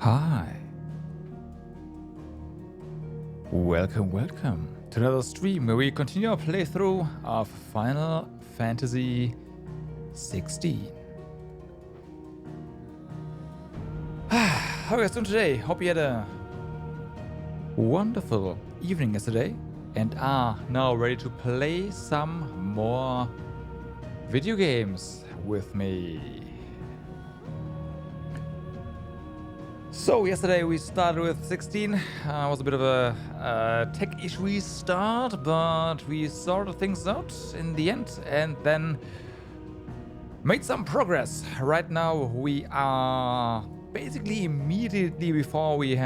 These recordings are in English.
Hi. Welcome to another stream where we continue our playthrough of Final Fantasy XVI. How are you guys doing today? Hope you had a wonderful evening yesterday and are now ready to play some more video games with me. So yesterday we started with 16. Was a bit of a tech issue start, but we sorted things out in the end and then made some progress. Right now we are basically immediately before we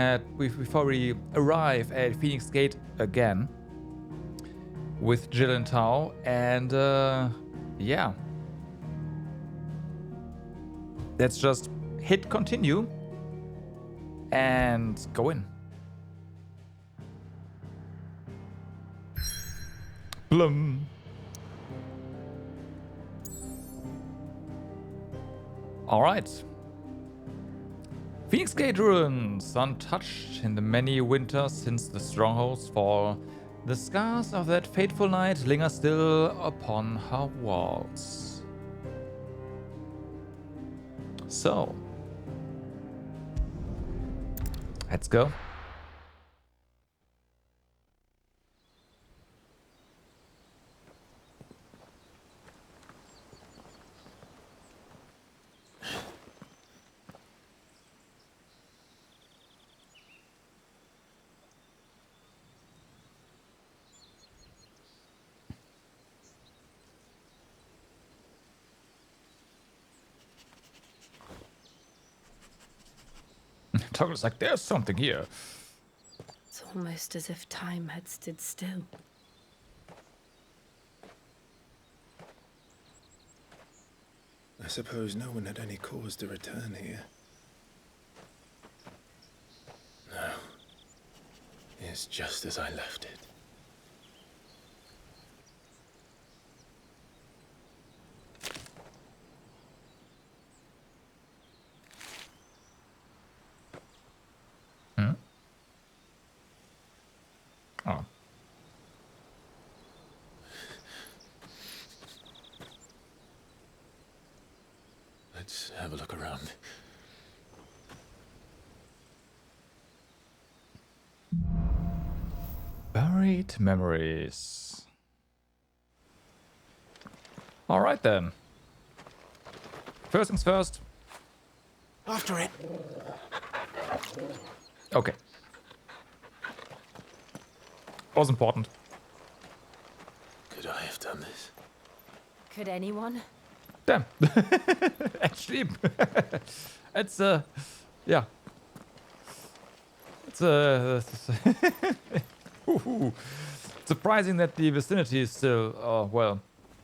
arrive at Phoenix Gate again with Jill and Tao, and yeah, let's just hit continue and go in. Blum. All right. Phoenix Gate ruins, untouched in the many winters since the stronghold's fall. The scars of that fateful night linger still upon her walls. So, let's go. Douglas like, there's something here. It's almost as if time had stood still. I suppose no one had any cause to return here. No. It's just as I left it. Oh. Let's have a look around. Buried memories. All right then. First things first. After it! Okay. Was important. Could I have done this? Could anyone? Damn. Actually, it's yeah. It's surprising that the vicinity is still, well,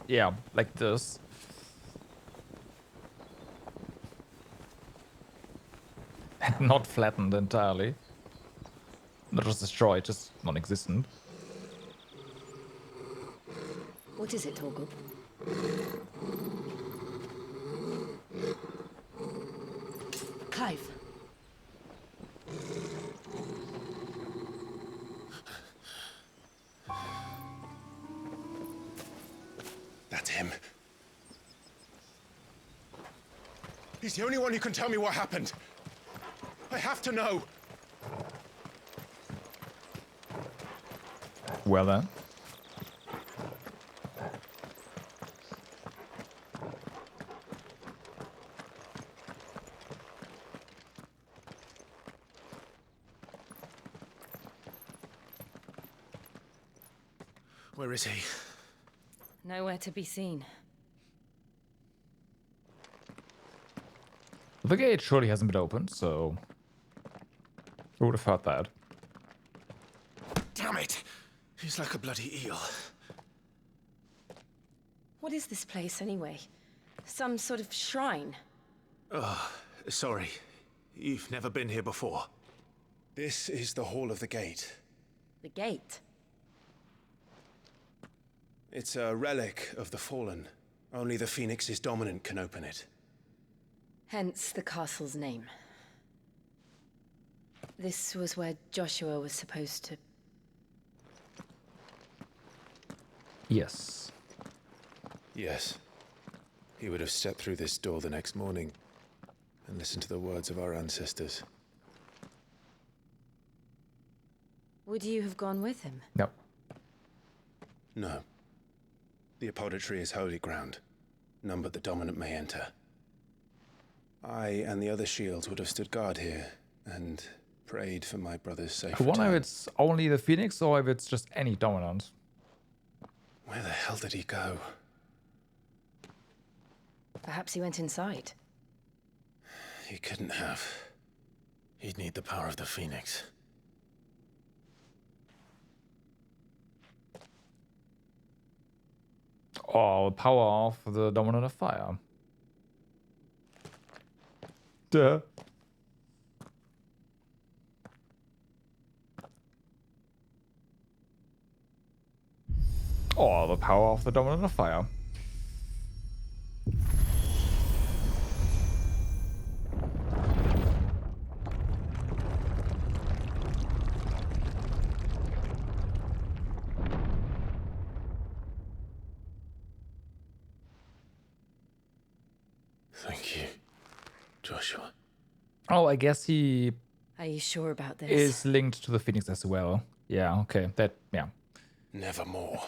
yeah, like this. And not flattened entirely. Not just destroyed, just non-existent. What is it, Torgub? Clive. That's him. He's the only one who can tell me what happened. I have to know. Well then. Where is he? Nowhere to be seen. The gate surely hasn't been opened, so who would have thought that? Damn it! He's like a bloody eel. What is this place, anyway? Some sort of shrine? Oh, sorry. You've never been here before. This is the Hall of the Gate. The gate? It's a relic of the Fallen. Only the Phoenix's dominant can open it. Hence the castle's name. This was where Joshua was supposed to... Yes. Yes. He would have stepped through this door the next morning and listened to the words of our ancestors. Would you have gone with him? No. No. The apodatory is holy ground. None but the dominant may enter. I and the other shields would have stood guard here and prayed for my brother's safe I wonder if return. it's only the Phoenix or if it's just any dominant. Where the hell did he go? Perhaps he went inside. He couldn't have. He'd need the power of the Phoenix. Or power of the dominant of fire. Duh. Or the power of the dominant of fire. Thank you, Joshua. Oh, I guess he Are you sure about this? is linked to the Phoenix as well. Yeah, okay. That, yeah. Nevermore.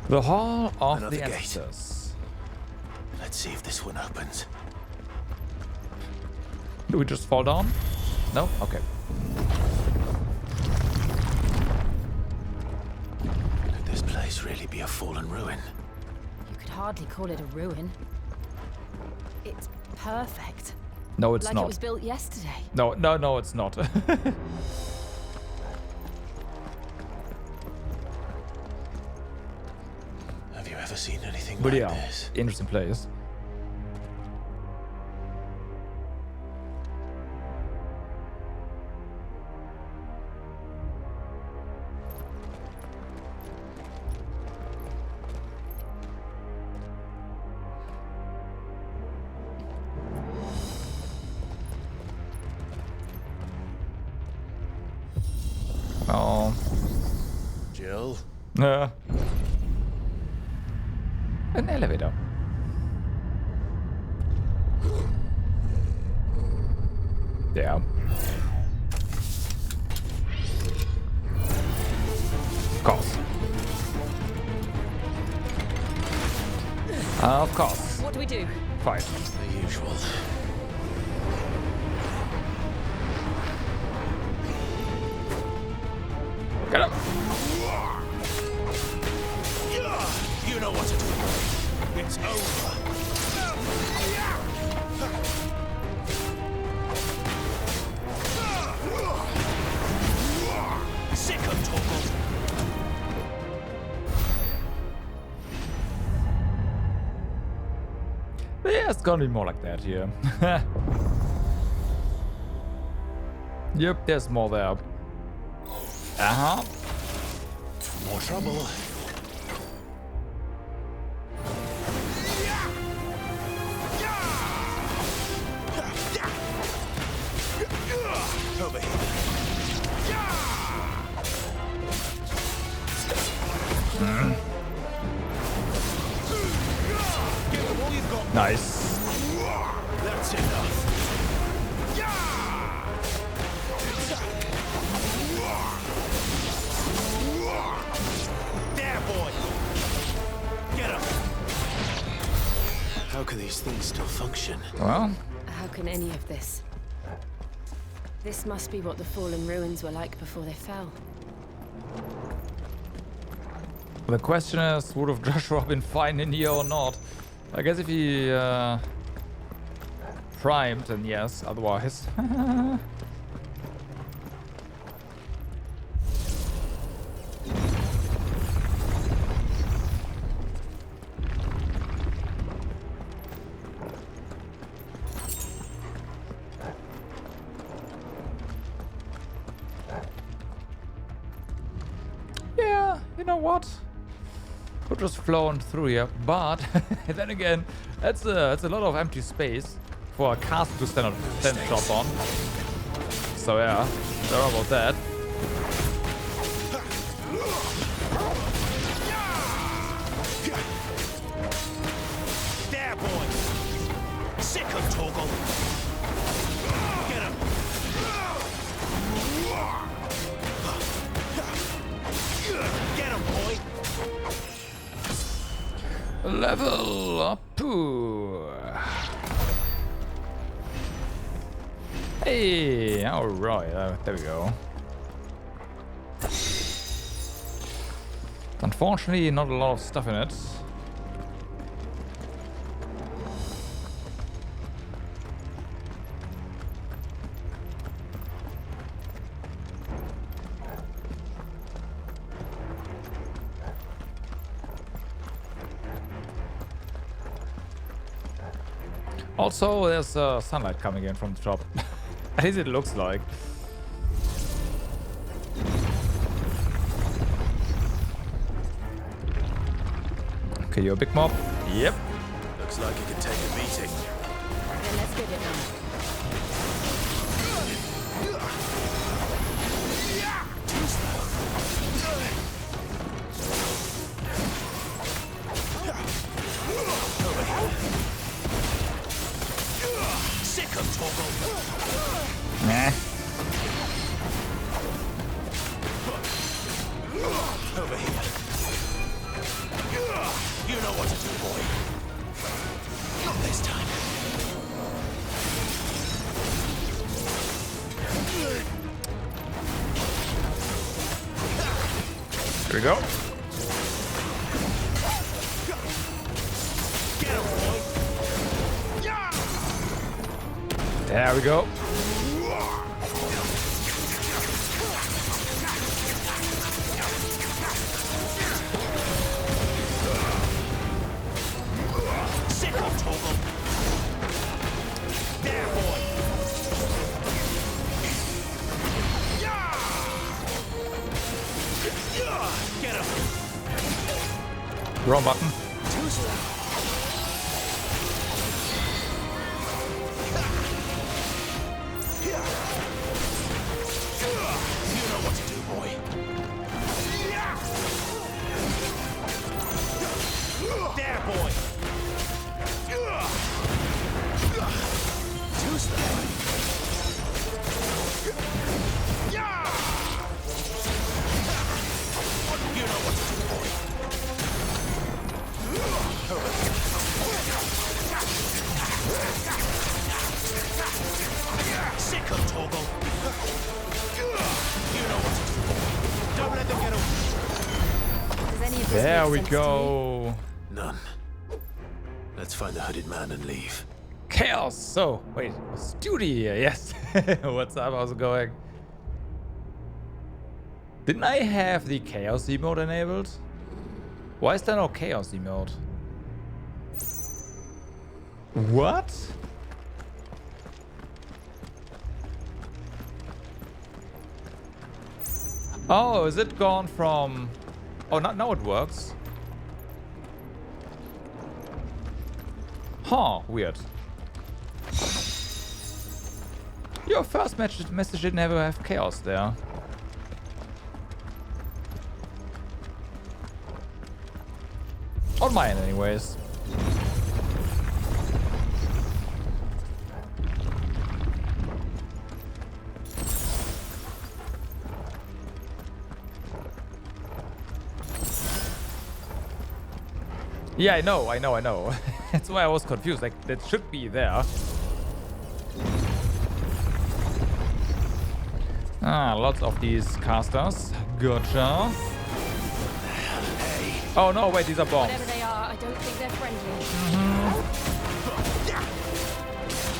The Hall of Another the gate. Ancestors. Let's see if this one opens. Do we just fall down? No? Okay. Could this place really be a fallen ruin? You could hardly call it a ruin. It's perfect. No, it's Like not. it was built yesterday. No, no, no, it's not. Have you ever seen anything But like yeah, this? interesting place. Oh. Jill? An elevator. Yeah. Of course. Of course. What do we do? Fight. The usual. Get up. You know what to do. It's over. Sick of Torgal. Yeah, it's gonna be more like that here. Yep, there's more there. Uh-huh. More trouble. Over here. Give them all you've got. Nice. That's enough. There, boy. Get him. How can these things still function? Well, How can any of this? This must be what the fallen ruins were like before they fell. the question is, would have Joshua been fine in here or not? I guess if he primed, then yes, otherwise. you know what? We're just flown through here, but then again, that's a lot of empty space for a castle to stand top on. So yeah, sorry about that. There, boy. Sick of Toggle. Get him. Get him, boy. Level up. Hey, all right, there we go. Unfortunately, not a lot of stuff in it. Also, there's sunlight coming in from the top. At least it looks like. Okay, you're a big mob. Yep. Looks like it can take a beating. Then let's get it done. Over here. Sick of Toggle. Nah. Over here. You know what to do, boy. Not this time. Here we go. Get him, boy. There we go. Sick of Toggle. There, boy. Get him. Wrong button. You know what to do, boy. There, boy. Too slow. You know what to do, boy. Sick of Toggle. You know what to do. Don't let them get away. Does any of this There make we sense to you? go. None. Let's find the hooded man and leave. Chaos. So, wait, Studio here. Yes. What's up? How's it going? Didn't I have the Chaos emote enabled? Why is there no Chaos emote? What? Oh, is it gone from... Oh, now it works. Huh, weird. Your first message didn't ever have chaos there. On mine, anyways. Yeah, I know. That's why I was confused. Like, that should be there. Ah, lots of these casters. Gotcha. Oh no, wait, these are bombs. Whatever they are, I don't think they're friendly.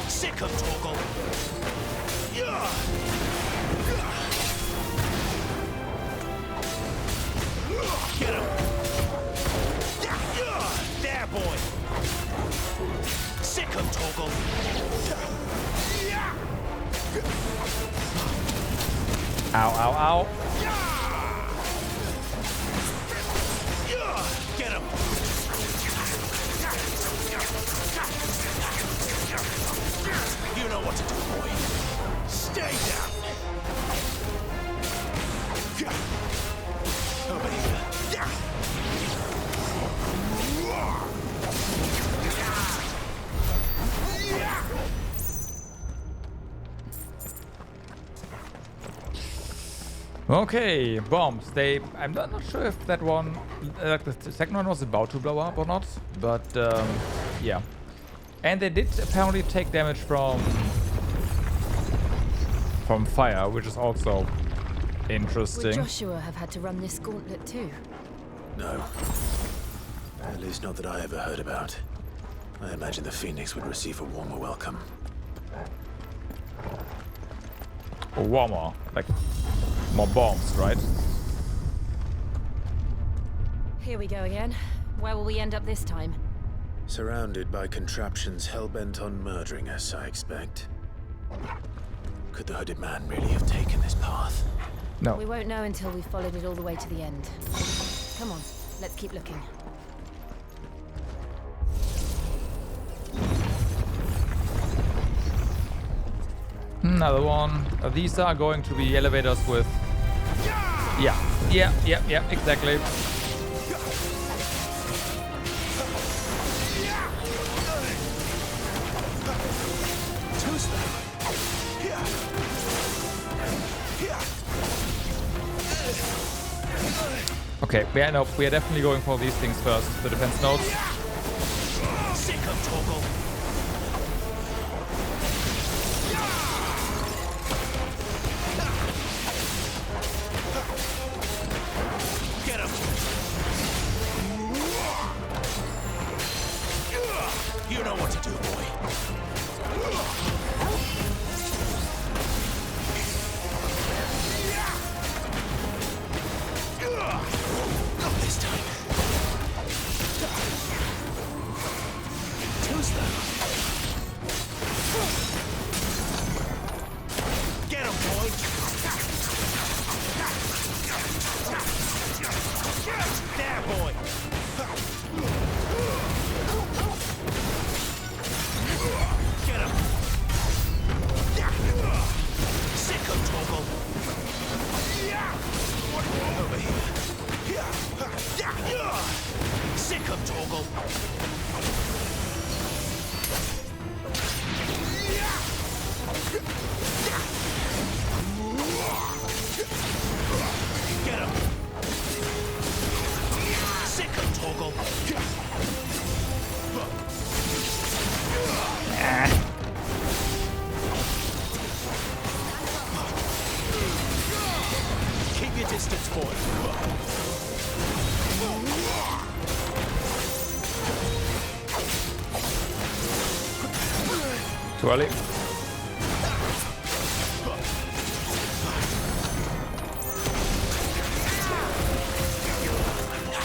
Sick of Toggle. Get him. There, boy. Sick of Toggle. Ow, ow, ow. Okay, bombs. I'm not sure if that one, the second one was about to blow up or not, but yeah. And they did apparently take damage from fire, which is also interesting. Would Joshua have had to run this gauntlet too? No. At least not that I ever heard about. I imagine the Phoenix would receive a warmer welcome. Or warmer, like more bombs, right? Here we go again. Where will we end up this time? Surrounded by contraptions hell-bent on murdering us, I expect. Could the hooded man really have taken this path? No. We won't know until we've followed it all the way to the end. Come on, let's keep looking. Another one. These are going to be elevators with... Yeah, exactly. Okay, yeah, no, we are definitely going for these things first. The defense nodes. You know what to do, boy. Not this time. Choose them. Get him, boy. There, boy. Get him! Sick of Toggle! Over here! Sick of Toggle! Get him! Sick of Toggle! Keep your distance, boy. Too early.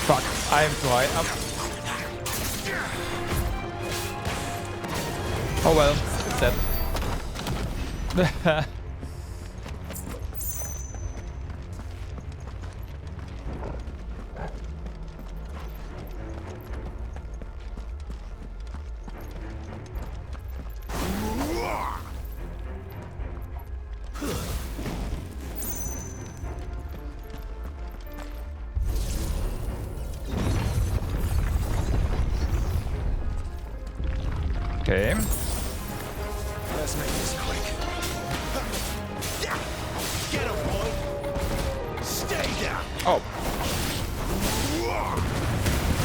Fuck, I am too high up. Oh well, it's dead. Okay. Let's make this quick. Get him, boy. Stay down. Oh,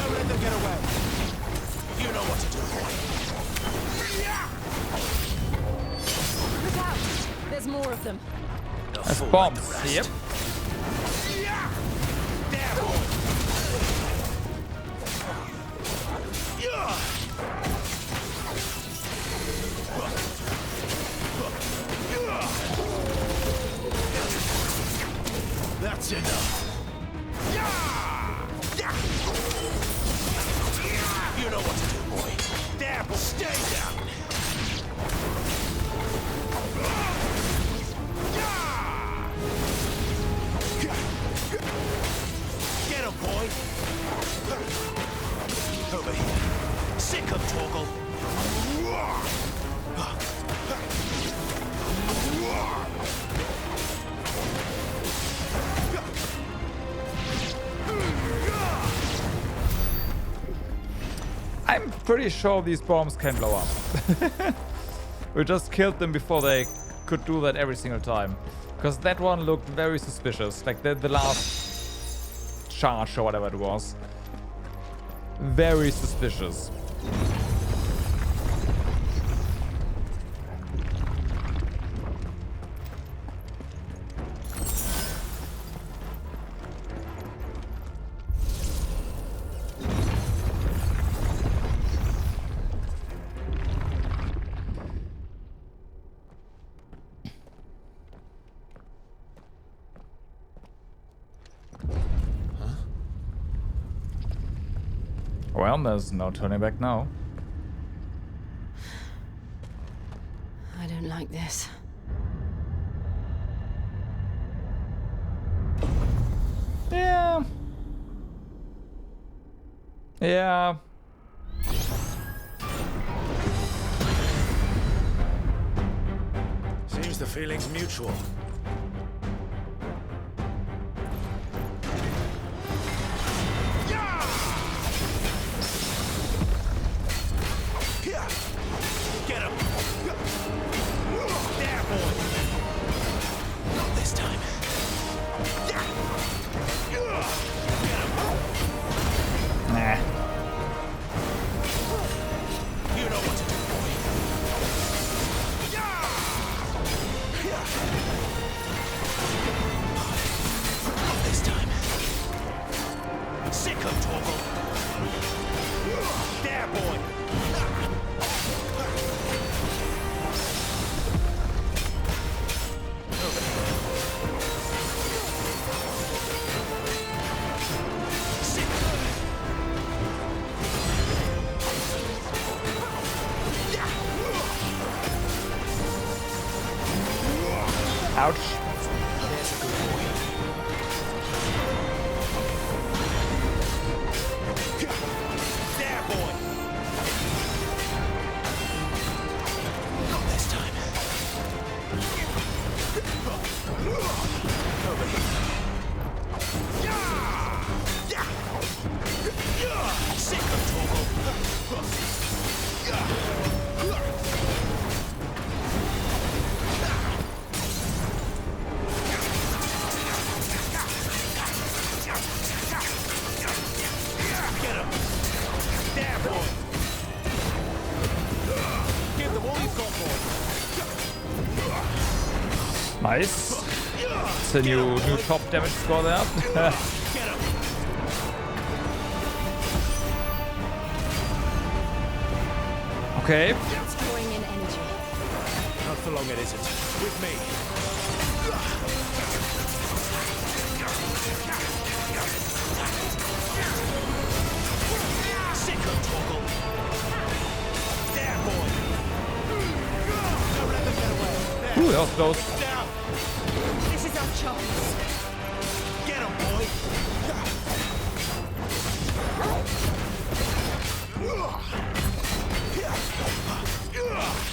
Don't let them get away. You know what to do, boy. Look out! There's more of them. that's bombs. Yep. There, boy. That's enough. You know what to do, boy. There, boy. Stay down. Get him, boy. Over here. Sick of Toggle. I'm pretty sure these bombs can blow up. We just killed them before they could do that every single time. Because that one looked very suspicious. Like the last charge or whatever it was. Very suspicious. Well, there's no turning back now. I don't like this. Yeah. Yeah. Seems the feeling's mutual. Get him! There, boy! Not this time. Get him! Nah. You know what to do, boy. Not this time. Sick of Toggle. There, boy! Ouch. There's a good boy. There, boy. Not this time. Over here. Sick of Toggle. Nice. It's a new top damage score there. Okay. It's pouring in energy. Not for long, it isn't. With me. Sick of Toggle. There, boy. Don't let them get away. Ooh, that was close. Down. This is our chance. Get him, boy.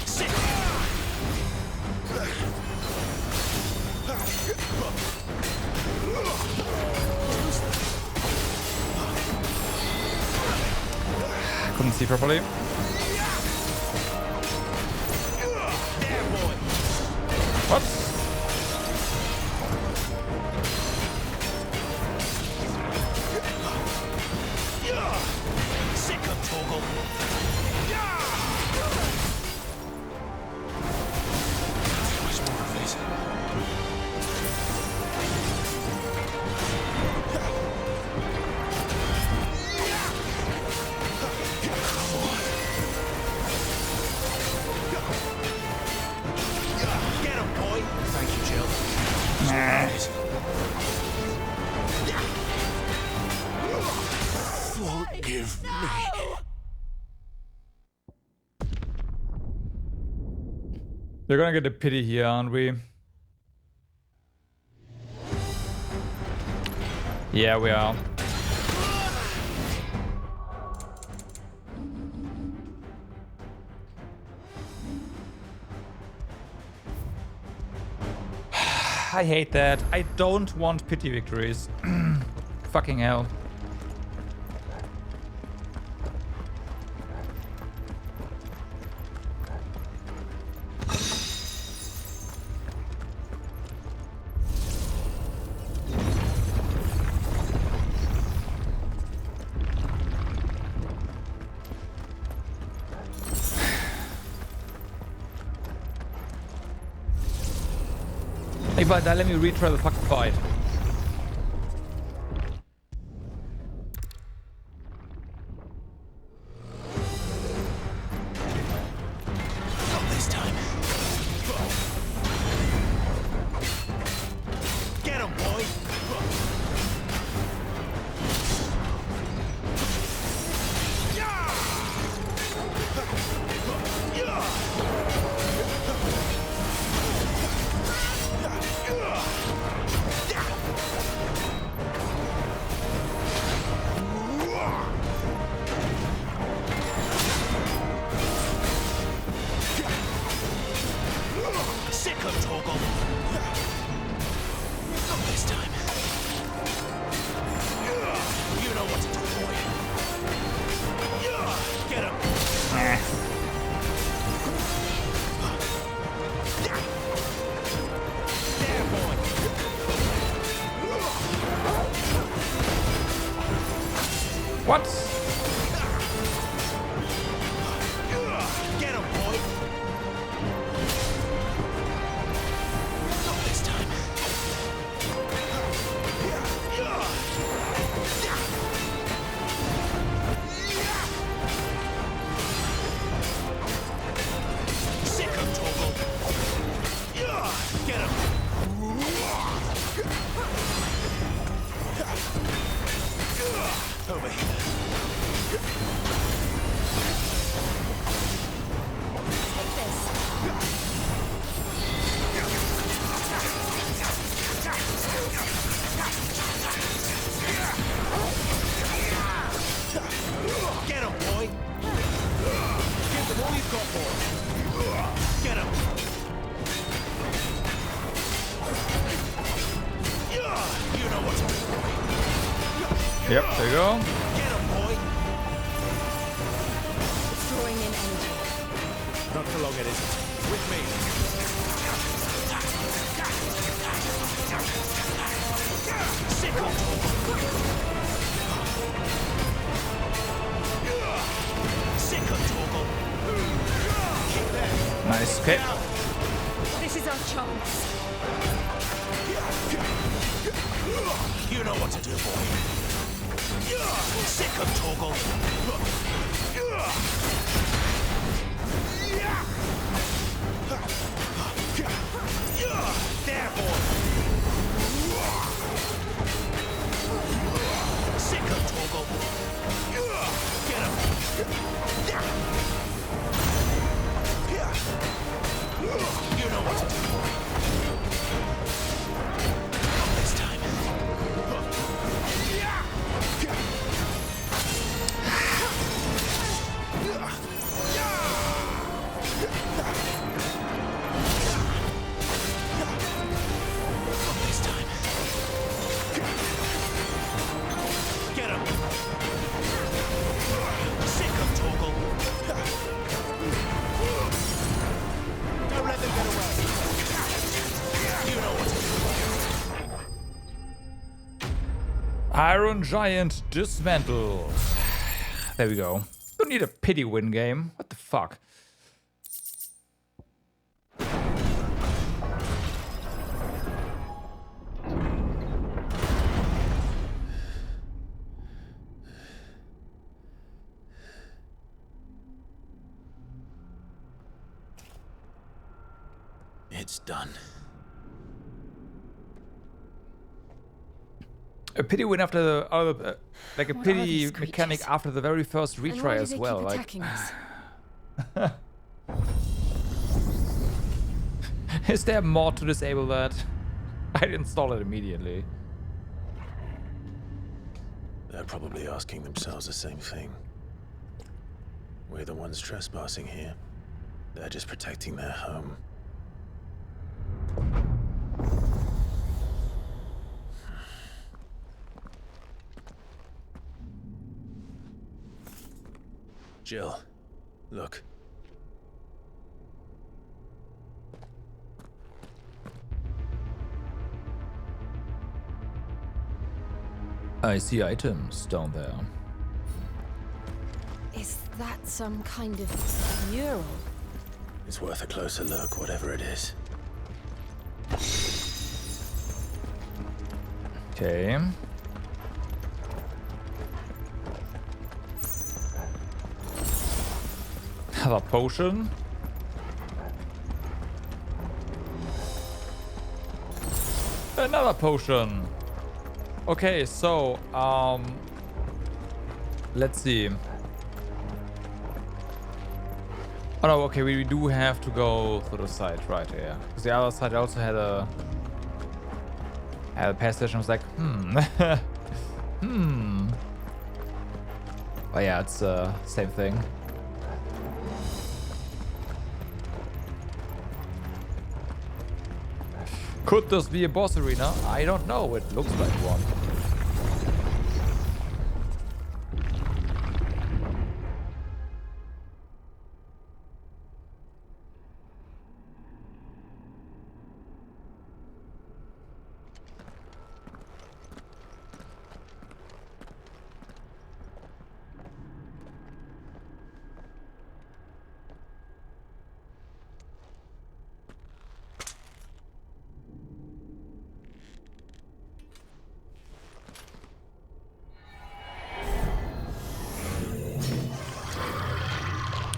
Sick. Couldn't see properly. There, boy. What? Sick of Toggle. Much more of this. Get him, boy. Thank you, Jill. Nah. Forgive me. We're gonna get a pity here, aren't we? Yeah, we are. I hate that. I don't want pity victories. Fucking hell. If I die, let me retry the fucking fight. Not this time. Get him, boy! What? Get him, boy! Not this time. Sick him, Toggle! Get him! Over here. Take this. Get him, boy! Give him all you've got, boy! Get him! You know what to do, boy! Yep, there you go. Get him, boy! It's drawing in energy. Not for long, it isn't. With me. Sick of Sick of Toggle. Keep there. Nice. Okay. This is our chance. You know what to do, boy. Sick of Toggle. There, boy. Sick of Toggle. Get him. You know what to do, boy. Not this time. Iron Giant dismantled. There we go. Don't need a pity win game. What the fuck? It's done. A pity win after the other, like a What are pity these mechanic creatures? after the very first And why retry do as they well. keep Like, attacking us? is there more to disable that? I'd install it immediately. They're probably asking themselves the same thing. We're the ones trespassing here. They're just protecting their home. Jill, look. I see items down there. Is that some kind of mural? It's worth a closer look, whatever it is. Okay. Another potion. Another potion. Okay, so let's see. Oh no, okay, we do have to go to the side right here. Because the other side also had a passage and I was like, Oh yeah, it's the same thing. Could this be a boss arena? I don't know, it looks like one.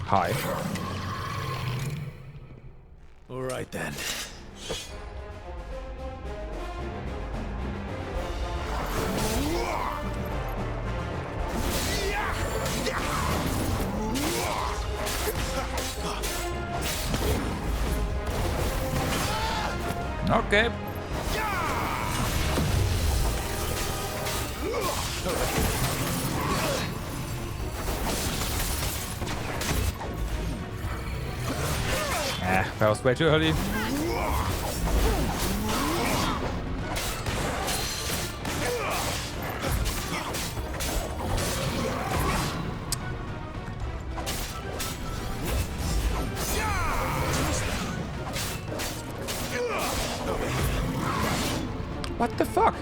Hi. All right then. Okay. That was way too early. What the fuck?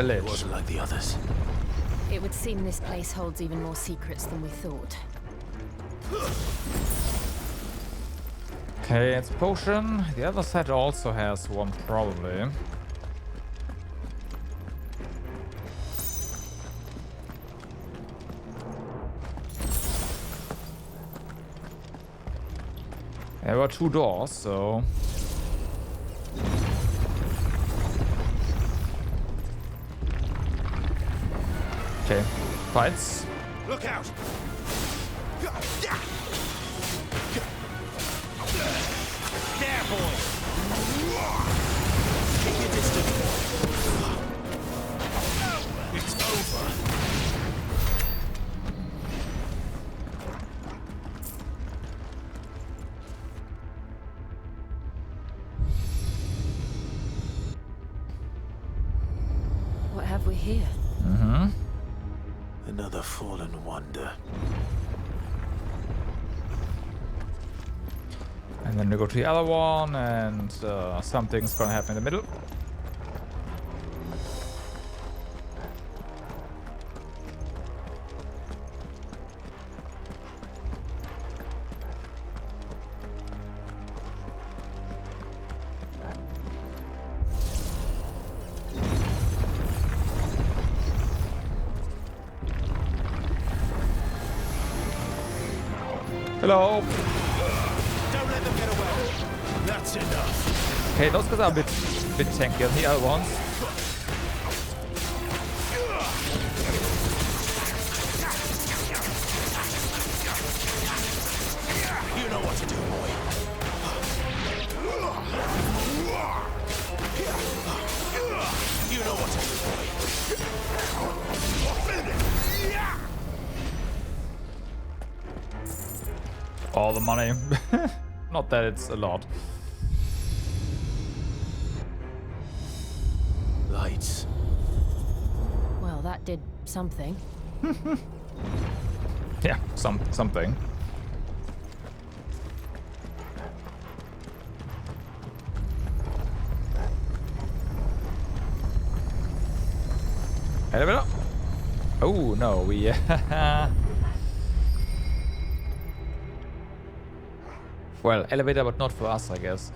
It wasn't like the others. It would seem this place holds even more secrets than we thought. Okay, it's potion. The other side also has one, probably. There were two doors, so... Okay, fights. Look out! There, boy! Keep your distance. It's over. What have we here? Another fallen wonder. And then we go to the other one, and something's gonna happen in the middle. Hello. Don't let them get away. That's enough. Okay, those guys are a bit tankier than the other ones. You know what to do, boy. You know what to do, boy. All the money. Not that it's a lot. Lights. Well, that did something. Yeah, something. Elevator. Oh no, we. Well, elevator, but not for us, I guess.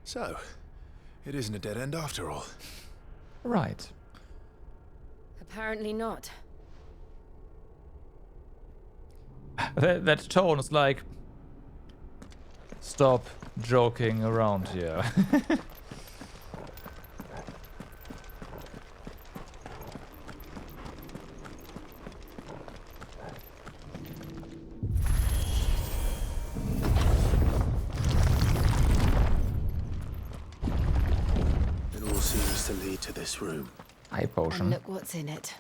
So, it isn't a dead end after all. Right. Apparently not. That tone is like, stop joking around here. It all seems to lead to this room. Eye And potion. look what's in it.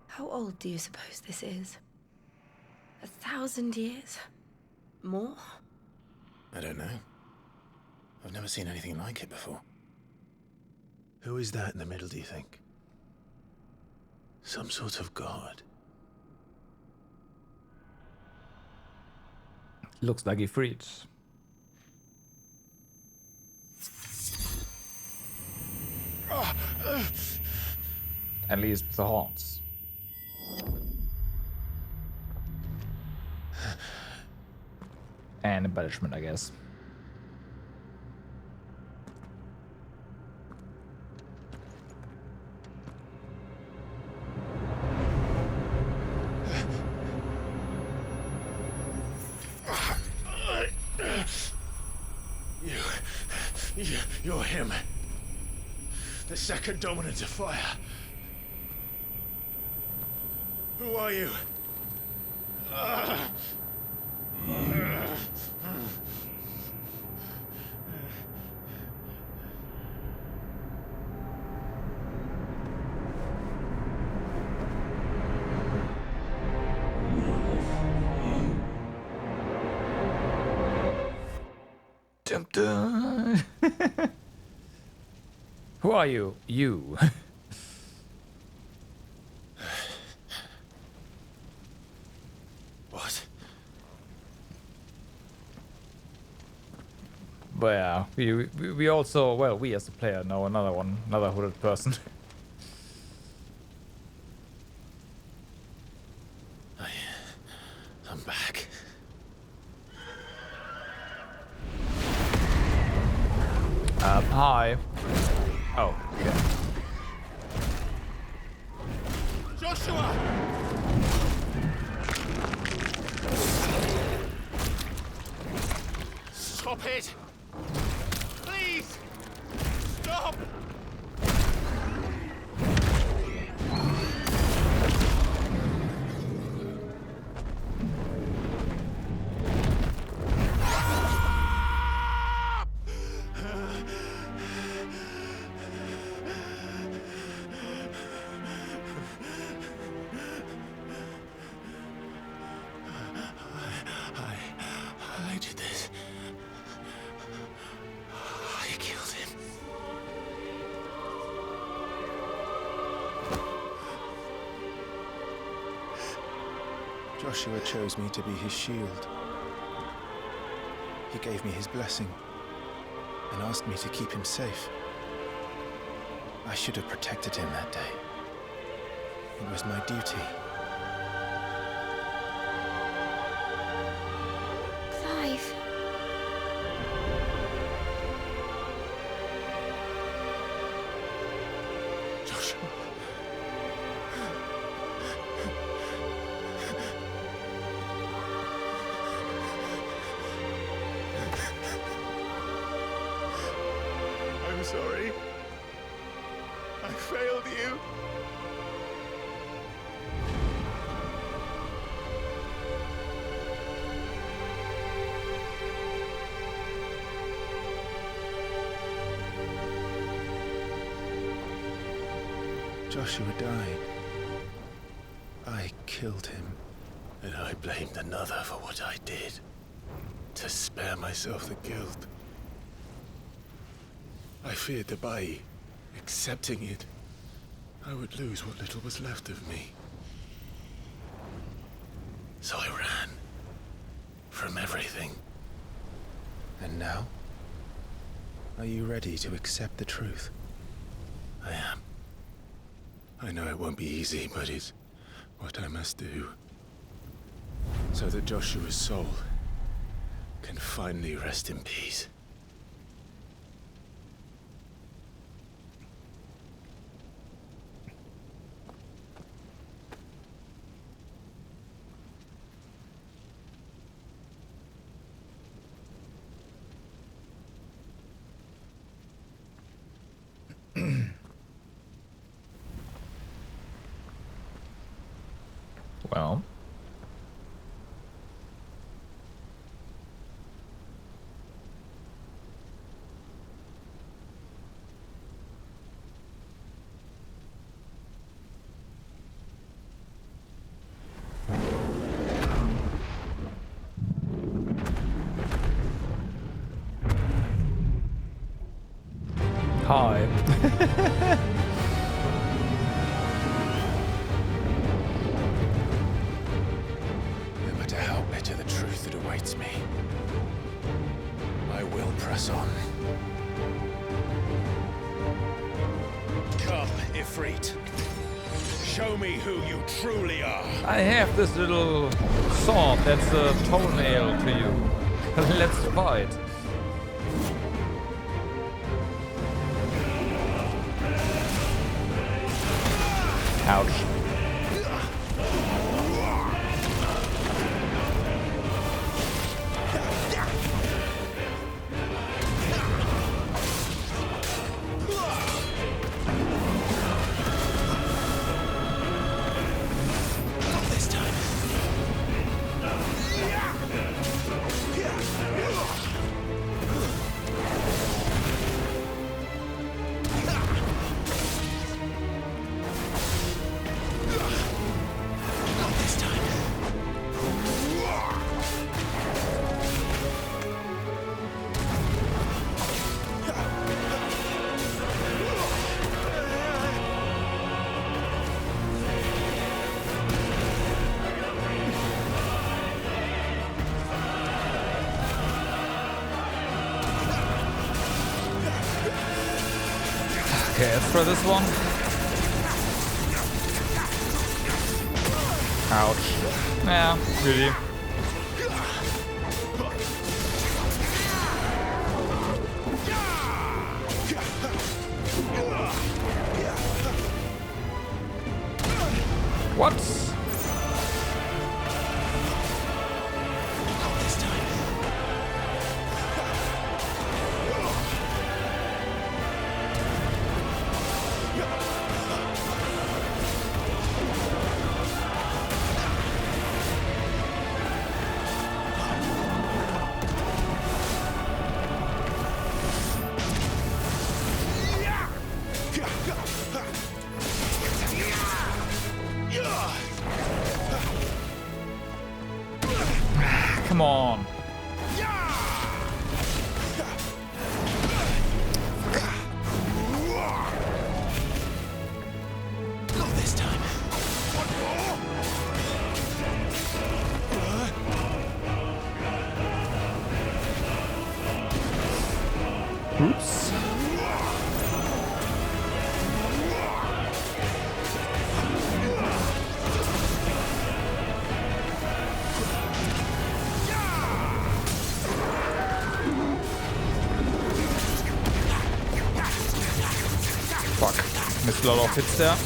How old do you suppose this is? 1,000 years? More? I don't know. I've never seen anything like it before. Who is that in the middle, do you think? Some sort of god. Looks like Ifrit. At least with the horns. And embellishment, I guess. You're him. The second dominant of fire. Who are you? Dun, dun. Who are you? You. What? But yeah, we also, well, we as a player know another hooded person. I'm back. Hi. Oh, yeah. Joshua! Stop it! Please! Stop! I did this. Joshua chose me to be his shield. He gave me his blessing and asked me to keep him safe. I should have protected him that day. It was my duty. Clive. Joshua. I'm sorry. I failed you. Joshua died. I killed him. And I blamed another for what I did. To spare myself the guilt. I feared that by accepting it, I would lose what little was left of me. So I ran. From everything. And now? Are you ready to accept the truth? I am. I know it won't be easy, but it's what I must do. So that Joshua's soul can finally rest in peace. Well. Hi. No matter how bitter the truth that awaits me, I will press on. Come, Ifrit. Show me who you truly are. I have this little sword that's a toenail to you. Let's fight. Ouch. Okay, let's try this one. Ouch. Yeah, really. What? Come on. Not this time. a lot of hits there.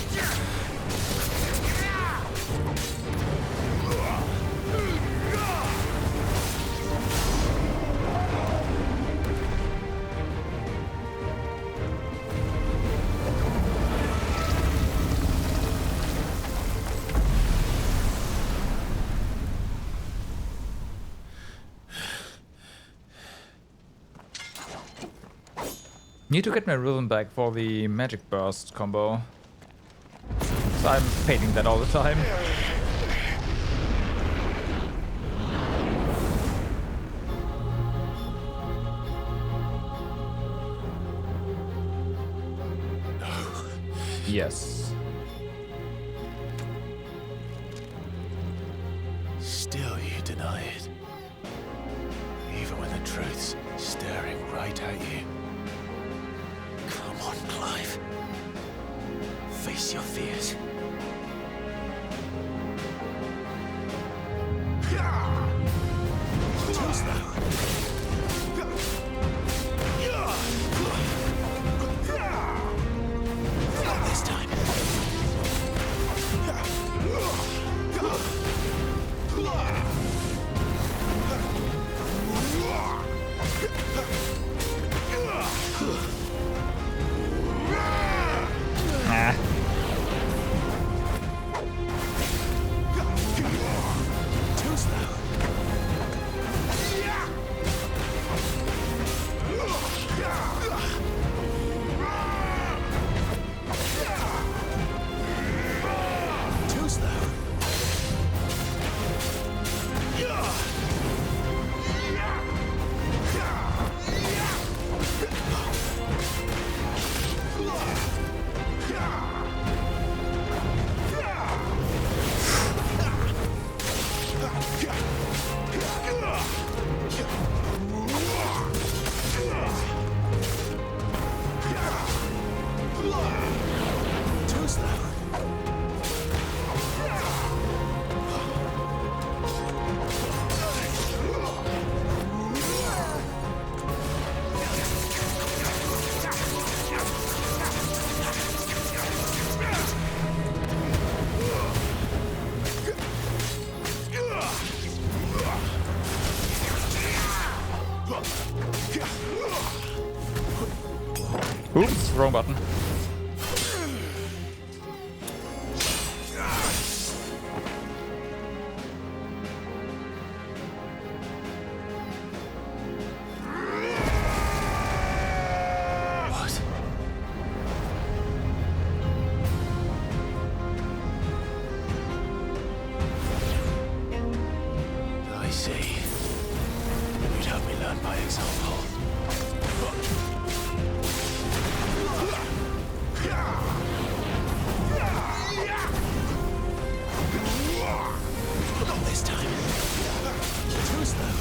Need to get my rhythm back for the magic burst combo. So I'm failing that all the time. Yes. Still you deny it. Even when the truth's staring right at you. Come on, Clive. Face your fears. Too slow. Not this time. Nah. Too slow. Too slow. Oops, wrong button. What? I see. You'd have me learn by example. Not this time. Too slow.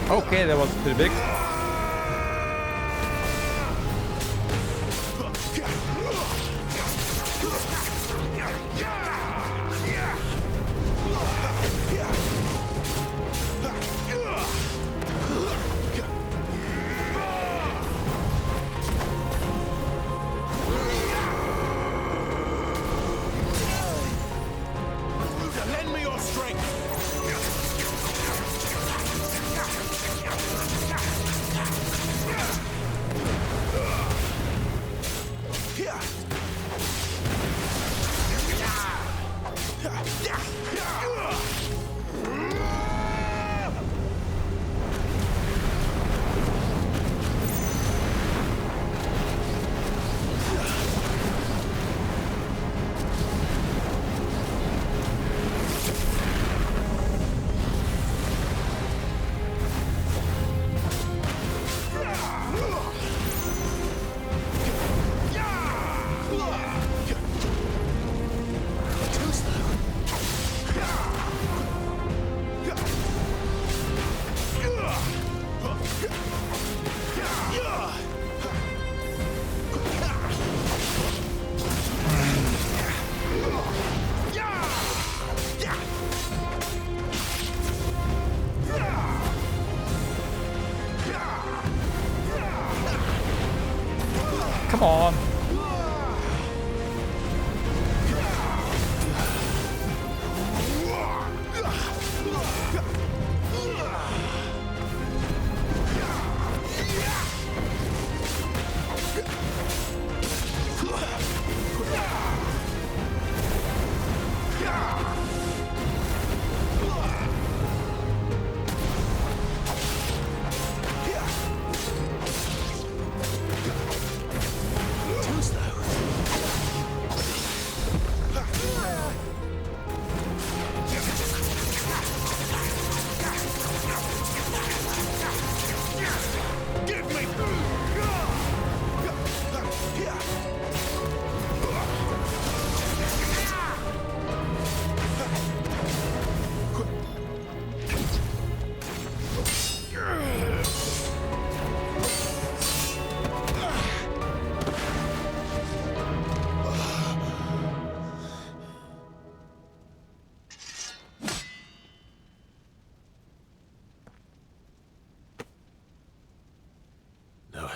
Okay, that was pretty big. Lend me your strength.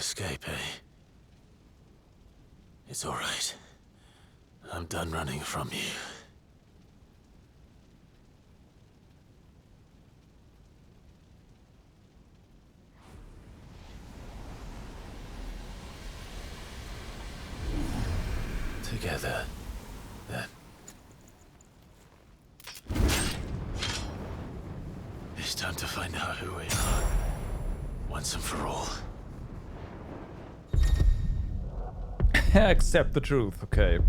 escape, eh? It's all right. I'm done running from you. Together, then. It's time to find out who we are, once and for all. Accept the truth, okay.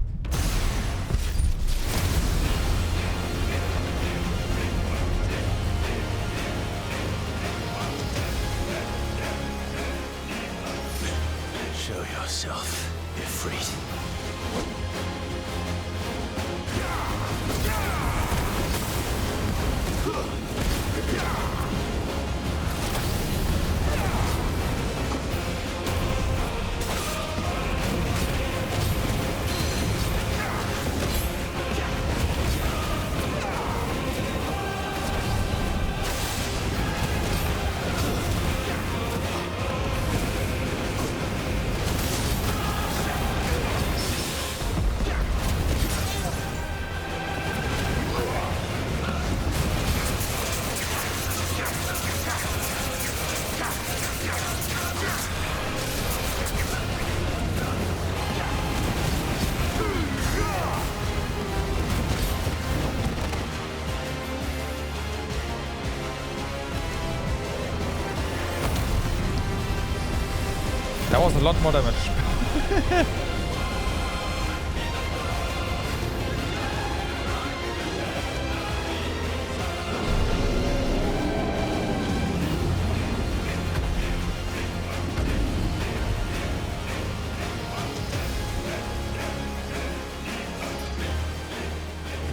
Show yourself, Ifrit. That was a lot more damage.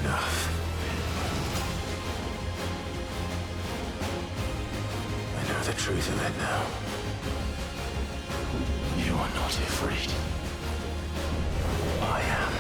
Enough. I know the truth of it now. You are not afraid. I am.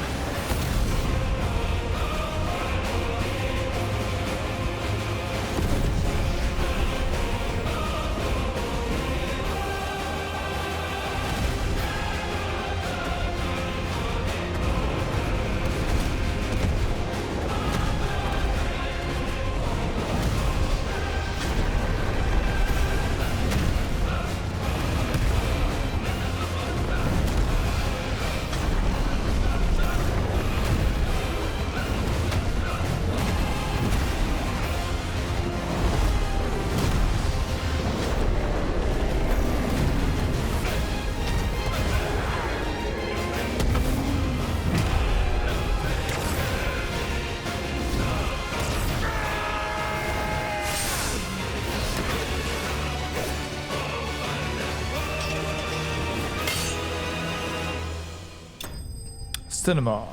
Cinema.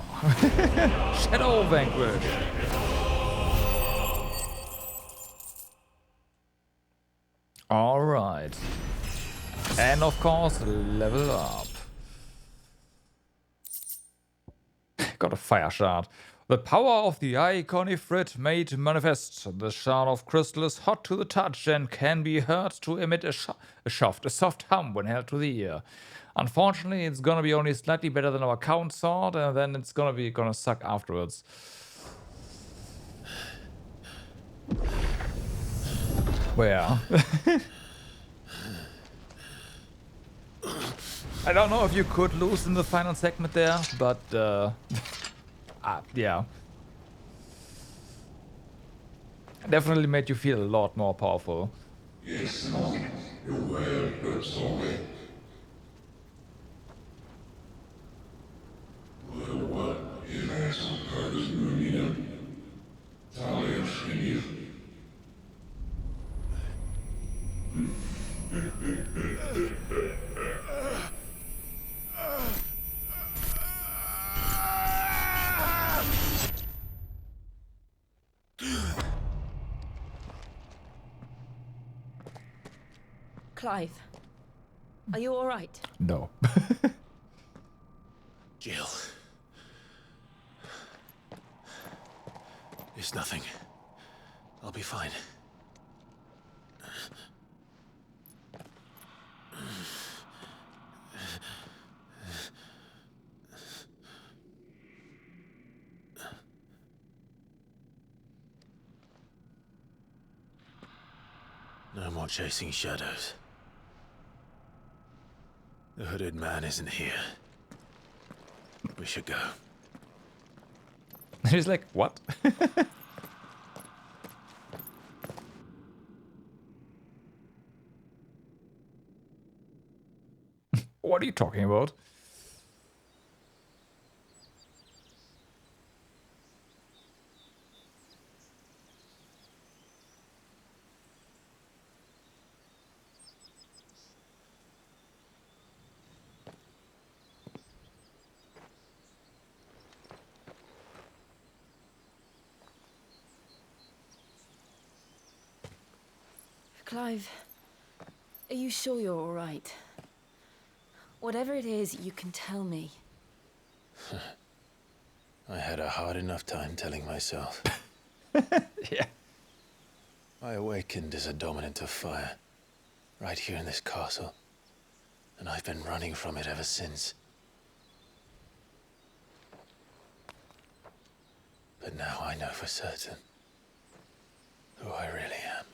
Shadow Vanquish. Alright. And of course, level up. Got a fire shard. The power of the Eikon Ifrit made manifest. The shard of crystal is hot to the touch and can be heard to emit a soft hum when held to the ear. Unfortunately, it's gonna be only slightly better than our count sword, and then it's gonna suck afterwards. Where? I don't know if you could lose in the final segment there, but yeah. Definitely made you feel a lot more powerful. Yes, no. You're well, Dozmare. What is Cannonier? Talia Clive, are you all right? No. Jill. It's nothing. I'll be fine. No more chasing shadows. The hooded man isn't here. We should go. He's like, what? What are you talking about? Clive, are you sure you're all right? Whatever it is, you can tell me. I had a hard enough time telling myself. Yeah. I awakened as a dominant of fire, right here in this castle, and I've been running from it ever since. But now I know for certain who I really am.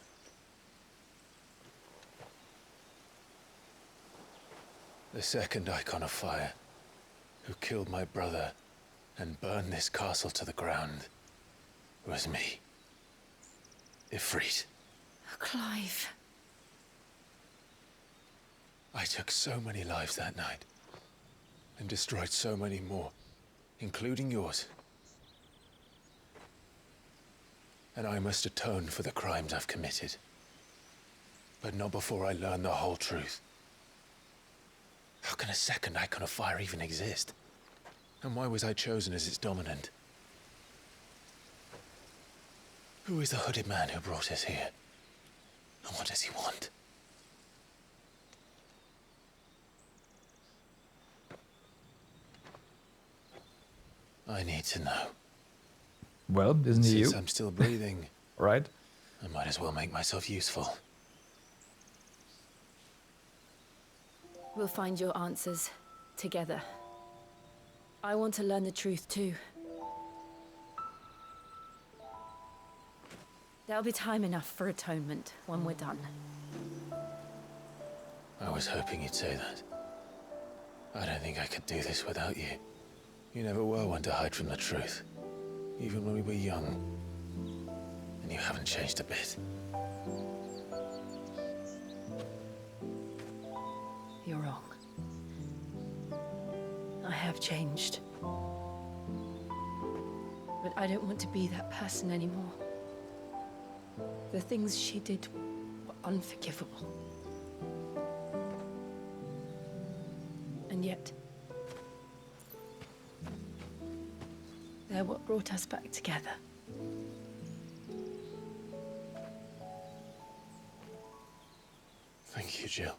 The second Icon of Fire, who killed my brother and burned this castle to the ground, was me. Ifrit. Clive. I took so many lives that night, and destroyed so many more, including yours. And I must atone for the crimes I've committed. But not before I learn the whole truth. How can a second Icon of Fire even exist? And why was I chosen as its dominant? Who is the hooded man who brought us here? And what does he want? I need to know. Well, isn't he Since you? I'm still breathing, Right? I might as well make myself useful. We'll find your answers together. I want to learn the truth too. There'll be time enough for atonement when we're done. I was hoping you'd say that. I don't think I could do this without you. You never were one to hide from the truth, even when we were young. And you haven't changed a bit. You're wrong. I have changed. But I don't want to be that person anymore. The things she did were unforgivable. And yet, they're what brought us back together. Thank you, Jill.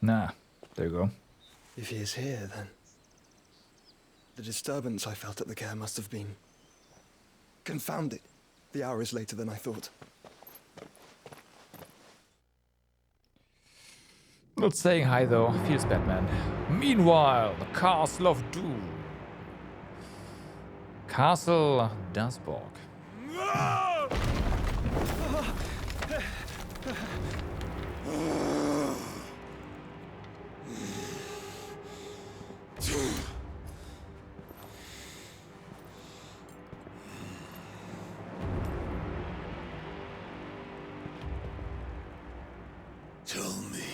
Nah, there you go. If he is here, then the disturbance I felt at the care must have been confounded. The hour is later than I thought. Not saying hi though, feels Batman. Meanwhile, the Castle of Doom. Castle Dusborg. Tell me,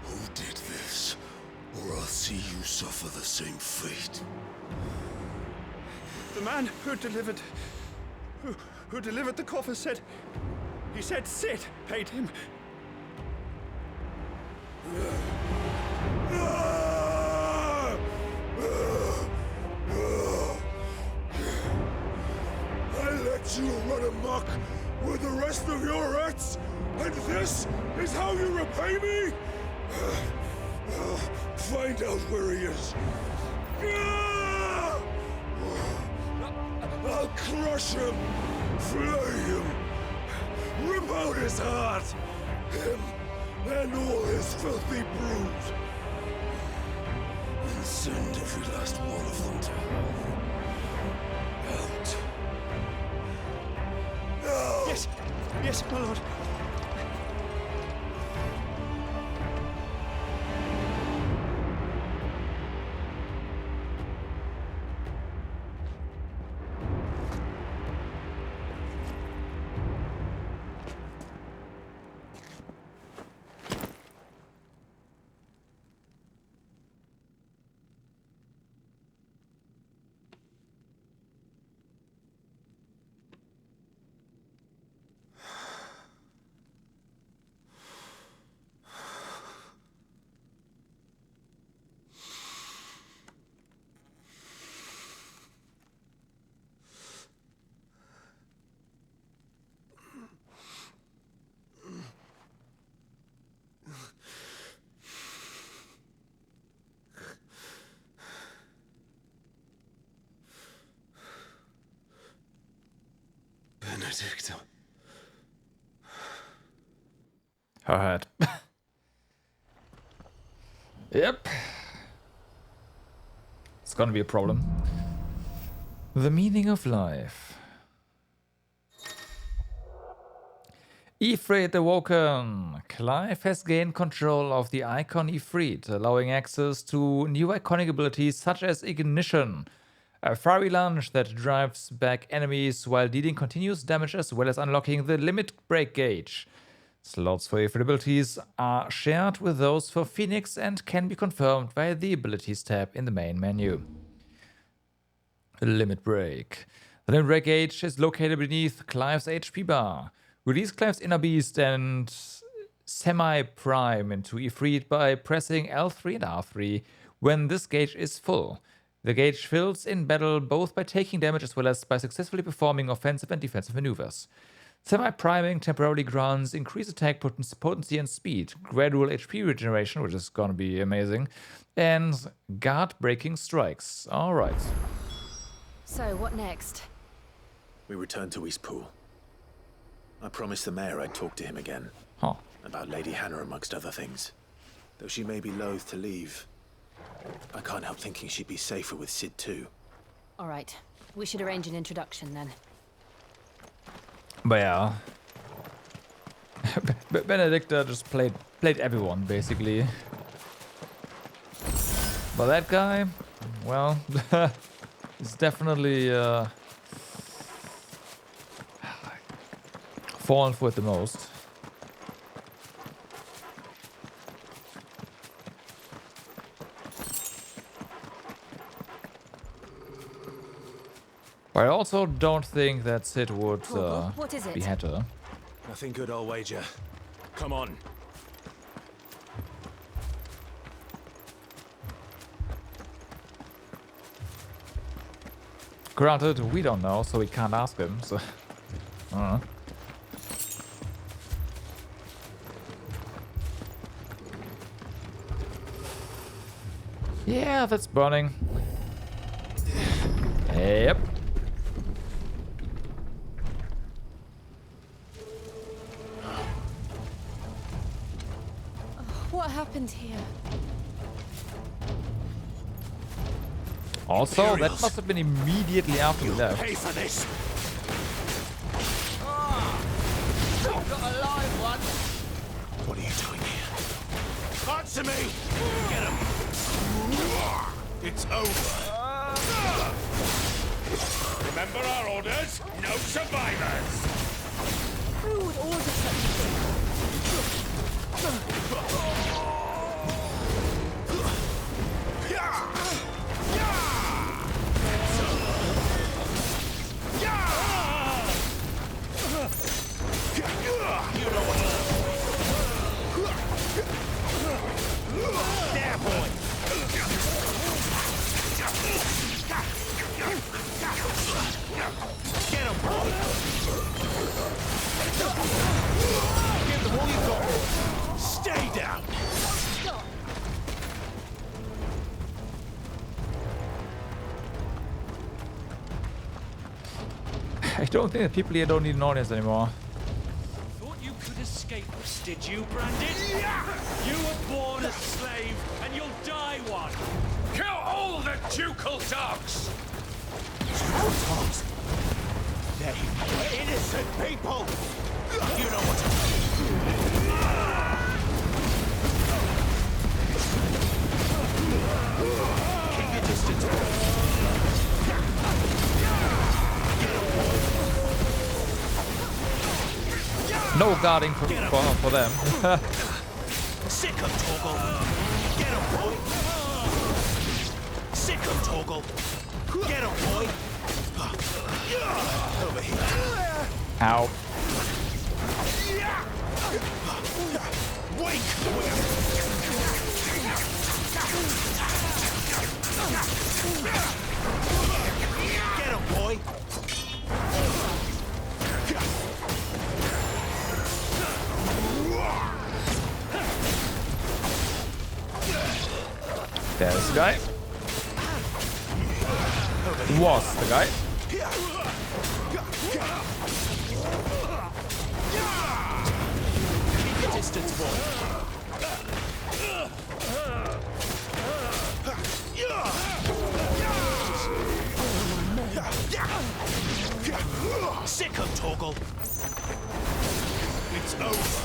who did this, or I'll see you suffer the same fate. The man who delivered the coffer said, he said Sid paid him. I let you run amok with the rest of your rats, and this is how you repay me? Find out where he is. I'll crush him, flay him, rip out his heart, him and all his filthy brood. And Send every last one of them to out. No! Yes, yes, my lord. Benedicta. Her head. Yep. It's gonna be a problem. The meaning of life. Ifrit awoken. Clive has gained control of the Eikon Ifrit, allowing access to new iconic abilities such as Ignition, a fiery lunge that drives back enemies while dealing continuous damage, as well as unlocking the limit break gauge. Slots for Ifrit abilities are shared with those for Phoenix and can be confirmed via the Abilities tab in the main menu. Limit Break. The limit break gauge is located beneath Clive's HP bar. Release Clive's Inner Beast and Semi-Prime into Ifrit by pressing L3 and R3 when this gauge is full. The gauge fills in battle both by taking damage as well as by successfully performing offensive and defensive maneuvers. Semi-priming temporarily grants increased attack potency and speed, gradual HP regeneration, which is gonna be amazing, and guard-breaking strikes. Alright. So, what next? We return to Eastpool. I promised the mayor I'd talk to him again. Huh. About Lady Hannah amongst other things. Though she may be loath to leave, I can't help thinking she'd be safer with Sid too. Alright, we should arrange an introduction then. But yeah. Benedicta just played everyone, basically. But that guy, well, he's definitely fallen for it the most. But I also don't think that Sid would What is it? behead her. Nothing good, I'll wager. Come on. Granted, we don't know, so we can't ask him, so... I don't know. Yeah, that's burning. Yep. What happened here? Also, that Imperials. must have been immediately after we left. Pay for this! Got a live one! What are you doing here? Answer me! Get him! It's over. Remember our orders? No survivors! Who would order such a thing? There, boy! Get him, boy! Give them all you got! Stay down! I don't think that people here don't need an audience anymore. Thought you could escape us, did you, Brandon? You were born a slave, and you'll die one. Kill ducal dogs! Dogs? They were innocent people! You know what to do. Keep your distance. No guarding for them. Sick of Toggle. Get him, boy. Sick of Toggle. Get him, boy. Over here. Ow. Wake! Get him, boy. There's the guy. Was the guy. Keep your distance, boy. Sick of Toggle. It's over.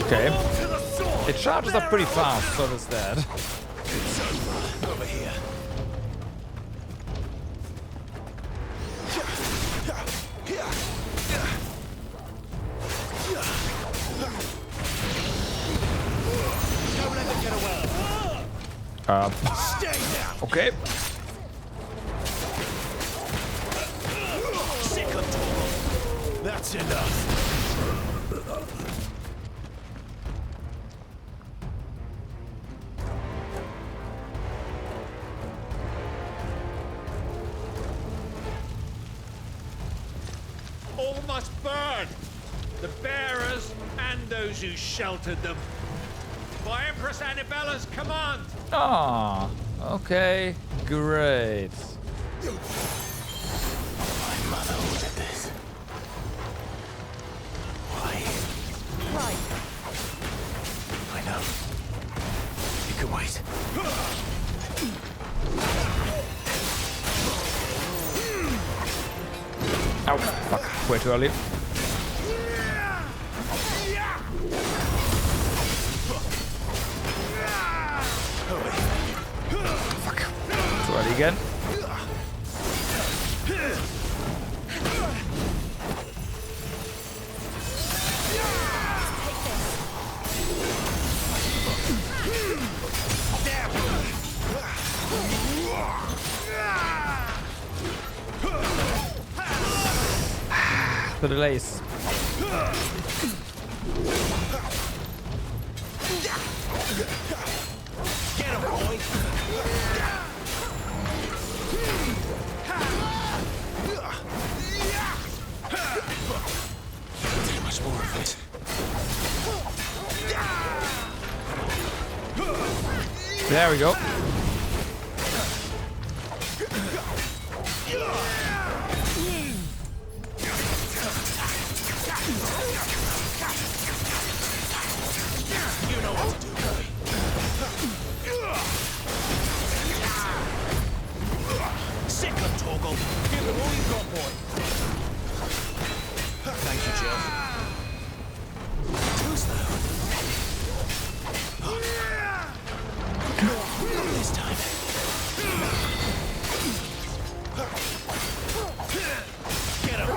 Okay. It charges up pretty fast, so does that. It's over here. Don't let them get away. Stay down. Okay. Sick of Toggle. That's enough. All must burn! The bearers and those who sheltered them. By Empress Annabella's command! Ah, okay, great. My mother ordered this. Why? Why? I know. You can wait. Ow, fuck, way too early. Fuck, too early again. The delays. Get him, boy. Too much more of it. There we go. You know what to do, boy. Sick of Toggle. Give them all you've got, boy. Thank you, Jill. Too slow. Not this time. Get him.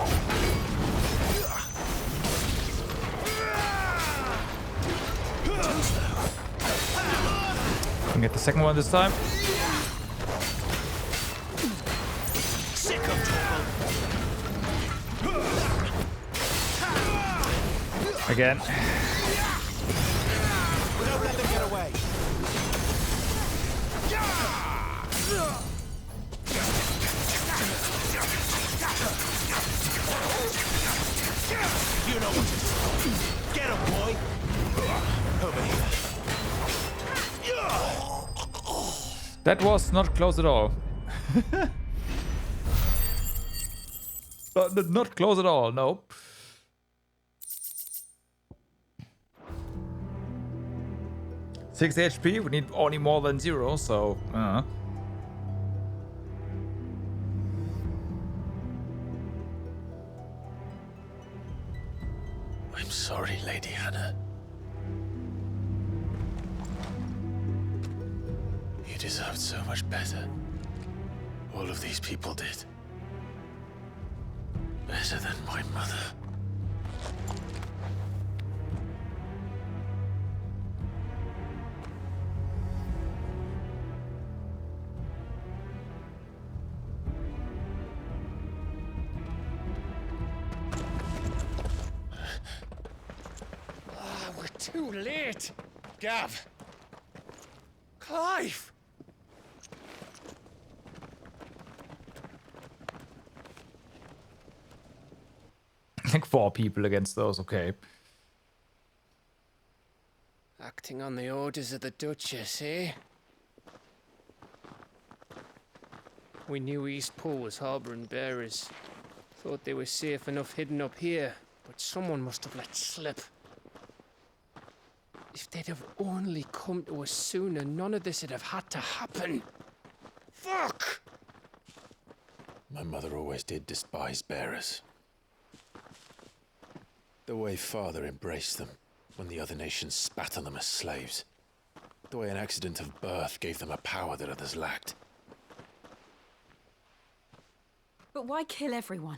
Too slow. Can get the second one this time. Sick of Toggle. Again. Don't let them get away. You know what to do. Get him, boy. Over here. That was not close at all. Not close at all, no. Six HP, we need only more than 0, so... I'm sorry, Lady Hannah. You deserved so much better. All of these people did. Better than my mother. We're too late. Gav. Clive. Like 4 people against those, okay. Acting on the orders of the Duchess, eh? We knew Eastpool was harbouring bearers. Thought they were safe enough hidden up here, but someone must have let slip. If they'd have only come to us sooner, none of this would have had to happen. Fuck! My mother always did despise bearers. The way Father embraced them, when the other nations spat on them as slaves. The way an accident of birth gave them a power that others lacked. But why kill everyone?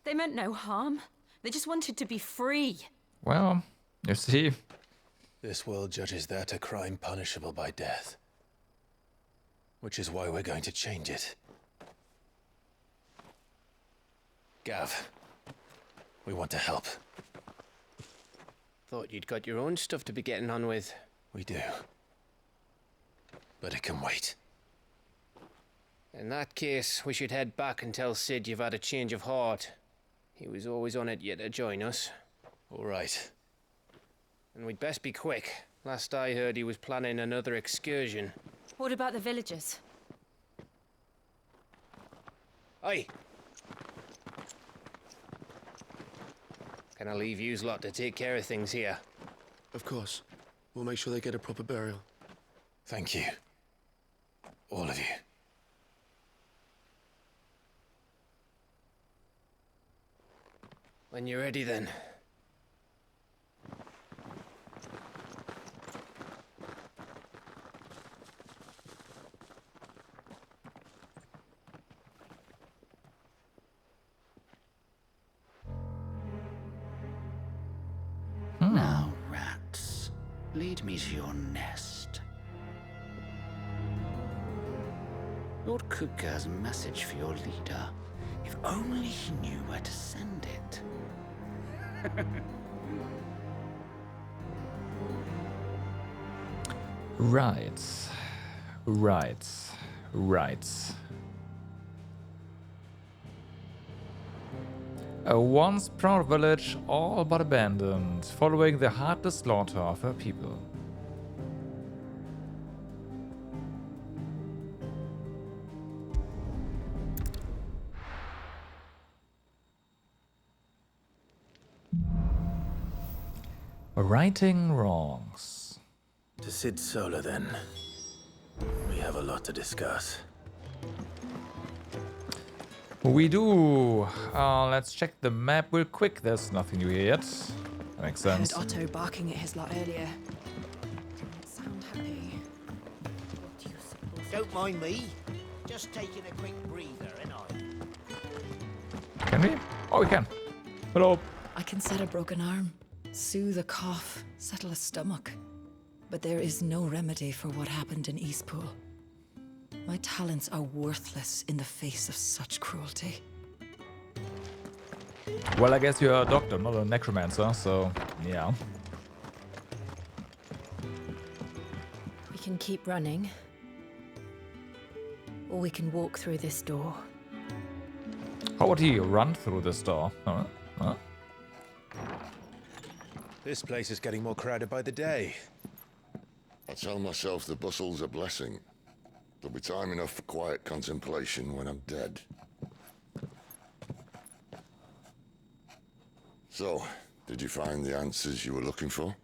They meant no harm. They just wanted to be free. Well, you see. This world judges that a crime punishable by death. Which is why we're going to change it. Gav, we want to help. Thought you'd got your own stuff to be getting on with. We do. But it can wait. In that case, we should head back and tell Sid you've had a change of heart. He was always on it yet to join us. All right. And we'd best be quick. Last I heard, he was planning another excursion. What about the villagers? Aye. Can I leave yous lot to take care of things here? Of course. We'll make sure they get a proper burial. Thank you. All of you. When you're ready, then. Now, rats, lead me to your nest. Lord Kupka has a message for your leader. If only he knew where to send it. Right. A once proud village, all but abandoned, following the heartless slaughter of her people. Righting wrongs. To Sid Solar, then. We have a lot to discuss. We do. Let's check the map real quick. There's nothing new here yet. That makes sense. I heard Otto barking at his lot earlier. Sound happy. What do you suppose? Don't mind me. Just taking a quick breather, ain't I? Can we? Oh, we can. Hello. I can set a broken arm, soothe a cough, settle a stomach. But there is no remedy for what happened in Eastpool. My talents are worthless in the face of such cruelty. Well, I guess you're a doctor, not a necromancer, so yeah. We can keep running, or we can walk through this door. How would he run through this door? Huh? This place is getting more crowded by the day. I tell myself the bustle's a blessing. There'll be time enough for quiet contemplation when I'm dead. So, did you find the answers you were looking for?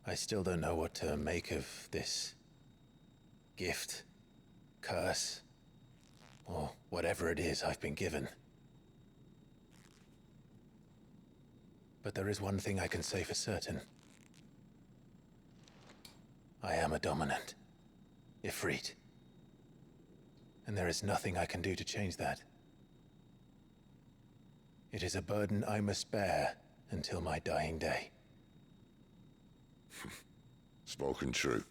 I still don't know what to make of this gift, curse, or whatever it is I've been given. But there is one thing I can say for certain. I am a dominant, Ifrit. And there is nothing I can do to change that. It is a burden I must bear until my dying day. Spoken true.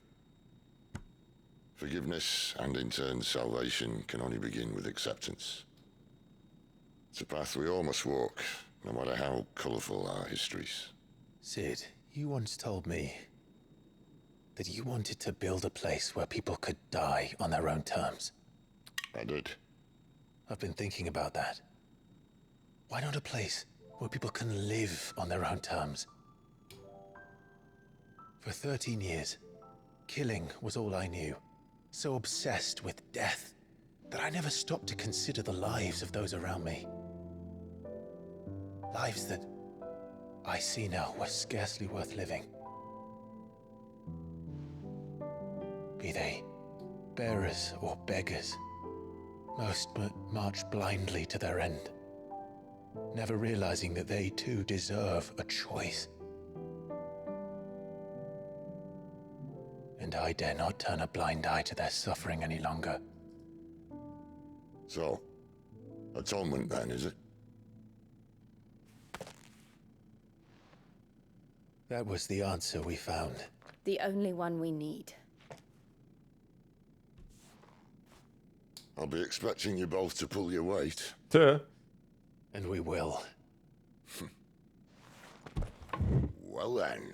Forgiveness, and in turn salvation, can only begin with acceptance. It's a path we all must walk, no matter how colourful our histories. Sid, you once told me that you wanted to build a place where people could die on their own terms. I did. I've been thinking about that. Why not a place where people can live on their own terms? For 13 years, killing was all I knew. So obsessed with death that I never stopped to consider the lives of those around me. Lives that I see now were scarcely worth living. Be they bearers or beggars, most march blindly to their end, never realizing that they too deserve a choice. And I dare not turn a blind eye to their suffering any longer. So, atonement then, is it? That was the answer we found. The only one we need. I'll be expecting you both to pull your weight. Duh. And we will. Well then,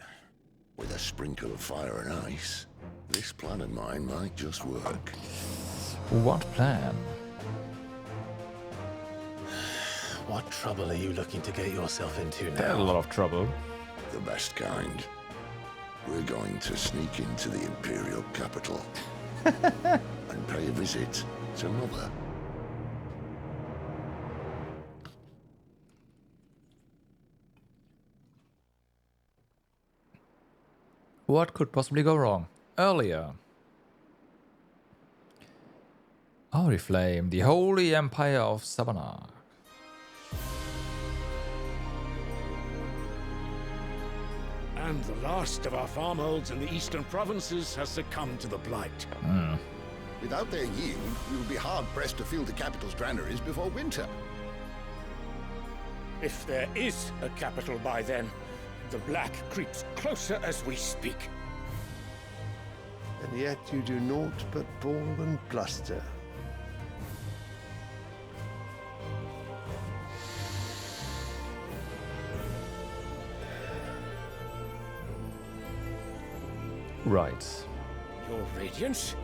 with a sprinkle of fire and ice, this plan of mine might just work. What plan? What trouble are you looking to get yourself into now? There's a lot of trouble. The best kind. We're going to sneak into the Imperial capital and pay a visit to Mother. What could possibly go wrong? Earlier. Oriflame, the Holy Empire of Savannah. And the last of our farmholds in the eastern provinces has succumbed to the blight. Without their yield, we will be hard-pressed to fill the capital's granaries before winter. If there is a capital by then, the black creeps closer as we speak. And yet you do naught but bawl and bluster. Right. Your Radiance?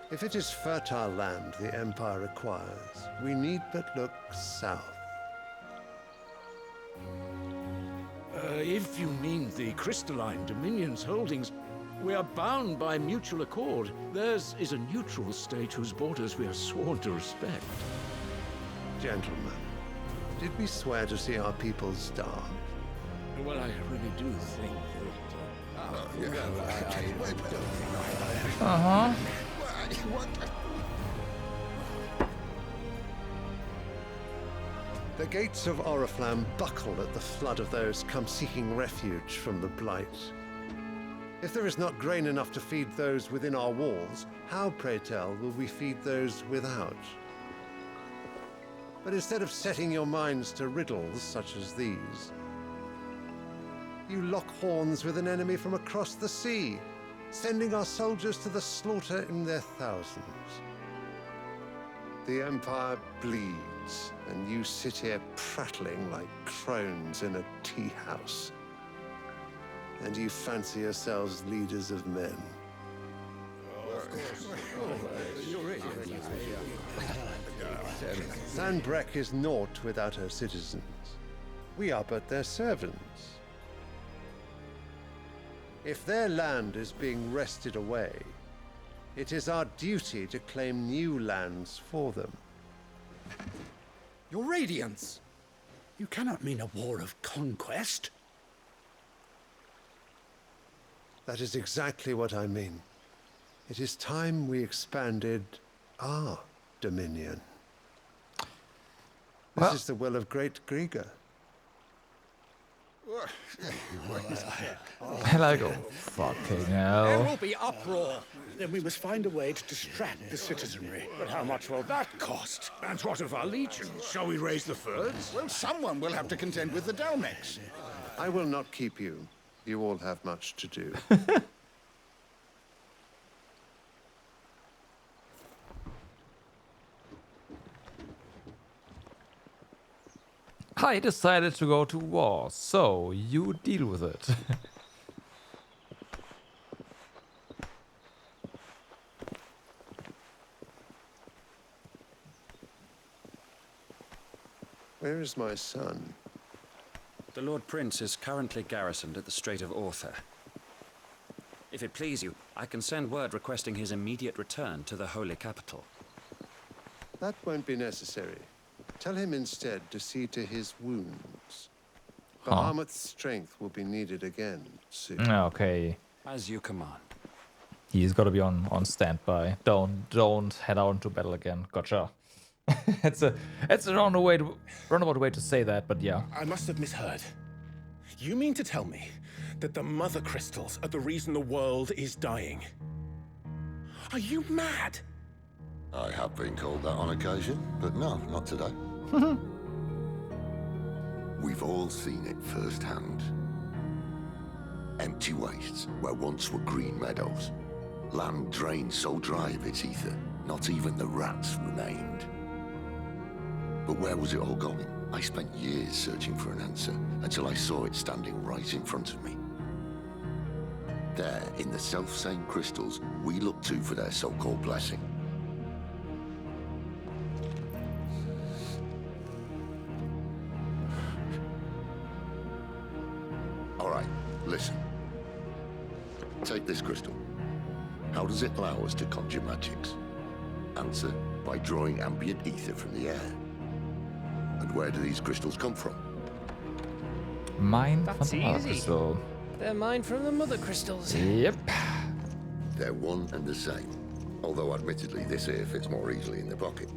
If it is fertile land the Empire requires, we need but look south. If you mean the crystalline Dominion's holdings, we are bound by mutual accord. Theirs is a neutral state whose borders we are sworn to respect. Gentlemen, did we swear to see our people starve? Well, I really do think that... Uh-huh. The gates of Oriflamme buckle at the flood of those come seeking refuge from the blight. If there is not grain enough to feed those within our walls, how, pray tell, will we feed those without? But instead of setting your minds to riddles such as these, you lock horns with an enemy from across the sea, sending our soldiers to the slaughter in their thousands. The Empire bleeds, and you sit here prattling like crones in a tea house. And you fancy yourselves leaders of men. Sanbreque is naught without her citizens. We are but their servants. If their land is being wrested away, it is our duty to claim new lands for them. Your Radiance! You cannot mean a war of conquest. That is exactly what I mean. It is time we expanded our dominion. This is the will of great Grieger. Like, oh, fucking hell. There will be uproar. Then we must find a way to distract the citizenry. But how much will that cost? And what of our legions? Shall we raise the furs? Well, someone will have to contend with the Dalmex. I will not keep you. You all have much to do. I decided to go to war, so you deal with it. Where is my son? The Lord Prince is currently garrisoned at the Strait of Arthur. If it please you, I can send word requesting his immediate return to the Holy Capital. That won't be necessary. Tell him instead to see to his wounds. Bahamut's strength will be needed again soon. Okay. As you command. He's got to be on standby. Don't head out into battle again. Gotcha. it's a roundabout way to say that, but yeah. I must have misheard. You mean to tell me that the mother crystals are the reason the world is dying? Are you mad? I have been called that on occasion, but no, not today. We've all seen it firsthand. Empty wastes where once were green meadows. Land drained so dry of its ether, not even the rats remained. But where was it all going? I spent years searching for an answer, until I saw it standing right in front of me. There, in the self-same crystals, we look to for their so-called blessing. Listen. Take this crystal. How does it allow us to conjure magics? Answer, by drawing ambient ether from the air. And where do these crystals come from? Mine That's from the mother easy. crystal. They're mine from the mother crystals. Yep. They're one and the same. Although admittedly this here fits more easily in the pocket.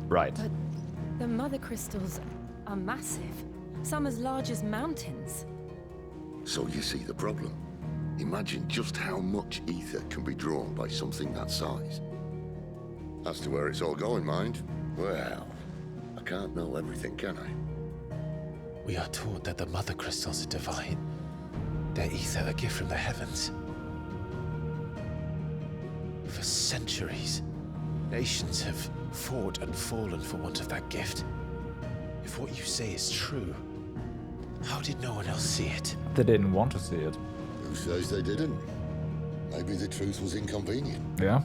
Right. But the mother crystals are massive. Some as large as mountains. So you see the problem. Imagine just how much ether can be drawn by something that size. As to where it's all going, mind, well, I can't know everything, can I? We are taught that the mother crystals are divine. Their ether a gift from the heavens. For centuries, nations have fought and fallen for want of that gift. If what you say is true, how did no one else see it? They didn't want to see it. Who says they didn't? Maybe the truth was inconvenient. Yeah.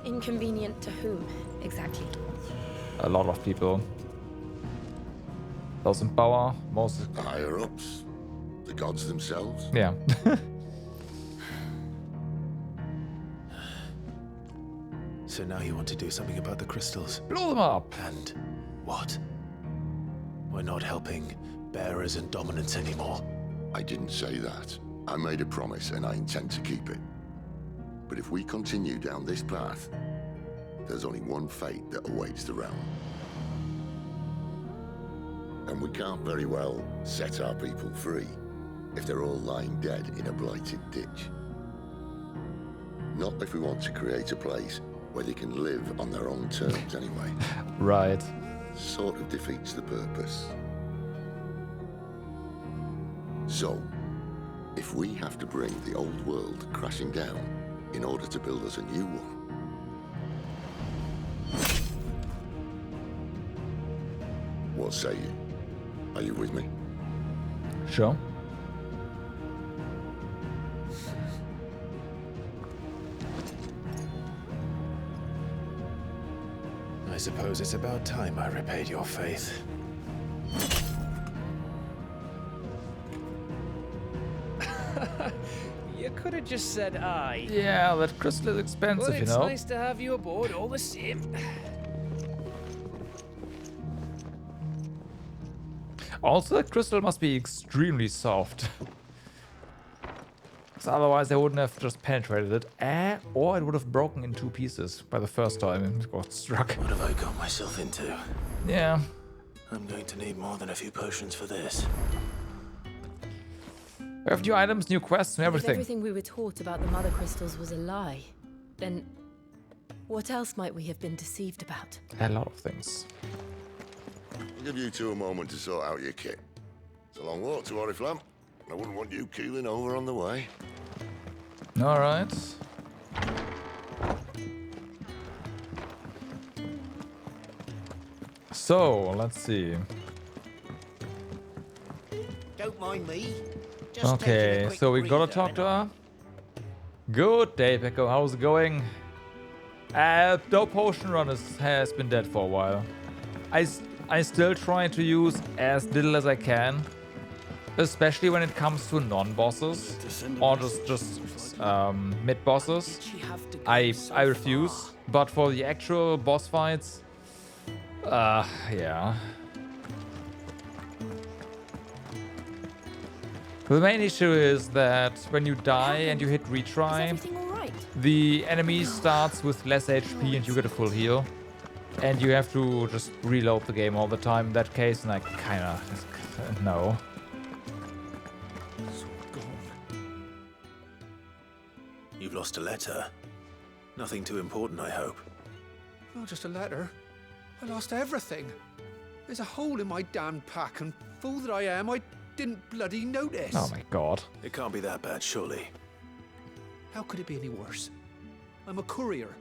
Inconvenient to whom, exactly? A lot of people. Those in power, most... The higher-ups. The gods themselves. Yeah. So now you want to do something about the crystals? Blow them up! And what? We're not helping bearers and dominants anymore. I didn't say that. I made a promise and I intend to keep it. But if we continue down this path, there's only one fate that awaits the realm. And we can't very well set our people free if they're all lying dead in a blighted ditch. Not if we want to create a place where they can live on their own terms anyway. Right. Sort of defeats the purpose. So, if we have to bring the old world crashing down in order to build us a new one, what say you? Are you with me? Sure. I suppose it's about time I repaid your faith. just said aye. Yeah, that crystal is expensive, But you it's know. nice to have you aboard all the same. Also, that crystal must be extremely soft. Because otherwise I wouldn't have just penetrated it. Or it would have broken in 2 pieces by the first time it got struck. What have I got myself into? Yeah. I'm going to need more than a few potions for this. We have new items, new quests, and If everything. everything we were taught about the mother crystals was a lie, then what else might we have been deceived about? A lot of things. I'll give you two a moment to sort out your kit. It's a long walk to Oriflamme, and I wouldn't want you keeling over on the way. Alright. So, let's see. Don't mind me. Just taking a Okay, quick so we gotta breather talk and to her. Good day, Pekko. How's it going? No potion run has been dead for a while. I still try to use as little as I can, especially when it comes to non-bosses or just mid-bosses. I refuse, but for the actual boss fights, yeah. The main issue is that when you die and you hit retry, the enemy starts with less HP and you get a full heal. And you have to just reload the game all the time in that case, and I kinda no. You've lost a letter. Nothing too important, I hope. Not just a letter. I lost everything. There's a hole in my damn pack, and fool that I am, I didn't bloody notice. Oh my god. It can't be that bad, surely. How could it be any worse? I'm a courier.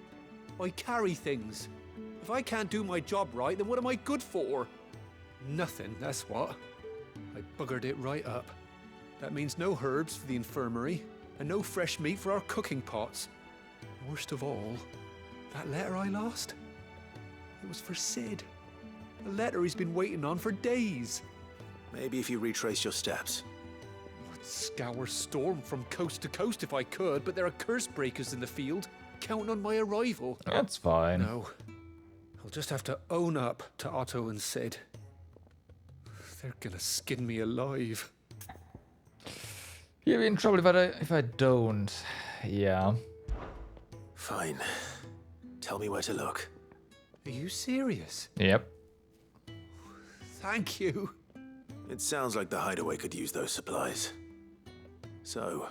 I carry things. If I can't do my job right, then what am I good for? Nothing, that's what. I buggered it right up. That means no herbs for the infirmary, and no fresh meat for our cooking pots. Worst of all, that letter I lost? It was for Sid. A letter he's been waiting on for days. Maybe if you retrace your steps. I'd scour Storm from coast to coast if I could, but there are curse breakers in the field, counting on my arrival. That's fine. No. I'll just have to own up to Otto and Sid. They're gonna skin me alive. You'll be in trouble if I don't. Yeah. Fine. Tell me where to look. Are you serious? Yep. Thank you. It sounds like the Hideaway could use those supplies. So,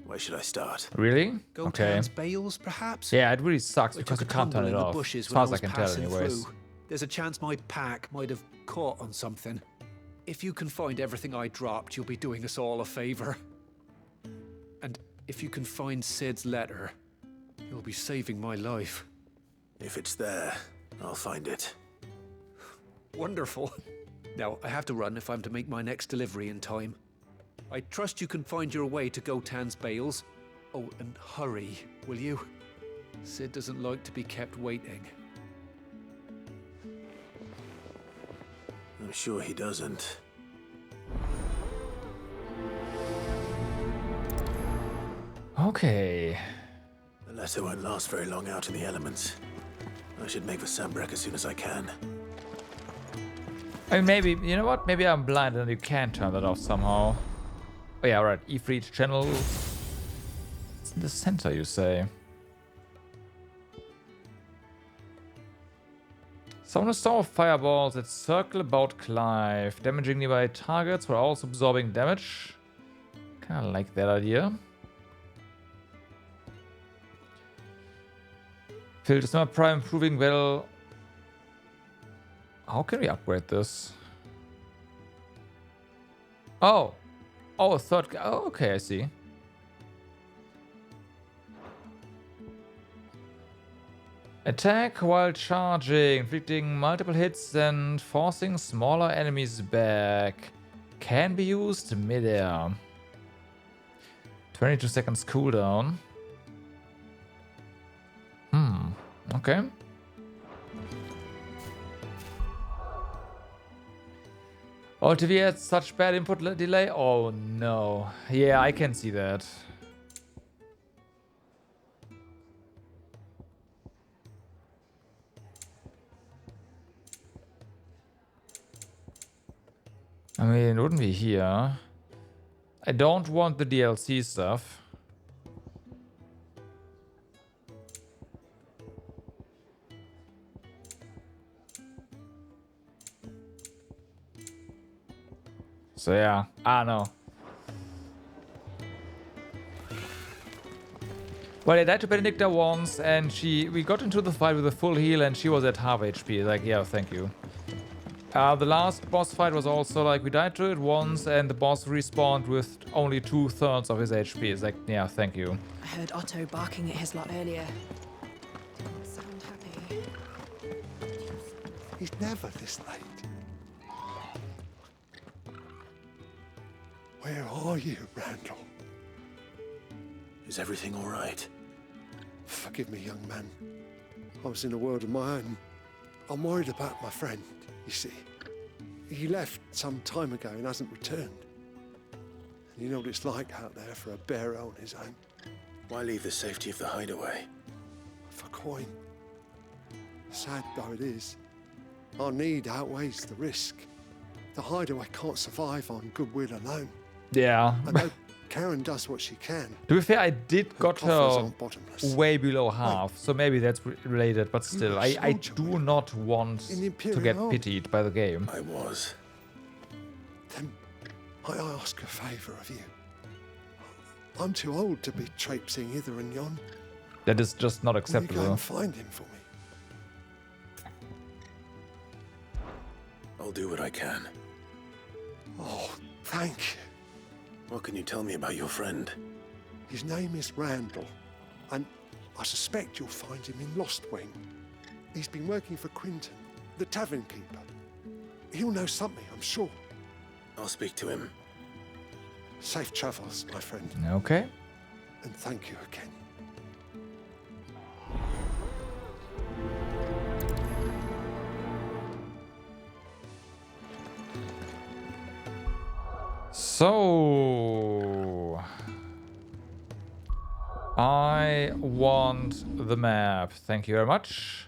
where should I start? Really? Okay. Gotan's bales, perhaps? Yeah, it really sucks I because took you a can't turn tumble it in the off. bushes As when far I as I was can tell, passing anyways. through. There's a chance my pack might have caught on something. If you can find everything I dropped, you'll be doing us all a favor. And if you can find Sid's letter, you'll be saving my life. If it's there, I'll find it. Wonderful. Now, I have to run if I'm to make my next delivery in time. I trust you can find your way to Gotan's bales. Oh, and hurry, will you? Sid doesn't like to be kept waiting. I'm sure he doesn't. Okay. The letter won't last very long out in the elements. I should make for Sambrek as soon as I can. I mean, maybe, you know what? Maybe I'm blind and you can turn that off somehow. Oh yeah, right. Ifrit channel. It's in the center, you say. Summon a storm of fireballs that circle about Clive, damaging nearby targets while also absorbing damage. Kinda like that idea. Field is not prime, improving well. How can we upgrade this? Oh. Oh, a third. Oh, okay, I see. Attack while charging, inflicting multiple hits and forcing smaller enemies back. Can be used mid-air. 22 seconds cooldown. Okay. TV had such bad input delay? Oh no. Yeah, I can see that. I mean, it wouldn't be here. I don't want the DLC stuff. So yeah, I don't know. Well, I died to Benedicta once, and we got into the fight with a full heal, and she was at half HP. Like, yeah, thank you. The last boss fight was also like, we died to it once, and the boss respawned with only 2/3 of his HP. It's like, yeah, thank you. I heard Otto barking at his lot earlier. Didn't sound happy. He's never this late. Where are you, Randall? Is everything all right? Forgive me, young man. I was in a world of my own. I'm worried about my friend, you see. He left some time ago and hasn't returned. And you know what it's like out there for a bearer on his own. Why leave the safety of the hideaway? For coin. Sad though it is, our need outweighs the risk. The hideaway can't survive on goodwill alone. Yeah. I know Karen does what she can. To be fair, I did got her bottomless. way below half, so maybe that's related, but still, I do not want to get pitied by the game. I was. Then I ask a favour of you. I'm too old to be traipsing hither and yon. That is just not Will you go acceptable. and find him for me? I'll do what I can. Oh, thank you. What can you tell me about your friend? His name is Randall, and I suspect you'll find him in Lost Wing. He's been working for Quinton, the tavern keeper. He'll know something, I'm sure. I'll speak to him. Safe travels, my friend. Okay. And thank you again. So I want the map. Thank you very much.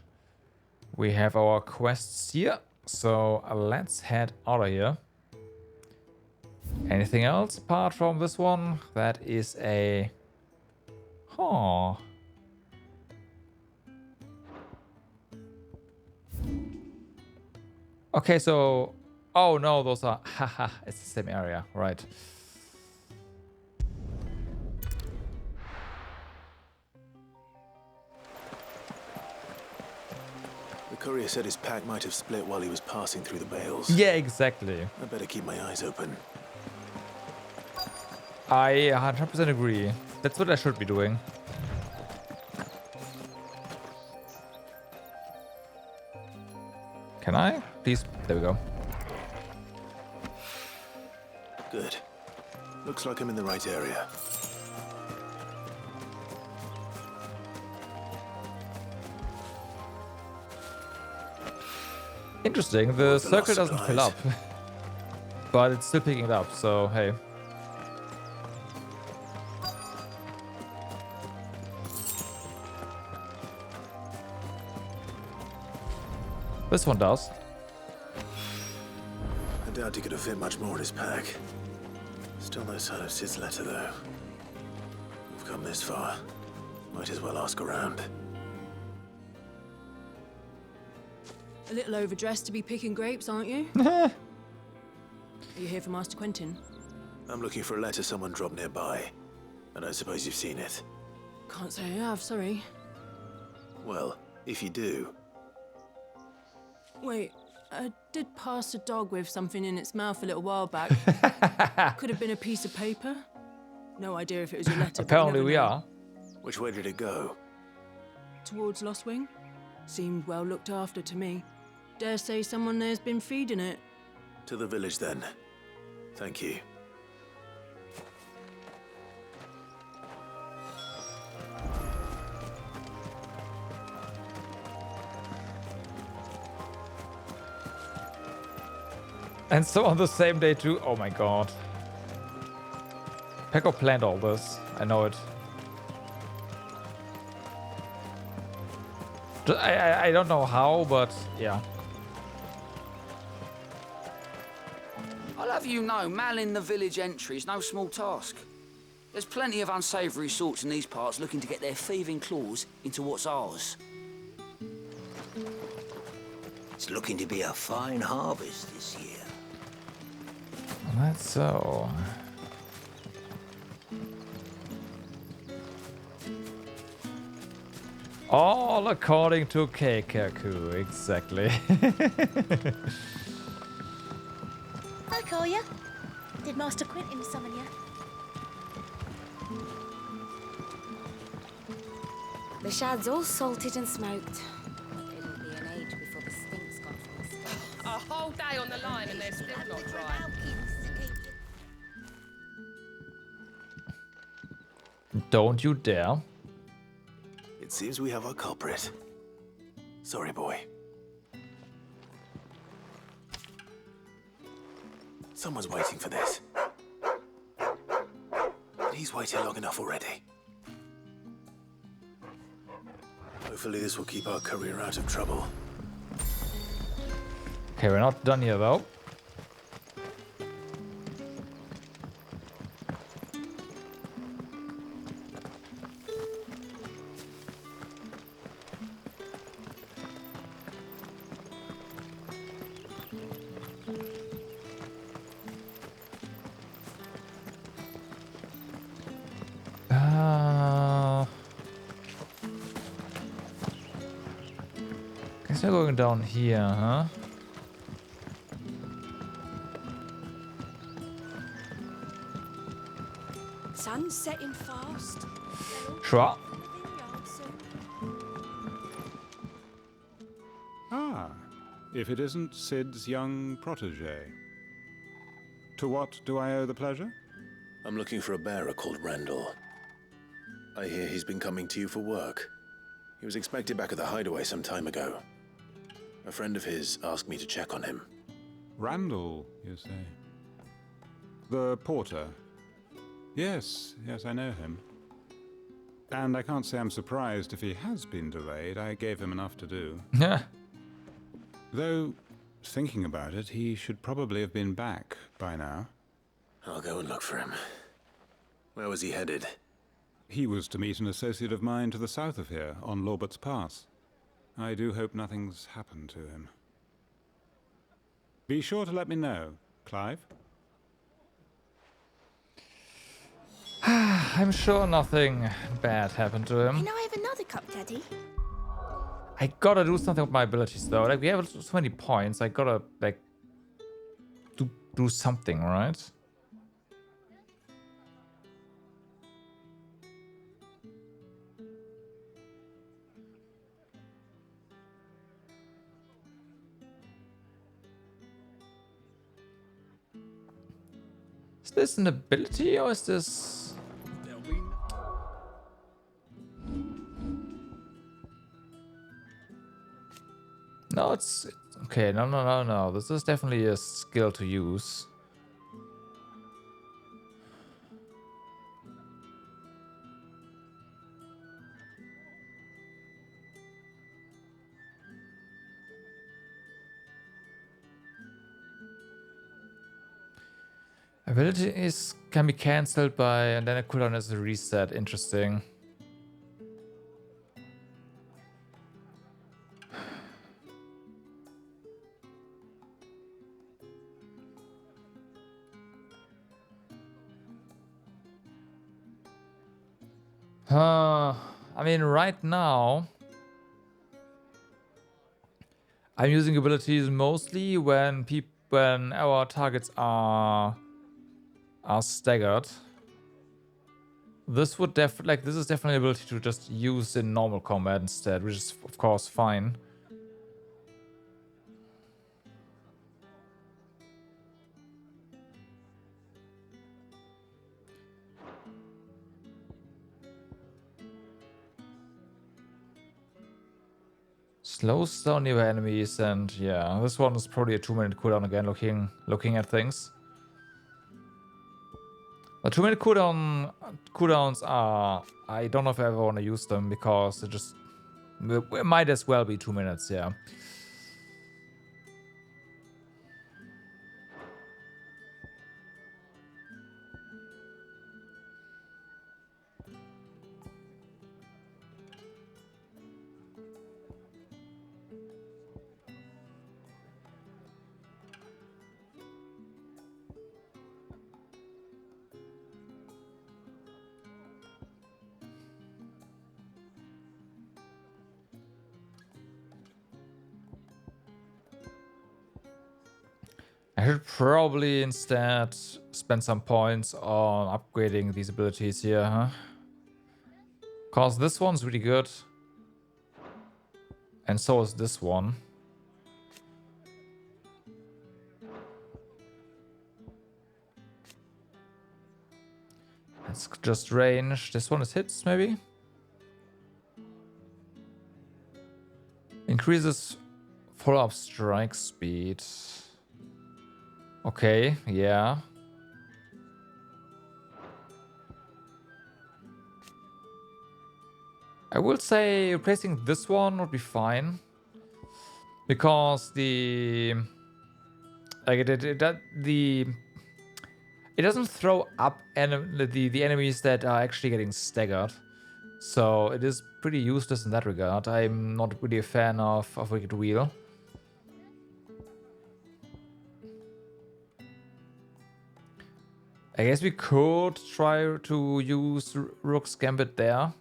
We have our quests here. So let's head out of here. Anything else apart from this one? That is a... Huh. Okay, so... Oh no, those are... Haha, it's the same area, right. The courier said his pack might have split while he was passing through the bales. Yeah, exactly. I better keep my eyes open. I 100% agree. That's what I should be doing. Can I? Please. There we go. Good. Looks like I'm in the right area. Interesting. The circle doesn't fill up. But it's still picking it up, so hey. This one does. I doubt he could have fit much more in his pack. Still no sign of Sid's letter, though. We've come this far. Might as well ask around. A little overdressed to be picking grapes, aren't you? Are you here for Master Quentin? I'm looking for a letter someone dropped nearby. I don't suppose you've seen it. Can't say I have, sorry. Well, if you do... Wait, I did pass a dog with something in its mouth a little while back. Could have been a piece of paper. No idea if it was your letter. Apparently we are. Which way did it go? Towards Lost Wing. Seemed well looked after to me. Dare say someone there's been feeding it. To the village, then. Thank you. And so on the same day too. Oh my god. Pekko planned all this. I know it. I don't know how, but yeah. I'll have have you know, malling the village entry is no small task. There's plenty of unsavoury sorts in these parts looking to get their thieving claws into what's ours. It's looking to be a fine harvest this year. That's so. All according to Keikaku, exactly. Hi, Koya. Did Master Quentin summon you? The shad's all salted and smoked. It'll be an age before the stink's gone from the skin. A whole day on the line and they're still not dry. Don't you dare. It seems we have our culprit. Sorry, boy. Someone's waiting for this. But he's waited long enough already. Hopefully this will keep our career out of trouble. Okay, we're not done here though. Guess we're going down here, huh? Sun's setting fast. Sure. Ah, if it isn't Sid's young protege. To what do I owe the pleasure? I'm looking for a bearer called Randall. I hear he's been coming to you for work. He was expected back at the Hideaway some time ago. A friend of his asked me to check on him. Randall, you say? The porter? Yes, I know him. And I can't say I'm surprised if he has been delayed. I gave him enough to do. Yeah. Though, thinking about it, he should probably have been back by now. I'll go and look for him. Where was he headed? He was to meet an associate of mine to the south of here, on Lorbert's Pass. I do hope nothing's happened to him. Be sure to let me know, Clive. I'm sure nothing bad happened to him. Can I have another cup, Daddy? I gotta do something with my abilities though. Like we have so many points. I gotta like do something, right? Is this an ability or is this? No, it's okay. No. This is definitely a skill to use. Ability can be cancelled by, and then a cooldown is a reset. Interesting. I mean, right now, I'm using abilities mostly when our targets are staggered. This would this is definitely an ability to just use in normal combat instead, which is of course fine. Slows down your enemies, and yeah, this one is probably a 2-minute cooldown again, looking at things. The 2-minute cooldowns are, I don't know if I ever want to use them because it might as well be 2 minutes, yeah. I should probably instead spend some points on upgrading these abilities here, huh? Cause this one's really good. And so is this one. It's just range. This one is hits, maybe? Increases follow-up strike speed. Okay, yeah. I will say replacing this one would be fine. Because the... Like, it doesn't throw up the enemies that are actually getting staggered. So it is pretty useless in that regard. I'm not really a fan of Wicked Wheel. I guess we could try to use Rook's Gambit there.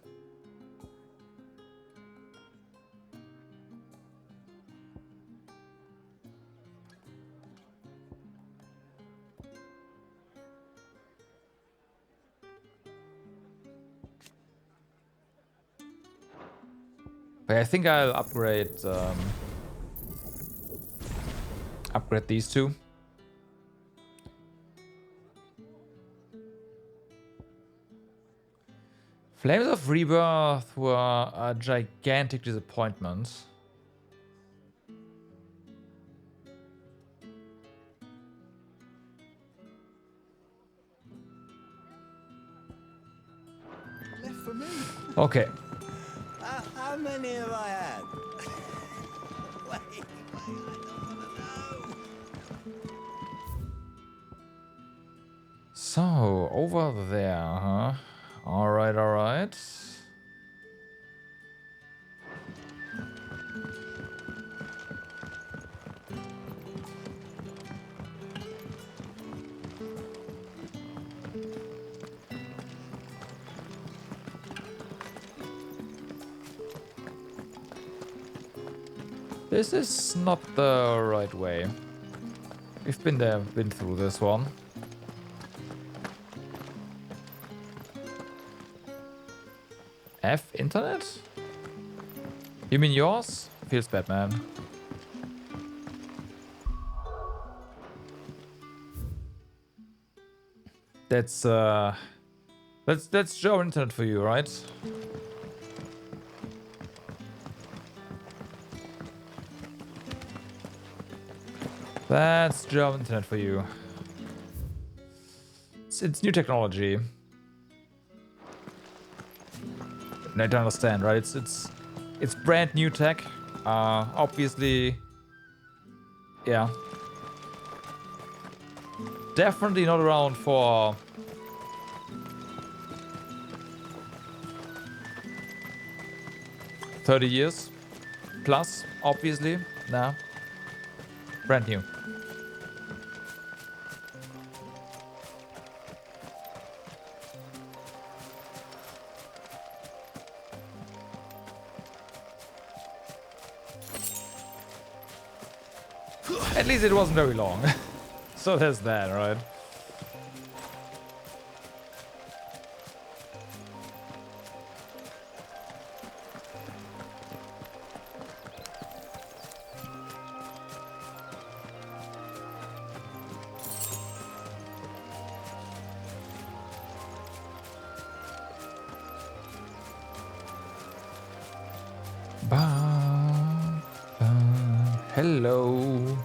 But I think I'll upgrade these two. Flames of Rebirth were a gigantic disappointment. Left for me. Okay. How many have I had? Wait, I don't want to know. So, over there, huh? Alright, alright. This is not the right way. We've been there, been through this one. F internet? You mean yours? Feels bad, man. That's German internet for you, right? That's German internet for you. It's new technology. I don't understand, right? It's brand new tech. Obviously, yeah. Definitely not around for 30 years plus, obviously. Nah. Brand new. At least it wasn't very long. So there's that, right? Hello.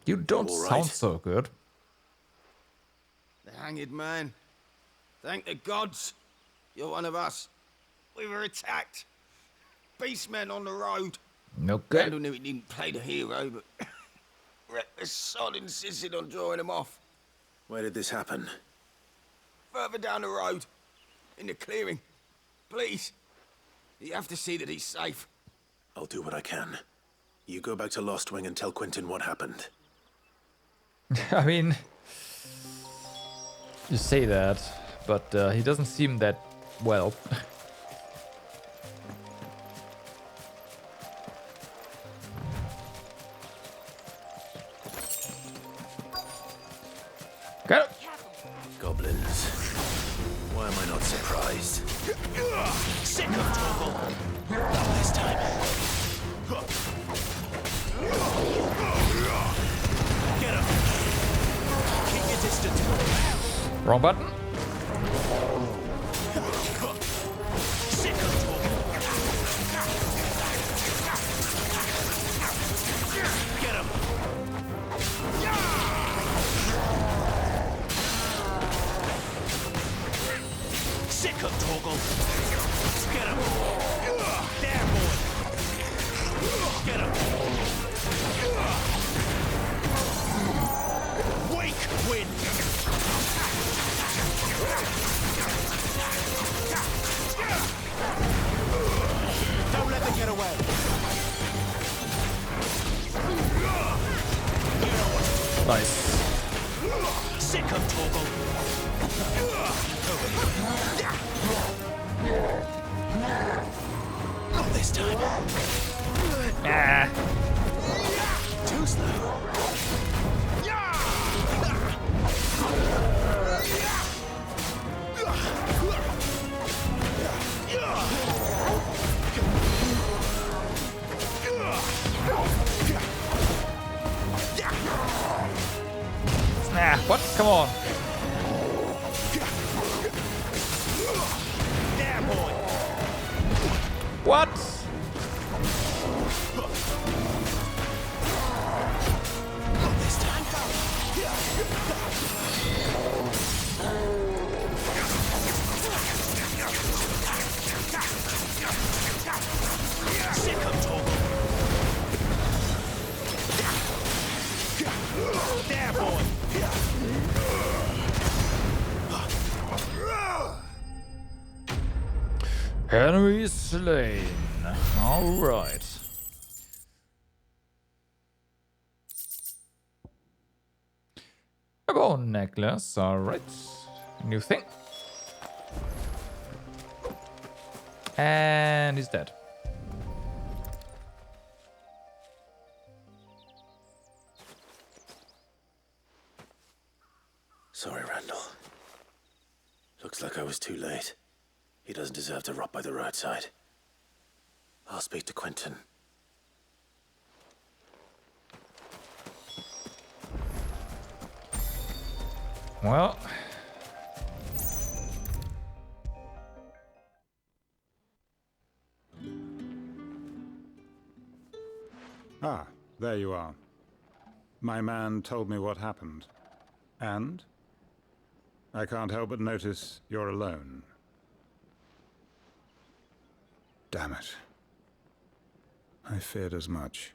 You don't sound so good. The hanged man. Thank the gods. You're one of us. We were attacked. Beastmen on the road. Okay. Randall knew he didn't play the hero, but reckless sod insisted on drawing him off. Where did this happen? Further down the road. In the clearing. Please. You have to see that he's safe. I'll do what I can. You go back to Lost Wing and tell Quentin what happened. I mean, you say that, but he doesn't seem that well. Got it. Goblins. Why am I not surprised? Sick of trouble. Not this time. Get him. Keep your distance. Wrong button. Sick of trouble. Get him. Sick of Toggle. Get him. There, boy. Get him. Wake wind. Don't let them get away. Nice. Sick of Toggle. Not this time. Ah. Too slow. Ah, what? Come on. There, boy. What? Not this time. Sick of Toggle. There, boy. Henry slain. All right. A bone necklace. All right. New thing. And he's dead. Sorry, Randall. Looks like I was too late. He doesn't deserve to rot by the roadside. I'll speak to Quentin. Well. Ah, there you are. My man told me what happened. And? I can't help but notice you're alone. Damn it. I feared as much.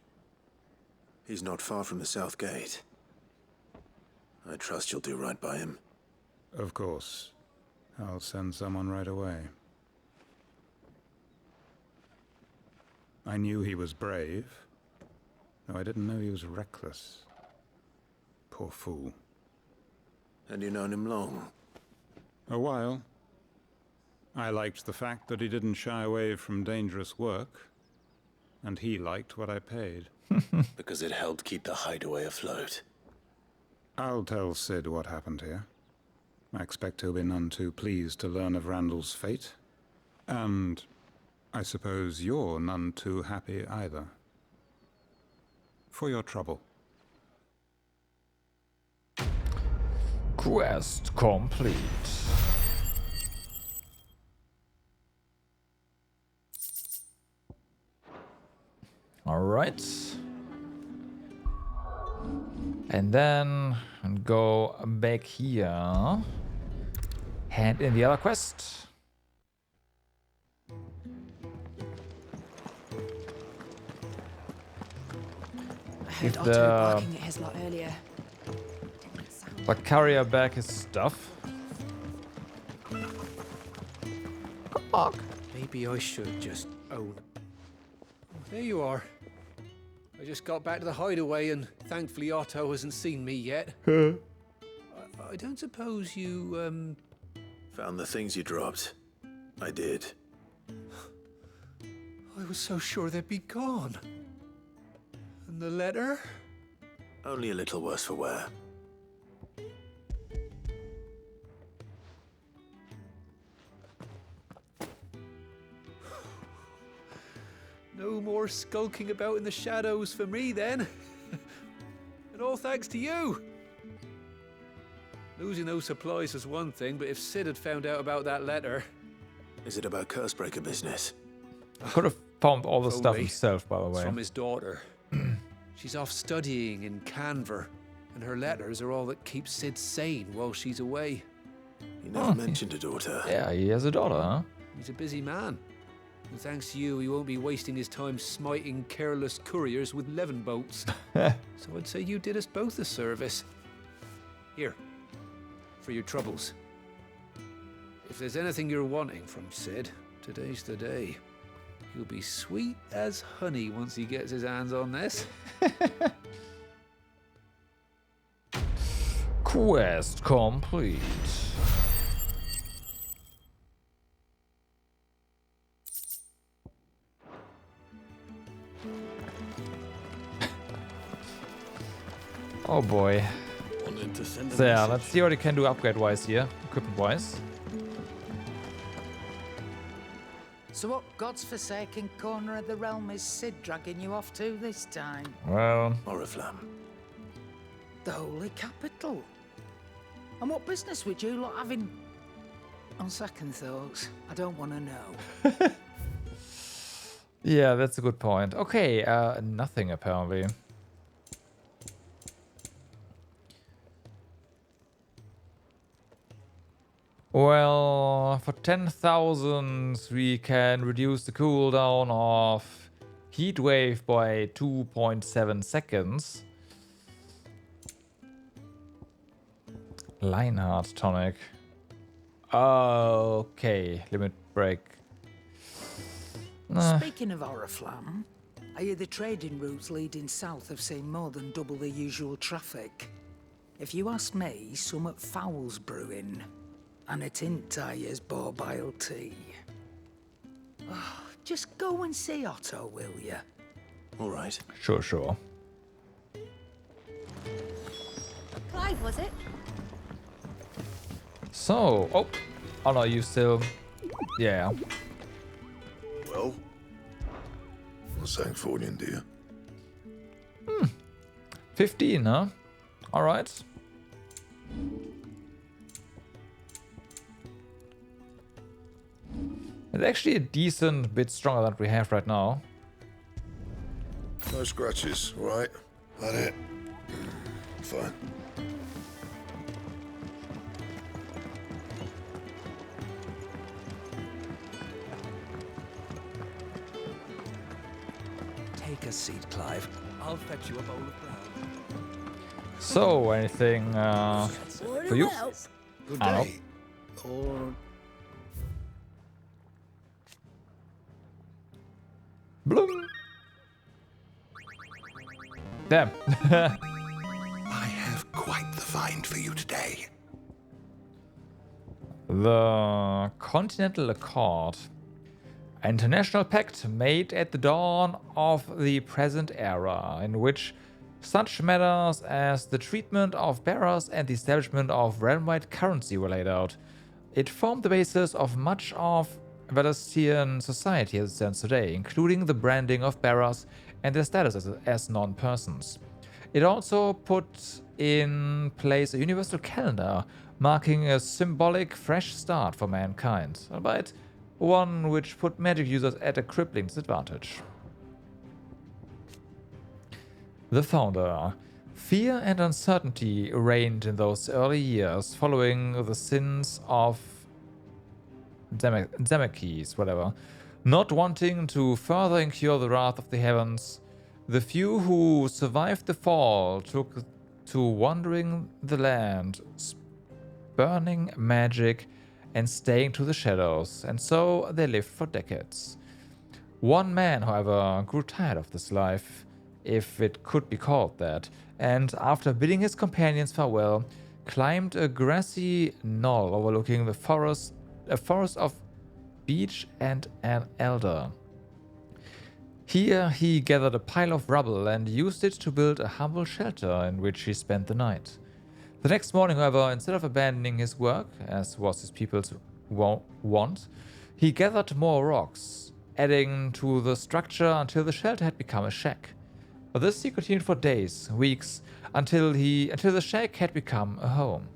He's not far from the South Gate. I trust you'll do right by him. Of course. I'll send someone right away. I knew he was brave, though I didn't know he was reckless. Poor fool. And you've known him long? A while. I liked the fact that he didn't shy away from dangerous work, and he liked what I paid. Because it helped keep the Hideaway afloat. I'll tell Sid what happened here. I expect he'll be none too pleased to learn of Randall's fate. And I suppose you're none too happy either. For your trouble. Quest complete. All right. And then go back here. Hand in the other quest. I heard Otto barking at his lot earlier. But carrier back his stuff. Come on. Maybe I should just own. There you are. I just got back to the Hideaway and thankfully Otto hasn't seen me yet. I don't suppose you, Found the things you dropped. I did. I was so sure they'd be gone. And the letter? Only a little worse for wear. No more skulking about in the shadows for me, then. And all thanks to you. Losing those supplies was one thing, but if Sid had found out about that letter... Is it about Cursebreaker business? Could have found all the stuff Only. himself, by the It's way. from his daughter. She's off studying in Canver, and her letters are all that keeps Sid sane while she's away. You never mentioned a daughter. Yeah, he has a daughter, huh? He's a busy man. And thanks to you, he won't be wasting his time smiting careless couriers with levin bolts. So I'd say you did us both a service. Here, for your troubles. If there's anything you're wanting from Sid, today's the day. He'll be sweet as honey once he gets his hands on this. Quest complete. Oh boy. So yeah, let's see what he can do upgrade-wise here, equipment-wise. So what God's forsaken corner of the realm is Sid dragging you off to this time? Well... Oriflamme. The Holy Capital. And what business would you lot having? On second thoughts, I don't want to know. Yeah, that's a good point. Okay, nothing apparently. Well, for 10,000 we can reduce the cooldown of Heatwave by 2.7 seconds. Lionheart tonic. Okay, limit break. Speaking of Oriflamme, I hear the trading routes leading south have seen more than double the usual traffic. If you ask me, somewhat foul's brewing. And it ain't Tyre's borbile tea. Oh, just go and see Otto, will you? All right. Sure, sure. Clive, was it? So, oh no, you still, yeah. Well, what's Sancfordian, dear? 15, huh? All right. It's actually a decent bit stronger than we have right now. No scratches, all right? That it? Fine. Take a seat, Clive. I'll fetch you a bowl of brown. So, anything for you? Good I don't day. Or... Bloom. Damn. I have quite the find for you today. The Continental Accord. An international pact made at the dawn of the present era, in which such matters as the treatment of bearers and the establishment of realm-wide currency were laid out. It formed the basis of much of Valestian society as it stands today, including the branding of bearers and their status as non-persons. It also put in place a universal calendar, marking a symbolic fresh start for mankind, albeit one which put magic users at a crippling disadvantage. The Founder. Fear and uncertainty reigned in those early years following the sins of Zemeckis, whatever. Not wanting to further incur the wrath of the heavens, the few who survived the fall took to wandering the land, burning magic and staying to the shadows, and so they lived for decades. One man, however, grew tired of this life, if it could be called that, and after bidding his companions farewell, climbed a grassy knoll overlooking the forest, a forest of beech and an elder. Here he gathered a pile of rubble and used it to build a humble shelter in which he spent the night. The next morning, however, instead of abandoning his work, as was his people's wont, he gathered more rocks, adding to the structure until the shelter had become a shack. But this he continued for days, weeks, until the shack had become a home.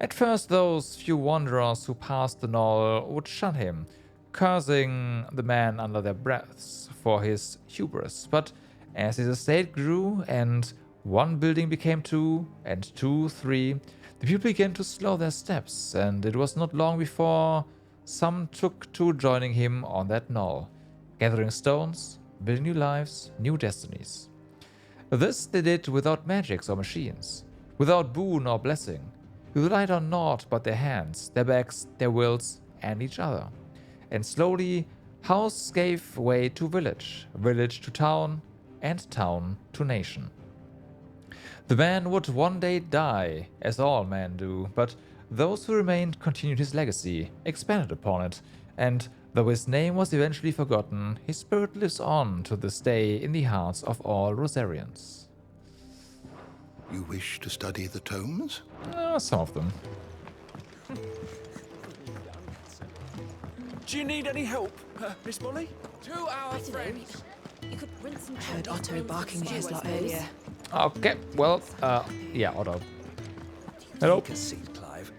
At first, those few wanderers who passed the knoll would shun him, cursing the man under their breaths for his hubris. But as his estate grew and one building became 2, and 2, 3, the people began to slow their steps, and it was not long before some took to joining him on that knoll, gathering stones, building new lives, new destinies. This they did without magics or machines, without boon or blessing. They relied on naught but their hands, their backs, their wills, and each other. And slowly, house gave way to village, village to town, and town to nation. The man would one day die, as all men do, but those who remained continued his legacy, expanded upon it, and though his name was eventually forgotten, his spirit lives on to this day in the hearts of all Rosarians. You wish to study the tomes? Some of them. Do you need any help, Miss Molly? To our friends. You could rinse some. I heard Otto barking at his lot earlier. Okay, well, yeah, Otto. Hello. Take a seat, Clive.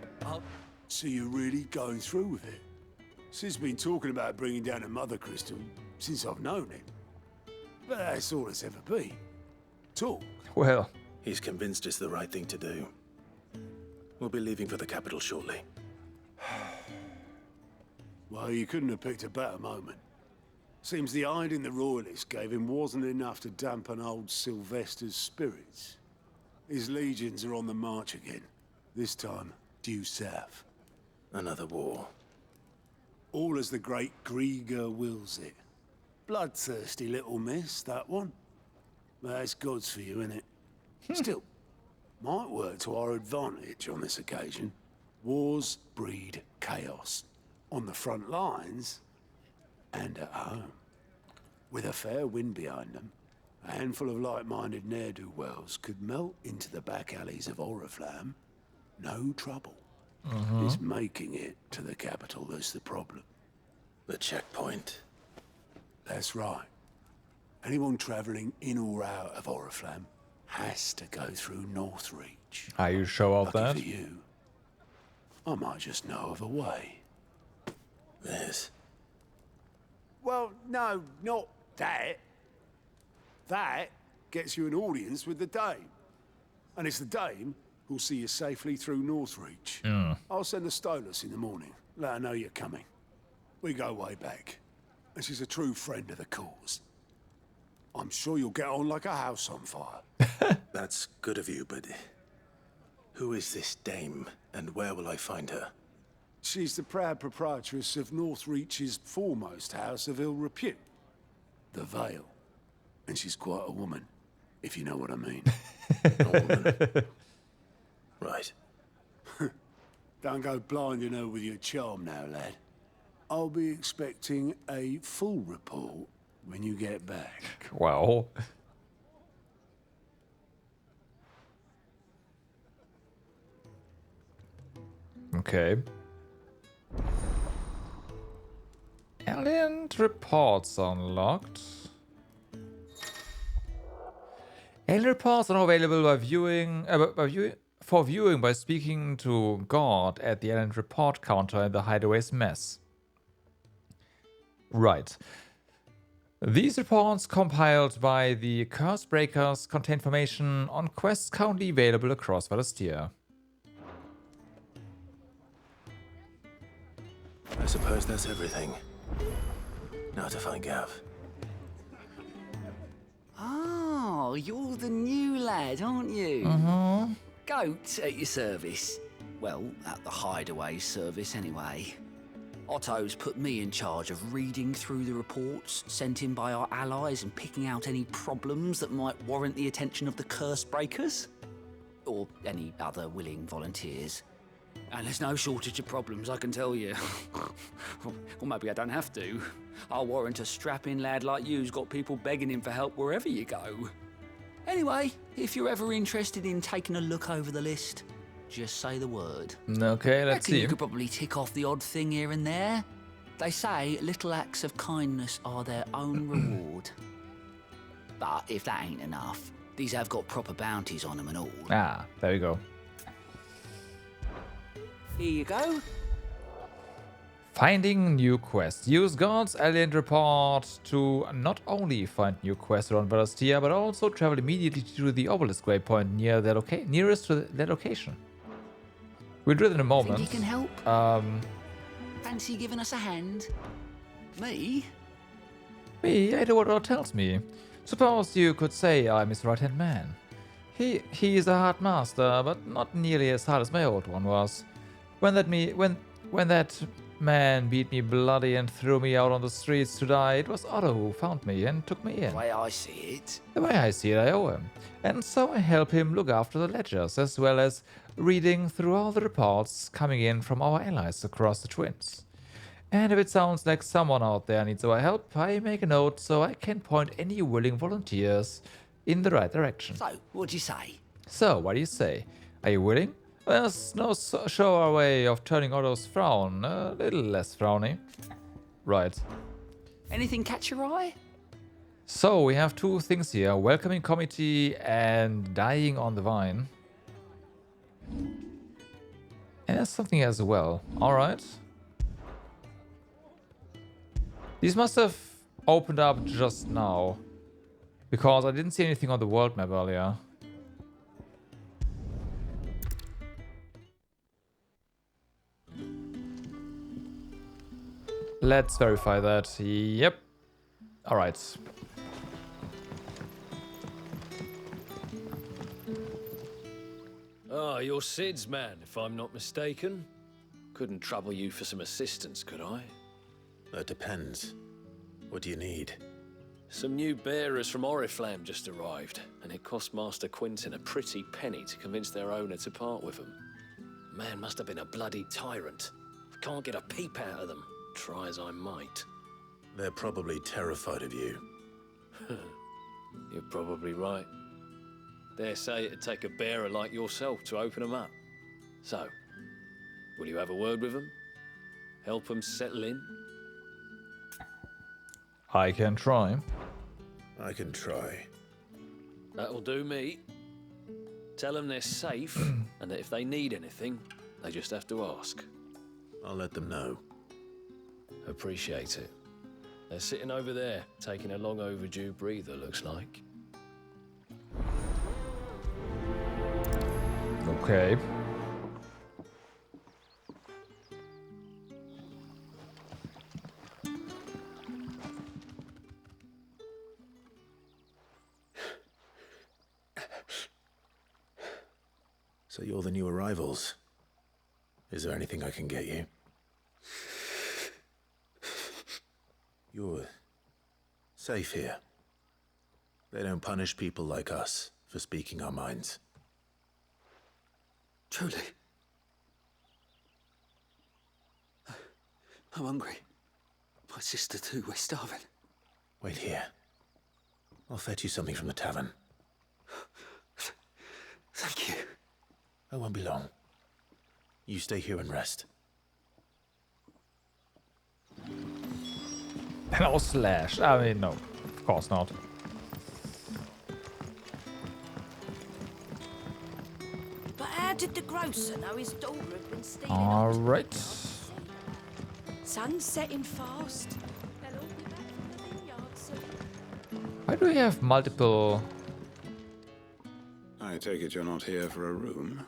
So you're really going through with it? Sid's been talking about bringing down a mother crystal since I've known him. But that's all it's ever been. Talk. Well, he's convinced it's the right thing to do. We'll be leaving for the capital shortly. Well, you couldn't have picked a better moment. Seems the hiding the royalists gave him wasn't enough to dampen old Sylvester's spirits. His legions are on the march again, this time due south. Another war. All as the great Grieger wills it. Bloodthirsty little miss, that one. That's God's for you, innit? Still, might work to our advantage on this occasion. Wars breed chaos. On the front lines, and at home. With a fair wind behind them, a handful of like-minded ne'er-do-wells could melt into the back alleys of Oriflamme. No trouble. It's making it to the capital that's the problem. The checkpoint. That's right. Anyone travelling in or out of Oriflamme has to go through Northreach. Are you sure of that? For you, I might just know of a way. This? Well, no, not that. That gets you an audience with the Dame. And it's the Dame who'll see you safely through Northreach. I'll send the Stolas in the morning. Let her know you're coming. We go way back. And she's a true friend of the cause. I'm sure you'll get on like a house on fire. That's good of you, but who is this Dame, and where will I find her? She's the proud proprietress of Northreach's foremost house of ill repute, the Vale. And she's quite a woman, if you know what I mean. A woman. Right. Don't go blinding her with your charm now, lad. I'll be expecting a full report when you get back. Well. Okay. Alien reports unlocked. Alien reports are now available by viewing by speaking to God at the Alien report counter in the Hideaway's mess. Right. These reports, compiled by the Curse Breakers, contain information on quests currently available across Valistia. I suppose that's everything. Now to find Gav. Oh, you're the new lad, aren't you? Goat at your service. Well, at the Hideaway service anyway. Otto's put me in charge of reading through the reports sent in by our allies and picking out any problems that might warrant the attention of the Curse Breakers. or any other willing volunteers. And there's no shortage of problems, I can tell you. Or maybe I don't have to. I'll warrant a strapping lad like you's got people begging him for help wherever you go. Anyway, if you're ever interested in taking a look over the list, just say the word. Okay, let's Reckon see. You could probably tick off the odd thing here and there. They say little acts of kindness are their own reward. But if that ain't enough, these have got proper bounties on them and all. Ah, there we go. Here you go. Finding new quests. Use God's Alien Report to not only find new quests around Valistia, but also travel immediately to the obelisk waypoint near their nearest to their location. We'll do it in a moment. Think you can help? Fancy giving us a hand? Me? Me, I do what God tells me. Suppose you could say I'm his right-hand man. He is a hard master, but not nearly as hard as my old one was. When that man beat me bloody and threw me out on the streets to die, it was Otto who found me and took me in. The way I see it. The way I see it, I owe him. And so I help him look after the ledgers, as well as reading through all the reports coming in from our allies across the Twins. And if it sounds like someone out there needs our help, I make a note so I can point any willing volunteers in the right direction. So, what'd you say? So, what do you say? Are you willing? There's no sure way of turning Otto's frown a little less frowny. Right. Anything catch your eye? So, we have two things here. Welcoming committee and dying on the vine. And there's something as well. Alright. These must have opened up just now. Because I didn't see anything on the world map earlier. Let's verify that. Yep. Alright. Ah, you're Sid's man, if I'm not mistaken. Couldn't trouble you for some assistance, could I? That depends. What do you need? Some new bearers from Oriflamme just arrived, and it cost Master Quentin a pretty penny to convince their owner to part with them. Man must have been a bloody tyrant. Can't get a peep out of them, try as I might. They're probably terrified of you. You're probably right. Dare say it'd take a bearer like yourself to open them up. So, will you have a word with them? Help them settle in? I can try. I can try. That'll do me. Tell them they're safe, and that if they need anything, they just have to ask. I'll let them know. Appreciate it. They're sitting over there, taking a long overdue breather, looks like. Okay. So you're the new arrivals. Is there anything I can get you? You're safe here. They don't punish people like us for speaking our minds. Truly. I'm hungry. My sister too, we're starving. Wait here. I'll fetch you something from the tavern. Thank you. I won't be long. You stay here and rest. No slash. I mean, no. Of course not. But how did the grocer know his daughter had been stealing? Alright. Sun's setting fast. They'll all be back from the vineyard soon. Why do we have multiple... I take it you're not here for a room?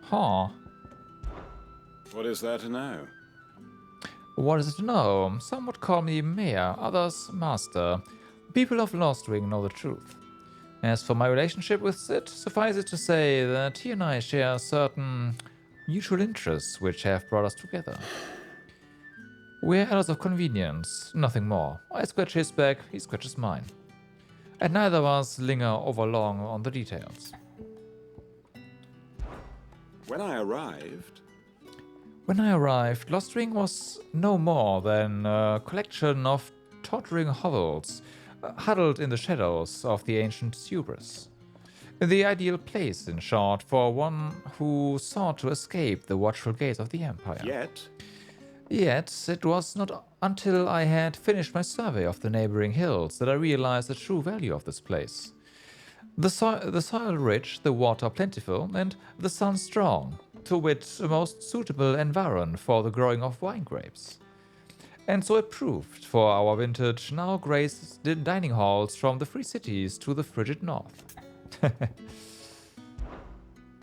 Huh. What is there to know? What is it to know? Some would call me mayor, others master. People of Lost Ring know the truth. As for my relationship with Sid, suffice it to say that he and I share certain mutual interests which have brought us together. We're allies of convenience, nothing more. I scratch his back, he scratches mine. and neither of us linger overlong on the details. When I arrived, Lost Ring was no more than a collection of tottering hovels, huddled in the shadows of the ancient Hubris. The ideal place, in short, for one who sought to escape the watchful gaze of the Empire. Yet, it was not until I had finished my survey of the neighboring hills that I realized the true value of this place. The soil rich, the water plentiful, and the sun strong, to wit, a most suitable environ for the growing of wine grapes. And so it proved, for our vintage now graced the dining halls from the free cities to the frigid north.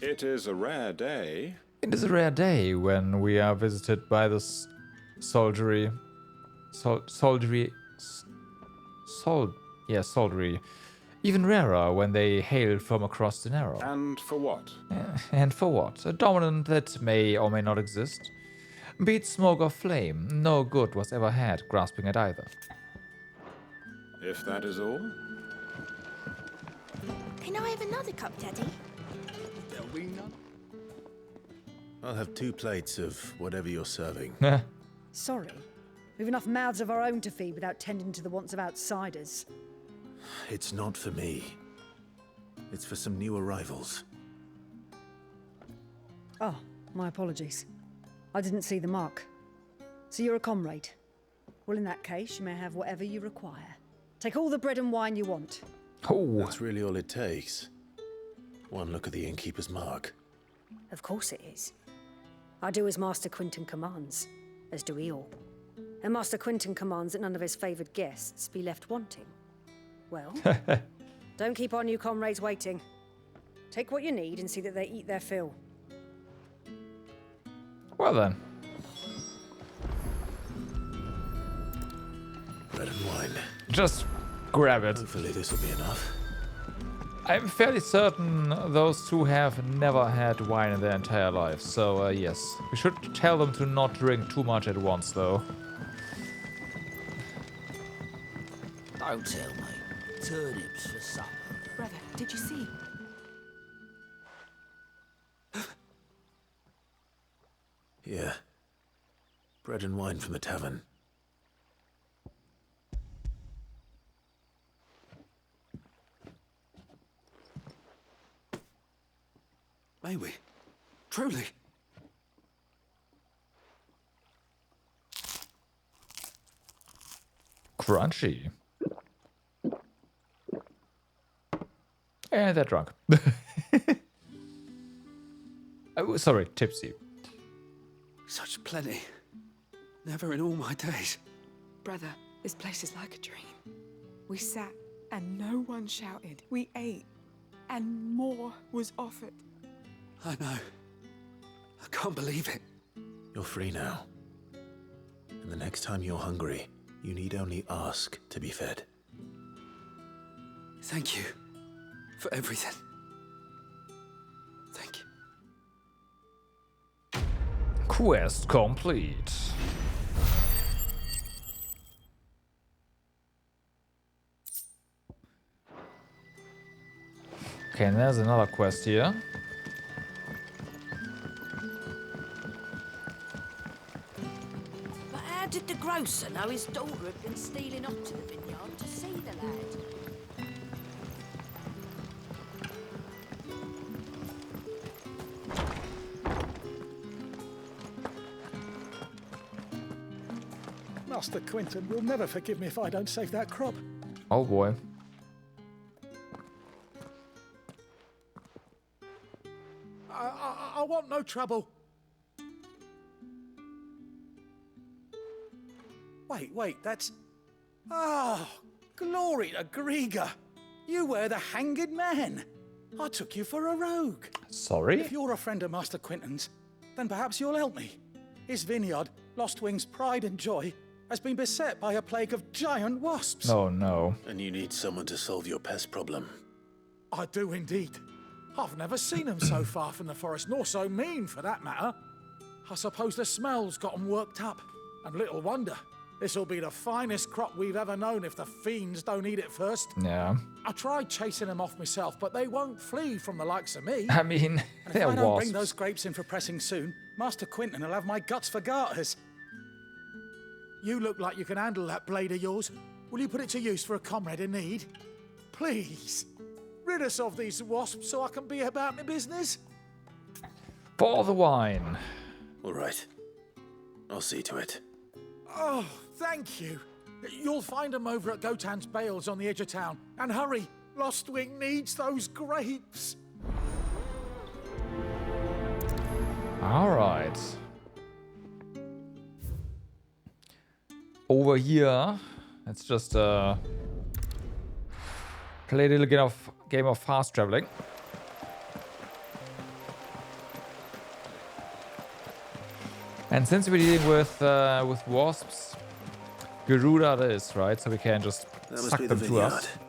It is a rare day. It is a rare day when we are visited by the soldiery. Even rarer when they hail from across the Narrow. And for what? And for what? A dominant that may or may not exist. Be it smoke or flame, no good was ever had grasping at either. If that is all. Can I have another cup, Daddy? There'll be none. I'll have 2 plates of whatever you're serving. Sorry. We've enough mouths of our own to feed without tending to the wants of outsiders. It's not for me. It's for some new arrivals. Oh, my apologies. I didn't see the mark. So you're a comrade. Well, in that case, you may have whatever you require. Take all the bread and wine you want. Oh. That's really all it takes. One look at the innkeeper's mark. Of course it is. I do as Master Quinton commands, as do we all. And Master Quinton commands that none of his favoured guests be left wanting. Well, don't keep our new comrades waiting. Take what you need and see that they eat their fill. Well then. Bread and wine. Just grab it. Hopefully this will be enough. I'm fairly certain those two have never had wine in their entire lives, so yes. We should tell them to not drink too much at once, though. Don't tell me. Turnips for supper. Brother, did you see? Yeah. Bread and wine from the tavern. May we? Truly? Crunchy. And they're drunk. Oh, sorry, tipsy. Such plenty. Never in all my days. Brother, this place is like a dream. We sat and no one shouted. We ate and more was offered. I know. I can't believe it. You're free now. And the next time you're hungry, you need only ask to be fed. Thank you for everything. Thank you. Quest complete. Okay, and there's another quest here. But how did the grocer know his daughter had been stealing off to the vineyard to see the lad? Master Quinton will never forgive me if I don't save that crop. Oh boy. I want no trouble. Wait, that's... Oh, glory to Griga. You were the hanged man. I took you for a rogue. Sorry? If you're a friend of Master Quinton's, then perhaps you'll help me. His vineyard, Lostwing's pride and joy, has been beset by a plague of giant wasps. Oh no. And you need someone to solve your pest problem. I do indeed. I've never seen them so far from the forest, nor so mean, for that matter. I suppose the smell's got them worked up, and little wonder. This'll be the finest crop we've ever known if the fiends don't eat it first. Yeah. I tried chasing them off myself, but they won't flee from the likes of me. I mean, and they're if I don't wasps. bring those grapes in for pressing soon, Master Quinton will have my guts for garters. You look like you can handle that blade of yours. Will you put it to use for a comrade in need? Please, rid us of these wasps so I can be about my business. For the wine. All right. I'll see to it. Oh, thank you. You'll find them over at Gotan's Bales on the edge of town. And hurry, Lostwing needs those grapes. All right. Over here, let's just play a little game of fast traveling. And since we're dealing with wasps, Garuda it is, right? So we can just That must suck be the them to us. vineyard.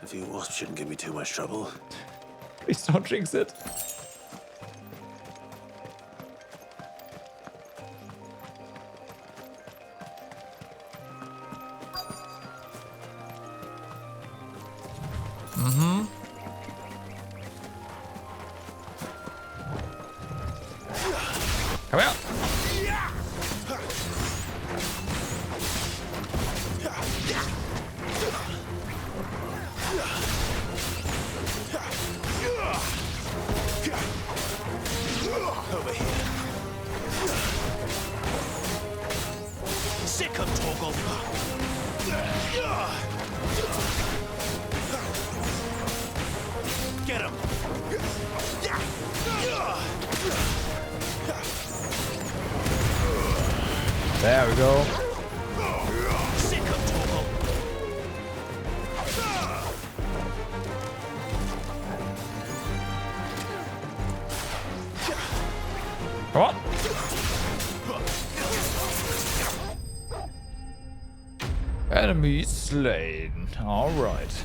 A few wasps shouldn't give me too much trouble. Please don't jinx it. Mm-hmm. Come out. Over here. Sick of Toggle. Get him. There we go. Sick of Toggle. Come on. Enemy slain. All right.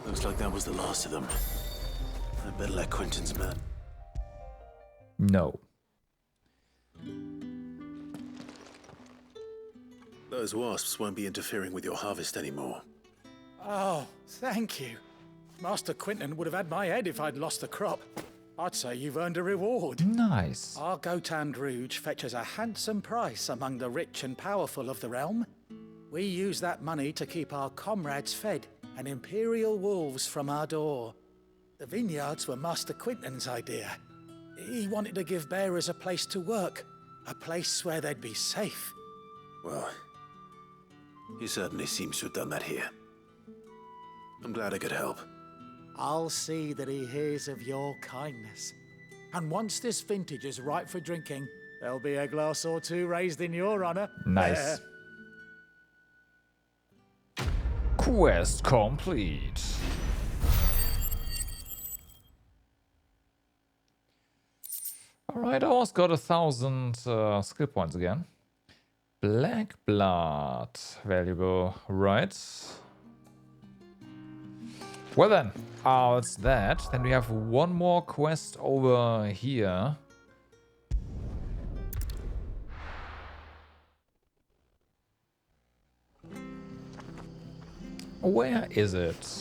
Looks like that was the last of them. I better let Quinton's men. No. Those wasps won't be interfering with your harvest anymore. Oh, thank you. Master Quinton would have had my head if I'd lost the crop. I'd say you've earned a reward. Nice. Our Gotan Rouge fetches a handsome price among the rich and powerful of the realm. We use that money to keep our comrades fed and Imperial wolves from our door. The vineyards were Master Quinton's idea. He wanted to give bearers a place to work, a place where they'd be safe. Well, he certainly seems to have done that here. I'm glad I could help. I'll see that he hears of your kindness. And once this vintage is ripe for drinking, there'll be a glass or two raised in your honor. Nice. Quest complete. Alright, I almost got 1,000 skill points again. Black blood. Valuable, right? Well then, that's that. Then we have one more quest over here. Where is it?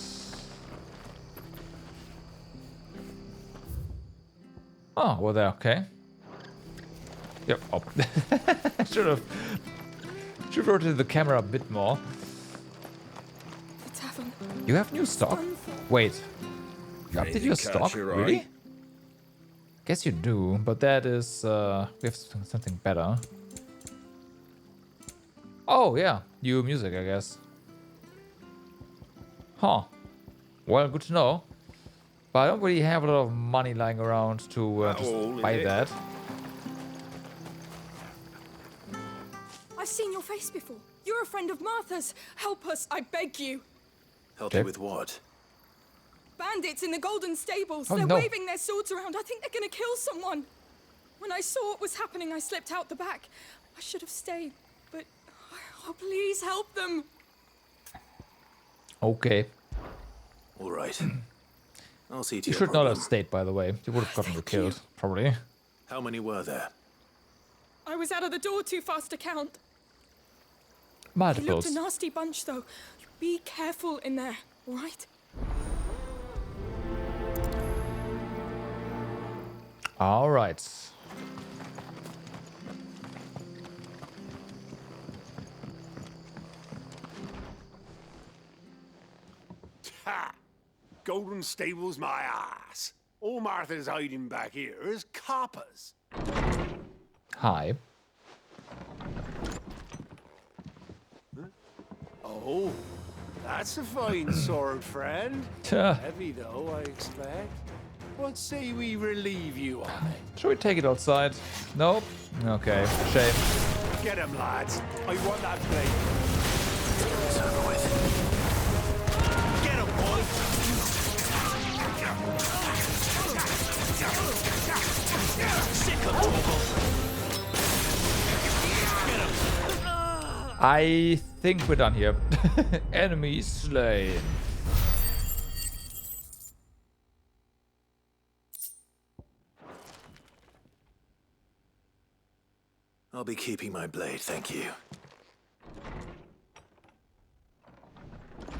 Oh, well there, okay. Yep, oh. Should have rotated the camera a bit more. The tavern. You have new stock? Wait. You updated your stock? Really? Guess you do, but that is... we have something better. Oh, yeah. New music, I guess. Huh. Well, good to know. But I don't really have a lot of money lying around to just buy that. I've seen your face before. You're a friend of Martha's. Help us, I beg you. Help you with what? Bandits in the Golden Stables. Oh, They're no. waving their swords around. I think they're gonna kill someone. When I saw what was happening, I slipped out the back. I should have stayed, but oh, please help them. Okay. All right. I'll see to You your should not problem. have stayed, by the way. You would have gotten you killed, probably. How many were there? I was out of the door too fast to count. It looked Multiples. a nasty bunch, though. Be careful in there, all right? All right. Ha! Golden Stable's my ass. All Martha's hiding back here is coppers. Hi. Oh, that's a fine sword, friend. Heavy, though, I expect. What say we relieve you on it? Should we take it outside? Nope. Okay, shame. Get him, lads. I want that blade. It's over with. Get him, boy. I think we're done here. Enemy slain. I'll be keeping my blade, thank you.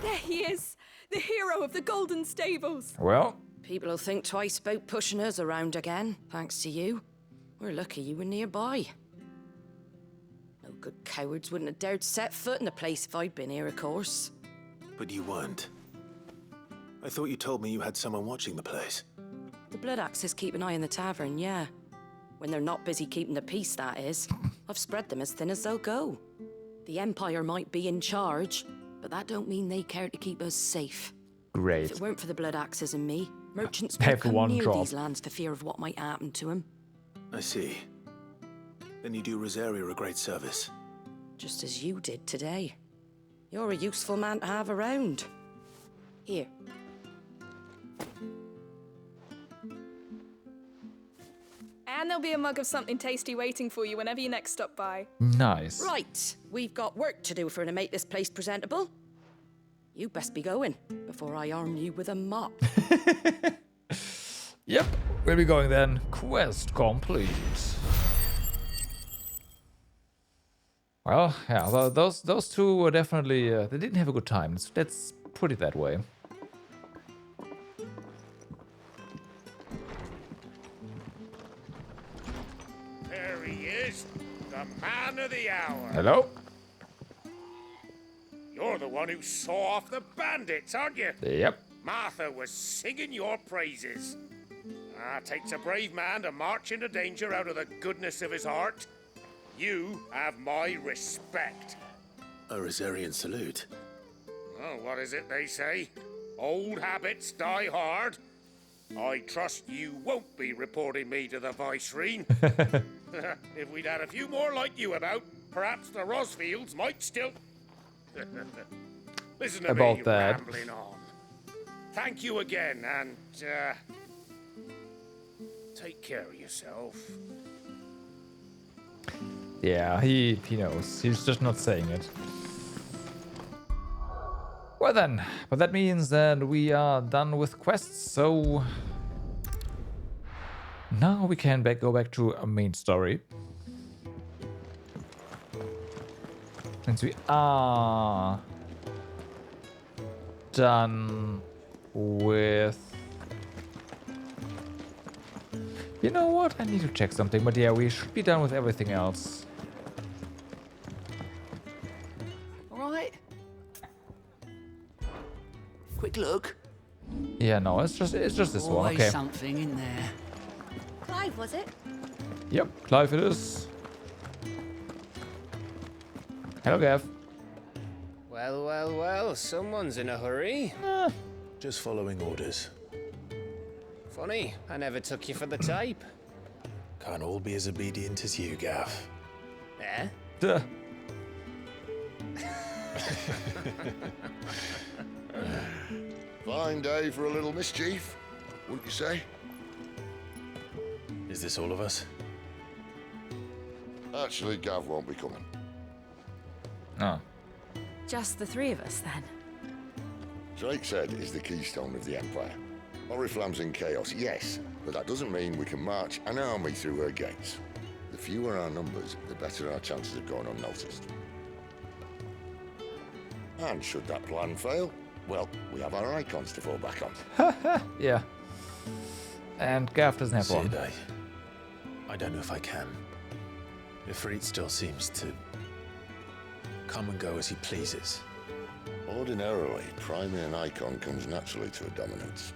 There he is, the hero of the Golden Stables. Well, People will think twice about pushing us around again, thanks to you. We're lucky you were nearby. No good cowards wouldn't have dared set foot in the place if I'd been here, of course. But you weren't. I thought you told me you had someone watching the place. The Blood Axes keep an eye on the tavern, yeah. When they're not busy keeping the peace, that is. I've spread them as thin as they'll go. The Empire might be in charge, but that don't mean they care to keep us safe. great. If it weren't for the Blood Axes and me, merchants They would have come one near job. these lands for fear of what might happen to them. I see. Then you do Rosaria a great service. Just as you did today. You're a useful man to have around. Here. And there'll be a mug of something tasty waiting for you whenever you next stop by. Nice. Right, we've got work to do for to make this place presentable. You best be going before I arm you with a mop. Yep, we'll be going then. Quest complete. Well, yeah, those two were definitely they didn't have a good time. Let's put it that way. There he is, the man of the hour. Hello? You're the one who saw off the bandits, aren't you? Yep. Martha was singing your praises. Takes a brave man to march into danger out of the goodness of his heart. You have my respect. A Rosarian salute. Oh, what is it they say? Old habits die hard. I trust you won't be reporting me to the Viceroy. If we'd had a few more like you about, perhaps the Rosfields might still... Listen to About me that. rambling on. Thank you again, and, take care of yourself. Yeah, he knows. He's just not saying it. Well then, but that means that we are done with quests, so now we can go back to a main story. Since we are done with... You know what? I need to check something, but yeah, we should be done with everything else. All right. Quick look. Yeah, no, it's just this one. Always Okay. something in there. Clive, was it? Yep, Clive it is. Hello, Gav. Well, well, well, someone's in a hurry. Just following orders. Funny, I never took you for the type. Can't all be as obedient as you, Gav. Eh? Duh. Fine day for a little mischief, wouldn't you say? Is this all of us? Actually, Gav won't be coming. Oh. Just the three of us, then. Drake said he's the keystone of the Empire. Oriflamme's in chaos, yes, but that doesn't mean we can march an army through her gates. The fewer our numbers, the better our chances of going unnoticed. And should that plan fail, well, we have our Eikons to fall back on. Yeah. And Gav doesn't have one. Sid, I don't know if I can. Ifrit still seems to come and go as he pleases. Ordinarily, priming an Eikon comes naturally to a dominance.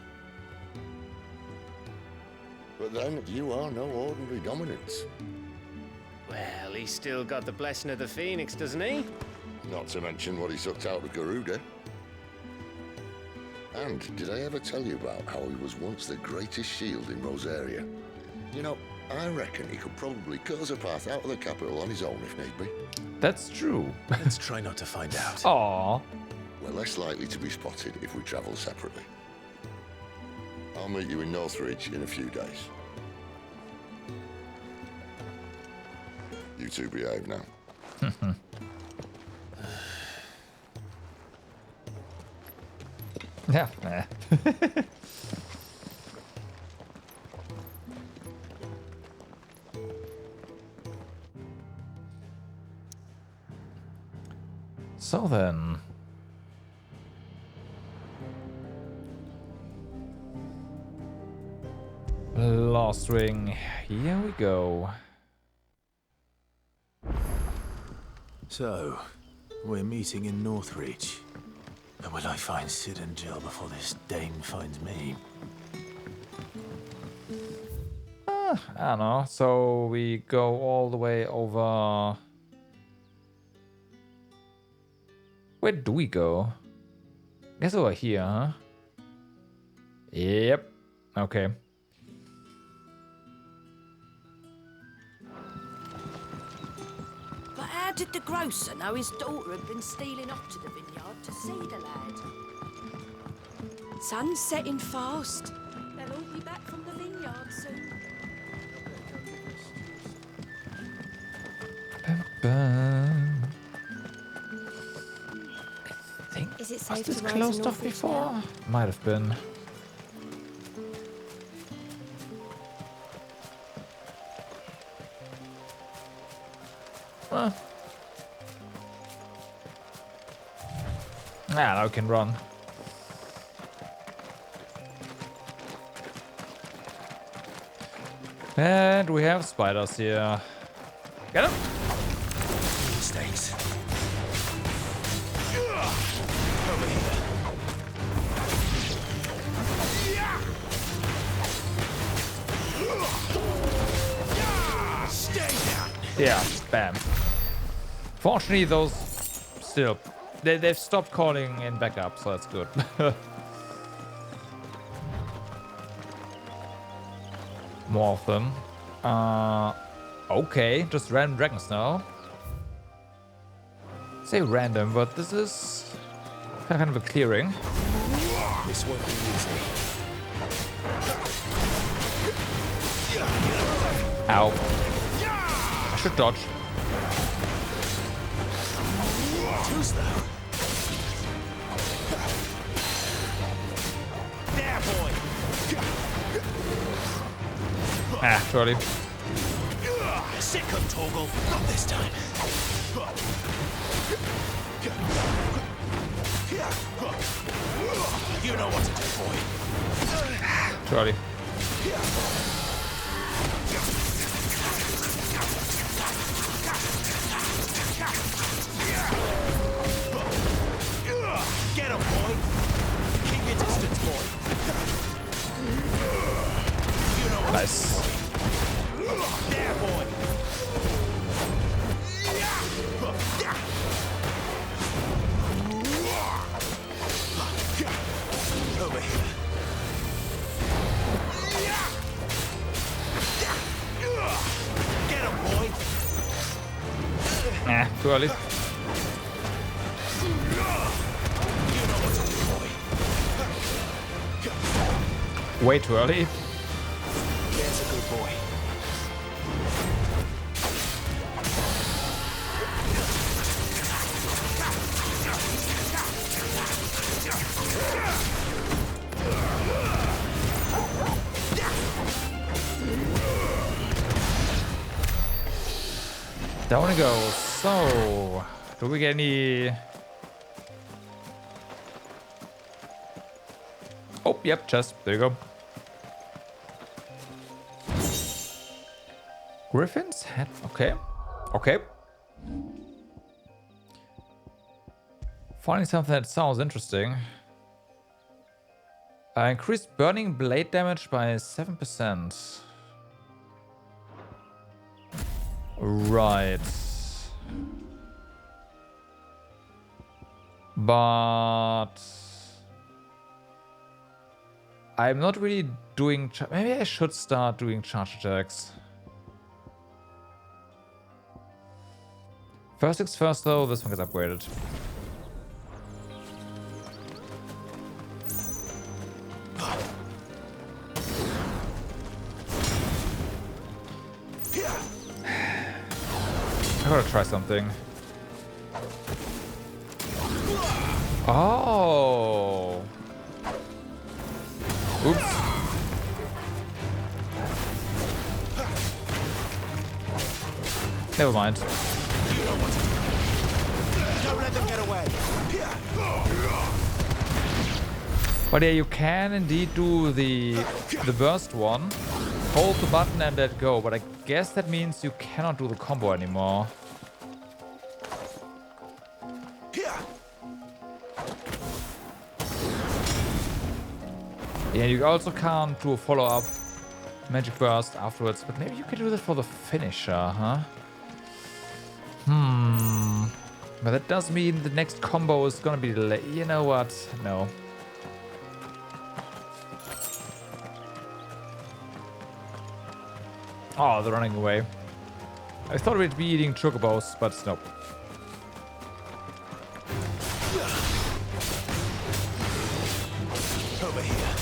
But then, you are no ordinary dominance. Well, he's still got the blessing of the Phoenix, doesn't he? Not to mention what he sucked out of Garuda. And did I ever tell you about how he was once the greatest shield in Rosaria? You know, I reckon he could probably cut us a path out of the capital on his own if need be. That's true. Let's try not to find out. Aww. We're less likely to be spotted if we travel separately. I'll meet you in Northridge in a few days. You two behave now. Yeah. So then. Lost ring. Here we go. So, we're meeting in Northridge. And will I find Sid and Jill before this dame finds me? I don't know. So we go all the way over. Where do we go? I guess over here, huh? Yep. Okay. But how did the grocer know his daughter had been stealing off to the vineyard to see the lad? Sun's setting fast. They'll all be back from the vineyard soon. Is it Was safe this to ride closed to off Northridge before? now? Might have been. Now I can run. And we have spiders here. Get him! Mistakes. Over here. Stay down. Yeah, bam. Fortunately, those still... They've stopped calling in backup, so that's good. More of them. Okay, just random dragons now. Say random, but this is kind of a clearing. This won't be easy. Ow. I should dodge. Too slow. There, boy. Ah, surely. Sit, Toggle. Not this time. You know what to do, boy. Surely. Get him, boy. Keep your distance, boy. You know what Nice. to do, boy. There, boy. Over here. Get him, boy. Ah, too early. Way too early. There's a good boy. Down it goes. So, do we get any... Oh, yep, chest. There you go. Griffin's head. Okay. Okay. Finding something that sounds interesting. Increased burning blade damage by 7%. Right. But I'm not really doing... Maybe I should start doing charge attacks. First things first though, this one gets upgraded. I gotta try something. Oh. Oops. Never mind. Don't let them get away. But yeah, you can indeed do the burst one. Hold the button and let go, but I guess that means you cannot do the combo anymore. Yeah, you also can't do a follow-up magic burst afterwards, but maybe you can do that for the finisher, huh? But that does mean the next combo is gonna be delayed. You know what? No. Oh, they're running away. I thought we'd be eating chocobos, but nope. Over here.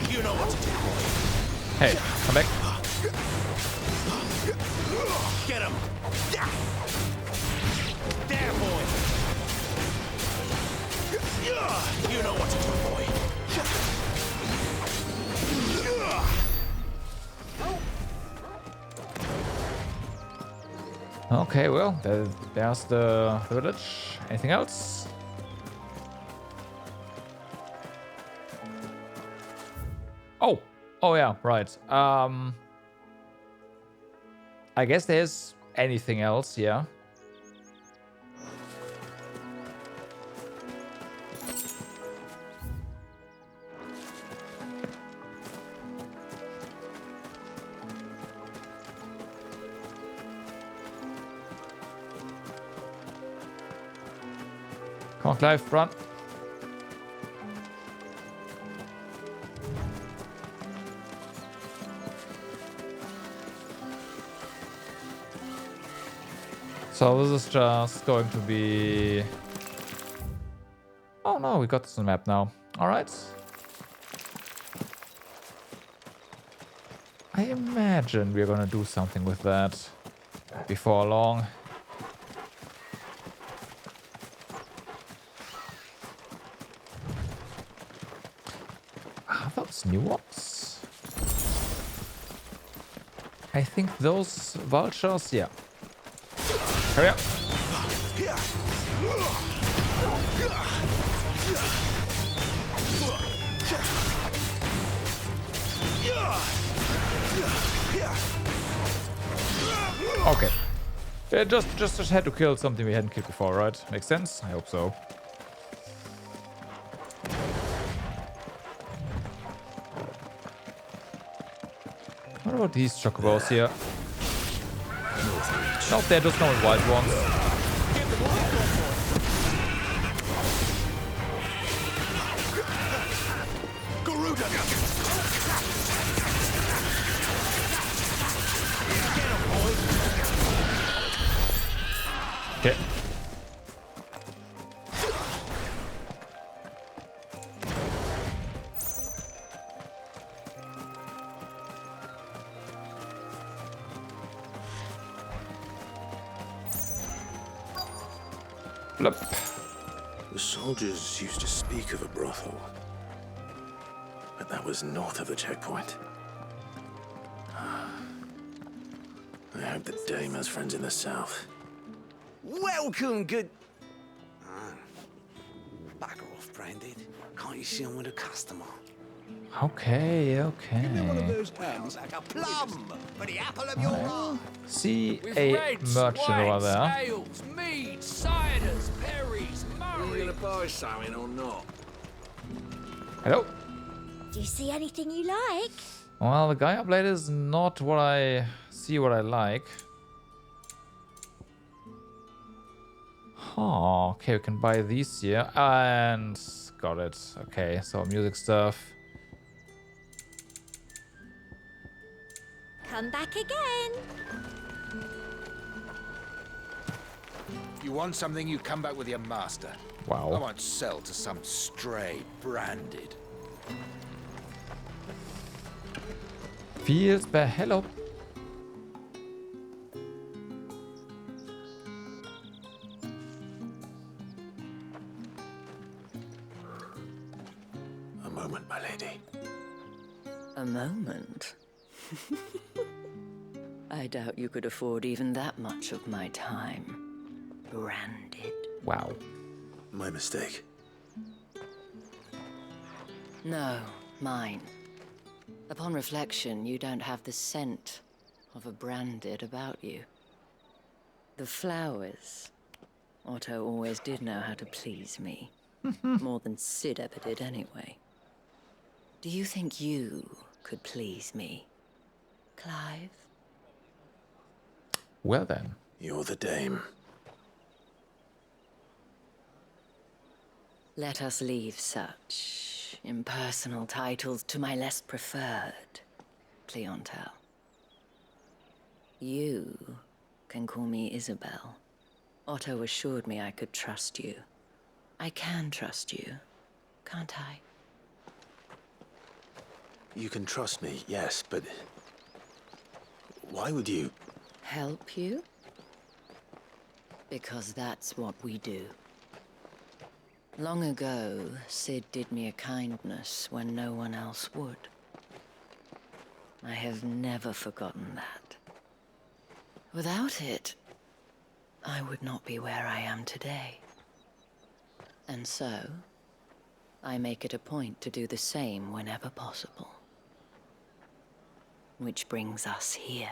You know what to do. Hey, come back. Get him. There, boy. You know what to do, boy. Okay, well, there's the village. Anything else? Oh! Oh yeah, right. I guess there's anything else, yeah. Come on, Clive, run. So this is just going to be... Oh no, we got this on the map now. Alright. I imagine we're gonna do something with that before long. Are those new ones? I think those vultures, yeah. Hurry up. Okay. Yeah, just had to kill something we hadn't killed before, right? Makes sense? I hope so. What about these chocobos here? Nope, they're just normal wild ones. Okay. Blup. The soldiers used to speak of a brothel, but that was north of the checkpoint. I hope the dame has friends in the south. Welcome, good... Bugger off, Branded. Can't you see I'm with a customer? Okay, okay. Hands like a plum for the apple of your eye. See With a reds, merchant over whites, there. ales, meads, ciders, berries, Are you murray. gonna buy something or not? Hello. Do you see anything you like? Well, the guy up late is not what I see what I like. Huh, okay, we can buy these here. And got it. Okay, so music stuff. Come back again. If you want something, you come back with your master. Wow. I won't sell to some stray Branded. Feels bad. Hello. A moment, my lady. A moment? I doubt you could afford even that much of my time. Branded. Wow. My mistake. No, mine. Upon reflection, you don't have the scent of a branded about you. The flowers. Otto always did know how to please me. More than Sid ever did anyway. Do you think you could please me, Clive? Well then. You're the dame. Let us leave such impersonal titles to my less preferred clientele. You can call me Isabel. Otto assured me I could trust you. I can trust you, can't I? You can trust me, yes, but... why would you... Help you? Because that's what we do. Long ago, Sid did me a kindness when no one else would. I have never forgotten that. Without it, I would not be where I am today. And so, I make it a point to do the same whenever possible. Which brings us here.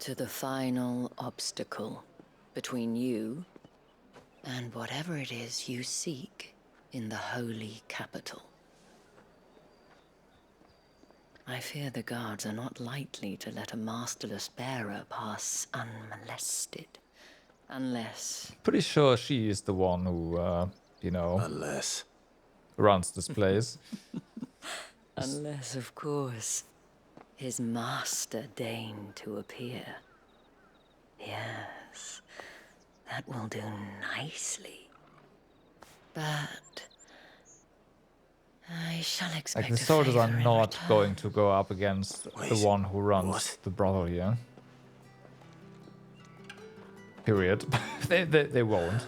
To the final obstacle between you and whatever it is you seek in the holy capital. I fear the guards are not likely to let a masterless bearer pass unmolested. Unless... Pretty sure she is the one who, you know... Unless... runs this place. Unless, of course, his master deigned to appear. Yes, that will do nicely. But... I shall expect Like, the soldiers are not going to go up against the one who runs the brothel here. Period. they won't.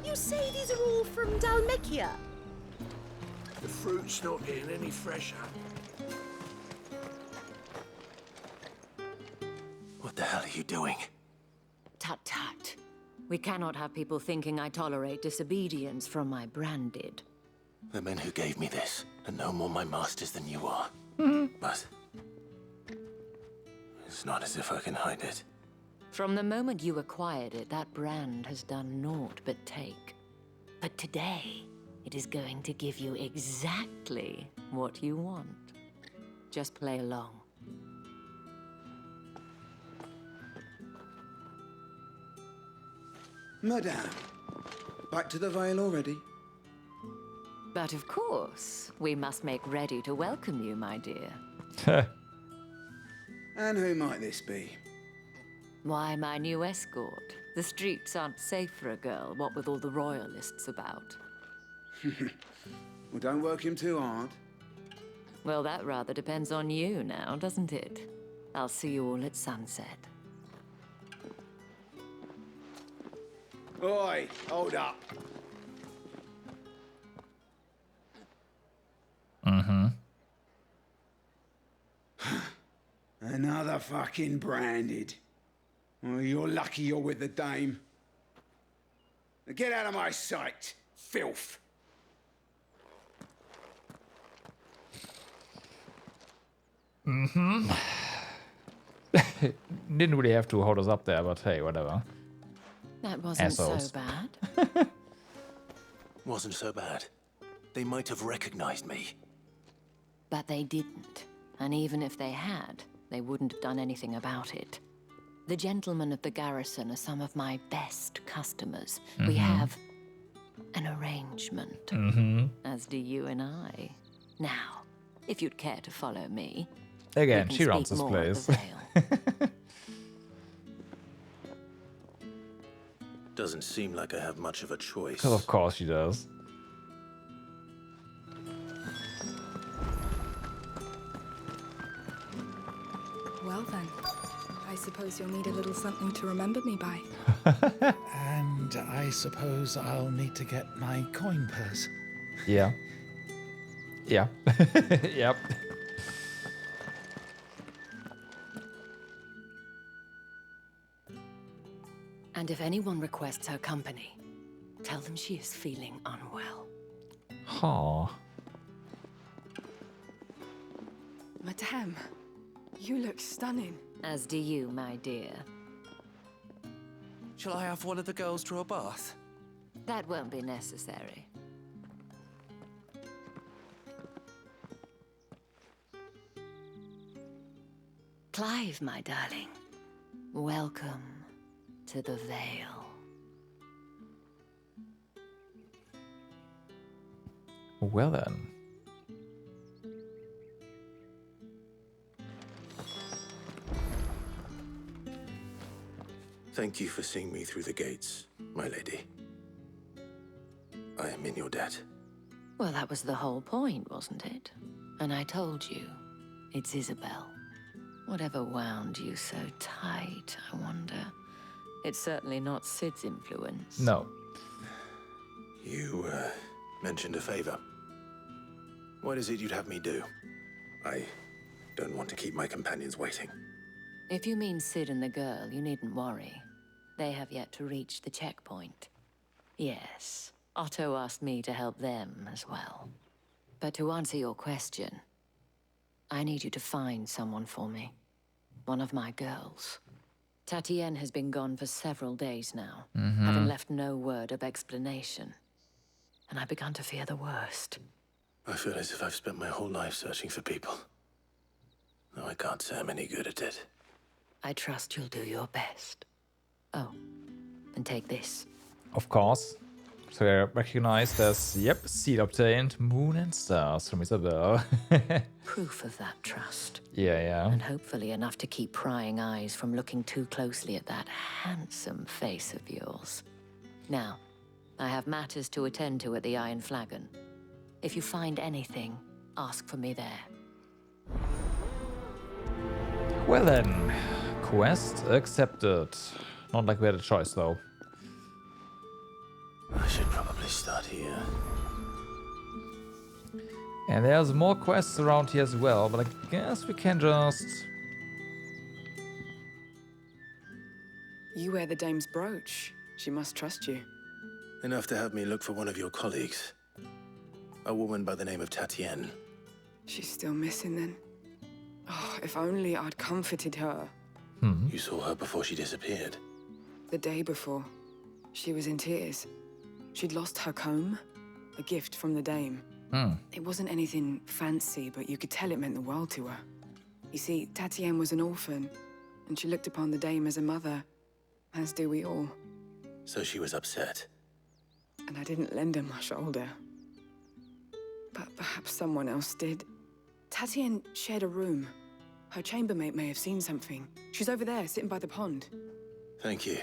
You say these are all from Dalmekia? The fruit's not getting any fresher. What the hell are you doing? Tut tut. We cannot have people thinking I tolerate disobedience from my branded. The men who gave me this are no more my masters than you are. But... it's not as if I can hide it. From the moment you acquired it, that brand has done naught but take. But today, it is going to give you exactly what you want. Just play along. Madame, back to the Vale already? But of course, we must make ready to welcome you, my dear. And who might this be? Why, my new escort. The streets aren't safe for a girl, what with all the royalists about. Well, don't work him too hard. Well, that rather depends on you now, doesn't it? I'll see you all at sunset. Oi, hold up. Another fucking branded. Well, you're lucky you're with the dame. Now get out of my sight, filth. Mm-hmm. Didn't really have to hold us up there, but hey, whatever. That wasn't Assholes. so bad. Wasn't so bad. They might have recognized me. But they didn't. And even if they had, they wouldn't have done anything about it. The gentlemen of the garrison are some of my best customers. We have an arrangement, as do you and I. Now, if you'd care to follow me, Again, we can she runs speak this more of place. the Vale. Doesn't seem like I have much of a choice. Because of course she does. Well then, I suppose you'll need a little something to remember me by. And I suppose I'll need to get my coin purse. Yeah. Yeah. Yep. And if anyone requests her company, tell them she is feeling unwell. Aw. Madame, you look stunning. As do you, my dear. Shall I have one of the girls draw a bath? That won't be necessary. Clive, my darling, welcome to the Vale. Well then. Thank you for seeing me through the gates, my lady. I am in your debt. Well, that was the whole point, wasn't it? And I told you, it's Isabel. Whatever wound you so tight, I wonder. It's certainly not Sid's influence. No. You, mentioned a favor. What is it you'd have me do? I don't want to keep my companions waiting. If you mean Sid and the girl, you needn't worry. They have yet to reach the checkpoint. Yes, Otto asked me to help them as well. But to answer your question, I need you to find someone for me. One of my girls. Tatienne has been gone for several days now, having left no word of explanation. And I've begun to fear the worst. I feel as if I've spent my whole life searching for people. Though I can't say I'm any good at it. I trust you'll do your best. Oh, and take this. Of course. So I recognized as, yep, seed obtained, moon and stars from Isabel. Proof of that trust. Yeah. And hopefully enough to keep prying eyes from looking too closely at that handsome face of yours. Now, I have matters to attend to at the Iron Flagon. If you find anything, ask for me there. Well then, quest accepted. Not like we had a choice though. I should probably start here. And there's more quests around here as well, but I guess we can just... You wear the dame's brooch. She must trust you. Enough to have me look for one of your colleagues. A woman by the name of Tatienne. She's still missing then. Oh, if only I'd comforted her. You saw her before she disappeared. The day before, she was in tears. She'd lost her comb, a gift from the dame. It wasn't anything fancy, but you could tell it meant the world to her. You see, Tatienne was an orphan, and she looked upon the dame as a mother, as do we all. So she was upset. And I didn't lend her my shoulder. But perhaps someone else did. Tatienne shared a room. Her chambermaid may have seen something. She's over there, sitting by the pond. Thank you.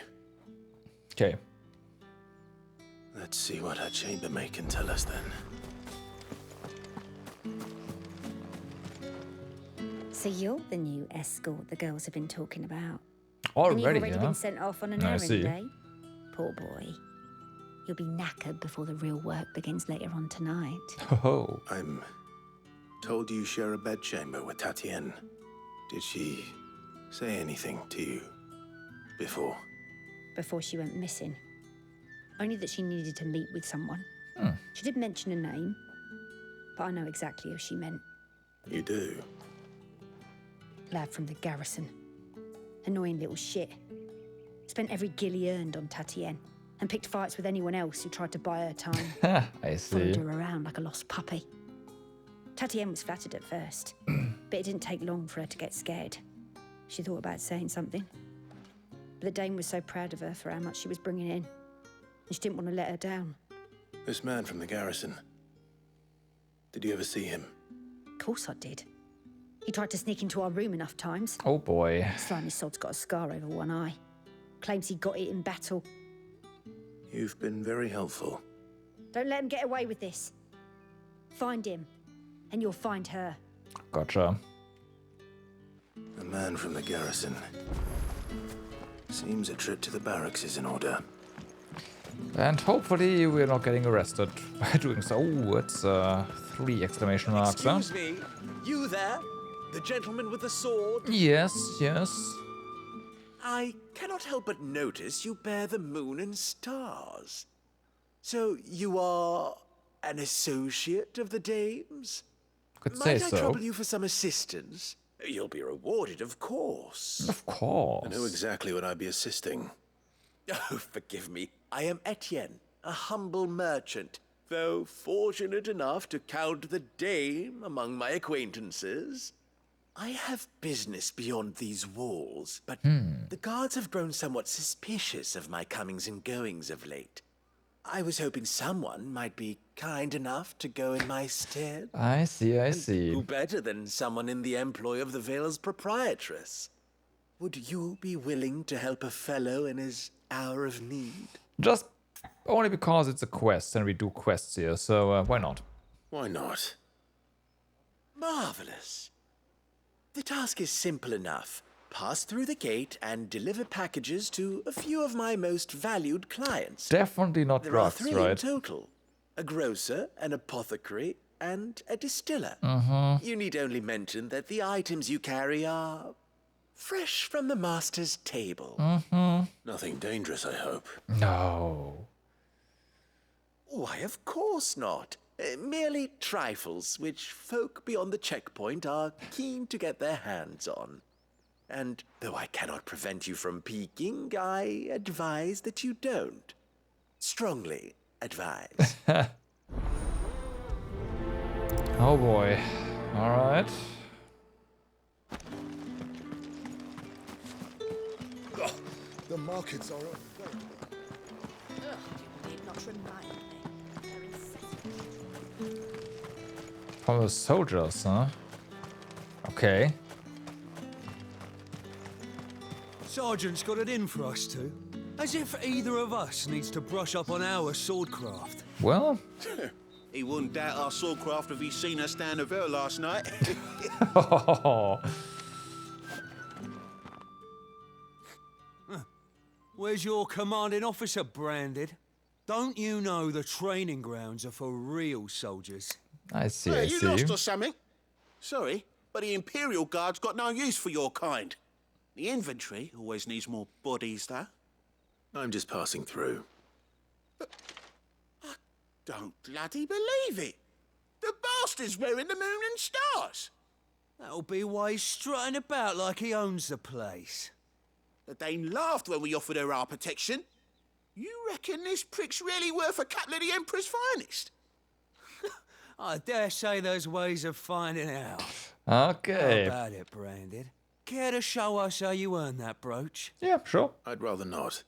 Okay. Let's see what her chambermaid can tell us then. So you're the new escort the girls have been talking about. Already, and you've already yeah? been sent off on an I errand, see. eh? Poor boy. You'll be knackered before the real work begins later on tonight. Oh. I'm told you share a bedchamber with Tatienne. Did she say anything to you before? Before she went missing. Only that she needed to meet with someone. She did mention a name, but I know exactly who she meant. You do? Lad from the garrison. Annoying little shit. Spent every gil he earned on Tatienne, and picked fights with anyone else who tried to buy her time. I see. Followed her around like a lost puppy. Tatienne was flattered at first, but it didn't take long for her to get scared. She thought about saying something. But the Dame was so proud of her for how much she was bringing in, and she didn't want to let her down. This man from the garrison. Did you ever see him? Of course I did. He tried to sneak into our room enough times. Oh boy. Slimy sod's got a scar over one eye. Claims he got it in battle. You've been very helpful. Don't let him get away with this. Find him, and you'll find her. Gotcha. A man from the garrison. Seems a trip to the barracks is in order. And hopefully we're not getting arrested by doing so. Ooh, it's 3 exclamation marks, huh? Excuse me, you there? The gentleman with the sword? Yes, yes. I cannot help but notice you bear the moon and stars. So you are an associate of the Dame's? Could say Might I so. trouble you for some assistance? You'll be rewarded, of course. Of course. And who exactly would I be assisting? Oh, forgive me. I am Etienne, a humble merchant, though fortunate enough to count the Dame among my acquaintances. I have business beyond these walls, but the guards have grown somewhat suspicious of my comings and goings of late. I was hoping someone might be kind enough to go in my stead. I see, I see. Who better than someone in the employ of the Vale's proprietress? Would you be willing to help a fellow in his hour of need? Just only because it's a quest and we do quests here, so why not? Why not? Marvelous. The task is simple enough. Pass through the gate and deliver packages to a few of my most valued clients. Definitely not There are drugs, 3 right? in total. A grocer, an apothecary, and a distiller. You need only mention that the items you carry are fresh from the master's table. Nothing dangerous, I hope. No. Why, of course not. Merely trifles which folk beyond the checkpoint are keen to get their hands on. And though I cannot prevent you from peeking, I advise that you don't. Strongly advise. Oh boy. Alright. The markets are up. From the soldiers, huh? Okay. Sergeant's got it in for us two. As if either of us needs to brush up on our swordcraft. Well. He wouldn't doubt our swordcraft if he'd seen us down the Vale last night. Where's your commanding officer branded? Don't you know the training grounds are for real soldiers? I see, Hey, I you see. lost or something? Sorry, but the Imperial Guard's got no use for your kind. The infantry always needs more bodies, though. I'm just passing through. I don't bloody believe it. The bastard's wearing the moon and stars. That'll be why he's strutting about like he owns the place. The Dane laughed when we offered her our protection. You reckon this prick's really worth a couple of the Emperor's finest? I dare say there's ways of finding out. Okay. How about it, Branded? Care to show us how you earned that brooch? Yeah, sure. I'd rather not.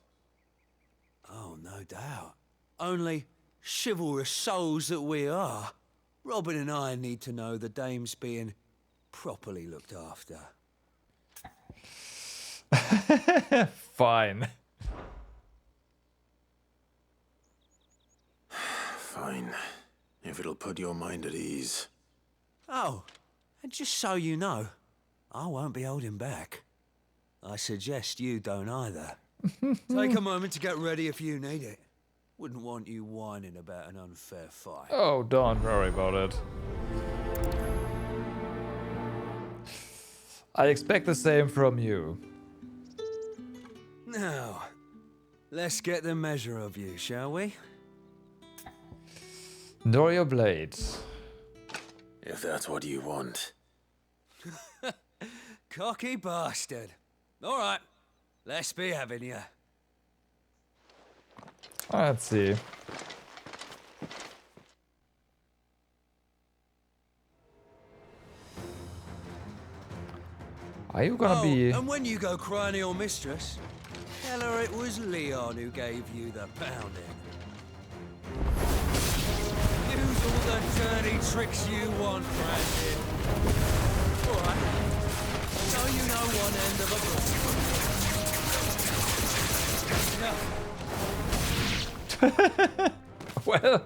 Oh, no doubt. Only chivalrous souls that we are, Robin and I need to know the dame's being properly looked after. Fine. Fine. If it'll put your mind at ease. Oh, and just so you know, I won't be holding back. I suggest you don't either. Take a moment to get ready if you need it. Wouldn't want you whining about an unfair fight. Oh, don't worry about it. I expect the same from you. Now, let's get the measure of you, shall we? Nor your blade. If that's what you want. Cocky bastard. All right, let's be having you. Let's see. Are you gonna be... And when you go crying to your mistress, tell her it was Leon who gave you the pounding. Use all the dirty tricks you want, Brandon. All right. So you know one end of a book. No. Well...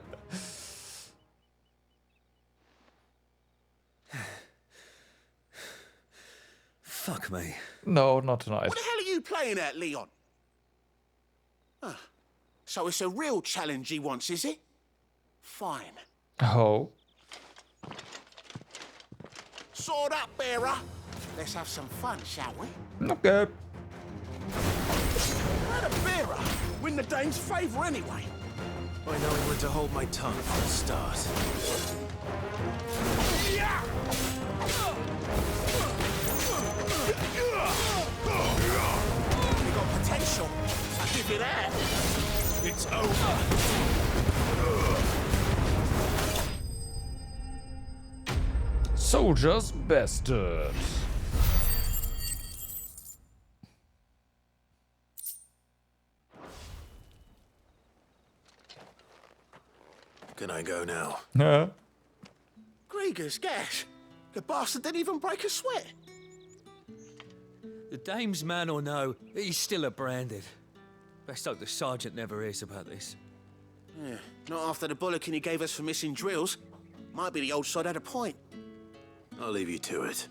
Fuck me. No, not tonight. What the hell are you playing at, Leon? So it's a real challenge he wants, is it? Fine. Oh. Sword up, bearer. Let's have some fun, shall we? Okay. Let a bearer win the dame's favour anyway. By knowing when to hold my tongue for a start. Yeah! You got potential. I give you that. It's over. Soldier's bastard. Can I go now? Yeah. Grieger's gas. The bastard didn't even break a sweat. The dame's man or no, he's still a branded. Best hope the sergeant never hears about this. Yeah, not after the bollocking he gave us for missing drills. Might be the old sod had a point. I'll leave you to it.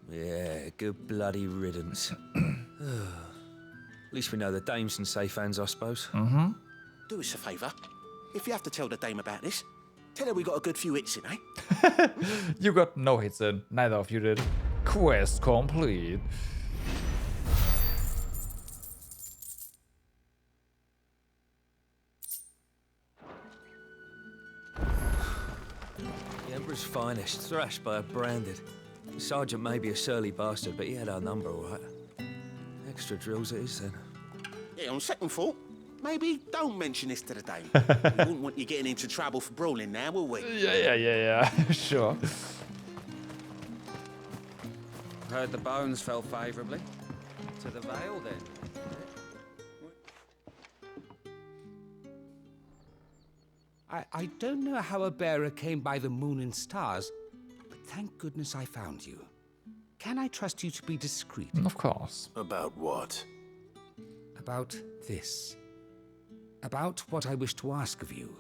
Yeah, good bloody riddance. At least we know the dame's in safe hands, I suppose. Mm-hmm. Do us a favour. If you have to tell the dame about this, tell her we got a good few hits in, eh? You got no hits in. Neither of you did. Quest complete. The Emperor's finest, thrashed by a branded. The sergeant may be a surly bastard, but he had our number, all right. Extra drills it is, then. Yeah, on second thought, maybe don't mention this to the dame. We wouldn't want you getting into trouble for brawling now, will we? Yeah. Sure. Heard the bones fell favourably. To the Vale, then. I don't know how a bearer came by the moon and stars, but thank goodness I found you. Can I trust you to be discreet? Of course. About what? About this. About what I wish to ask of you.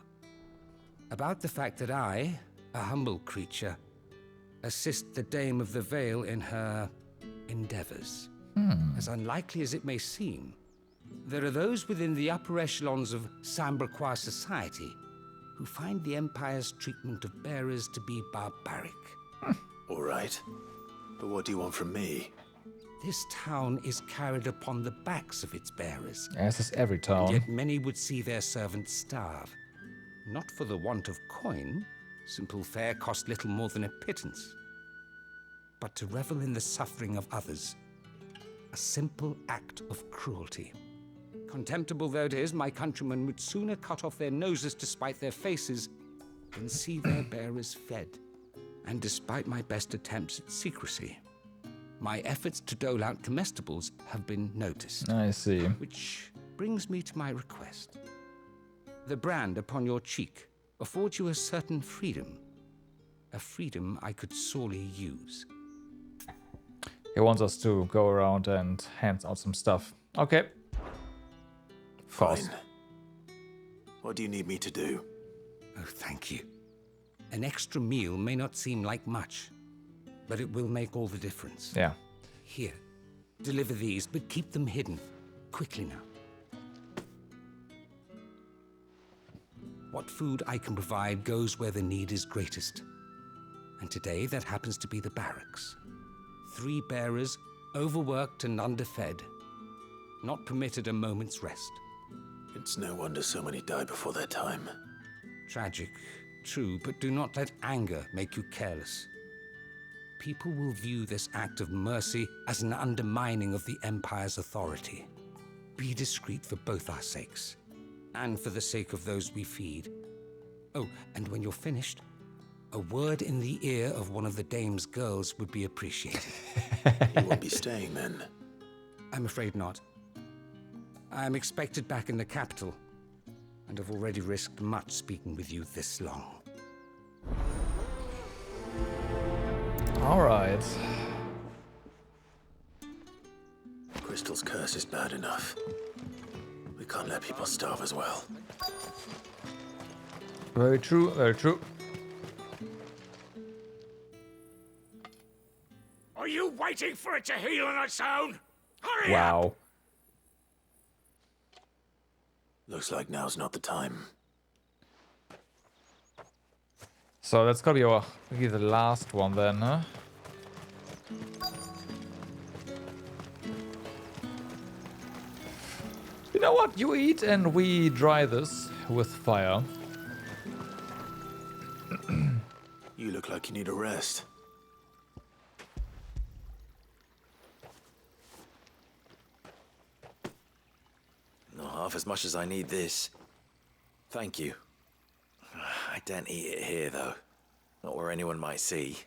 About the fact that I, a humble creature, assist the Dame of the Vale in her endeavors. As unlikely as it may seem, there are those within the upper echelons of Samberquois society who find the Empire's treatment of bearers to be barbaric. All right. But what do you want from me? This town is carried upon the backs of its bearers. As is every town. Yet many would see their servants starve. Not for the want of coin. Simple fare cost little more than a pittance. But to revel in the suffering of others. A simple act of cruelty. Contemptible though it is, my countrymen would sooner cut off their noses to spite their faces than see their bearers fed. And despite my best attempts at secrecy, my efforts to dole out comestibles have been noticed. I see. Which brings me to my request. The brand upon your cheek affords you a certain freedom. A freedom I could sorely use. He wants us to go around and hand out some stuff. Okay. Fine. What do you need me to do? Oh, thank you. An extra meal may not seem like much, but it will make all the difference. Yeah. Here, deliver these, but keep them hidden. Quickly now. What food I can provide goes where the need is greatest. And today, that happens to be the barracks. 3 bearers, overworked and underfed. Not permitted a moment's rest. It's no wonder so many die before their time. Tragic, true, but do not let anger make you careless. People will view this act of mercy as an undermining of the Empire's authority. Be discreet for both our sakes, and for the sake of those we feed. Oh, and when you're finished, a word in the ear of one of the dame's girls would be appreciated. You won't be staying then? I'm afraid not. I'm expected back in the capital, and have already risked much speaking with you this long. All right. Crystal's curse is bad enough. We can't let people starve as well. Very true, very true. Are you waiting for it to heal on its own? Hurry up! Wow. Looks like now's not the time. So that's gotta be maybe the last one then, huh? You know what? You eat and we dry this with fire. You look like you need a rest. Not half as much as I need this. Thank you. I don't eat it here, though. Not where anyone might see.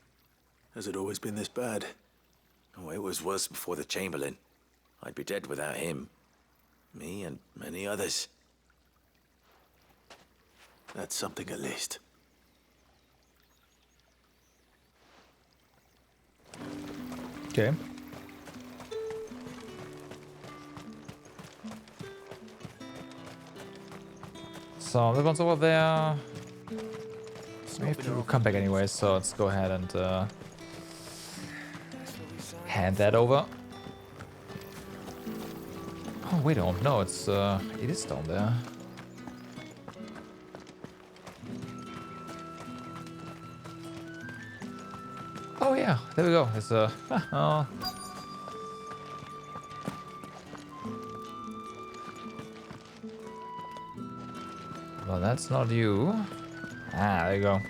Has it always been this bad? Oh, it was worse before the Chamberlain. I'd be dead without him. Me and many others. That's something at least. Okay. So the one's over there. So we have to come back anyway, so let's go ahead and hand that over. Oh wait, oh no, it is down there. Oh yeah, there we go. It's oh. Well, that's not you. Ah, there you go.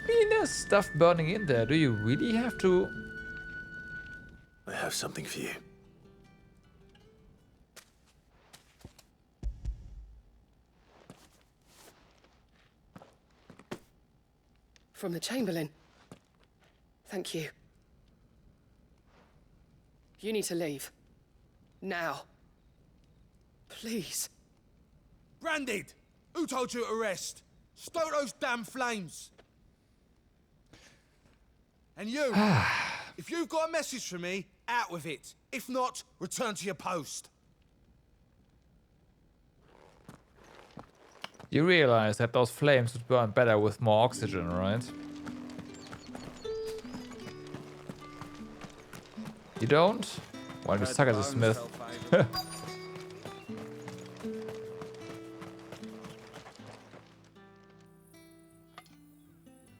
I mean, there's stuff burning in there. Do you really have to? I have something for you. From the Chamberlain. Thank you. You need to leave. Now. Please. Branded! Who told you to rest? Stoke those damn flames! And you, if you've got a message for me, out with it. If not, return to your post. You realize that those flames would burn better with more oxygen, right? You don't? Why do you suck as a smith?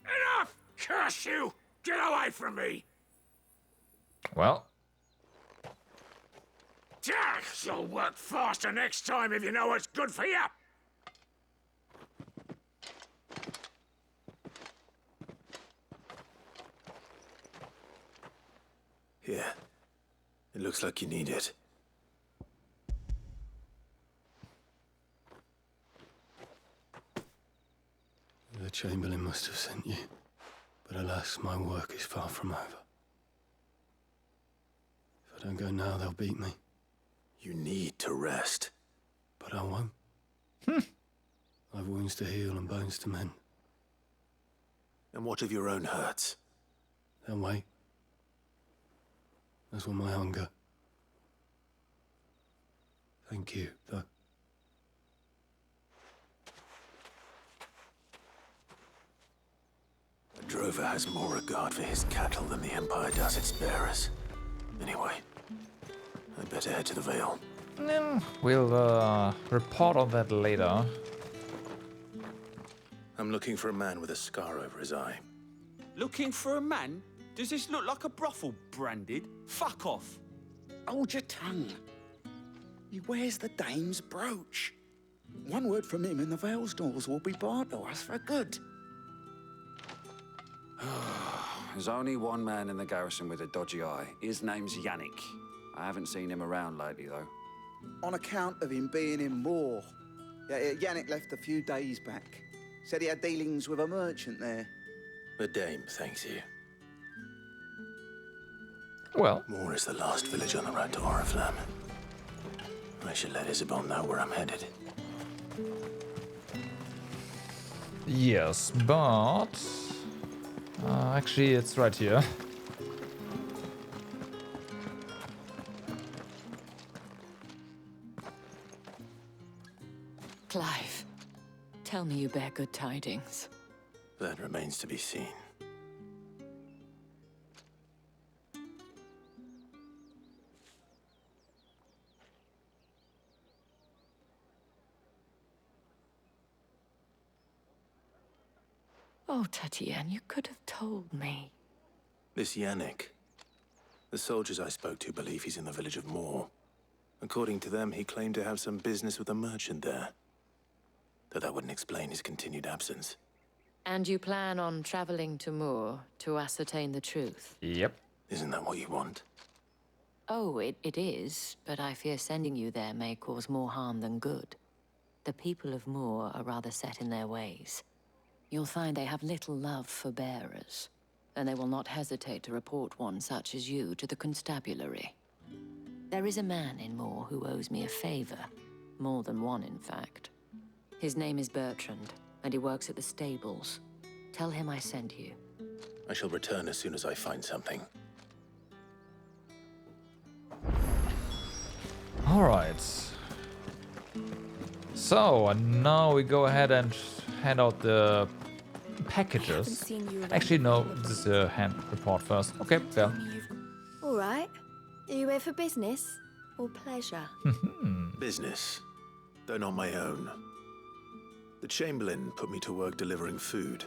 Enough! Curse you! Get away from me! Well. You'll work faster next time if you know what's good for you! Here. It looks like you need it. The Chamberlain must have sent you. But alas, my work is far from over. If I don't go now, they'll beat me. You need to rest. But I won't. I've wounds to heal and bones to mend. And what of your own hurts? They'll wait. As will my hunger. Thank you, though. A drover has more regard for his cattle than the Empire does its bearers. Anyway, I'd better head to the Vale. We'll report on that later. I'm looking for a man with a scar over his eye. Looking for a man? Does this look like a brothel, Branded? Fuck off. Hold your tongue. He wears the dame's brooch. One word from him and the Vale's doors will be barred to us for good. There's only one man in the garrison with a dodgy eye. His name's Yannick. I haven't seen him around lately, though. On account of him being in war. Yeah, Yannick left a few days back. Said he had dealings with a merchant there. The dame thanks you. Well. Moor is the last village on the road to Oriflamme. I should let Isabel know where I'm headed. Yes, but... actually, it's right here. Clive, tell me you bear good tidings. That remains to be seen. Oh, Tatienne, you could have told me. This Yannick. The soldiers I spoke to believe he's in the village of Moor. According to them, he claimed to have some business with a merchant there. Though that wouldn't explain his continued absence. And you plan on traveling to Moor to ascertain the truth? Yep. Isn't that what you want? Oh, it is, but I fear sending you there may cause more harm than good. The people of Moor are rather set in their ways. You'll find they have little love for bearers, and they will not hesitate to report one such as you to the constabulary. There is a man in Moor who owes me a favor. More than one, in fact. His name is Bertrand, and he works at the stables. Tell him I sent you. I shall return as soon as I find something. Alright. So, now we go ahead and hand out the packages. Actually, no, this is a hand report first. Okay, fair. All right. Are you here for business or pleasure? Business, though not my own. The Chamberlain put me to work delivering food.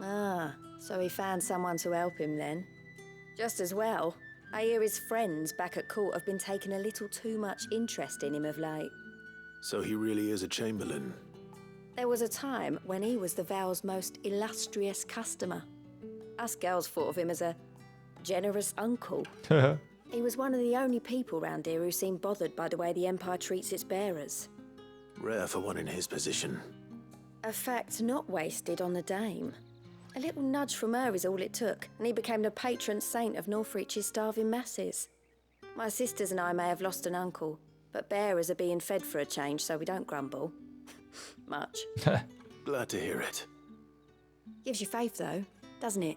Ah, so he found someone to help him then. Just as well. I hear his friends back at court have been taking a little too much interest in him of late. So he really is a Chamberlain. There was a time when he was the Vale's most illustrious customer. Us girls thought of him as a generous uncle. He was one of the only people round here who seemed bothered by the way the Empire treats its bearers. Rare for one in his position. A fact not wasted on the dame. A little nudge from her is all it took, and he became the patron saint of Northreach's starving masses. My sisters and I may have lost an uncle, but bearers are being fed for a change, so we don't grumble. Much. Glad to hear it. Gives you faith, though, doesn't it?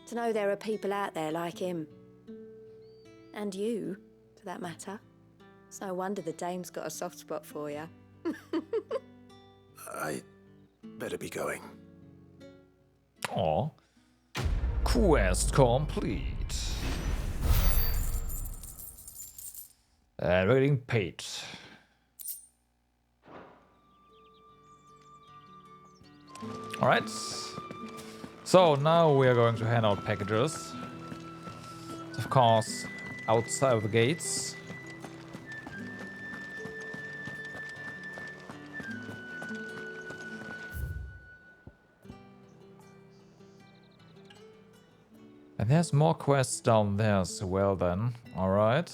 To know there are people out there like him. And you, for that matter. It's no wonder the dame's got a soft spot for you. I better be going. Aw. Quest complete. And we're getting paid. Alright. So now we are going to hand out packages. Of course, outside of the gates. And there's more quests down there as well then. Alright.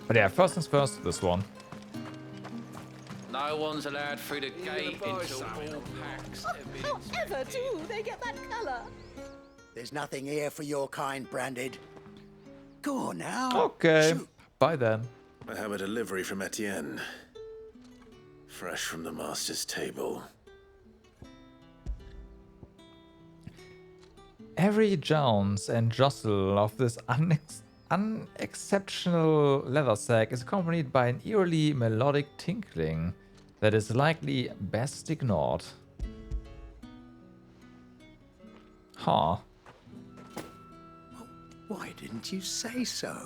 But yeah, first things first, this one. No one's allowed through the gate until all packs have been However, do they get that colour? There's nothing here for your kind, Branded. Go on now. Okay, Shoot. bye then. I have a delivery from Etienne. Fresh from the master's table. Every jounce and jostle of this unexceptional leather sack is accompanied by an eerily melodic tinkling that is likely best ignored. Huh. Why didn't you say so?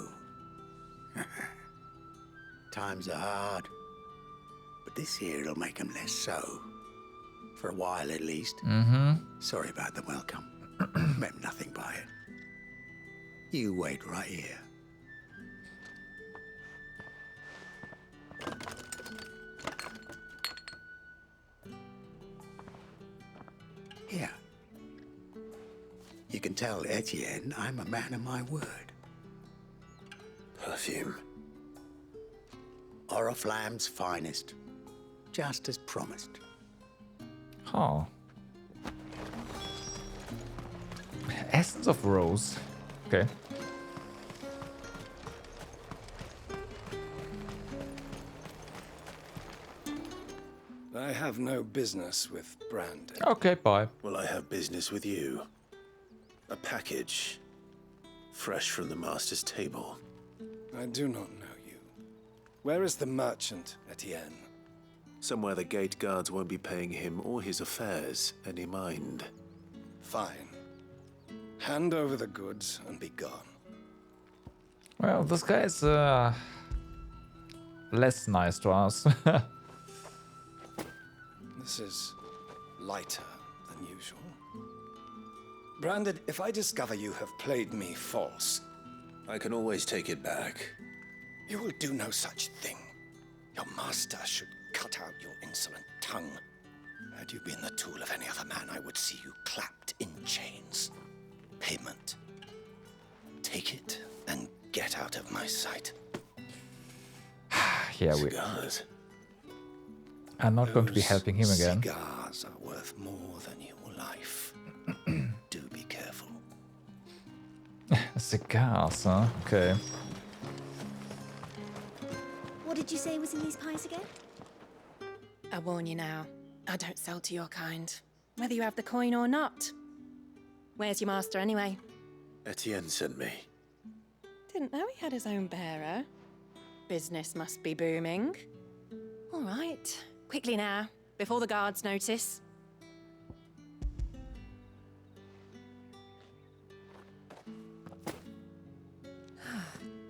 Times are hard. But this here'll make 'em less so. For a while, at least. Sorry about the welcome. Meant nothing by it. You wait right here. Here. You can tell Etienne I'm a man of my word. Perfume. Oriflamme's finest. Just as promised. Huh. Essence of Rose. Okay. I have no business with Brandon. Okay, bye. Well, I have business with you. A package. Fresh from the master's table. I do not know you. Where is the merchant, Etienne? Somewhere the gate guards won't be paying him or his affairs any mind. Fine. Hand over the goods and be gone. Well, this guy is less nice to us. This is lighter than usual. Brandon, if I discover you have played me false... I can always take it back. You will do no such thing. Your master should cut out your insolent tongue. Had you been the tool of any other man, I would see you clapped in chains. Payment. Take it and get out of my sight. Yeah, Cigars. I'm not going to be helping him again. Cigars are worth more than your life. Do be careful. Cigars, huh? Okay. What did you say was in these pies again? I warn you now, I don't sell to your kind, whether you have the coin or not. Where's your master anyway? Etienne sent me. Didn't know he had his own bearer. Business must be booming. All right, quickly now, before the guards notice.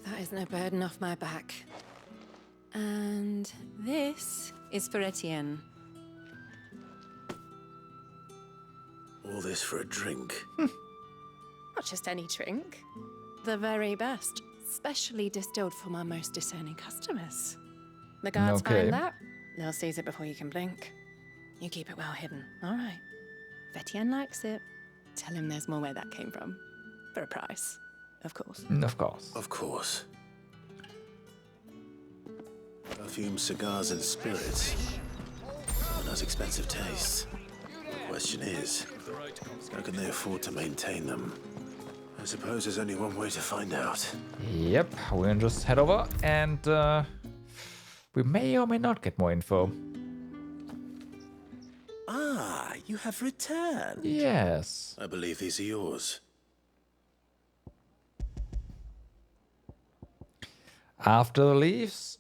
That is no burden off my back. And this is for Etienne. All this for a drink. Not just any drink. The very best. Specially distilled for my most discerning customers. The guards find that, they'll seize it before you can blink. You keep it well hidden, all right? If Etienne likes it, tell him there's more where that came from. For a price, of course. Of course. Of course. Perfume, cigars, and spirits. Someone has expensive tastes. The question is, how can they afford to maintain them? I suppose there's only one way to find out. Yep, we'll just head over and we may or may not get more info. Ah, you have returned. Yes. I believe these are yours. After the leaves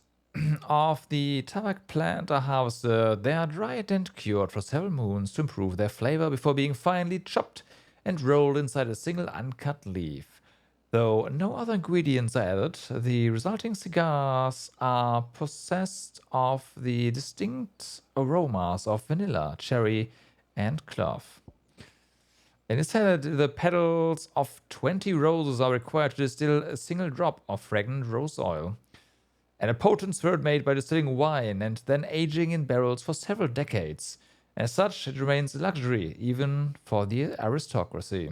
of the tabak plant are harvested, they are dried and cured for several moons to improve their flavor before being finally chopped and rolled inside a single uncut leaf. Though no other ingredients are added, the resulting cigars are possessed of the distinct aromas of vanilla, cherry, and clove. And it said that the petals of 20 roses are required to distill a single drop of fragrant rose oil. And a potent spirit made by distilling wine and then aging in barrels for several decades. As such, it remains a luxury, even for the aristocracy.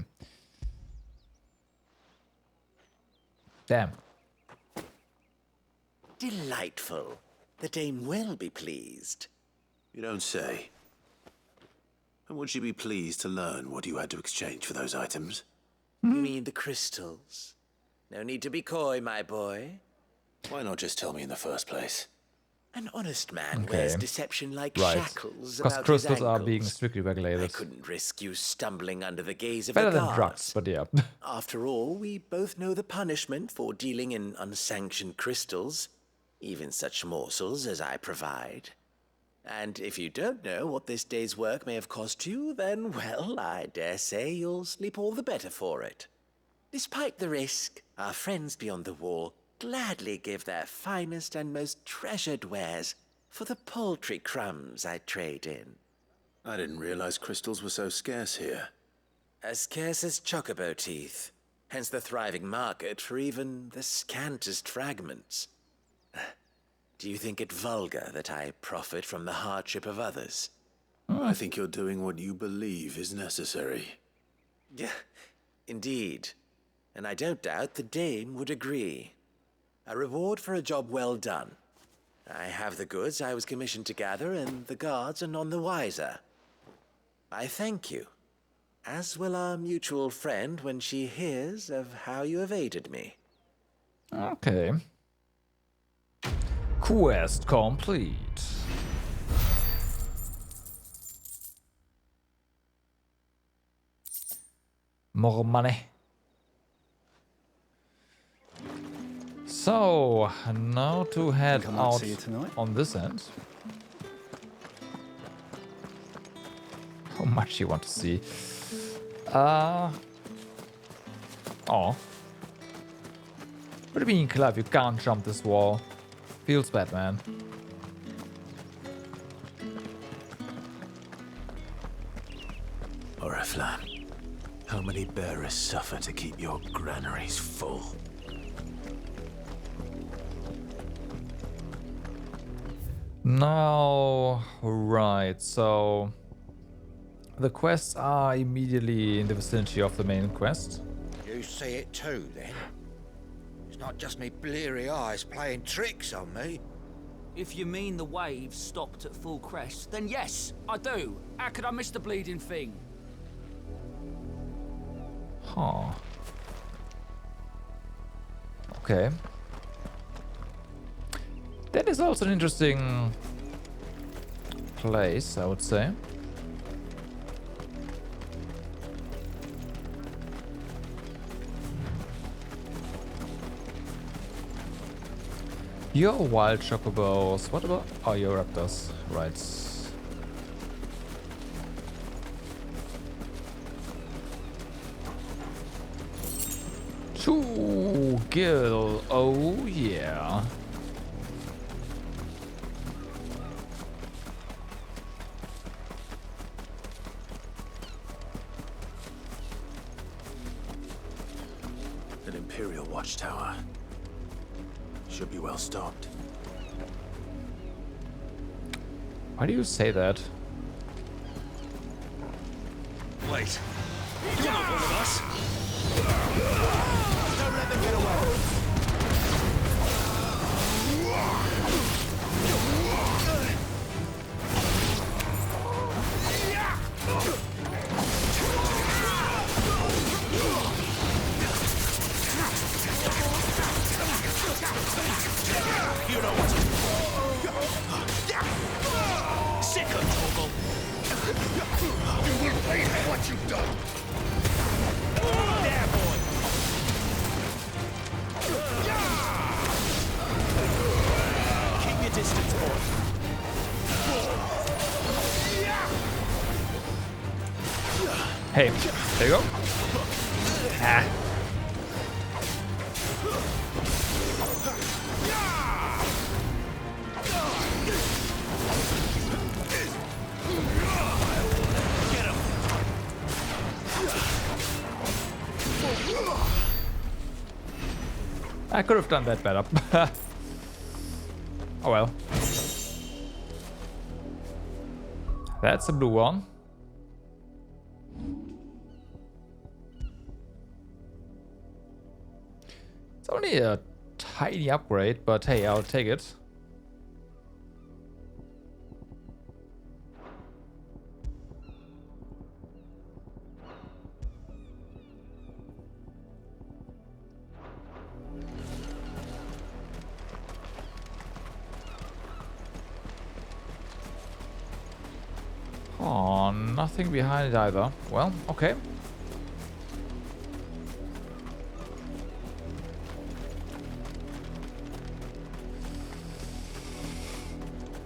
Damn. Delightful. The dame will be pleased. You don't say. And would she be pleased to learn what you had to exchange for those items? You mean the crystals? No need to be coy, my boy. Why not just tell me in the first place? An honest man wears deception like shackles Because about crystals his are ankles. being strictly regulated. I couldn't risk you stumbling under the gaze of Better the than guards. drugs, but yeah. After all, we both know the punishment for dealing in unsanctioned crystals, even such morsels as I provide. And if you don't know what this day's work may have cost you, then, well, I dare say you'll sleep all the better for it. Despite the risk, our friends beyond the wall gladly give their finest and most treasured wares for the paltry crumbs I trade in. I didn't realize crystals were so scarce here. As scarce as chocobo teeth, hence the thriving market for even the scantest fragments. Do you think it vulgar that I profit from the hardship of others? I think you're doing what you believe is necessary. Yeah, indeed. And I don't doubt the dame would agree. A reward for a job well done. I have the goods I was commissioned to gather, and the guards are none the wiser. I thank you, as will our mutual friend when she hears of how you have aided me. Okay. Quest complete. More money. So, now to head out on this end. How much you want to see? Oh. What do you mean, Clive? You can't jump this wall. Feels bad, man. Oriflamme, how many bearers suffer to keep your granaries full? Now, right, so the quests are immediately in the vicinity of the main quest. You see it too, then? It's not just me bleary eyes playing tricks on me. If you mean the waves stopped at full crest, then yes, I do. How could I miss the bleeding thing? Huh. Okay. That is also an interesting place, I would say. Your wild chocobos. What about... Oh, your raptors. Right. Two gil. Oh, yeah. An Imperial watchtower. Should be well stocked. Why do you say that? Wait. You're not one of us. Don't let them get away. You know what? Sick of trouble. You will pay for what you've done. There, boy. Keep your distance, boy. Hey, there you go. Ah. I could have done that better. Oh well. That's a blue one. It's only a tiny upgrade, but hey, I'll take it. Oh, nothing behind it either. Well, okay.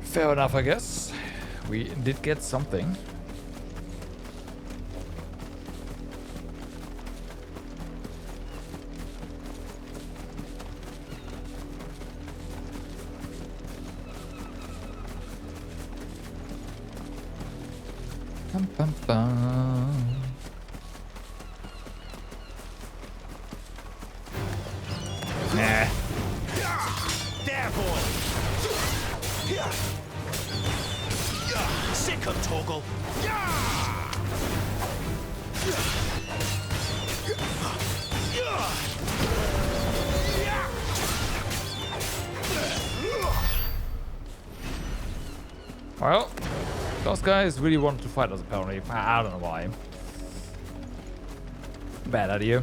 Fair enough, I guess. We did get something. Bum, bum, bum. Nah. There, boy! Sick of Toggle! Well, those guys really wanted to fight us apparently. I don't know why. Bad idea.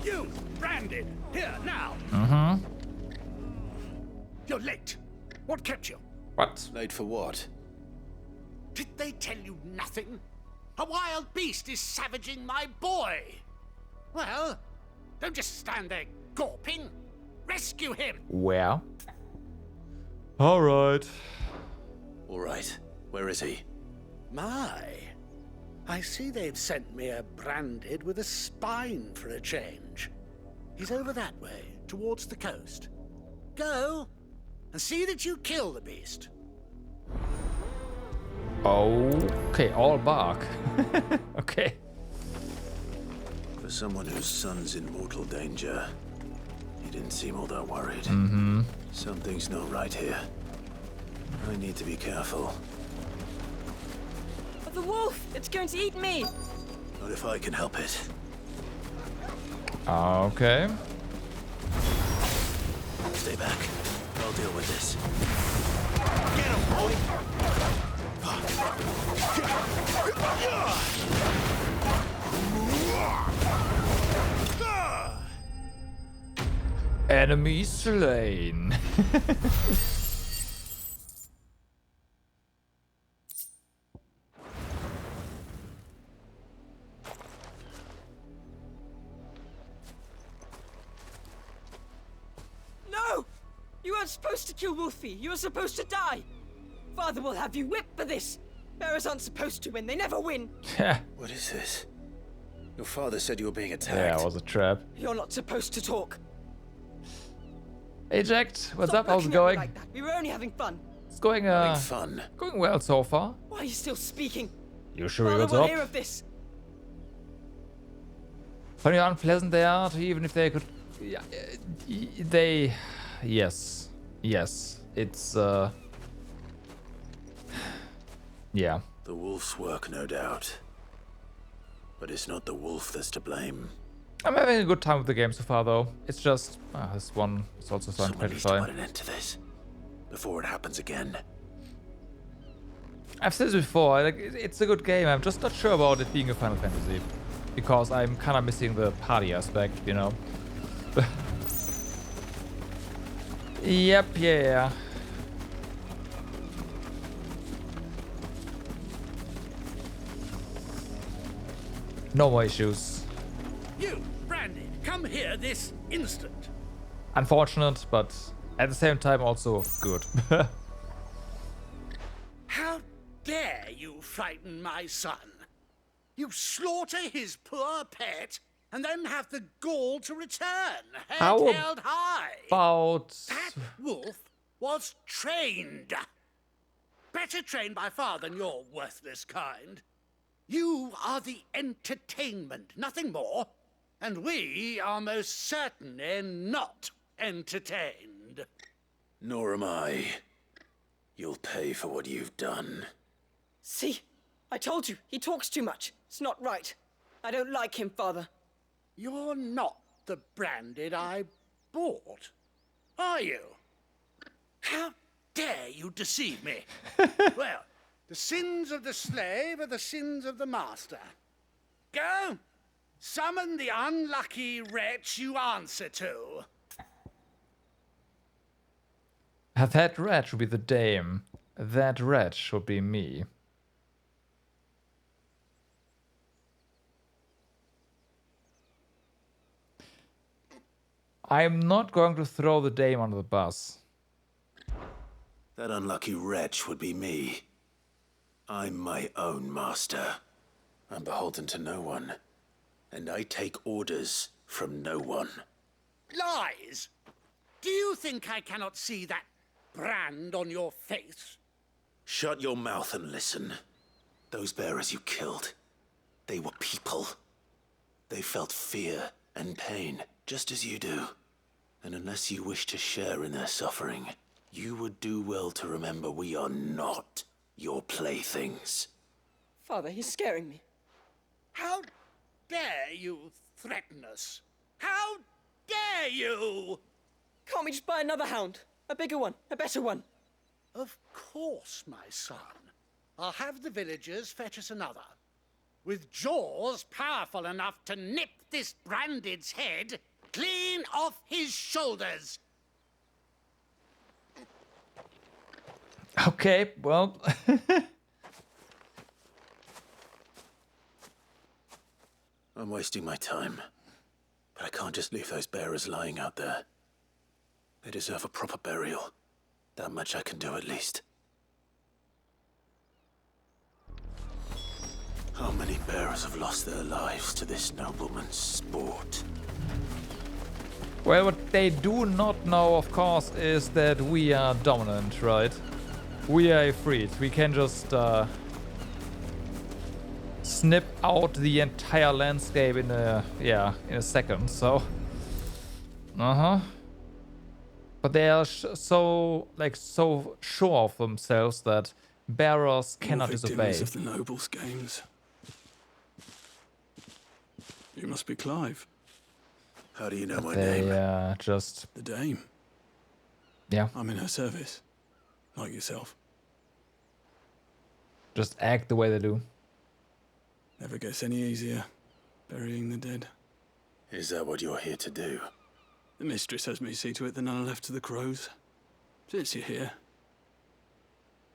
You, branded, here now. Mm-hmm. You're late. What kept you? What? Late for what? Did they tell you nothing? A wild beast is savaging my boy. Well, don't just stand there gawping. Rescue him. Where? Alright. Alright. Where is he? My. I see they've sent me a branded with a spine for a change. He's over that way, towards the coast. Go, and see that you kill the beast. Okay, all bark. Okay. For someone whose son's in mortal danger, he didn't seem all that worried. Mm-hmm. Something's not right here. I need to be careful. The wolf! It's going to eat me! Not if I can help it. Okay. Stay back. I'll deal with this. Get him, boy! Enemy slain. No! You weren't supposed to kill Wolfie. You were supposed to die. Father will have you whipped for this. Bearers aren't supposed to win. They never win. What is this? Your father said you were being attacked. Yeah, it was a trap. You're not supposed to talk. Hey, Jacked. What's Stop up? How's it looking at me going? like that. We were only having fun. It's going, fun. Going well so far. Why are you still speaking? You sure Father what's will up? hear of this. Funny how unpleasant they are, even if they could... Yeah, they... Yes. Yes. It's, yeah. The wolf's work, no doubt. But it's not the wolf that's to blame. I'm having a good time with the game so far, though. It's just... this one is also starting to Someone needs to put petrify. an end to this before it happens again. I've said this before, like, it's a good game. I'm just not sure about it being a Final Fantasy. Because I'm kind of missing the party aspect, you know. Yep, yeah. No more issues. You, Brandy, come here this instant. Unfortunate, but at the same time also good. How dare you frighten my son? You slaughter his poor pet and then have the gall to return, head How held high. about... That wolf was trained. Better trained by far than your worthless kind. You are the entertainment, nothing more. And we are most certainly not entertained. Nor am I. You'll pay for what you've done. See? I told you, he talks too much. It's not right. I don't like him, Father. You're not the branded I bought, are you? How dare you deceive me? Well, the sins of the slave are the sins of the master. Go, summon the unlucky wretch you answer to. That rat should be the dame. That rat should be me. I'm not going to throw the dame under the bus. That unlucky wretch would be me. I'm my own master. I'm beholden to no one. and I take orders from no one. Lies! Do you think I cannot see that brand on your face? Shut your mouth and listen. Those bearers you killed, they were people. They felt fear and pain, just as you do. And unless you wish to share in their suffering, you would do well to remember we are not your playthings. Father, he's scaring me. How dare you threaten us? How dare you? Can't we just buy another hound? A bigger one, a better one. Of course, my son. I'll have the villagers fetch us another. With jaws powerful enough to nip this branded's head clean off his shoulders. Okay, well. I'm wasting my time. But I can't just leave those bearers lying out there. They deserve a proper burial. That much I can do at least. How many bearers have lost their lives to this nobleman's sport? Well, what they do not know, of course, is that we are dominant, right? We are Ifrit. We can just snip out the entire landscape in a second. So, But they are so sure of themselves that bearers cannot disobey. Victims of the nobles' games. You must be Clive. How do you know my They name? just The Dame. Yeah. I'm in her service, like yourself. Just act the way they do. Never gets any easier, burying the dead. Is that what you're here to do? The mistress has me see to it that none are left to the crows. Since you're here,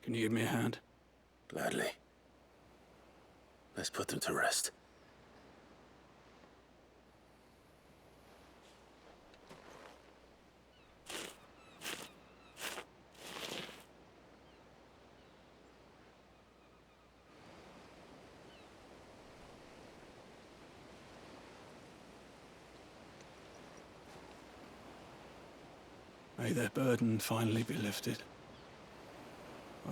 can you give me a hand? Gladly. Let's put them to rest. May their burden finally be lifted.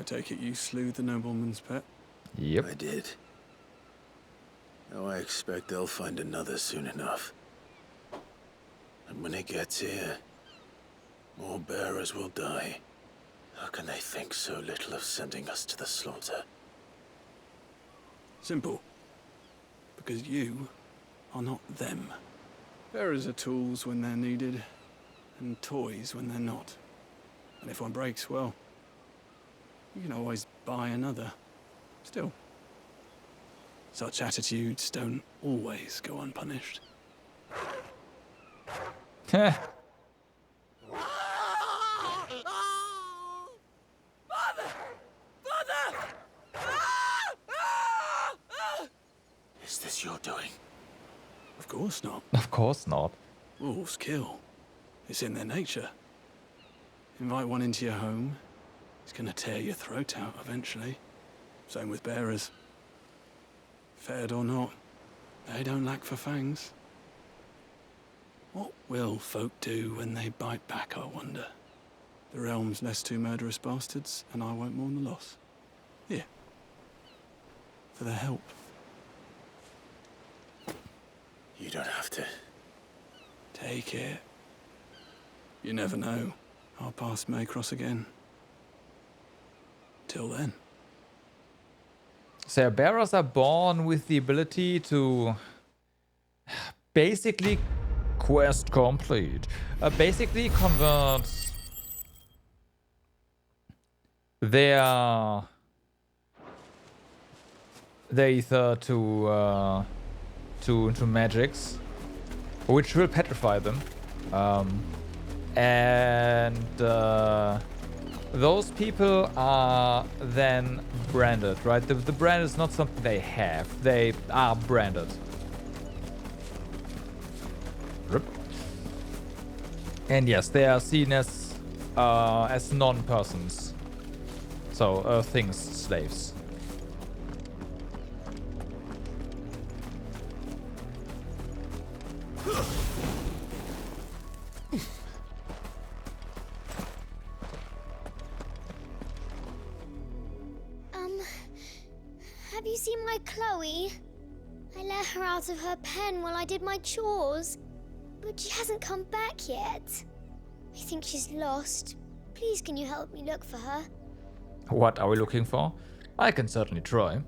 I take it you slew the nobleman's pet? Yep. I did. Now I expect they'll find another soon enough. And when it gets here, more bearers will die. How can they think so little of sending us to the slaughter? Simple. Because you are not them. Bearers are tools when they're needed, and toys when they're not. And if one breaks, well, you can always buy another. Still, such attitudes don't always go unpunished. Father! Is this your doing? Of course not. Of course not. Wolves kill. It's in their nature. Invite one into your home, it's gonna tear your throat out eventually. Same with bearers. Fed or not, they don't lack for fangs. What will folk do when they bite back, I wonder? The realm's less two murderous bastards, and I won't mourn the loss. Here. For their help. You don't have to. Take it. You never know. Our paths may cross again. Till then. So bearers are born with the ability to basically quest complete. Basically convert their ether to magics, which will petrify them. Those people are then branded, right? The brand is not something they have. They are branded. Rip. And yes, they are seen as non-persons. So, things, slaves. Have you seen my Chloe? I let her out of her pen while I did my chores, but she hasn't come back yet. I think she's lost. Please, can you help me look for her? What are we looking for? I can certainly try.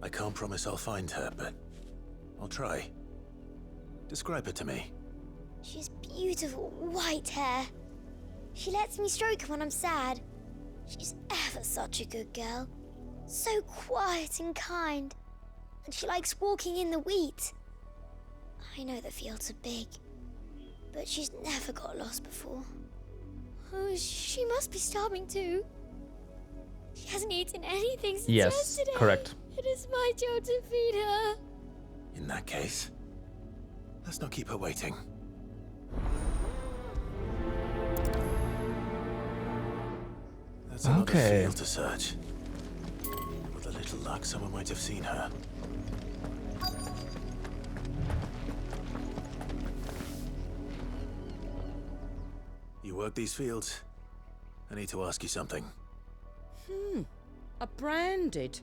I can't promise I'll find her, but I'll try. Describe her to me. She has beautiful white hair. She lets me stroke her when I'm sad. She's ever such a good girl. So quiet and kind. And she likes walking in the wheat. I know the fields are big, but she's never got lost before. Oh, she must be starving too. She hasn't eaten anything since yesterday. Correct. It is my job to feed her. In that case, let's not keep her waiting. That's another field to search. With a little luck, someone might have seen her. You work these fields? I need to ask you something. A branded.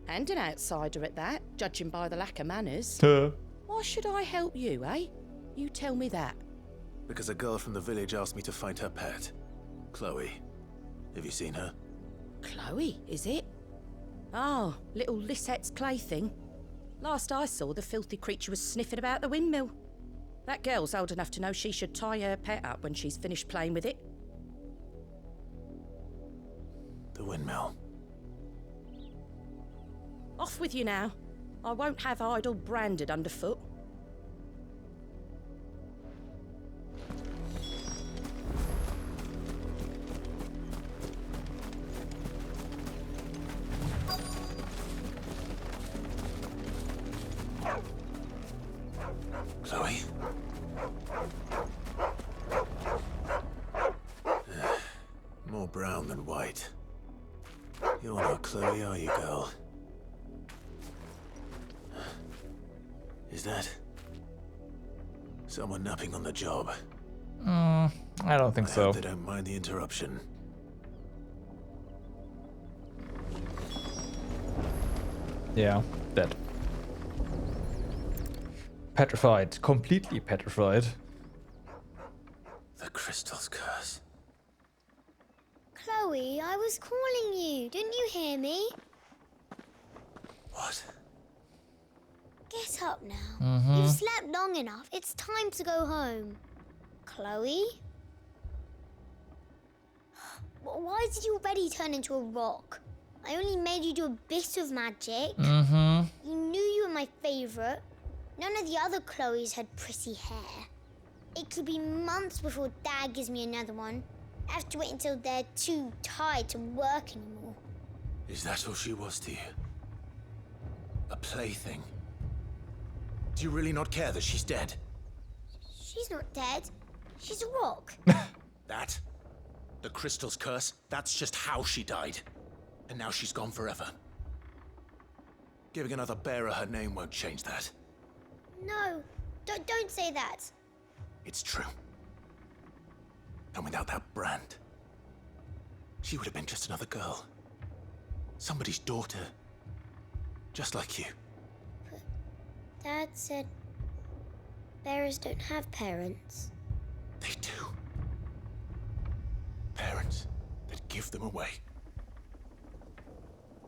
And an outsider at that, judging by the lack of manners. Why should I help you, eh? You tell me that. Because a girl from the village asked me to find her pet, Chloe. Have you seen her? Chloe, is it? Oh, little Lisette's plaything. Last I saw, the filthy creature was sniffing about the windmill. That girl's old enough to know she should tie her pet up when she's finished playing with it. The windmill. Off with you now. I won't have idle branded underfoot. Chloe? More brown than white. You're not Chloe, are you, girl? Is that someone napping on the job? I don't think so. I hope they don't mind the interruption. Yeah, dead. Petrified. Completely petrified. The crystal's curse. Chloe, I was calling you. Didn't you hear me? What? Get up now. You've slept long enough. It's time to go home. Chloe? Why did you already turn into a rock? I only made you do a bit of magic. You knew you were my favorite. None of the other Chloes had pretty hair. It could be months before Dad gives me another one. I have to wait until they're too tired to work anymore. Is that all she was to you? A plaything? Do you really not care that she's dead? She's not dead. She's a rock. That? The crystal's curse? That's just how she died. And now she's gone forever. Giving another bearer her name won't change that. No, don't say that. It's true. And without that brand, she would have been just another girl. Somebody's daughter. Just like you. But Dad said bearers don't have parents. They do. Parents that give them away.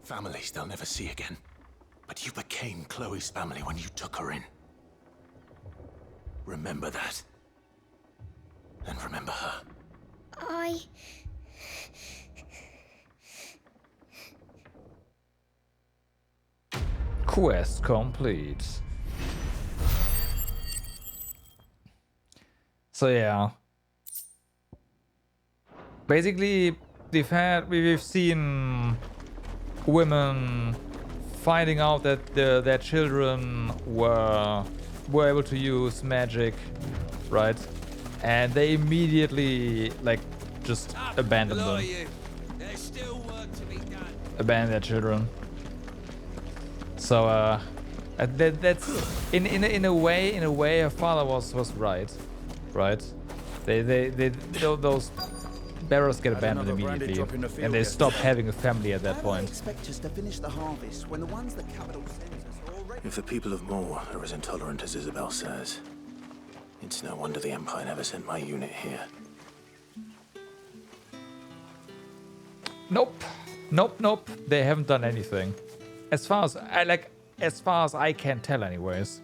Families they'll never see again. But you became Chloe's family when you took her in. Remember that. And remember her. Quest complete. So yeah. Basically, we've seen women finding out that their children were able to use magic, right? And they immediately just abandoned them. There's still work to be done. Abandon their children. So That's in a way her father was right. Those barrels get abandoned immediately, and they stop having a family at that point. Expect us to finish the harvest when the ones the capital sends us are already... If the people of Moor are as intolerant as Isabel says, it's no wonder the Empire never sent my unit here. Nope. They haven't done anything, as far as I can tell, anyways.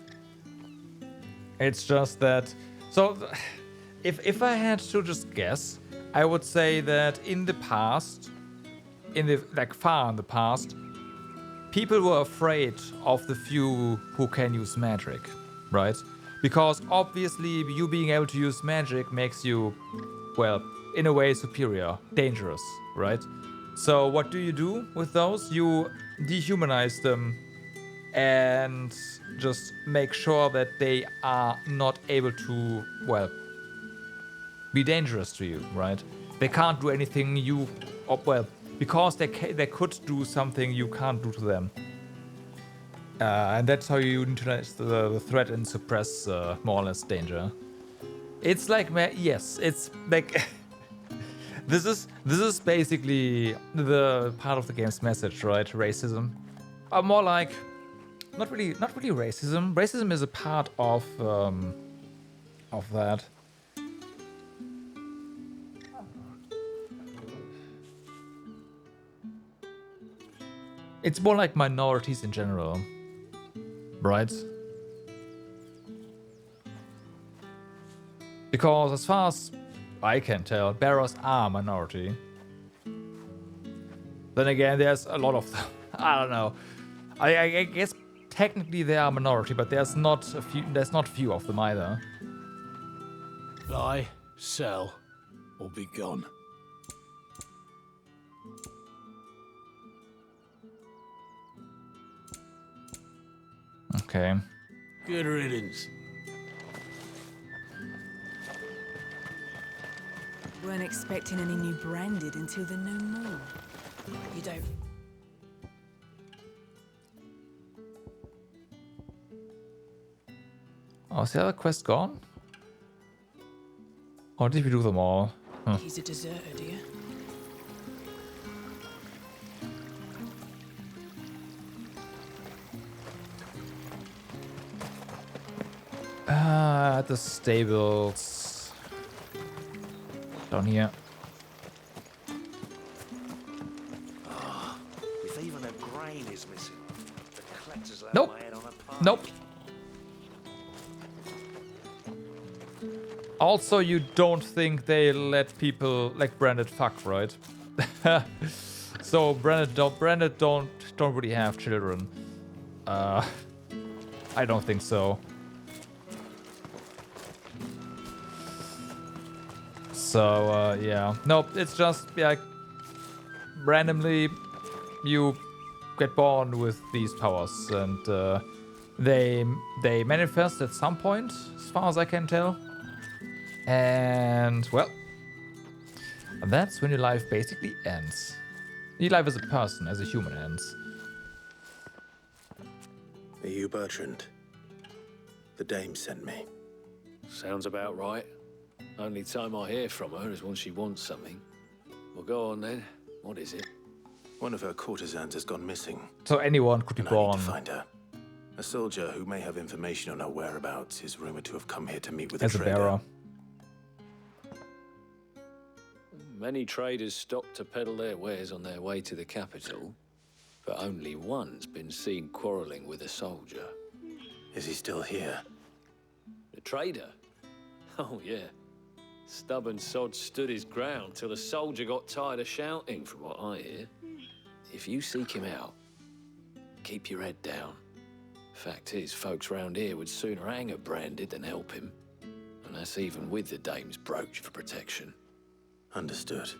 It's just that. So, if I had to just guess, I would say that in the past, far in the past, people were afraid of the few who can use magic, right? Because obviously, you being able to use magic makes you, well, in a way, superior, dangerous, right? So what do you do with those? You dehumanize them and just make sure that they are not able to, well, be dangerous to you, right? They can't do anything because they could do something you can't do to them. And that's how you neutralize the threat and suppress more or less danger. It's like, yes, it's like... This is basically the part of the game's message, right? Racism. More like, not really racism. Racism is a part of that. It's more like minorities in general, right? Because as far as I can tell, Barrows are a minority. Then again, there's a lot of them. I don't know. I guess technically they are a minority, but there's not few of them either. Buy, sell, or be gone. Okay. Good riddance. Weren't expecting any new branded until the no more. You don't. Oh, is the other quest gone? Or did we do them all? Huh. He's a deserter, do you? At the stables. Down here. Oh, if even a grain is missing, the collectors will have Nope. my head on a pike. Nope. Also, you don't think they let people like branded fuck, right? So branded don't really have children. I don't think so. So, yeah. Nope, it's just, like, randomly you get born with these powers, and they manifest at some point, as far as I can tell. And, well, that's when your life basically ends. Your life as a person, as a human, ends. Are you Bertrand? The dame sent me. Sounds about right. Only time I hear from her is when she wants something. Well, go on then. What is it? One of her courtesans has gone missing. So anyone could be born. I need to find her. A soldier who may have information on her whereabouts is rumored to have come here to meet with a trader. Bearer. Many traders stop to peddle their wares on their way to the capital, but only one's been seen quarreling with a soldier. Is he still here? The trader? Oh, yeah. Stubborn sod stood his ground till the soldier got tired of shouting, from what I hear. If you seek him out, keep your head down. Fact is, folks round here would sooner hang a branded than help him. And that's even with the dame's brooch for protection. Understood.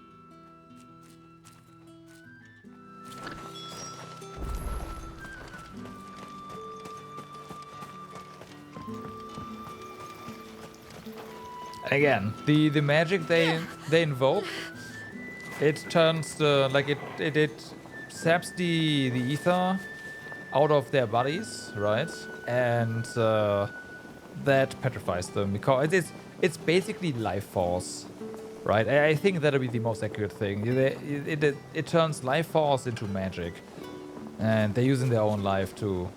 Again, the magic they invoke, it turns the it saps the ether out of their bodies, right? And that petrifies them because it's basically life force, right? I think that'll be the most accurate thing. It turns life force into magic, and they're using their own life to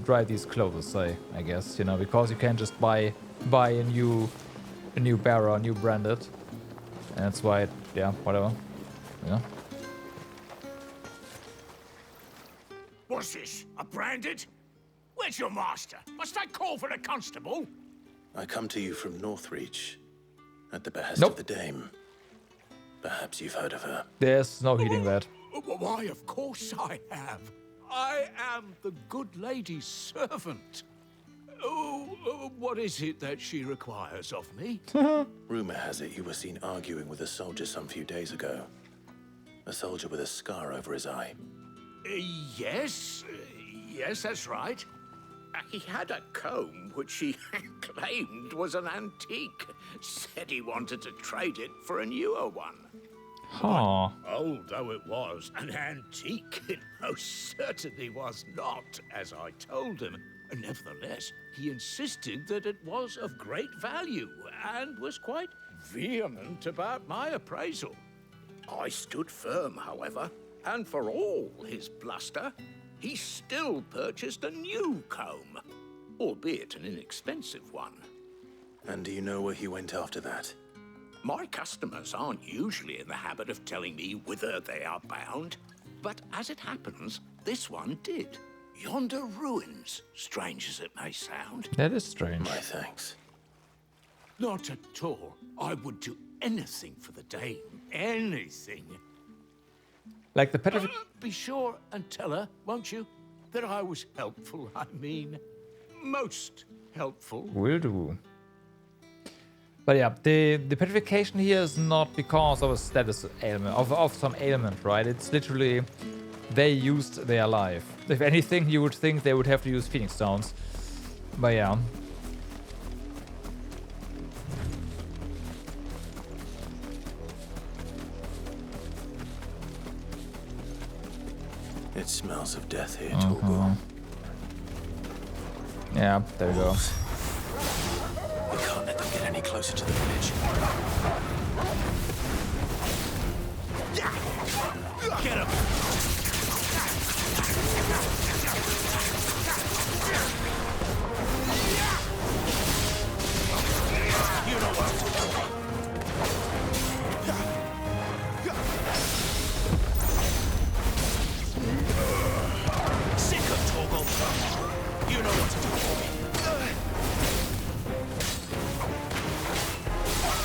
dry these clothes, I guess, you know, because you can't just buy a new bearer, a new branded, and that's why, yeah, whatever, you know. What's this? A branded? Where's your master? Must I call for the constable? I come to you from Northreach, at the behest of the Dame. Perhaps you've heard of her. There's no heeding that. Why, of course I have. I am the good lady's servant. Oh, what is it that she requires of me? Rumor has it you were seen arguing with a soldier some few days ago. A soldier with a scar over his eye. Yes, that's right. He had a comb which he claimed was an antique. Said he wanted to trade it for a newer one. Huh. But, old though it was, an antique it most certainly was not, as I told him. Nevertheless, he insisted that it was of great value and was quite vehement about my appraisal. I stood firm, however, and for all his bluster, he still purchased a new comb, albeit an inexpensive one. And do you know where he went after that? My customers aren't usually in the habit of telling me whither they are bound, but as it happens, this one did. Yonder ruins, strange as it may sound. That is strange. My thanks. Not at all. I would do anything for the Dame. Anything. Like the petrification. Be sure and tell her, won't you, that I was helpful. I mean, most helpful. Will do. But yeah, the petrification here is not because of a status ailment, of some ailment, right? It's literally they used their life. If anything, you would think they would have to use Phoenix Stones. But yeah. It smells of death here, Torgal. Yeah, there we go. We can't let them get any closer to the village. Get him! You know what to do. Sick of Torgal. You know what to do for me.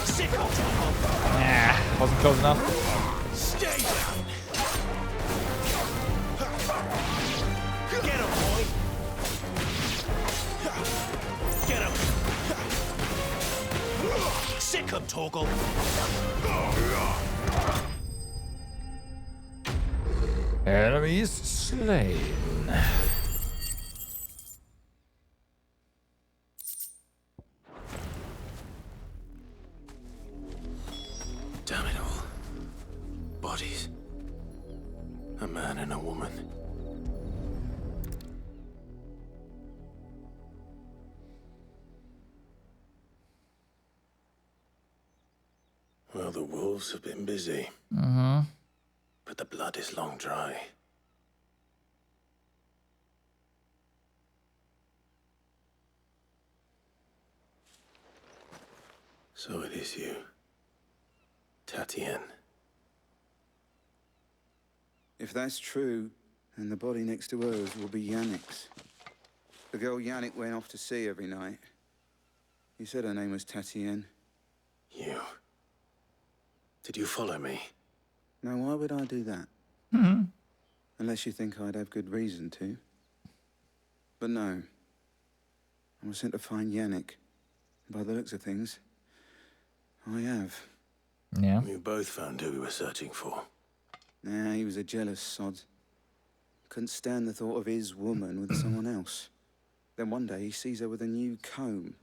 Sick of Torgal. Nah, wasn't close enough. Stay down. Get him, boy. Get him. Sick of Torgal. Enemies slain. Damn it all. Bodies. A man and a woman. Well, the wolves have been busy. But the blood is long dry. So it is you, Tatien. If that's true, then the body next to hers will be Yannick's. The girl Yannick went off to sea every night. He said her name was Tatien. You. Did you follow me? Now, why would I do that? Unless you think I'd have good reason to. But no. I was sent to find Yannick. By the looks of things, I have. Yeah. We both found who we were searching for. Nah, he was a jealous sod. Couldn't stand the thought of his woman with someone else. Then one day he sees her with a new comb.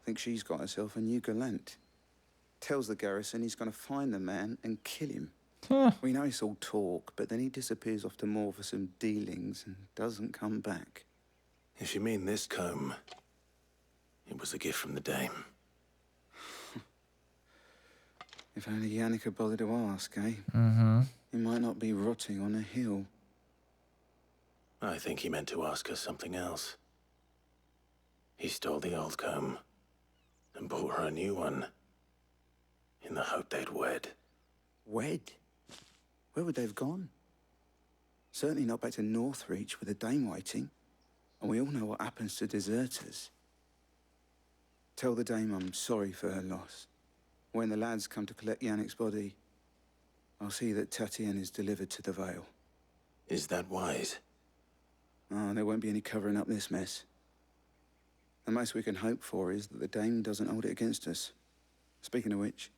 Thinks she's got herself a new gallant. Tells the garrison he's gonna find the man and kill him. We know it's all talk, but then he disappears off to more for some dealings and doesn't come back. If you mean this comb, it was a gift from the Dame. If only Yannick had bothered to ask, eh? Mm-hmm. He might not be rotting on a hill. I think he meant to ask us something else. He stole the old comb and bought her a new one in the hope they'd wed. Wed? Where would they have gone? Certainly not back to Northreach with a Dame waiting. And we all know what happens to deserters. Tell the Dame I'm sorry for her loss. When the lads come to collect Yannick's body, I'll see that Tatien is delivered to the Vale. Is that wise? Oh, there won't be any covering up this mess. The most we can hope for is that the Dame doesn't hold it against us. Speaking of which,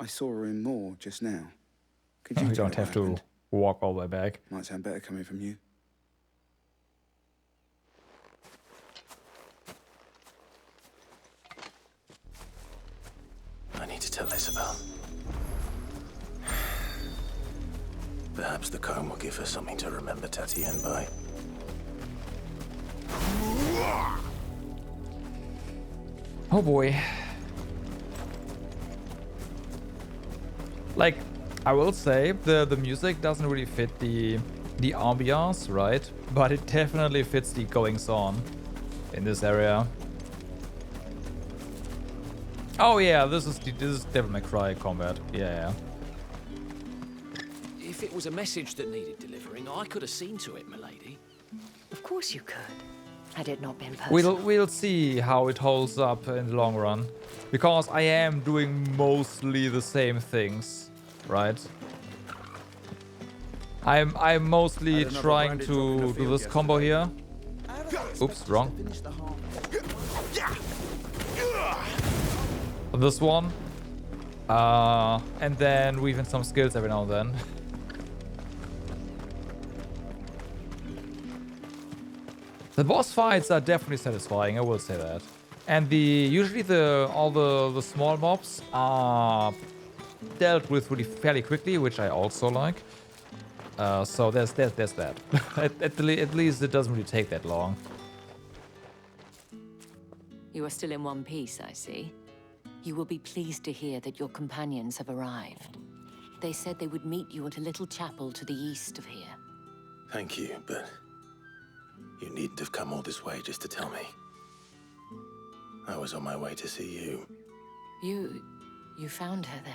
I saw her in Moor just now. Could you You tell don't her have what to happened? walk all the way back. Might sound better coming from you. I need to tell Isabel. Perhaps the comb will give her something to remember Tatien by. Oh boy. Like, I will say, the music doesn't really fit the ambiance, right? But it definitely fits the goings-on in this area. Oh yeah, this is Devil May Cry combat. Yeah. If it was a message that needed delivering, I could have seen to it, milady. Of course you could, had it not been personal. We'll see how it holds up in the long run, because I am doing mostly the same things, right? I'm mostly trying to do this combo here. Oops, wrong. This one, and then weave in some skills every now and then. The boss fights are definitely satisfying, I will say that. And usually all the small mobs are dealt with really fairly quickly, which I also like. So there's that. at least it doesn't really take that long. You are still in one piece, I see. You will be pleased to hear that your companions have arrived. They said they would meet you at a little chapel to the east of here. Thank you, but you needn't have come all this way just to tell me. I was on my way to see you. You found her then?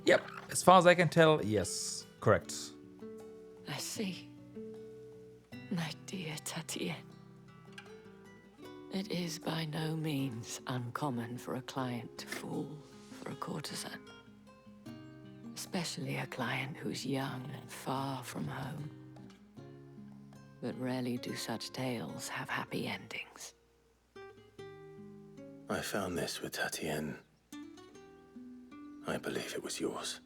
Yep, as far as I can tell, yes, correct. I see. My dear Tatien. It is by no means uncommon for a client to fall for a courtesan. Especially a client who's young and far from home. But rarely do such tales have happy endings. I found this with Tatien. I believe it was yours.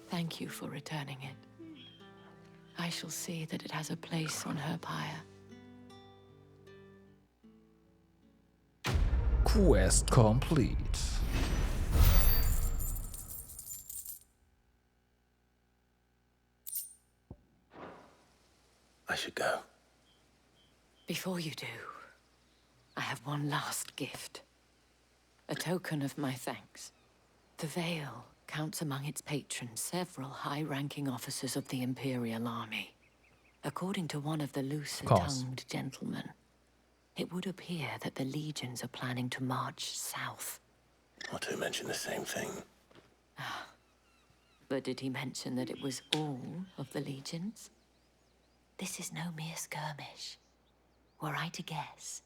Thank you for returning it. I shall see that it has a place on her pyre. Quest complete. I should go. Before you do, I have one last gift. A token of my thanks. The Vale counts among its patrons several high-ranking officers of the Imperial army. According to one of the looser-tongued gentlemen, it would appear that the legions are planning to march south. Not to mention the same thing. But did he mention that it was all of the legions? This is no mere skirmish. Were I to guess,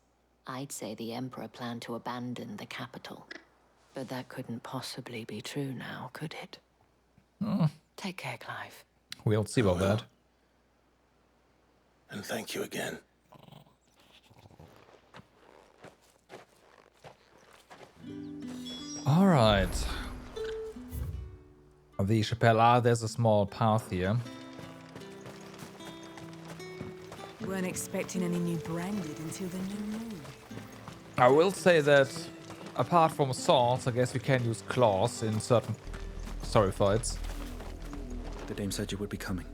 I'd say the Emperor planned to abandon the capital. But that couldn't possibly be true now, could it? Take care, Clive. We'll see about that. And thank you again. Alright. The Chapelle. Ah, there's a small path here. Weren't expecting any new branded until the new moon. I will say that apart from swords, I guess we can use claws in certain story fights. The dame said you would be coming.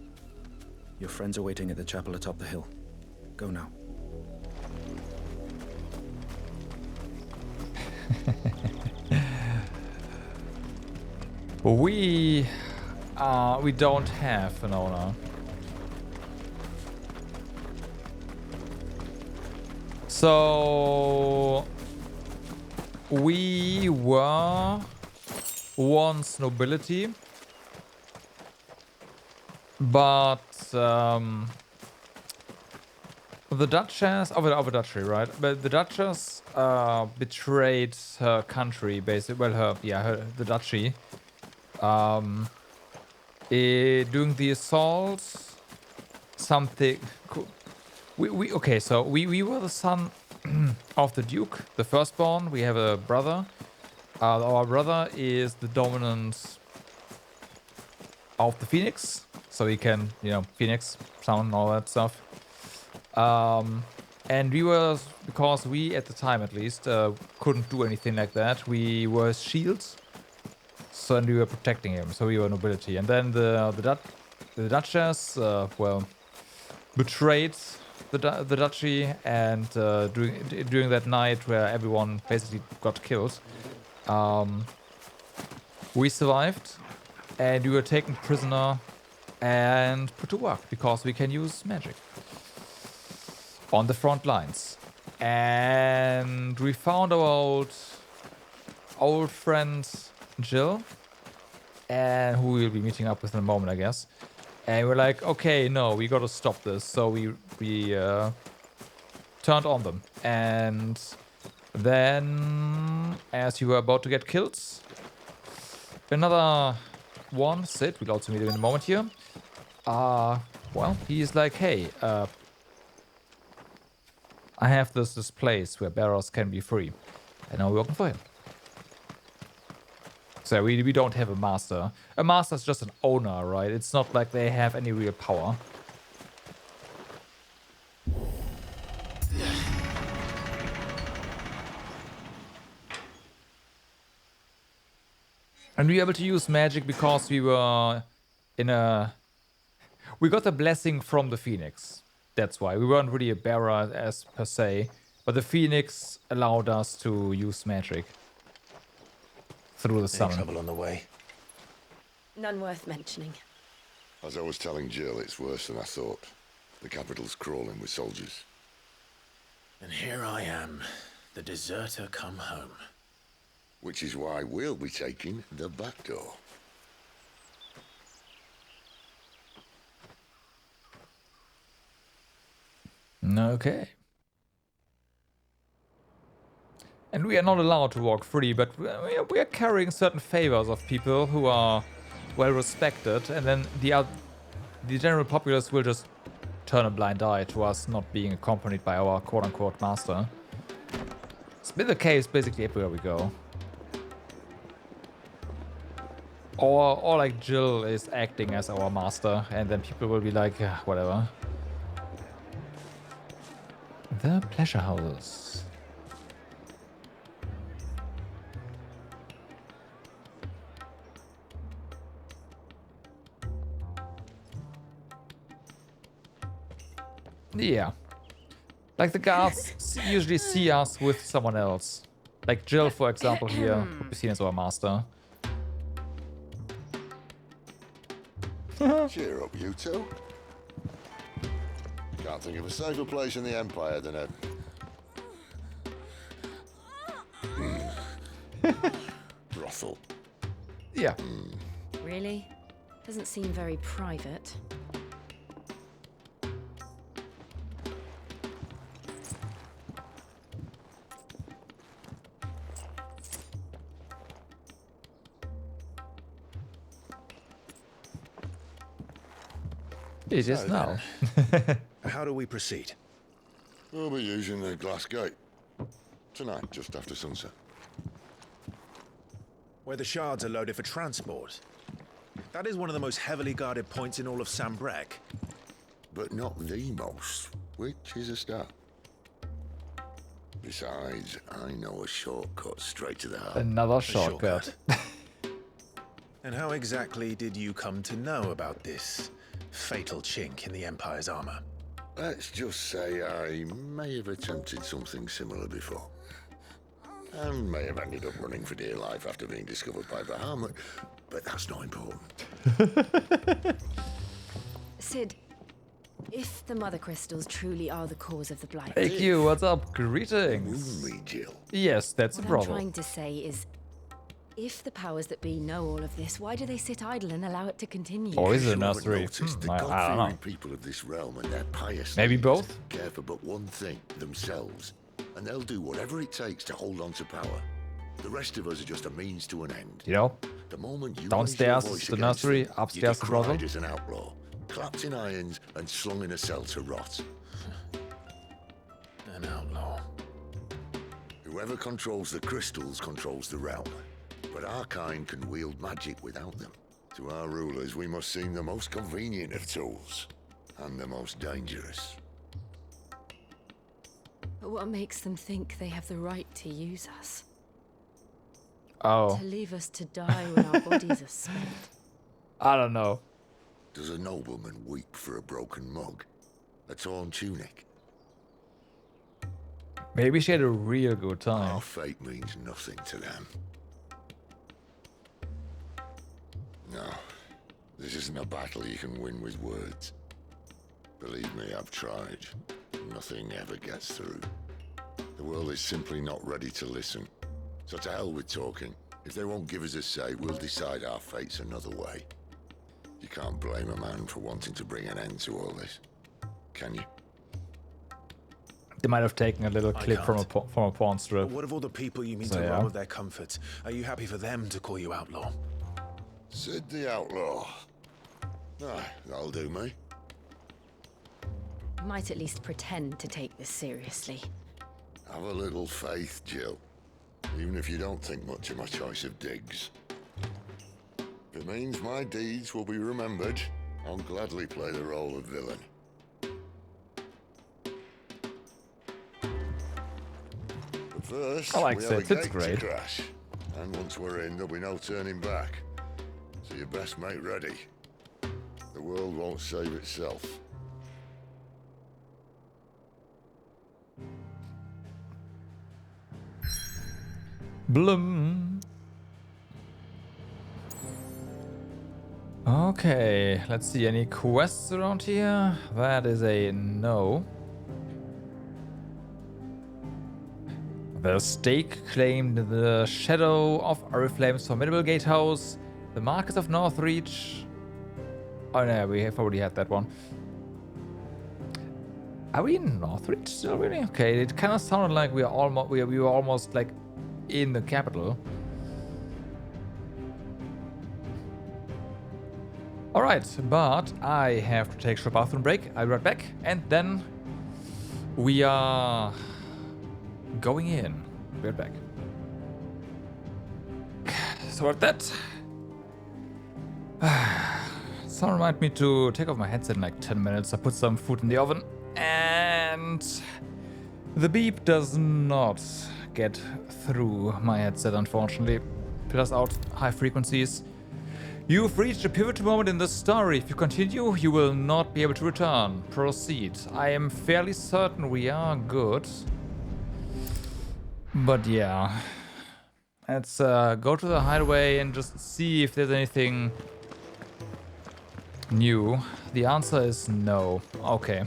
Your friends are waiting at the chapel atop the hill. Go now. We don't have an owner. So we were once nobility, but the Duchess of a duchy, right? But the Duchess betrayed her country, basically. Well, the duchy. During the assault, something. So we were the son of the Duke, the firstborn. We have a brother. Our brother is the dominant of the Phoenix, so he can, Phoenix sound and all that stuff. And we were, because we at the time at least couldn't do anything like that. We were shields, so and we were protecting him. So we were nobility, and then the Duchess, betrayed the duchy, and during that night where everyone basically got killed, we survived, and we were taken prisoner and put to work because we can use magic on the front lines. And we found our old friend Jill, and who we'll be meeting up with in a moment, I guess. And we're like, okay, no, we gotta stop this. So we turned on them. And then, as you were about to get killed, another one, Sid, we'll also meet him in a moment here. He's like, hey, I have this place where bearers can be free. And now we're working for him. So we don't have a master. A master is just an owner, right? It's not like they have any real power. And we were able to use magic because we were we got a blessing from the Phoenix. That's why. We weren't really a bearer as per se, but the Phoenix allowed us to use magic through the sun. Any trouble on the way? None worth mentioning. As I was telling Jill, it's worse than I thought. The capital's crawling with soldiers. And here I am, the deserter come home. Which is why we'll be taking the back door. Okay. And we are not allowed to walk free, but we are carrying certain favors of people who are well respected, and then the general populace will just turn a blind eye to us not being accompanied by our quote-unquote master. It's been the case basically everywhere we go. Or like Jill is acting as our master, and then people will be like, whatever. The pleasure houses. Yeah. Like the guards usually see us with someone else. Like Jill, for example, here, would be seen as our master. Cheer up, you two. Can't think of a safer place in the Empire than a... brothel. Yeah. Really? Doesn't seem very private. It is now. How do we proceed? We'll be using the glass gate. Tonight, just after sunset. where the shards are loaded for transport. That is one of the most heavily guarded points in all of Sambrek. But not the most, which is a start. Besides, I know a shortcut straight to the heart. Another shortcut. And how exactly did you come to know about this fatal chink in the Empire's armor? Let's just say I may have attempted something similar before. And may have ended up running for dear life after being discovered by Bahamut, but that's not important. Sid, if the Mother Crystals truly are the cause of the blight... Hey Q, what's up? Greetings. Me, Jill. Yes, that's a What I'm problem. trying to say is, if the powers that be know all of this, why do they sit idle and allow it to continue? Or is it a You haven't nursery? noticed the I don't God-fearing know. people of this realm and their pious Maybe leaders both? care for but one thing, themselves. And they'll do whatever it takes to hold on to power. The rest of us are just a means to an end. You know, The moment you downstairs raise is your the voice against nursery, them, upstairs the you're brothel. decried as an outlaw, clapped in irons and slung in a cell to rot. An outlaw. Whoever controls the crystals controls the realm. But our kind can wield magic without them. To our rulers, we must seem the most convenient of tools. And the most dangerous. But what makes them think they have the right to use us? Oh, To leave us to die when our bodies are spent? I don't know. Does a nobleman weep for a broken mug? A torn tunic? Maybe she had a real good time. Our fate means nothing to them. No, this isn't a battle you can win with words. Believe me, I've tried. Nothing ever gets through. The world is simply not ready to listen. So to hell with talking. If they won't give us a say, we'll decide our fates another way. You can't blame a man for wanting to bring an end to all this, can you? They might have taken a little I clip from a can't. from a porn strip. But what of all the people you mean So, to yeah. rob of their comfort? Are you happy for them to call you outlaw? Sid the Outlaw. Ah, that'll do me. Might at least pretend to take this seriously. Have a little faith, Jill. Even if you don't think much of my choice of digs. If it means my deeds will be remembered, I'll gladly play the role of villain. But first, I like we have a Sid, Sid's gate great. to crash. And once we're in, there'll be no turning back. So you best make ready. The world won't save itself. Blum. Okay, let's see. Any quests around here? That is a no. The stake claimed the shadow of Oriflame's formidable gatehouse, the markets of Northreach. Oh no, we have already had that one. Are we in Northreach still, really? Okay, it kind of sounded like we were almost like in the capital. Alright, but I have to take a short bathroom break. I'll be right back, and then we are going in. Be right back. So with that, someone remind me to take off my headset in like 10 minutes. I put some food in the oven, and the beep does not get through my headset, unfortunately. Filters out high frequencies. You've reached a pivotal moment in the story. If you continue, you will not be able to return. Proceed. I am fairly certain we are good. But yeah. Let's go to the hideaway and just see if there's anything new. The answer is no. Okay.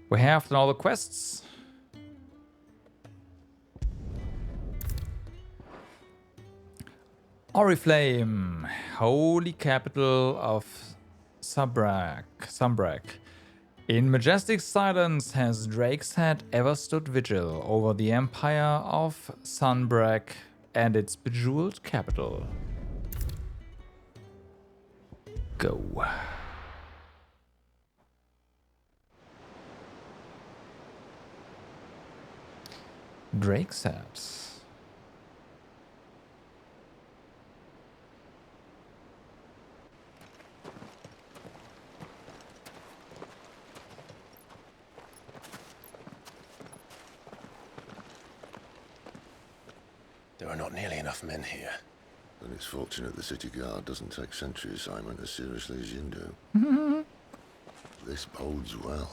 We have done all the quests. Oriflame, holy capital of Sambrek. In majestic silence has Drake's Head ever stood vigil over the empire of Sambrek and its bejeweled capital. Go. Drake sets. There are not nearly enough men here. Then it's fortunate the city guard doesn't take sentry assignment as seriously as you do. This bodes well.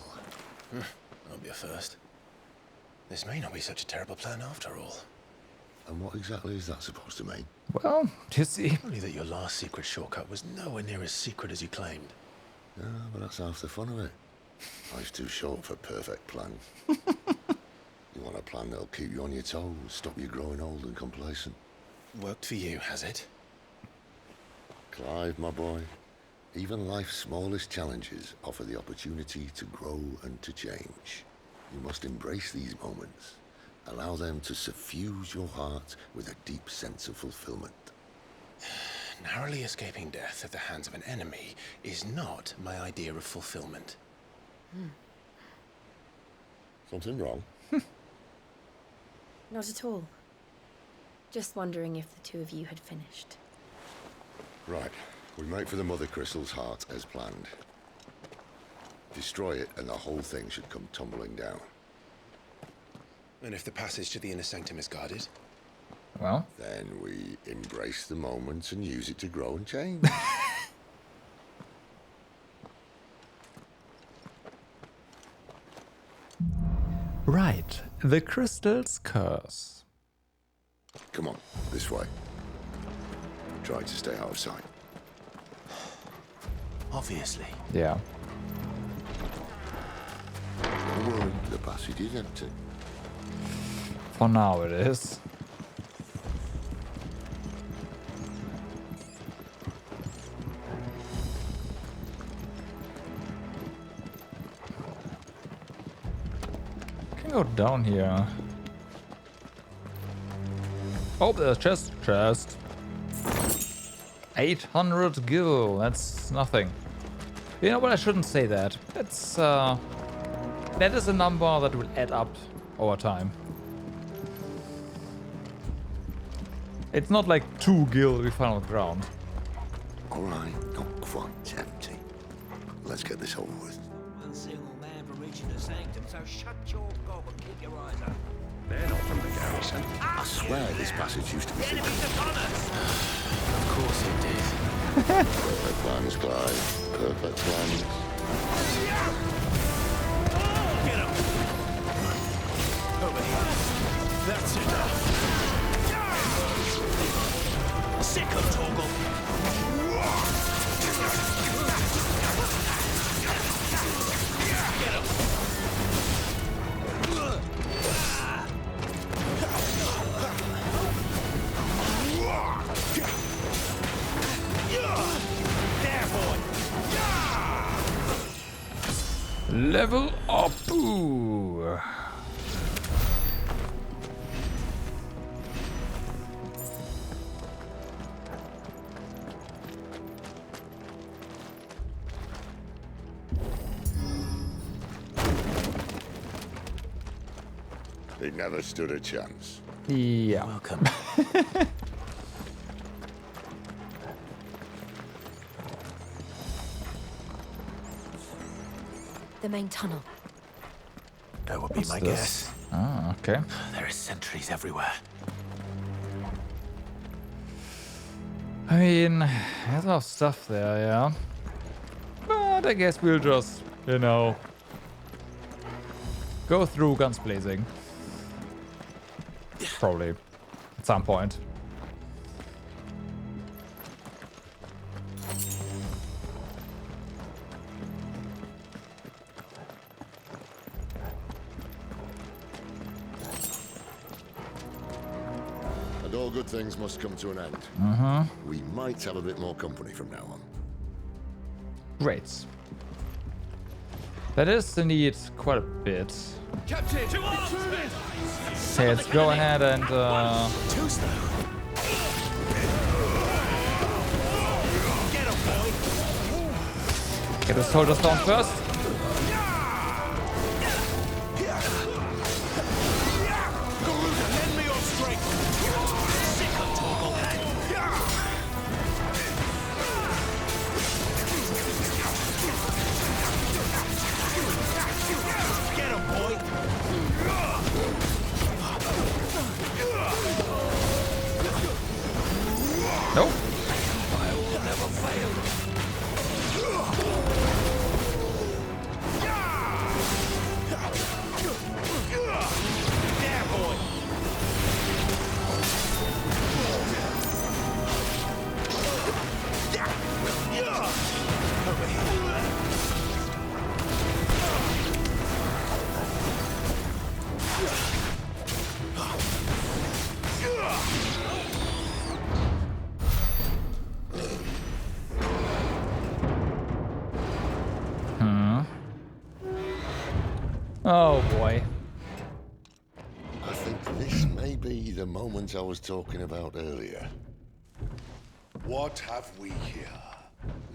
That'll be a first. This may not be such a terrible plan after all. And what exactly is that supposed to mean? Well, you see. Only that your last secret shortcut was nowhere near as secret as you claimed. Yeah, but that's half the fun of it. Life's too short for perfect plans. You want a plan that'll keep you on your toes, stop you growing old and complacent. Worked for you, has it? Clive, my boy, even life's smallest challenges offer the opportunity to grow and to change. You must embrace these moments. Allow them to suffuse your heart with a deep sense of fulfillment. Narrowly escaping death at the hands of an enemy is not my idea of fulfillment. Something wrong? Not at all. Just wondering if the two of you had finished. Right. We make for the Mother Crystal's heart as planned. Destroy it and the whole thing should come tumbling down. And if the passage to the inner sanctum is guarded? Well? Then we embrace the moment and use it to grow and change. Right. The Crystal's Curse. Come on, this way. Try to stay out of sight. Obviously. Yeah. Don't worry, the passage is empty. For now it is. Can go down here. Oh, there's chest. 800 gil, that's nothing. You know what, I shouldn't say that. That's, that is a number that will add up over time. It's not like 2 gil we find on the ground. Alright, not quite empty. Let's get this over with. One single man for reaching the sanctum, so shut your gob and keep your eyes open. They're not from the garrison. I swear this passage used to be secret. Of course it did. Perfect plans, Clive. Perfect plans. Get him! Over here. That's enough. Sick of Toggle. Get him! Level up! Ooh. They never stood a chance. Yeah. Welcome. The main tunnel. That would be my guess. Ah, okay. There are sentries everywhere. I mean, there's a lot of stuff there, yeah. But I guess we'll just, you know, go through guns blazing. Probably. At some point. And all good things must come to an end. We might have a bit more company from now on. Great. That is indeed quite a bit. Captain! Okay, let's go ahead and Too slow. Get him, boy! get the soldiers down first. Go, Luda! Oh boy. I think this may be the moment I was talking about earlier. What have we here?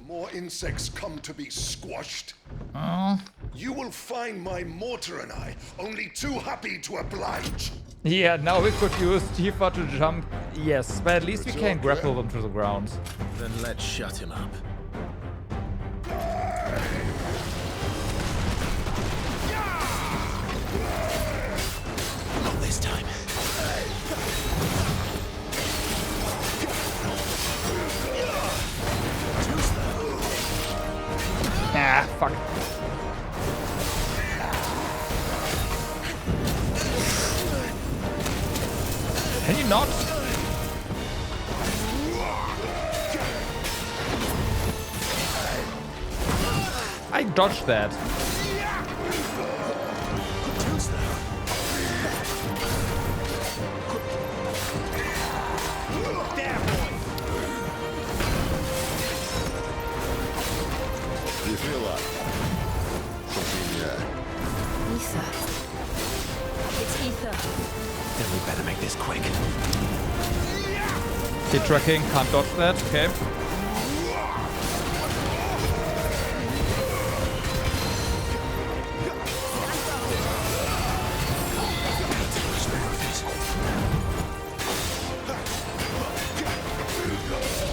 More insects come to be squashed? Oh. You will find my mortar and I only too happy to oblige. Yeah, now we could use Tifa to jump. Yes, but at least we can grapple them to the ground. Then let's shut him up. Not this time. Ah, fuck. Can you not? I dodged that. You feel that? Something Ether. It's ether. Then we better make this quick. Hit tracking, can't dodge that, okay.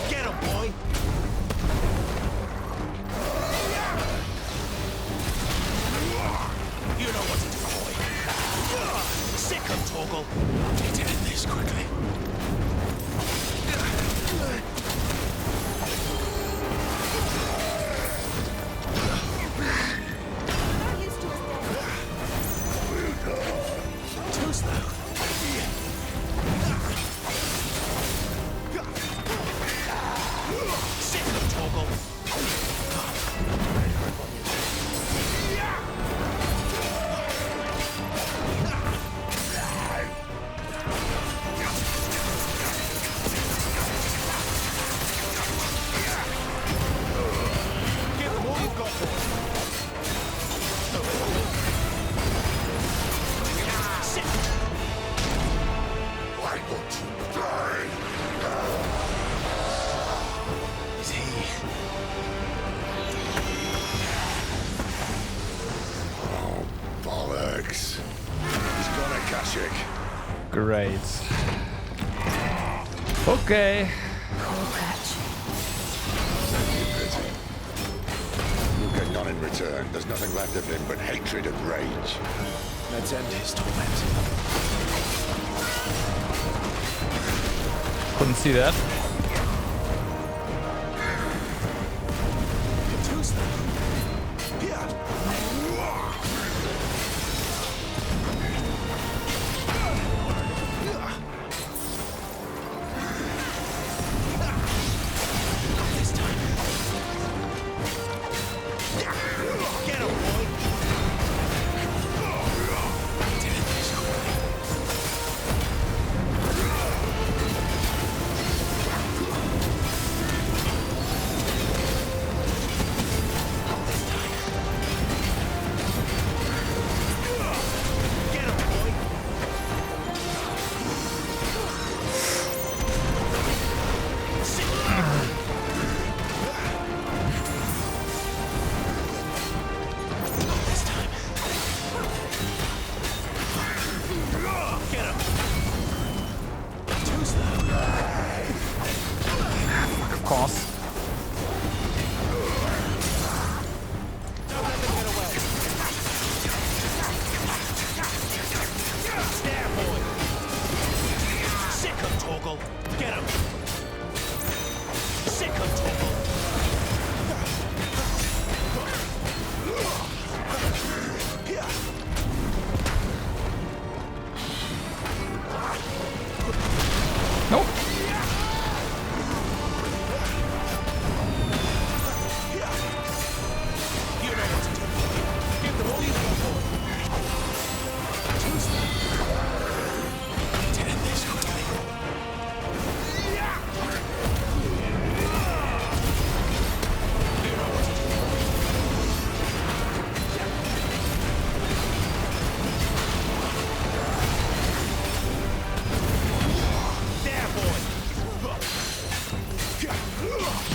Get him, boy! You know what to do, boy. Sick him, Torgal. Need to end this quickly. Too slow. Sick him, Torgal. Give him all you've got, boy. Sick. Why won't you die? Is he? Oh, bollocks. He's gone Akashic. Great. Okay. You'll get none in return. There's nothing left of him but hatred and rage. Let's end his torment. Couldn't see that. Too slow. Here. This time. Get him, boy. Did it this quickly.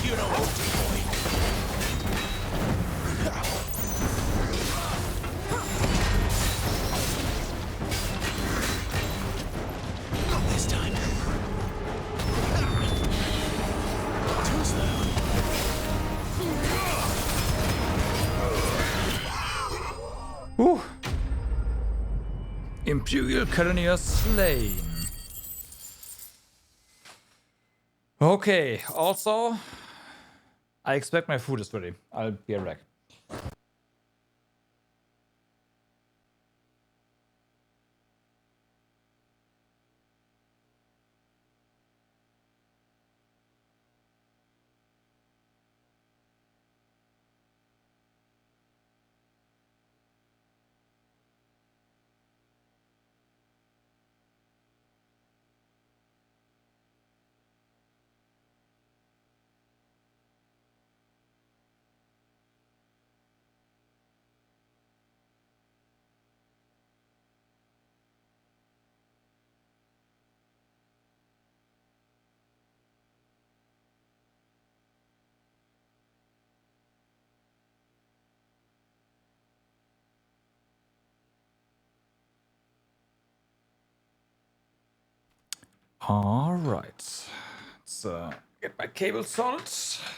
You know what, boy. Not this time. Too slow. Whew. Imperial Cannonier slain. Okay, also, I expect my food is ready. I'll be right back. All right, let's get my cable sorted.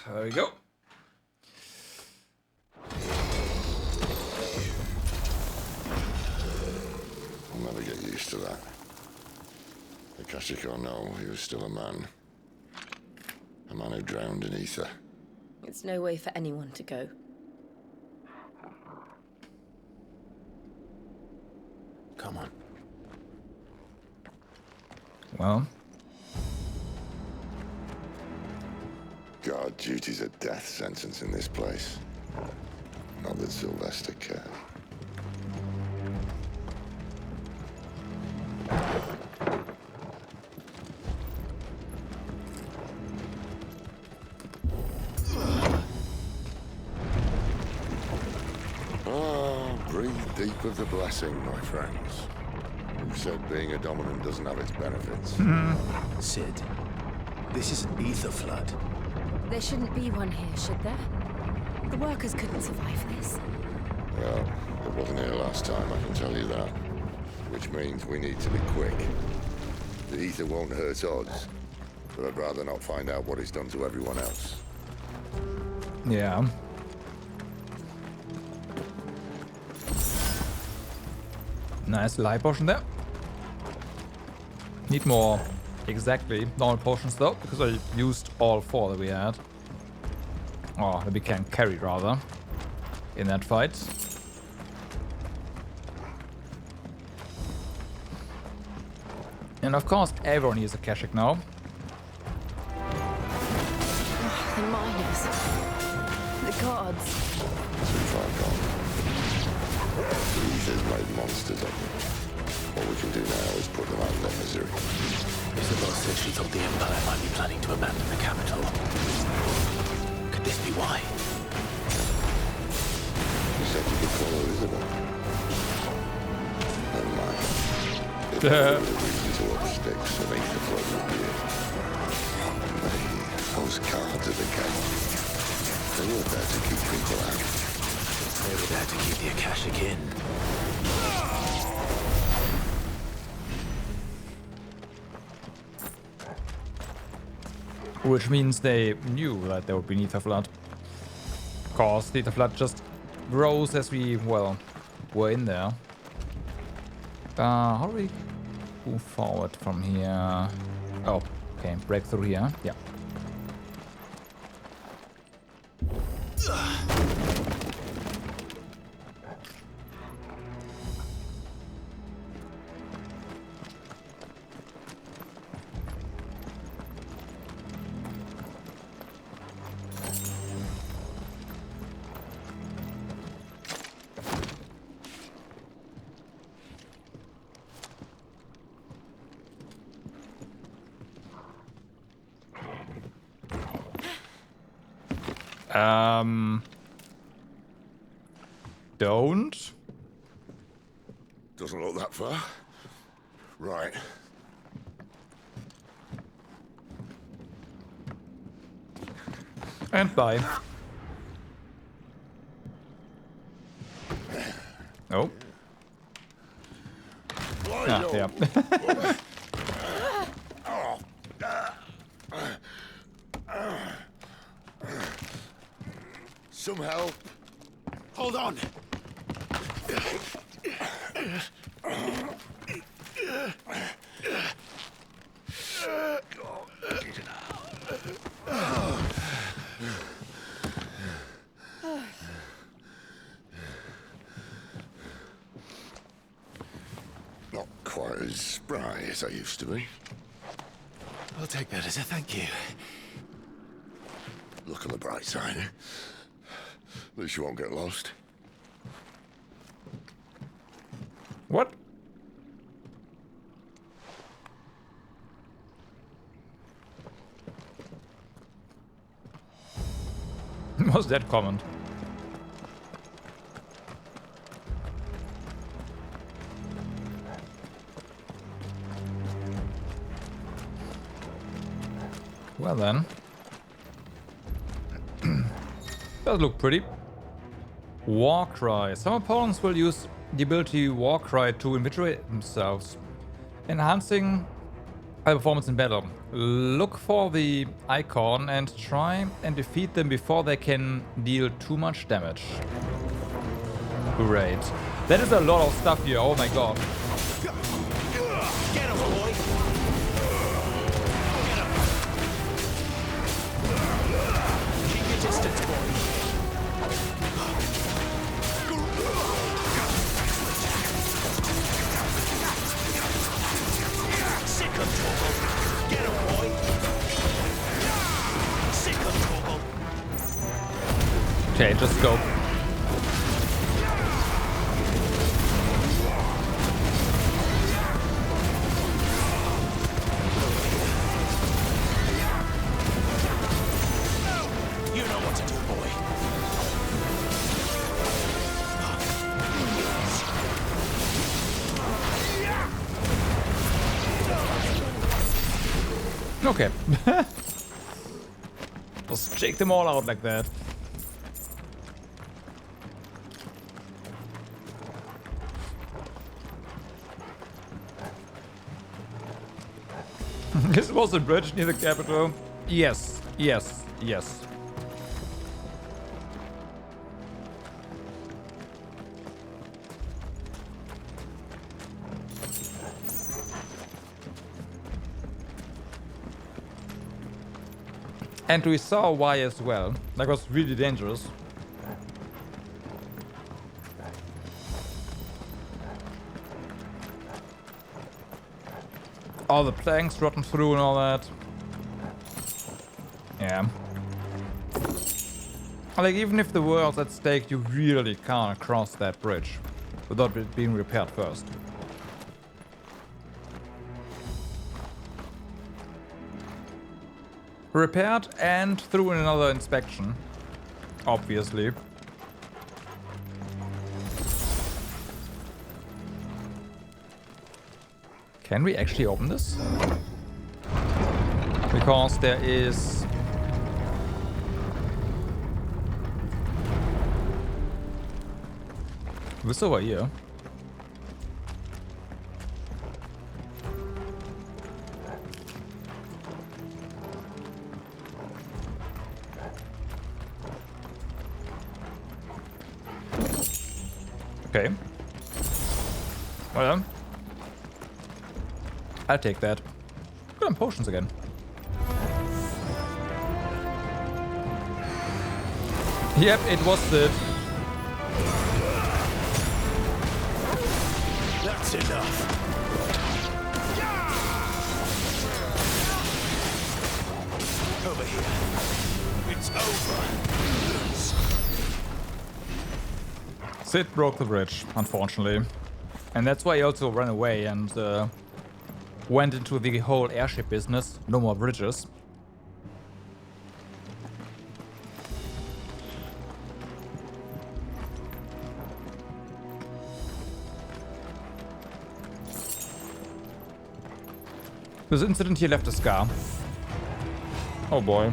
There we go. I'll never get used to that. Akashic or no, he was still a man. A man who drowned in ether. It's no way for anyone to go. Come on. Well. Guard duty's a death sentence in this place. Not that Sylvester cared. Breathe deep of the blessing, my friends. Who said being a dominant doesn't have its benefits? Sid, this is an ether flood. There shouldn't be one here, should there? The workers couldn't survive this. Well, it wasn't here last time, I can tell you that. Which means we need to be quick. The ether won't hurt us, but I'd rather not find out what it's done to everyone else. Yeah. Nice life potion there. Need more, exactly, normal potions though, because I used all 4 that we had. Oh, that we can carry rather, in that fight. And of course, everyone is Akashic now. The miners. The gods. The ether's made monsters of them. What we can do now is put them out of their misery. Isabel said she thought the Empire might be planning to abandon the capital. Could this be why? You said you could call her Isabel. Never mind. If there was a reason to up sticks and ether flood with you. Those cards of the game. They were there to keep people out. They were there to keep the Akashic in. Which means they knew that there would be an ether flood. Of course, the ether flood just grows as we, well, were in there. How do we move forward from here? Oh, okay, break through here. Yeah. Don't. Doesn't look that far. Right. And bye. Oh. Ah, yeah. Some help. Hold on. Not quite as spry as I used to be. I'll take that as a thank you. Look on the bright side. At least you won't get lost. What? Was that comment? Well then. Does look pretty. Warcry. Some opponents will use the ability Warcry to invigorate themselves, enhancing their performance in battle. Look for the Eikon and try and defeat them before they can deal too much damage. Great. That is a lot of stuff here, oh my god. Get him, boy. Get him. Keep your distance, boy. Sick of trouble. Get him, boy. Sick of trouble. Okay, just go. Okay. Just shake them all out like that. This was a bridge near the capital. Yes, yes, yes. And we saw why as well. That was really dangerous. All the planks rotten through and all that. Yeah. Like, even if the world's at stake, you really can't cross that bridge without it being repaired first. Repaired and through another inspection, obviously. Can we actually open this? Because there is... this over here. Okay. Well, I'll take that. Good on potions again. Yep, it was it. That's enough. Over here. It's over. Sid broke the bridge, unfortunately. And that's why he also ran away and went into the whole airship business. No more bridges. This incident here left a scar. Oh boy.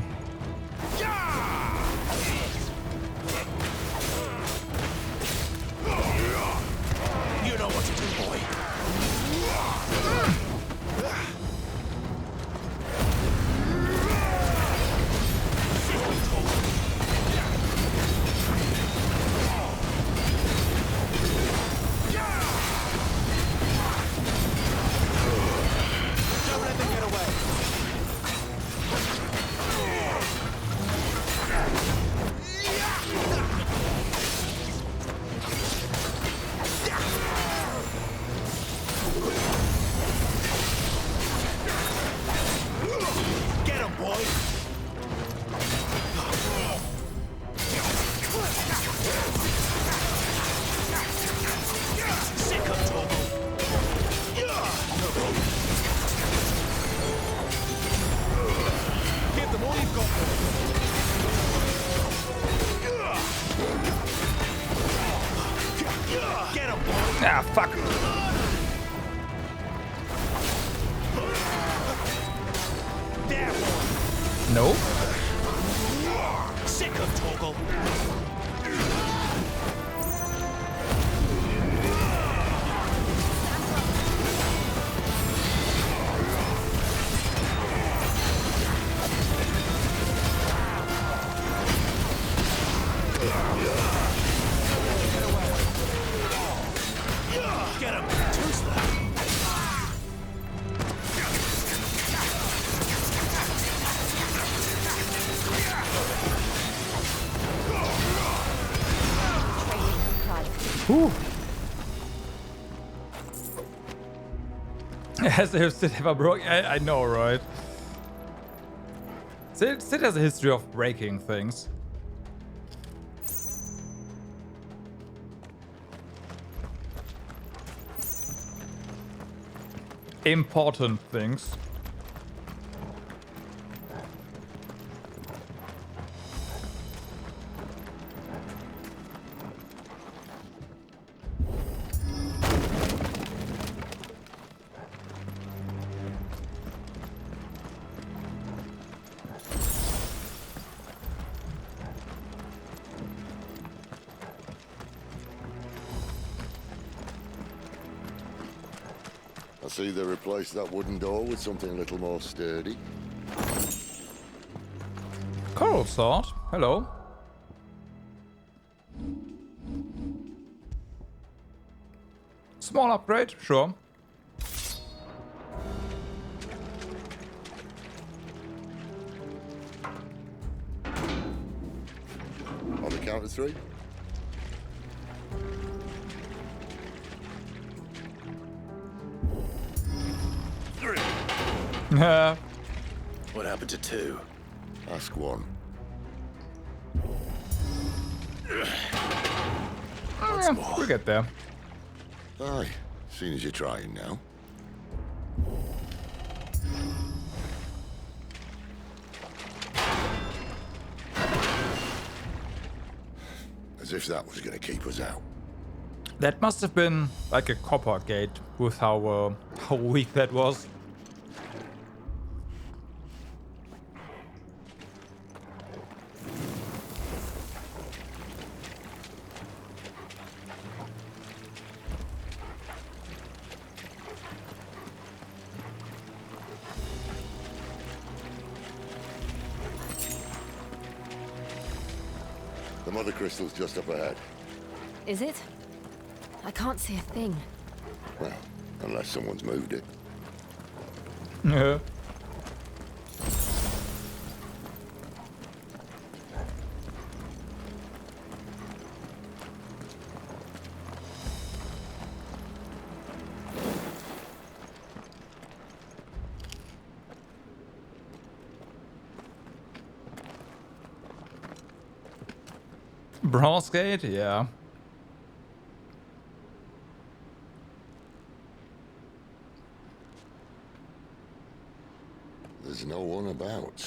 Ah, fuck. No. Sick of Toggle. Get him! Toast that! Whew. As if Sid ever broke. I know, right? Sid has a history of breaking things. Important things. I see they replaced that wooden door with something a little more sturdy. Coral sword. Hello. Small upgrade, sure. On the count of 3. What happened to 2? Ask 1. Once more. We'll get there. Aye, seeing as you're trying now. As if that was going to keep us out. That must have been like a copper gate with how weak that was. The mother crystal's just up ahead. Is it? I can't see a thing. Well, unless someone's moved it. Yeah. Bronze gate, yeah. There's no one about.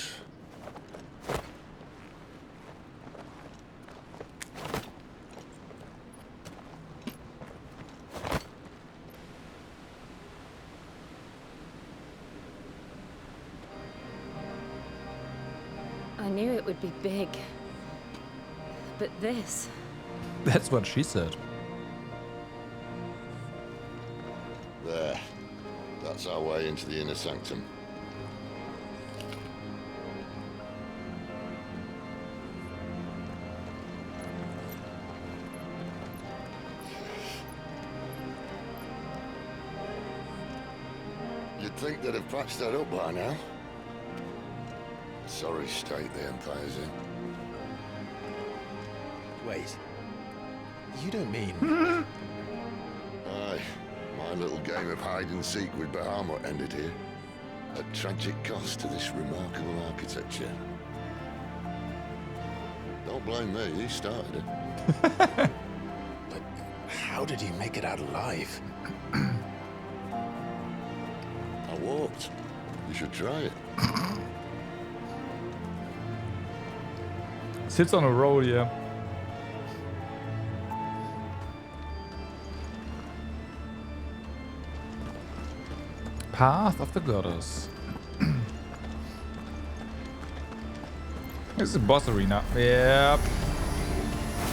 I knew it would be big. But this... That's what she said. There. That's our way into the inner sanctum. You'd think they'd have patched that up by now. Sorry state the Empire's in. Wait. You don't mean... Aye. My little game of hide-and-seek with Bahamut ended here. At tragic cost to this remarkable architecture. Don't blame me, he started it. But how did you make it out alive? I walked. You should try it. Sits on a roll, yeah. Path of the Goddess. This is a boss arena. Yep.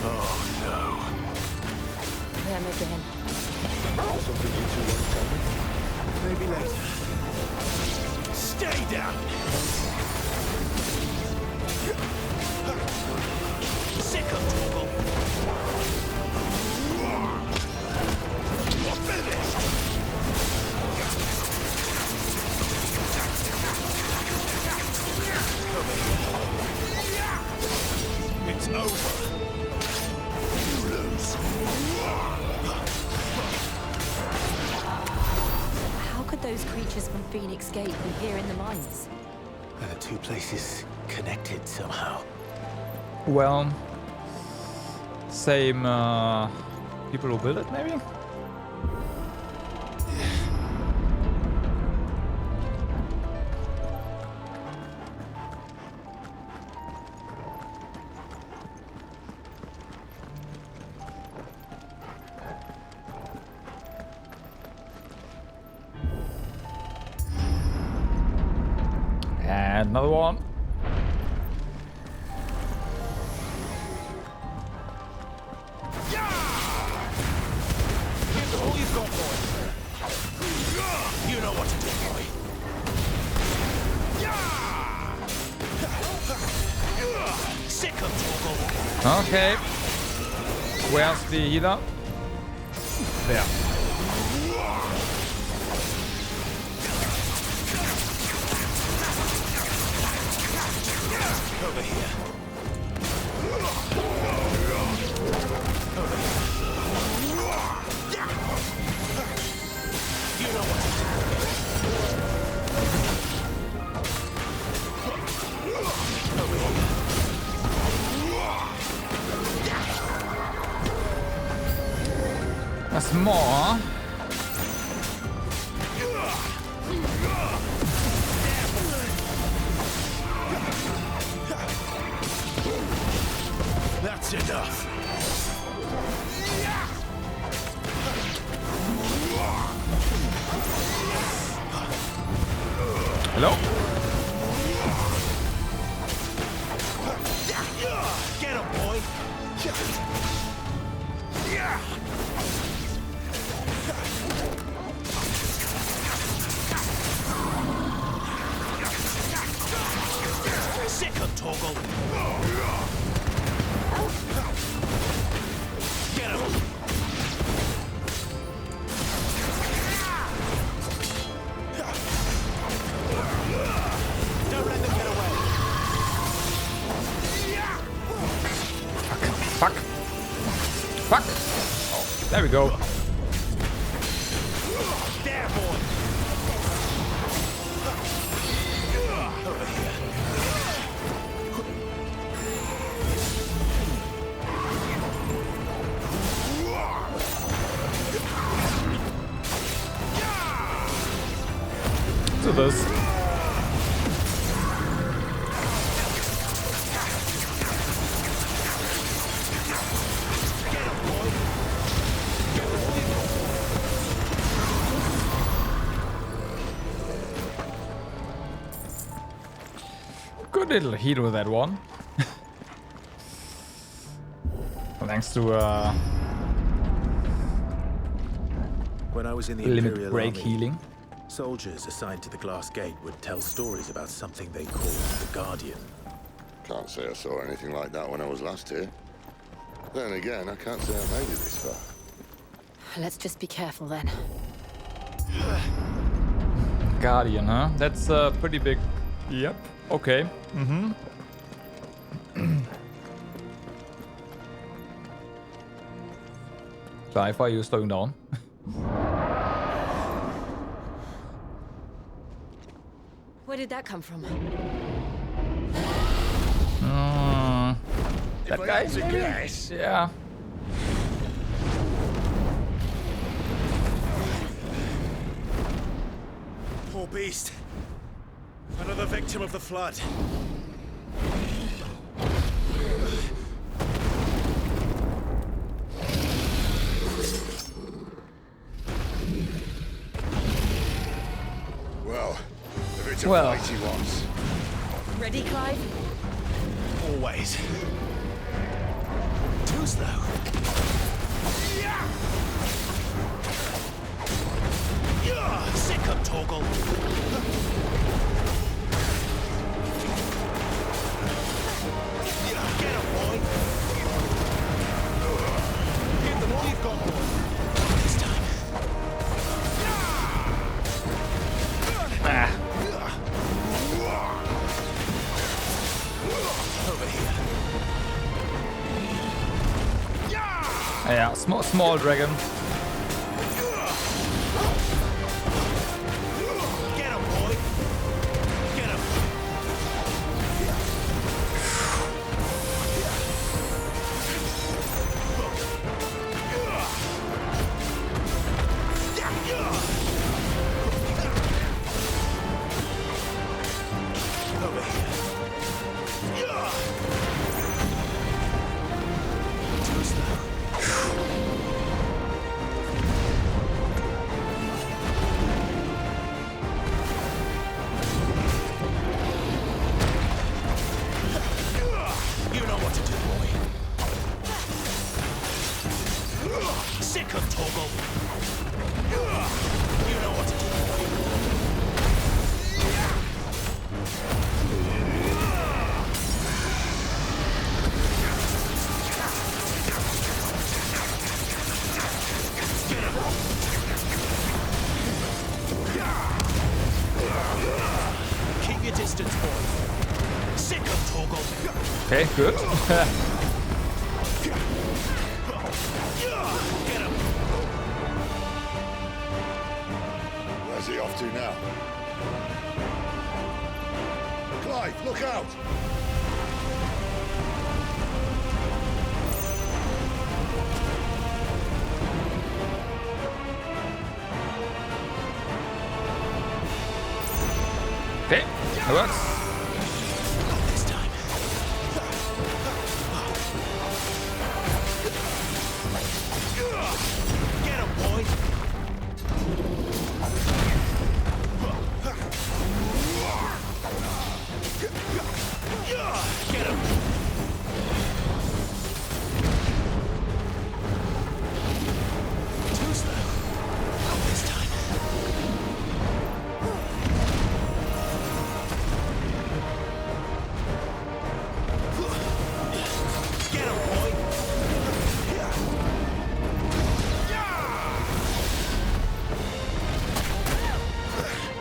Oh no. Them again. Something you two want to tell me? Maybe later. Stay down! Sick of trouble! You're finished! It's over. You lose. How could those creatures from Phoenix Gate be here in the mines? Are the two places connected somehow? Well, same people who built it, maybe? And another one. Here's all you've got, boy. You know what to do, boy. Sick of trouble. Okay. Where's the healer? There. Over here. You know what to do. Over here. That's more. That's enough. Hello? Get him, boy. Sick of Toggle. Get him. Don't let them get away. Fuck. Fuck. Oh, there we go. There, boy. Over here. To this. Good little heat with that one. Thanks to When I was in the limit Imperial break Army, healing. soldiers assigned to the Glass Gate would tell stories about something they called the Guardian. Can't say I saw anything like that when I was last here. Then again, I can't say I made it this far. Let's just be careful then. Guardian, huh? That's pretty big. Yep. Okay. Mm-hmm. Clive, are you slowing down? Where did that come from? That guy? Maybe? Yeah. Poor beast. Another victim of the flood. to Well. fight he was. Ready, Clive? Always. Too slow. Sick of Toggle. Get him, boy. Give them all you've got, boy. This time. Over here. Yeah, small dragon. Get him, boy. Get him. Over here. Too slow. You know what to do, boy. Sick of Toggle. You know what to do, boy. Keep your distance, boy. Sick of Toggle. Okay, good. Where's he off to now? Clive, look out! Okay, that works. This time. Get him, boy. Get him. Too slow. Not this time. Get him, boy.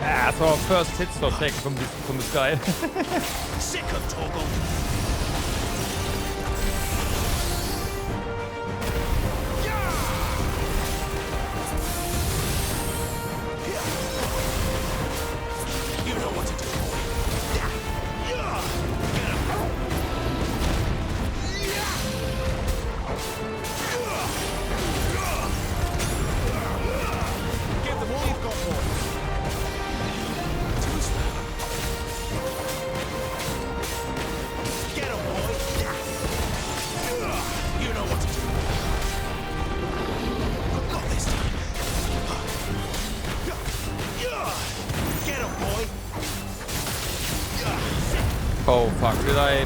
That's our first hit stop taken from this guy. Sick of Toggle. You know what to do, boy. Get him. Give them all you've got, boy. Too slow. Get him, boy. You know what to do. Not this time. Get him, boy. Oh fuck, did I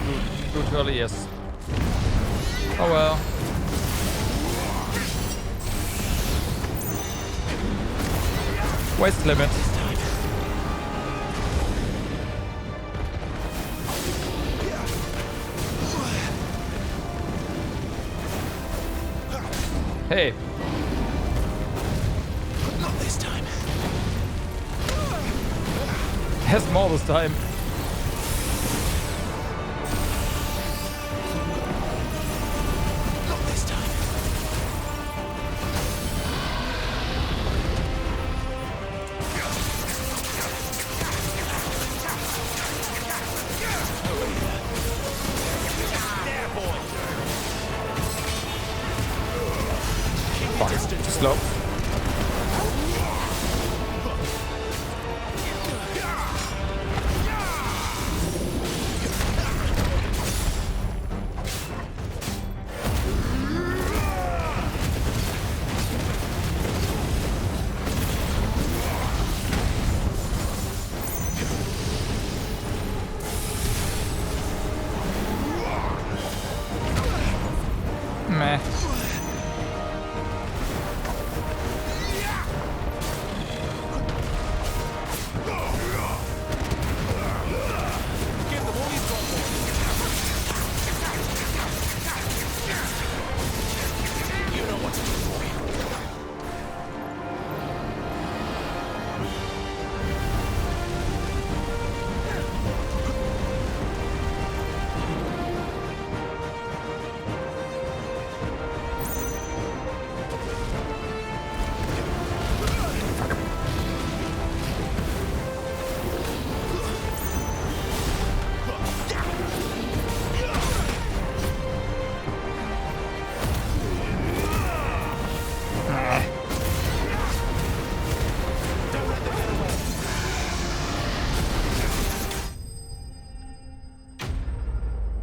do it early? Yes. Oh well. Waste limit. Hey. Not this time. Has more this time. Not this time. There, boy. Fuck, too slow. Meh.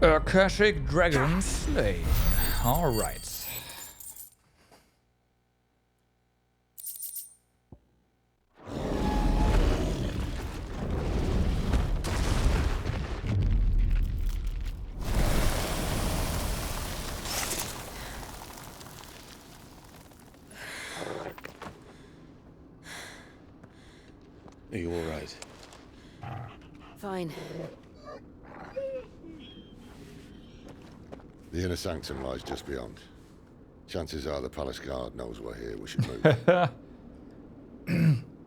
Akashic Dragon Slain. Alright. Are you alright? Fine. The inner sanctum lies just beyond. Chances are the palace guard knows we're here. We should move.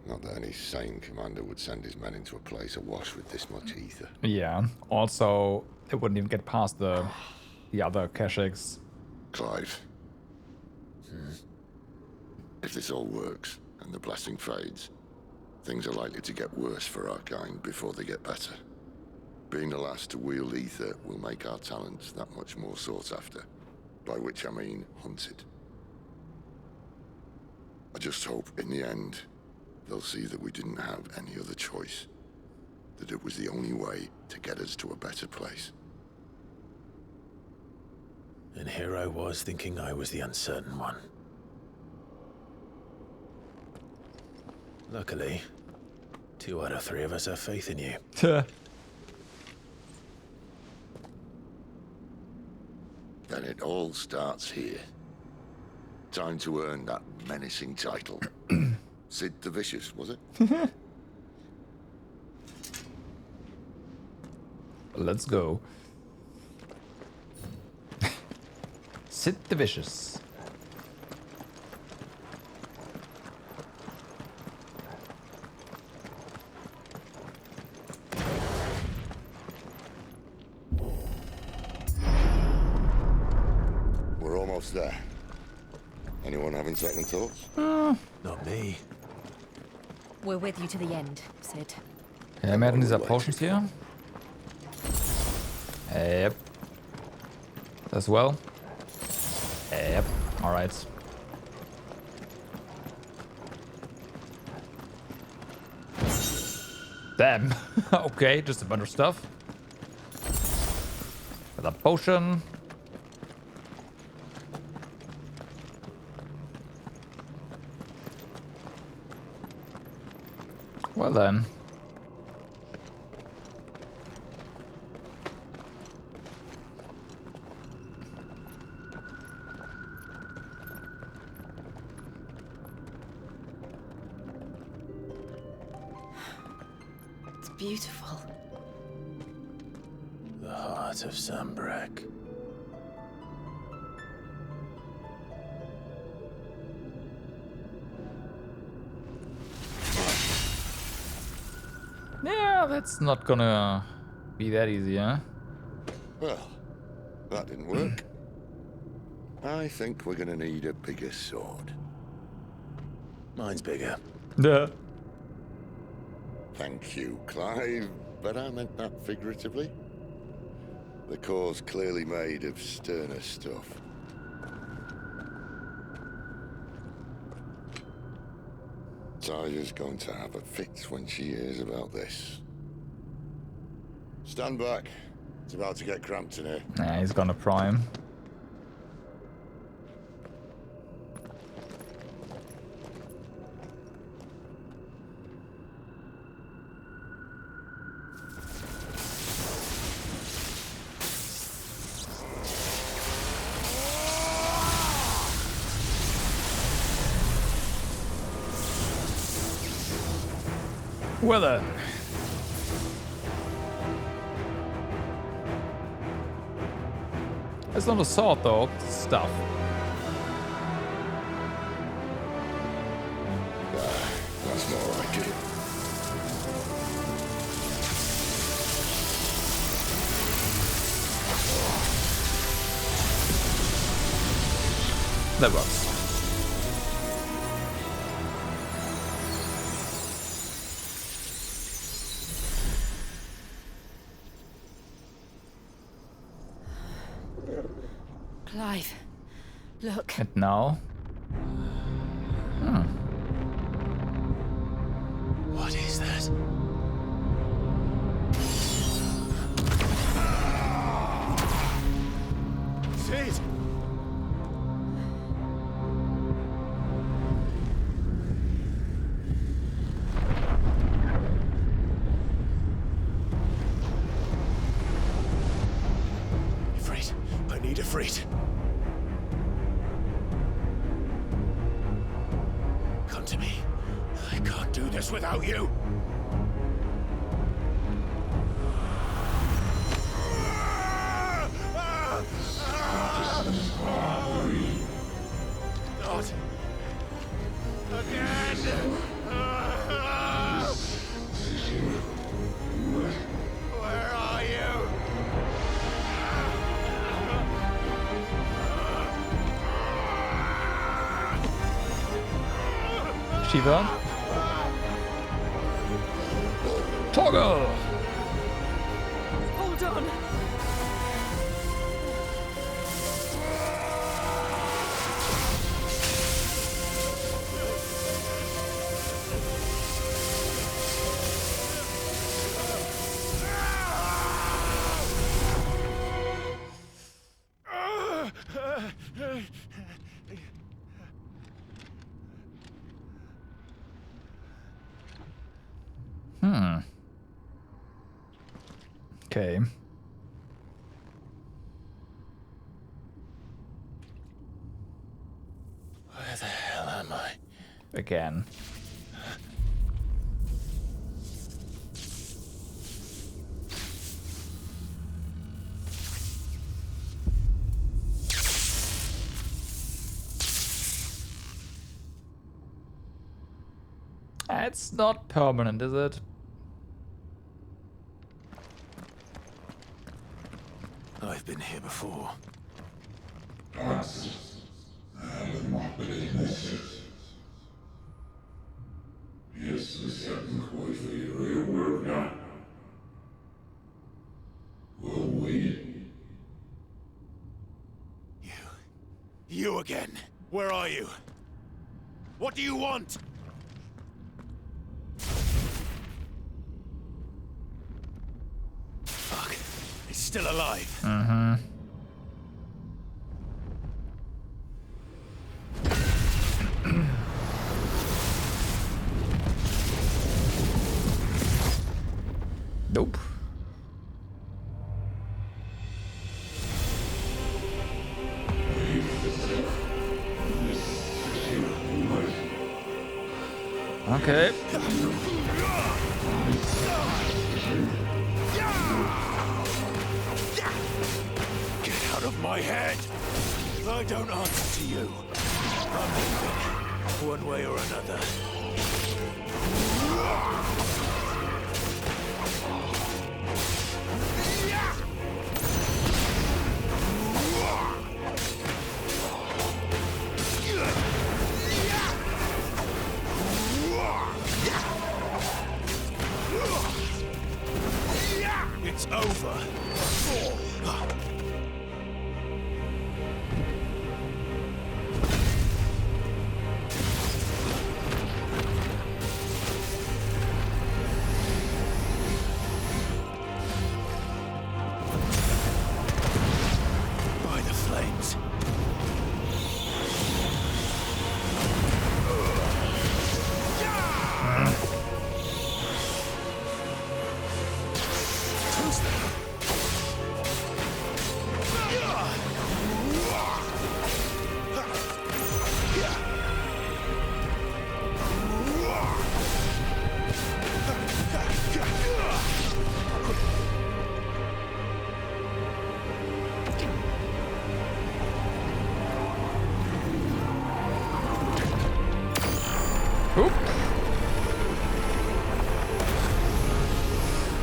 Not that any sane commander would send his men into a place awash with this much ether. Yeah. Also, it wouldn't even get past the other Akashics. Clive. If this all works and the blessing fades, things are likely to get worse for our kind before they get better. Being the last to wield ether will make our talents that much more sought after, by which I mean hunted. I just hope in the end they'll see that we didn't have any other choice, that it was the only way to get us to a better place. And here I was thinking I was the uncertain one. Luckily, 2 out of 3 of us have faith in you. Then it all starts here. Time to earn that menacing title. Sid the Vicious, was it? Let's go. Sid the Vicious. We're almost there. Anyone having second thoughts? Not me. We're with you to the end, Sid. Ja, mehr hatten dieser Potions hier. Yep. As well. Yep. Alright. Damn. Okay, just a bunch of stuff. With a potion. Well then. It's beautiful. The heart of Sambrek. Yeah, that's not gonna be that easy, huh? Well, that didn't work. I think we're gonna need a bigger sword. Mine's bigger. Duh. Thank you, Clive, but I meant that figuratively. The core's clearly made of sterner stuff. Taya's going to have a fit when she hears about this. Stand back. It's about to get cramped in here. Yeah, he's gonna prime. Well then. It's not a sword though, it's stuff. That's more like it. That works. Clive, look. And now? What is that? Sid! Ifrit, I need Ifrit. Come to me. I can't do this without you. Not again. Where are you? Shiva. Toggle! Hold on. Okay. Where the hell am I? Again. It's not permanent, is it? I've been here before. You again. Where are you? What do you want? Fuck. It's still alive. Mm-hmm. Nope. Okay. Get out of my head! I don't answer to you. I'm leaving, one way or another. It's over.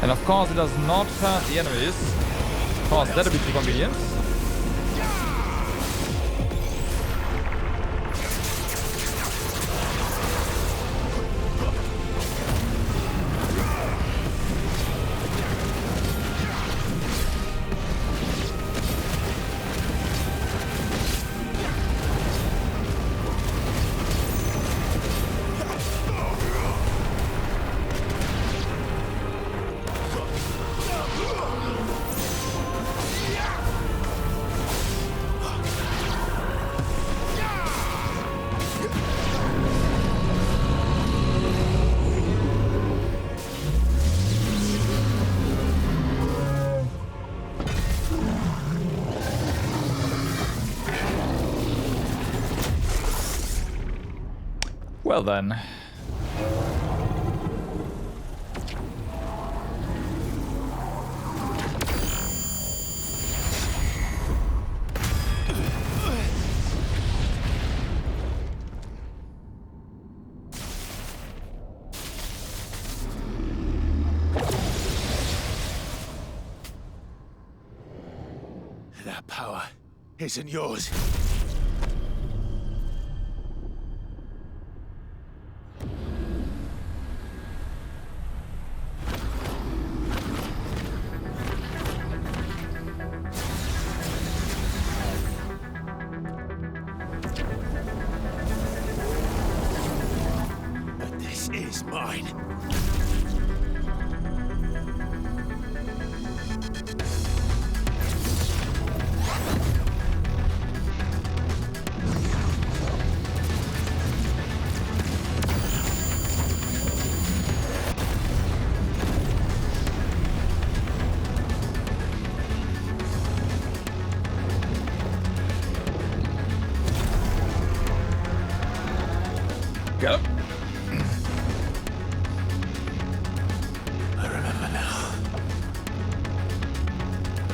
And of course, it does not hurt the enemies. Of course, that'll be too convenient. Well then. That power isn't yours. But this is mine. Go. I remember now.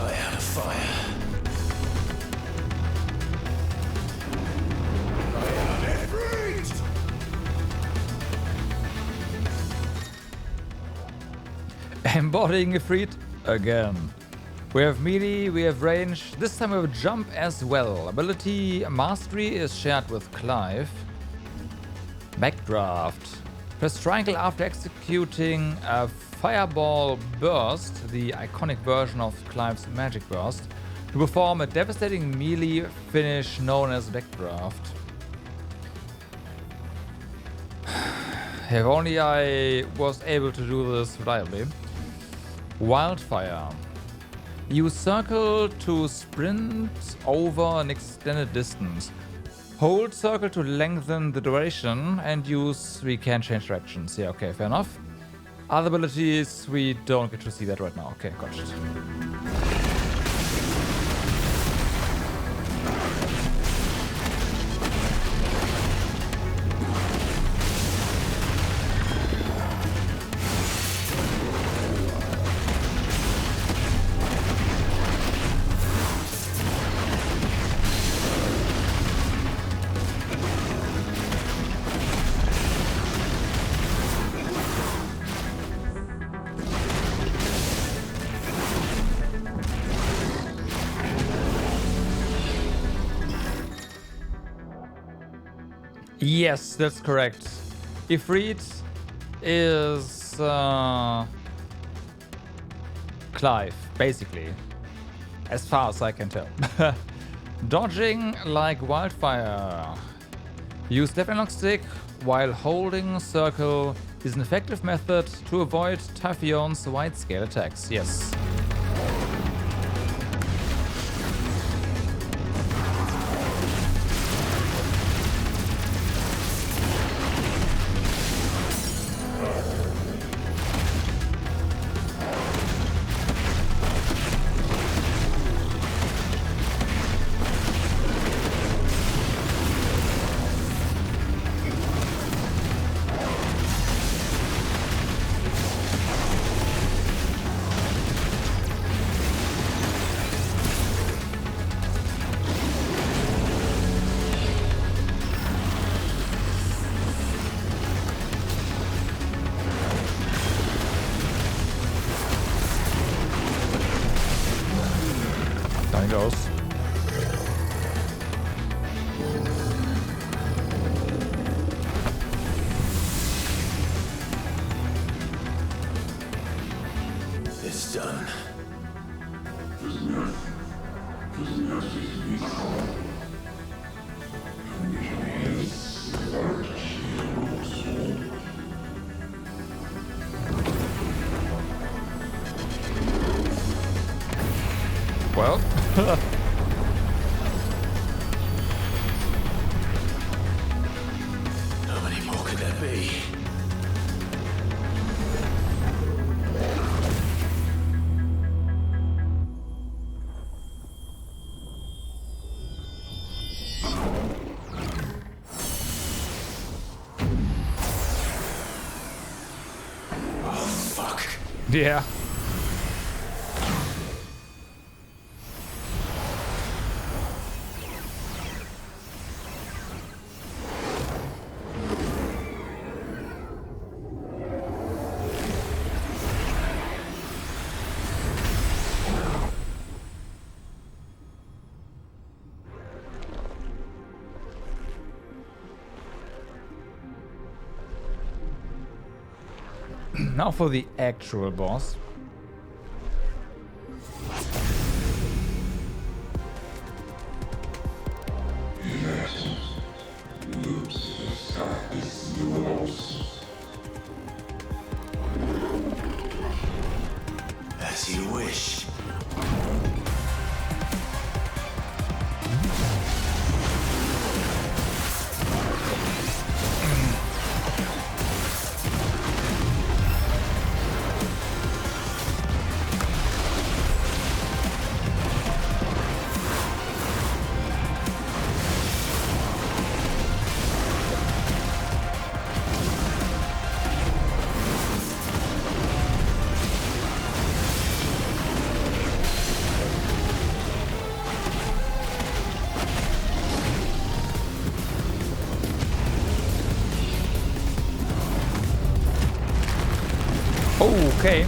I had a fire. I had it freezed! Embodying Ifrit again. We have melee, we have range. This time we have jump as well. Ability Mastery is shared with Clive. Backdraft. Press triangle after executing a Fireball Burst, the iconic version of Clive's magic burst, to perform a devastating melee finish known as Backdraft. If only I was able to do this reliably. Wildfire. Use circle to sprint over an extended distance. Hold circle to lengthen the duration and we can change directions. Yeah, okay, fair enough. Other abilities, we don't get to see that right now. Okay, got it. Yes, that's correct. Ifrit is Clive, basically. As far as I can tell. Dodging like wildfire. Use left analog stick while holding circle is an effective method to avoid Typhon's wide scale attacks. Yes. How many more could there be? Yeah. Now for the actual boss. As you wish. Okay.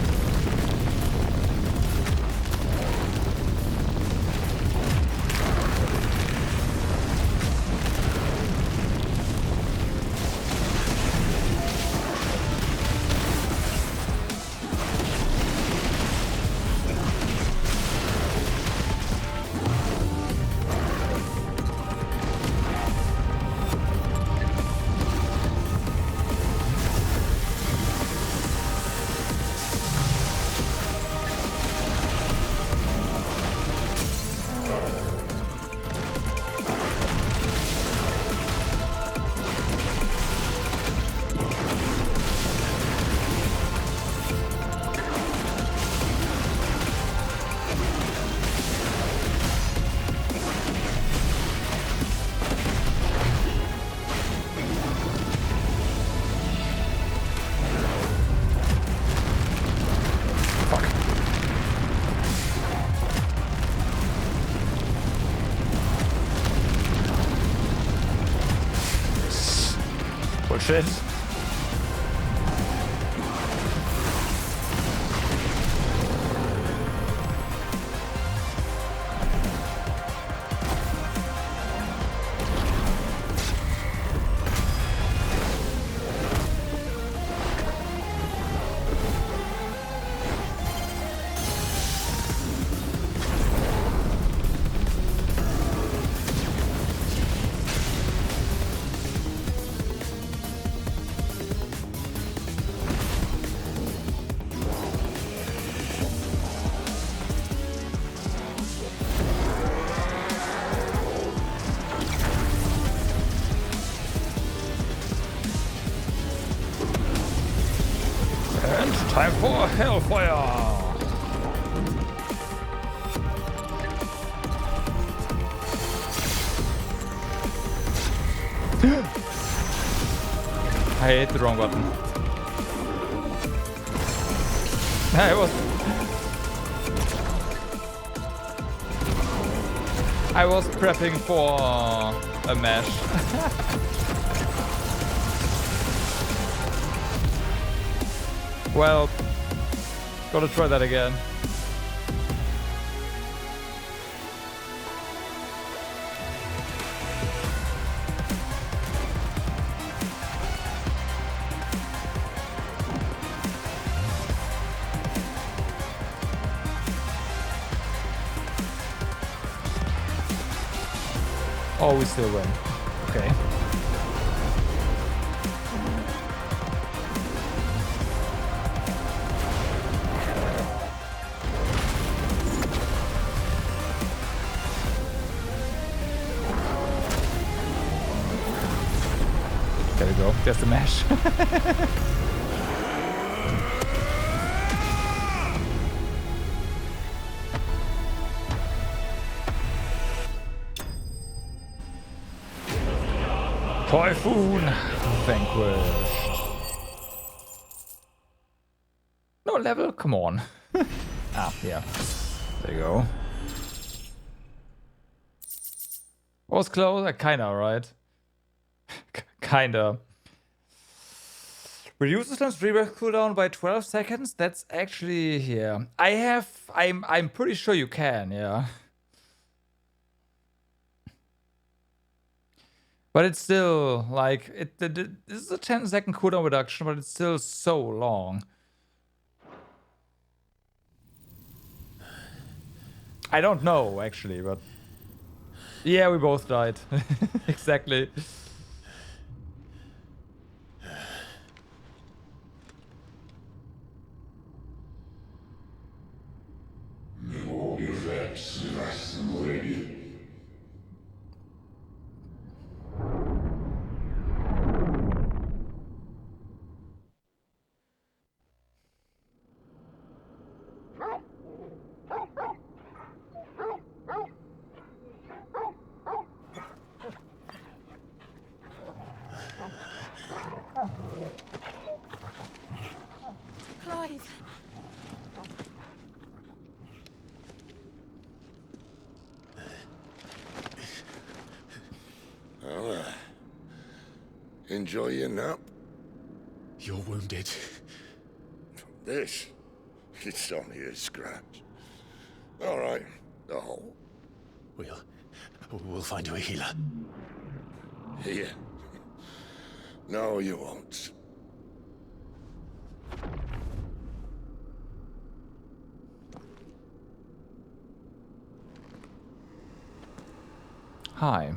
Shit. Time for Hellfire! I hit the wrong button. I was prepping for a mesh. Well, gotta try that again. Oh, we still win. Okay. There we go. There's the mash. Typhon vanquished. No level? Come on. Yeah. There you go. Was close? Kinda, right? Kinda. Reduces Slim's rebirth cooldown by 12 seconds? That's actually, yeah. I'm pretty sure you can, yeah. But it's still, like, this is a 10-second cooldown reduction, but it's still so long. I don't know, actually, but... Yeah, we both died. Exactly. Enjoy your nap? You're wounded. This? It's only a scratch. All right. Oh. We'll find you a healer. Here? No, you won't. Hi.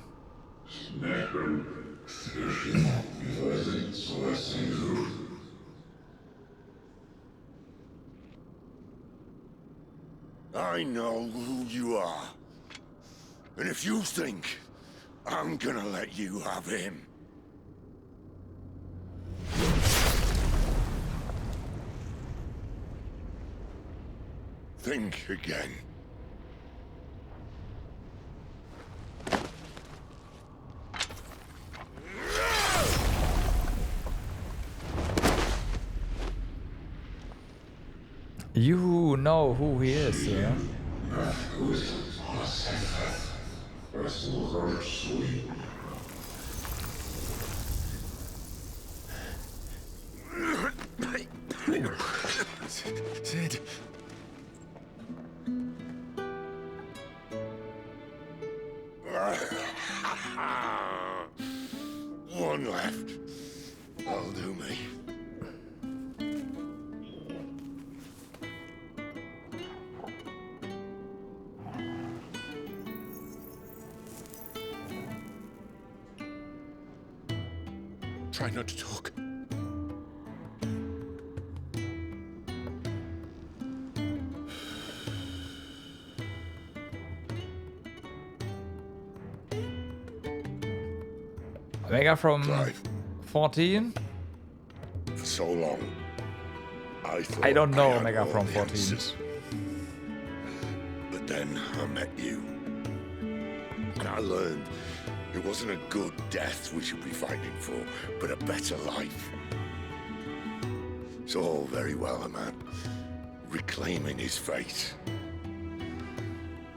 I know who you are. And if you think I'm gonna let you have him... think again. You know who he is, yeah? Sid. One left. That'll do me. Try not to talk. Omega from 14? For so long, I don't know had Omega all from the 14. answers. But then I met you. And I learned it wasn't a good death we should be fighting for, but a better life. It's all very well, a man reclaiming his fate.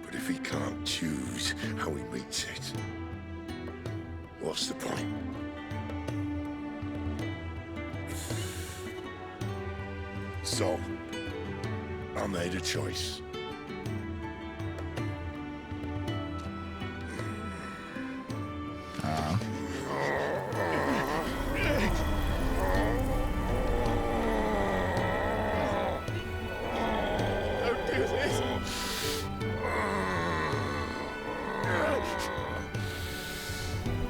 But if he can't choose how he meets it, what's the point? So, I made a choice.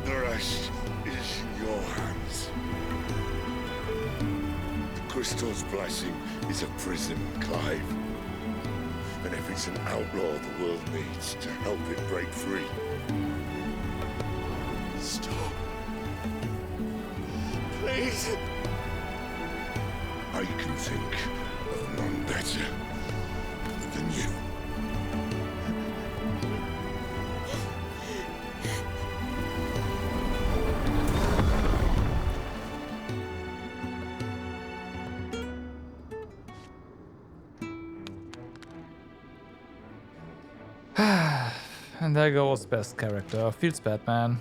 The rest is in your hands. The Crystal's blessing is a prison, Clive. And if it's an outlaw the world needs to help it break free. Stop. please! I can think of none better than you. And there goes best character. Feels bad, man.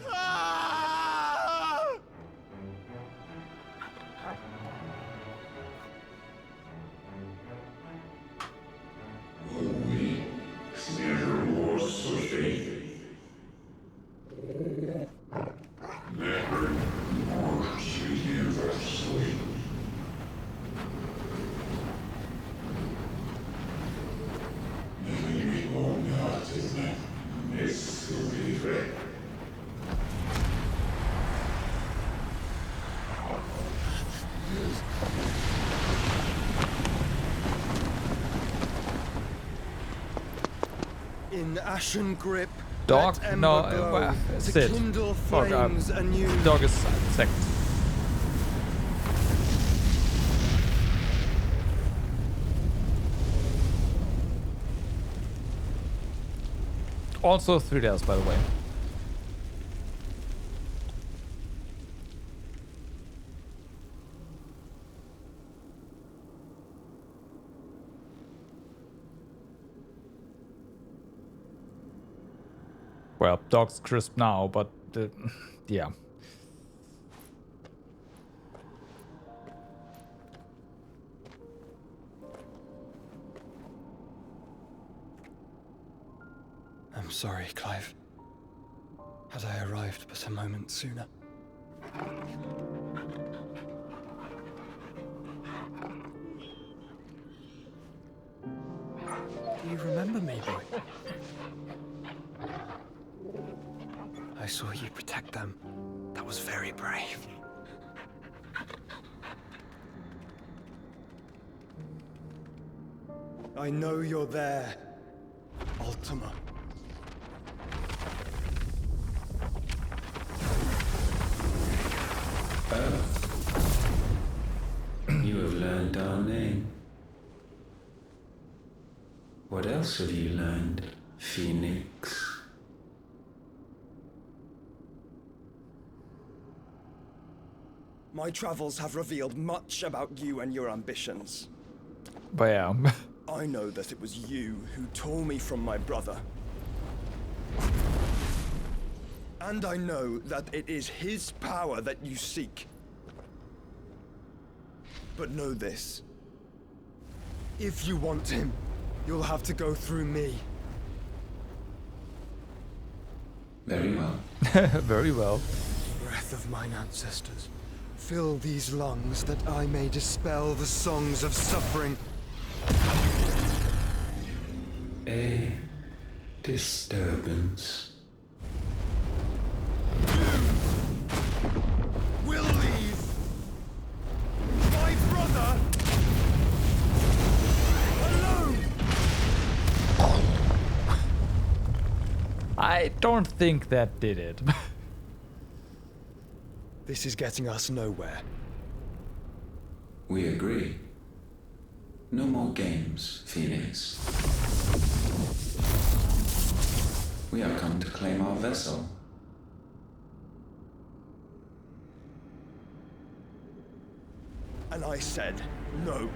In ashen grip, Dog? let No, ember glow, well, to sit. kindle Dog, flames anew. dog is second. Also 3 days, by the way. Well, dog's crisp now, but yeah. I'm sorry, Clive. Had I arrived but a moment sooner. Do you remember me, boy? I saw you protect them. That was very brave. I know you're there, Ultima. You have learned our name. What else have you learned, Phoenix? My travels have revealed much about you and your ambitions. Bam. I know that it was you who tore me from my brother. And I know that it is his power that you seek. But know this. If you want him, you'll have to go through me. Very well. Very well. Breath of mine ancestors, fill these lungs that I may dispel the songs of suffering. A disturbance. Will leave my brother alone. I don't think that did it. This is getting us nowhere. We agree. No more games, Phoenix. We have come to claim our vessel. And I said no.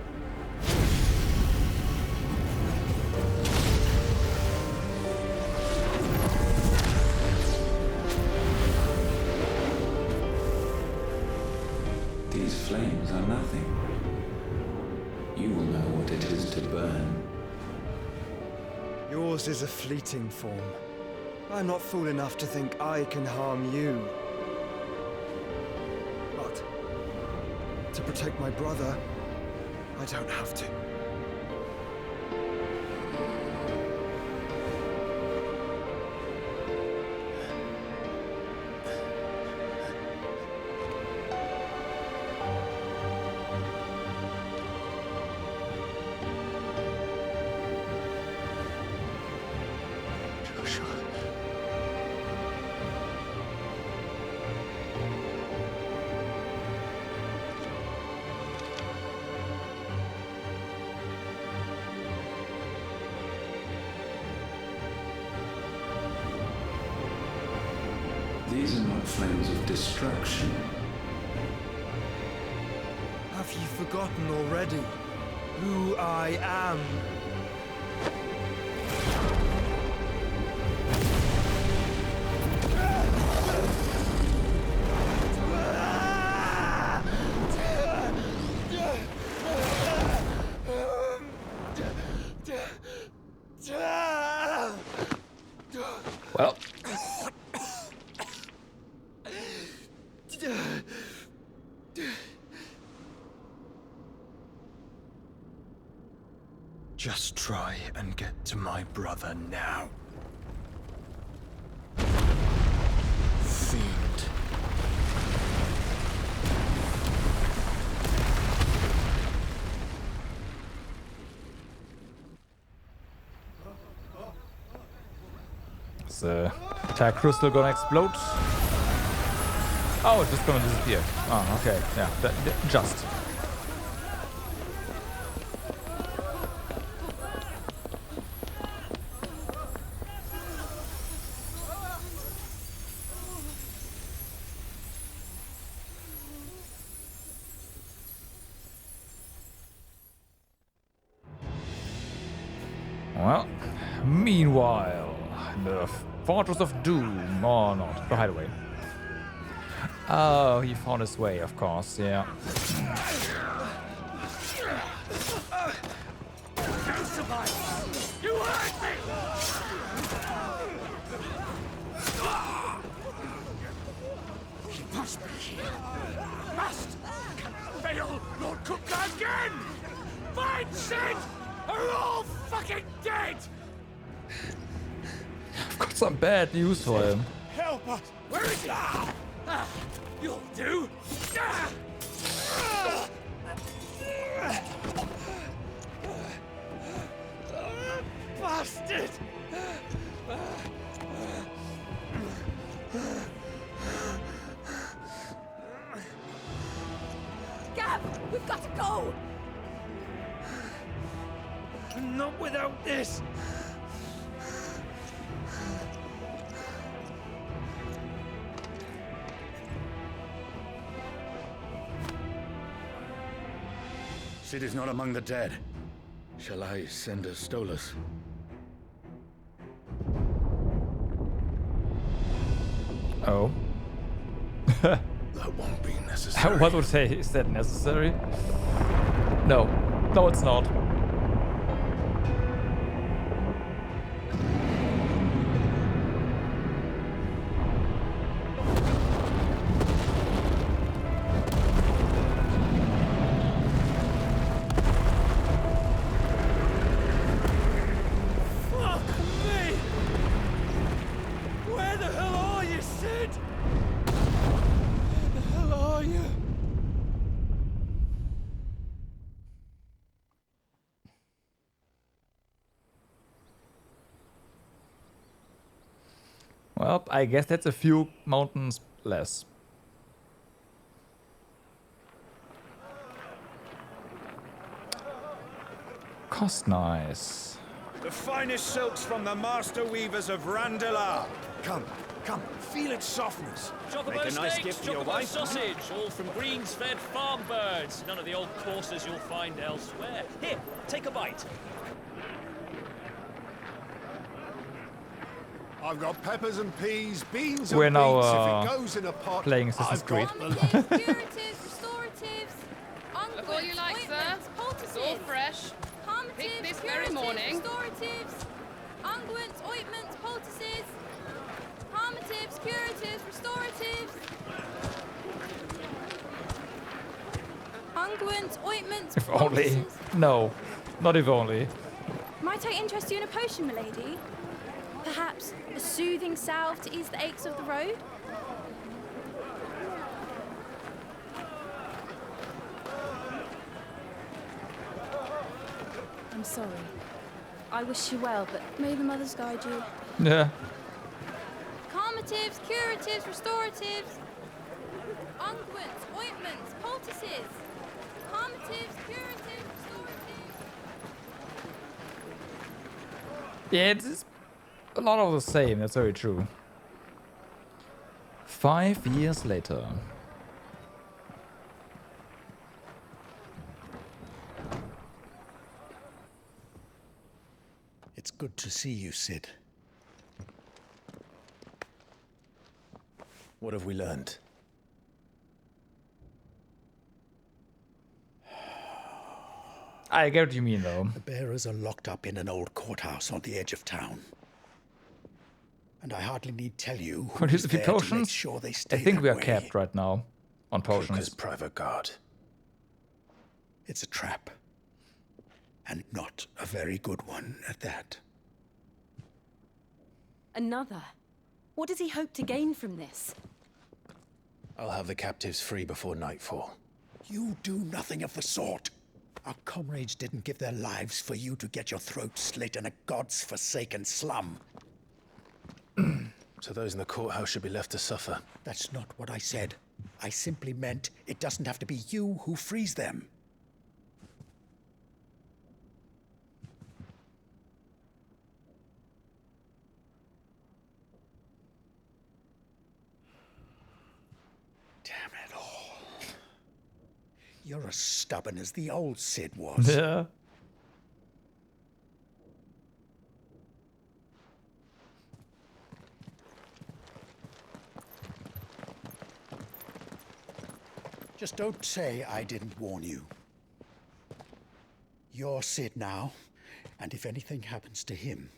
These flames are nothing. You will know what it is to burn. Yours is a fleeting form. I'm not fool enough to think I can harm you. But to protect my brother, I don't have to. These are not flames of destruction. Have you forgotten already who I am? Well. Just try and get to my brother now. Fiend. Is the attack crystal gonna explode? Oh, it's just gonna disappear. Oh, okay. Yeah, just. Well, meanwhile, the Fortress of Doom, or not, the Hideaway. Oh, he found his way, of course, yeah. You survived! You hurt me! He must be here. Must! Can fail nor cook again! Find Sid! Are all fucking dead! I've got some bad news for him. Help us! Where is he? You'll do! Bastard! Gav, we've got to go! Not without this! Sid is not among the dead. Shall I send a Stolas? Oh. That won't be necessary. What would say? Is that necessary? No. No, it's not. Well, I guess that's a few mountains less. Cost nice. The finest silks from the master weavers of Randalar. Come, feel its softness. Chocobo Make a nice steaks, gift for your chocobo wife. sausage, all from greens-fed farm birds. None of the old courses you'll find elsewhere. Here, take a bite. I've got peppers and peas, beans We're and now beets. If it goes in a pot, playing Assassin's I've Creed. got the Look all you like, sir. It's all fresh. Picked this very morning. Restoratives, unguents, ointments, poultices, palmatives, curatives, restoratives. Unguents, ointments, If only. poultices. No, not if only. Might I interest you in a potion, milady? Perhaps a soothing salve to ease the aches of the road? I'm sorry. I wish you well, but may the mothers guide you. Yeah. Calmatives, curatives, restoratives, unguents, ointments, poultices. Calmatives, curatives, restoratives. Yeah, it's a lot of the same, that's very true. 5 years later. It's good to see you, Sid. What have we learned? I get what you mean, though. The bearers are locked up in an old courthouse on the edge of town. And I hardly need tell you What is who's it, there to potions? make sure they stay I think that we are way. capped right now on potions. Kruger's private guard. It's a trap. And not a very good one at that. Another? What does he hope to gain from this? I'll have the captives free before nightfall. You do nothing of the sort. Our comrades didn't give their lives for you to get your throat slit in a god's forsaken slum. So those in the courthouse should be left to suffer. That's not what I said. I simply meant it doesn't have to be you who frees them. Damn it all. You're as stubborn as the old Sid was. Yeah. Just don't say I didn't warn you. You're Sid now, and if anything happens to him,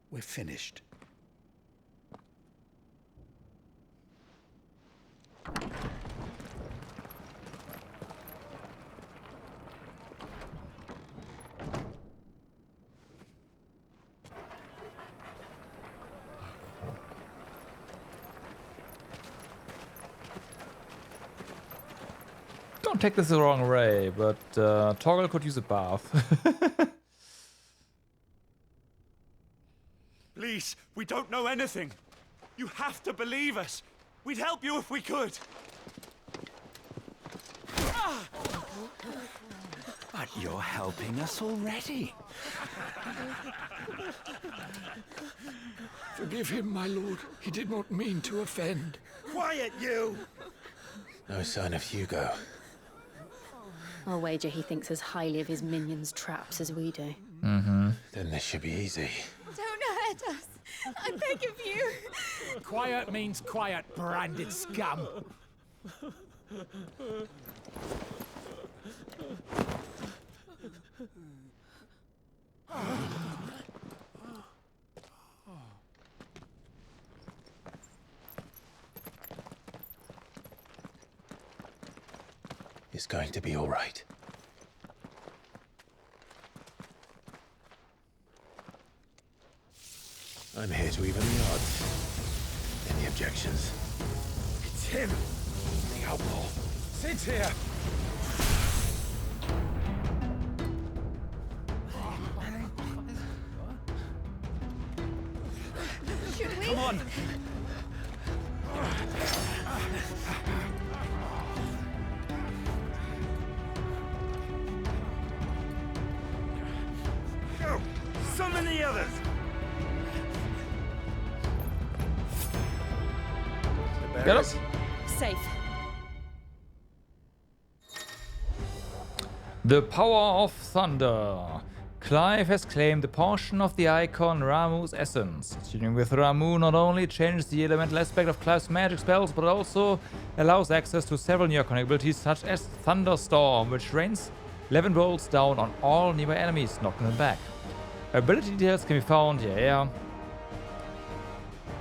we're finished. Don't take this the wrong way, but Torgal could use a bath. Please, we don't know anything. You have to believe us. We'd help you if we could. But you're helping us already. Forgive him, my lord. He did not mean to offend. Quiet, you! No sign of Hugo. I'll wager he thinks as highly of his minions' traps as we do. Mm-hmm. Then this should be easy. Don't hurt us. I beg of you. Quiet means quiet, branded scum. It's going to be all right. I'm here to even the odds. Any objections? It's him! The outlaw. Sid's here! Should we? Come on! Go! Summon the others! Get us? Safe. The power of thunder. Clive has claimed a portion of the icon Ramuh's essence. Tuning with Ramuh not only changes the elemental aspect of Clive's magic spells, but also allows access to several new iconic abilities such as Thunderstorm, which rains 11 bolts down on all nearby enemies, knocking them back. Ability details can be found here.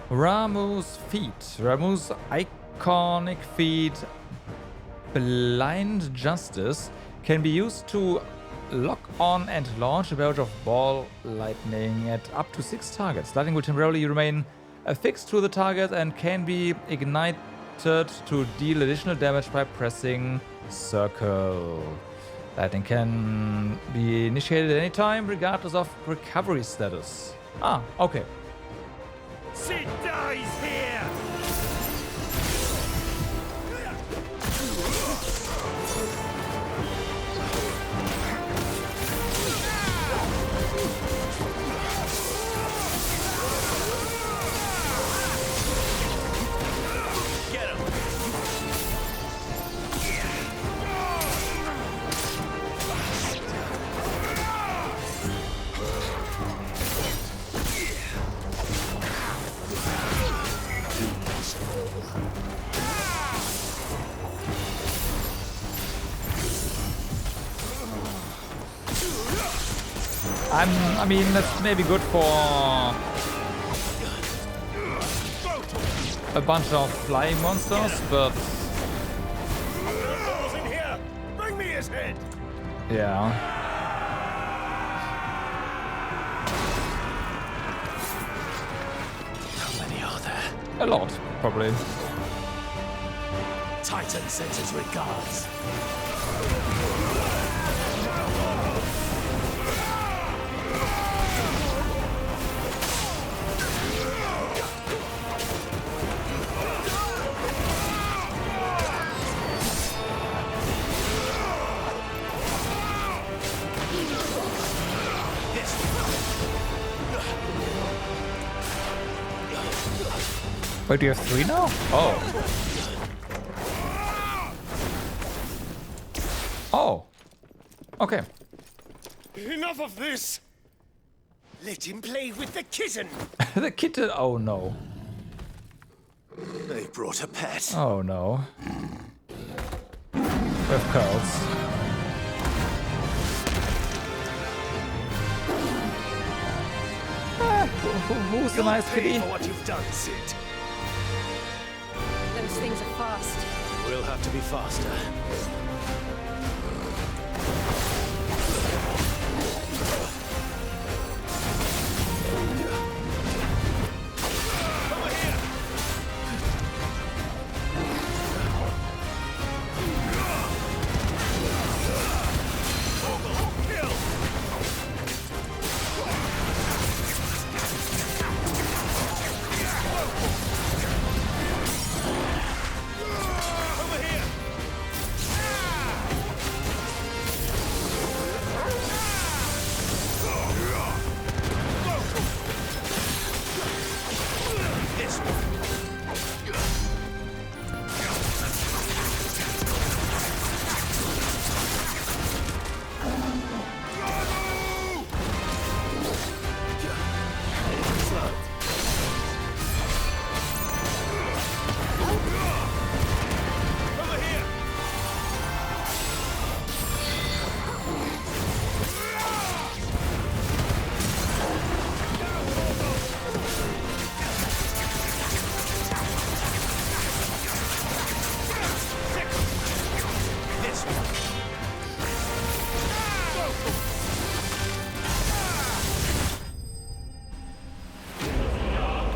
Ramuh's feat. Ramuh's iconic feat, Blind Justice, can be used to lock on and launch a barrage of ball lightning at up to 6 targets. Lightning will temporarily remain affixed to the target and can be ignited to deal additional damage by pressing circle. Lightning can be initiated at any time, regardless of recovery status. Ah, okay. Sid dies here! Get I mean, that's maybe good for a bunch of flying monsters, but in here. Bring me his head. yeah. How many are there? A lot, probably. Titan sends his regards. Wait, do you have 3 now? Oh. Oh. Okay. Enough of this. Let him play with the kitten. The kitten. Oh no. They brought a pet. Oh no. With curls. Who's the nice kitty? For what you've done, Sid. Those things are fast. We'll have to be faster.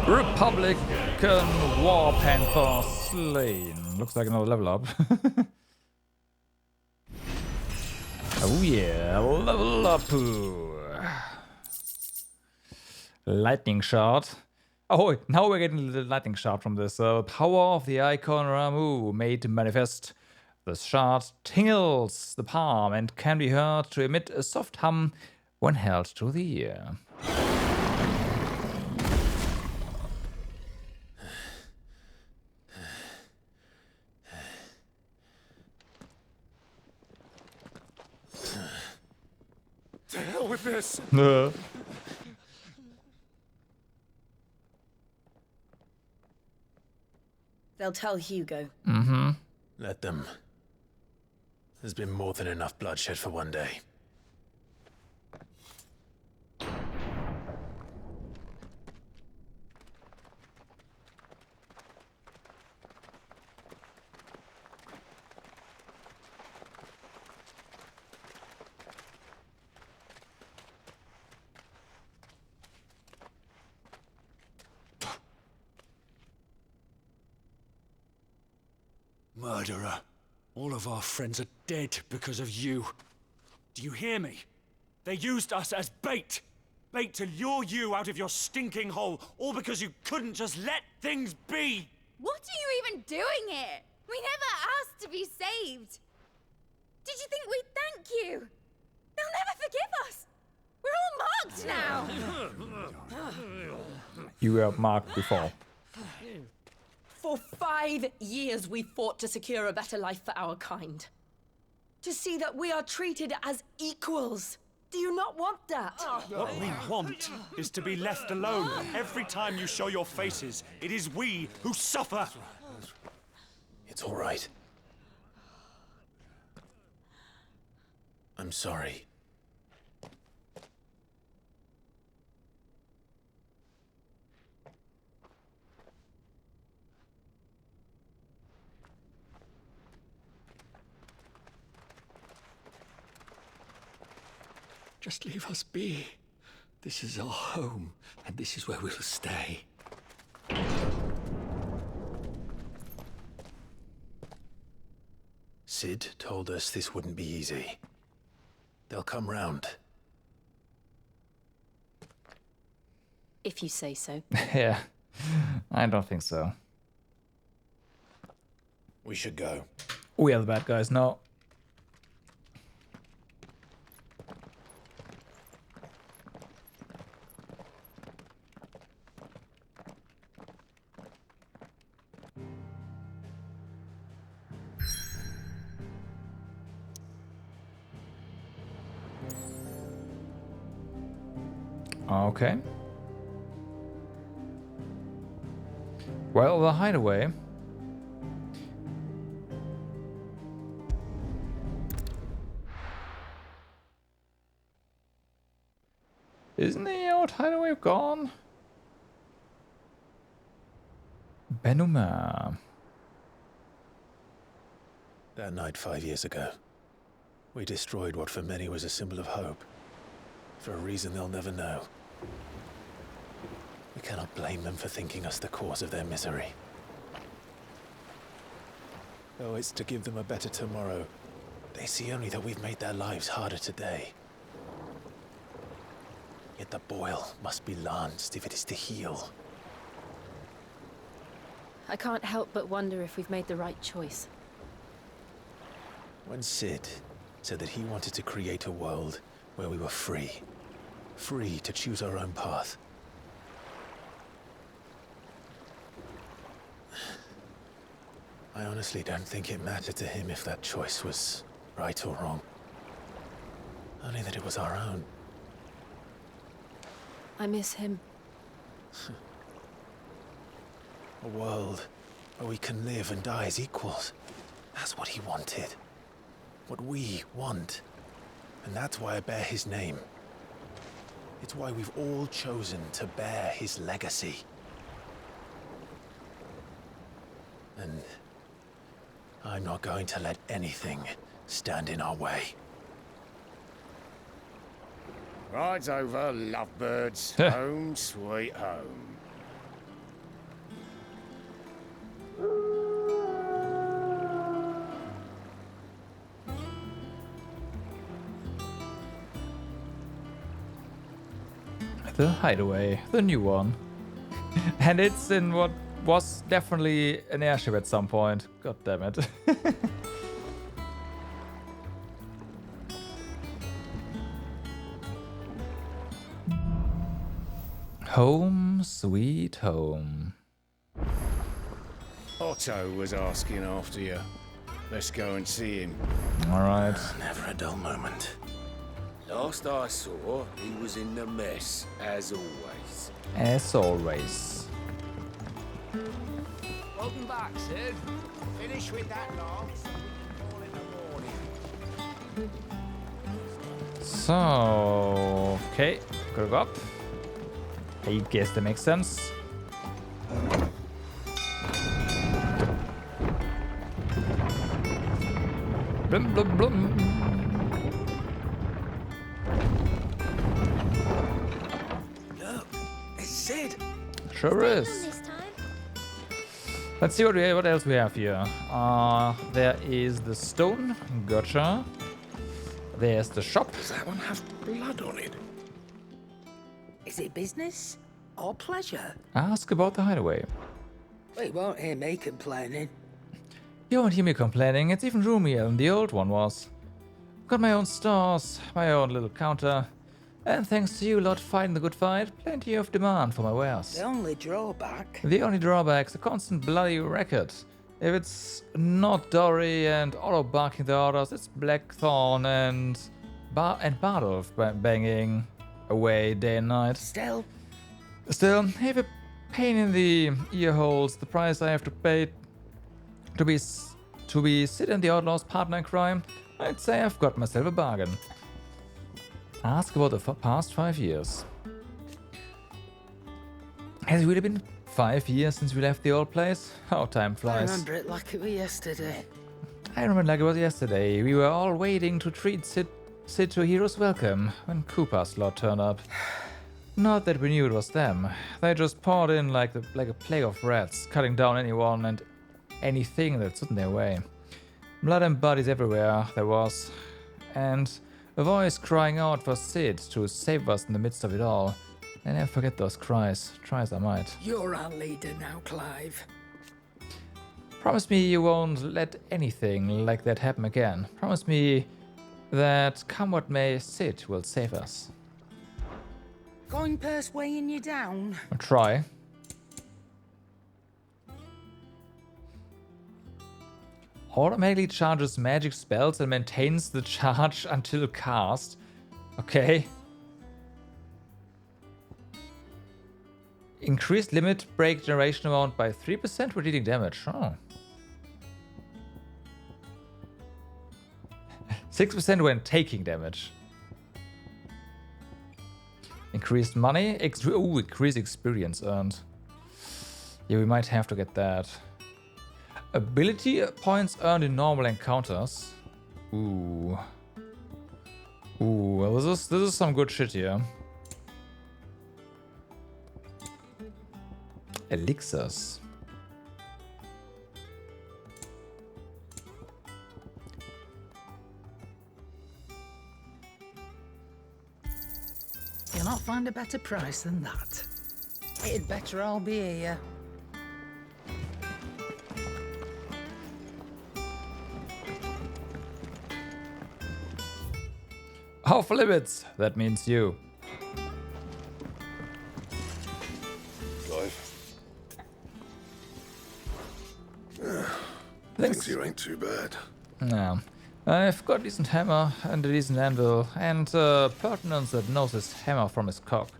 Republican War Panther slain. Looks like another level up. Oh yeah, level up. Lightning shard. Oh, now we're getting the lightning shard from this. Power of the Eikon Ramu made manifest. The shard tingles the palm and can be heard to emit a soft hum when held to the ear. To hell with this! They'll tell Hugo. Mm-hmm. Let them. There's been more than enough bloodshed for one day. Murderer. All of our friends are dead because of you. Do you hear me? They used us as bait. Bait to lure you out of your stinking hole, all because you couldn't just let things be. What are you even doing here? We never asked to be saved. Did you think we'd thank you? They'll never forgive us. We're all marked now. You were marked before. For 5 years we fought to secure a better life for our kind. To see that we are treated as equals. Do you not want that? What we want is to be left alone. Every time you show your faces, it is we who suffer. It's all right. I'm sorry. Just leave us be. This is our home, and this is where we'll stay. Sid told us this wouldn't be easy. They'll come round. If you say so. Yeah, I don't think so. We should go. We are the bad guys now. Okay. Well, the Hideaway. Isn't the old Hideaway gone? Benuma. That night 5 years ago, we destroyed what for many was a symbol of hope. For a reason they'll never know. We cannot blame them for thinking us the cause of their misery. Though it's to give them a better tomorrow, they see only that we've made their lives harder today. Yet the boil must be lanced if it is to heal. I can't help but wonder if we've made the right choice. When Sid said that he wanted to create a world where we were free. Free to choose our own path. I honestly don't think it mattered to him if that choice was right or wrong. Only that it was our own. I miss him. A world where we can live and die as equals. That's what he wanted. What we want. And that's why I bear his name. It's why we've all chosen to bear his legacy. And I'm not going to let anything stand in our way. Rides over, lovebirds. Home, sweet home. The Hideaway, the new one. And it's in what was definitely an airship at some point. God damn it. Home, sweet home. Otto was asking after you. Let's go and see him. All right. Never a dull moment. Last I saw, he was in the mess, as always. As always. Welcome back, Sid. Finish with that log so we can call it a morning. So, okay, gotta go up. I guess that makes sense. Blum, blum, blum. Sid. Sure is. Let's see what else we have here. There is the stone. Gotcha. There's the shop. Does that one have blood on it? Is it business or pleasure? Ask about the Hideaway. Well, you won't hear me complaining. You won't hear me complaining. It's even roomier than the old one was. Got my own stores, my own little counter. And thanks to you lot fighting the good fight, plenty of demand for my wares. The only drawback... The only drawback's a constant bloody record. If it's not Dory and Otto barking the orders, it's Blackthorn and Bardolph banging away day and night. Still, have a pain in the ear holes the price I have to pay to be Sid and the Outlaw's partner in crime. I'd say I've got myself a bargain. Ask about the past 5 years. Has it really been 5 years since we left the old place? How time flies. I remember it like it was yesterday. I remember like it was yesterday. We were all waiting to treat Sid Sit to a hero's welcome when Koopa's lot turned up. Not that we knew it was them. They just poured in like a plague of rats, cutting down anyone and anything that stood in their way. Blood and bodies everywhere there was, and a voice crying out for Sid to save us in the midst of it all. I never forget those cries. Try as I might. You're our leader now, Clive. Promise me you won't let anything like that happen again. Promise me that, come what may, Sid will save us. Going purse weighing you down? I'll try. Automatically charges magic spells and maintains the charge until cast. Okay. Increased limit break generation amount by 3% for dealing damage. Oh. 6% when taking damage. Increased money. Increased experience earned. Yeah, we might have to get that. Ability points earned in normal encounters. Ooh. Ooh, well, this is some good shit here. Elixirs. You'll not find a better price than that. It'd better all be here. Off limits! That means you. Clive. Thinks you ain't too bad. No. I've got a decent hammer and a decent anvil, and pertinence that knows his hammer from his cock.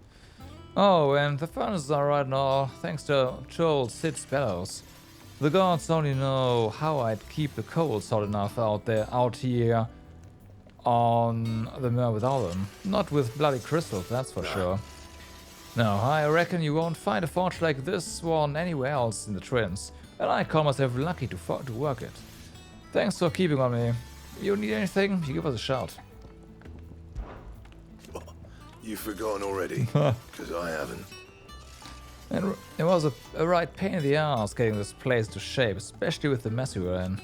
Oh, and the furnaces are right and all, thanks to Joel Sid's bellows. The gods only know how I'd keep the coal hot enough out here on the Mer without them. Not with bloody crystals, that's for sure. No, I reckon you won't find a forge like this one anywhere else in the Twins, and I call myself lucky to work it. Thanks for keeping on me. You need anything, you give us a shout. You've forgotten already, because I haven't. And it was a right pain in the ass getting this place to shape, especially with the mess we were in.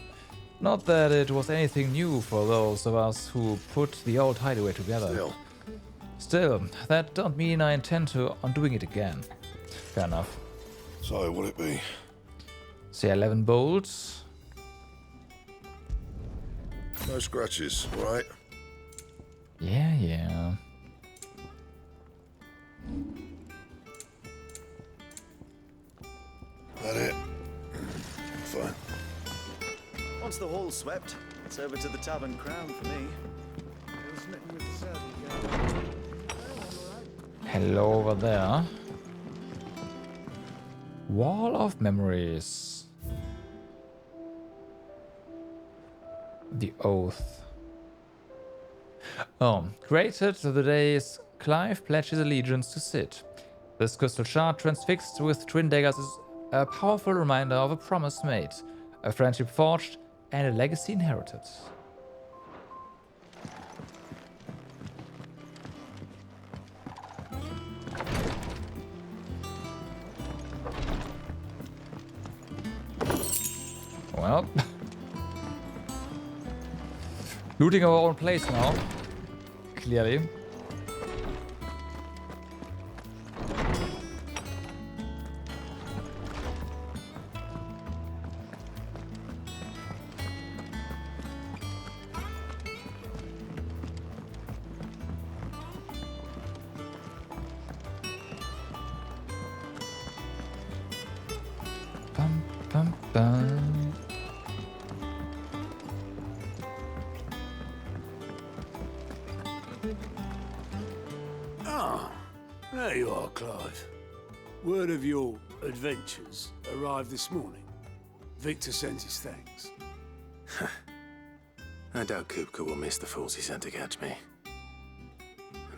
Not that it was anything new for those of us who put the old Hideaway together. Still, that don't mean I intend to undoing it again. Fair enough. So, what'll it be? Say 11 bolts. No scratches, right? Yeah. That it? Fine. Once the hall's swept, it's over to the Tavern Crown for me. Hello over there. Wall of Memories. The Oath. Oh, created the days Clive pledged his allegiance to Sid. This crystal shard transfixed with twin daggers is a powerful reminder of a promise made, a friendship forged, and a legacy inherited. Well, looting our own place now, clearly. Bum, bum, bum. Ah, there you are, Clive. Word of your adventures arrived this morning. Victor sends his thanks. I doubt Kupka will miss the fools he sent to catch me.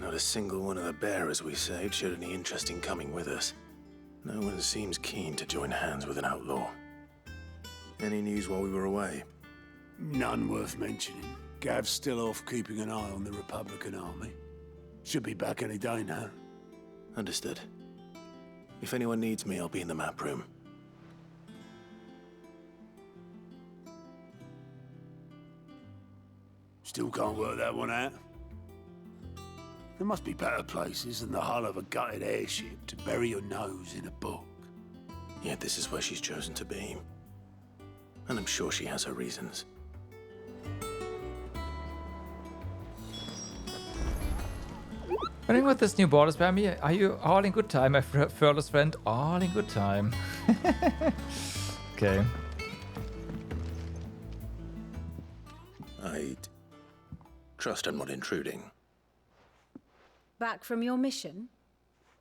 Not a single one of the bearers we saved showed any interest in coming with us. No one seems keen to join hands with an outlaw. Any news while we were away? None worth mentioning. Gav's still off keeping an eye on the Republican army. Should be back any day now. Understood. If anyone needs me, I'll be in the map room. Still can't work that one out. There must be better places than the hull of a gutted airship to bury your nose in a book. Yet this is where she's chosen to be. And I'm sure she has her reasons. Running with this new border spammy, are you all in good time, my furless friend? All in good time. Okay. I'd trust I'm not intruding. Back from your mission?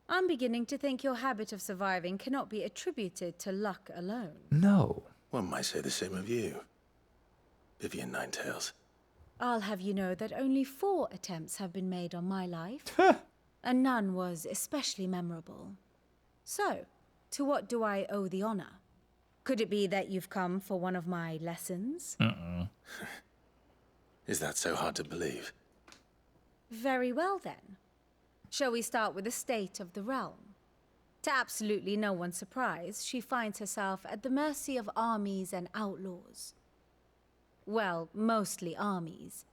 I'm beginning to think your habit of surviving cannot be attributed to luck alone. No. One might say the same of you, Vivian Ninetails. I'll have you know that only 4 attempts have been made on my life, and none was especially memorable. So, to what do I owe the honor? Could it be that you've come for one of my lessons? Is that so hard to believe? Very well then. Shall we start with the state of the realm? To absolutely no one's surprise, she finds herself at the mercy of armies and outlaws. Well, mostly armies.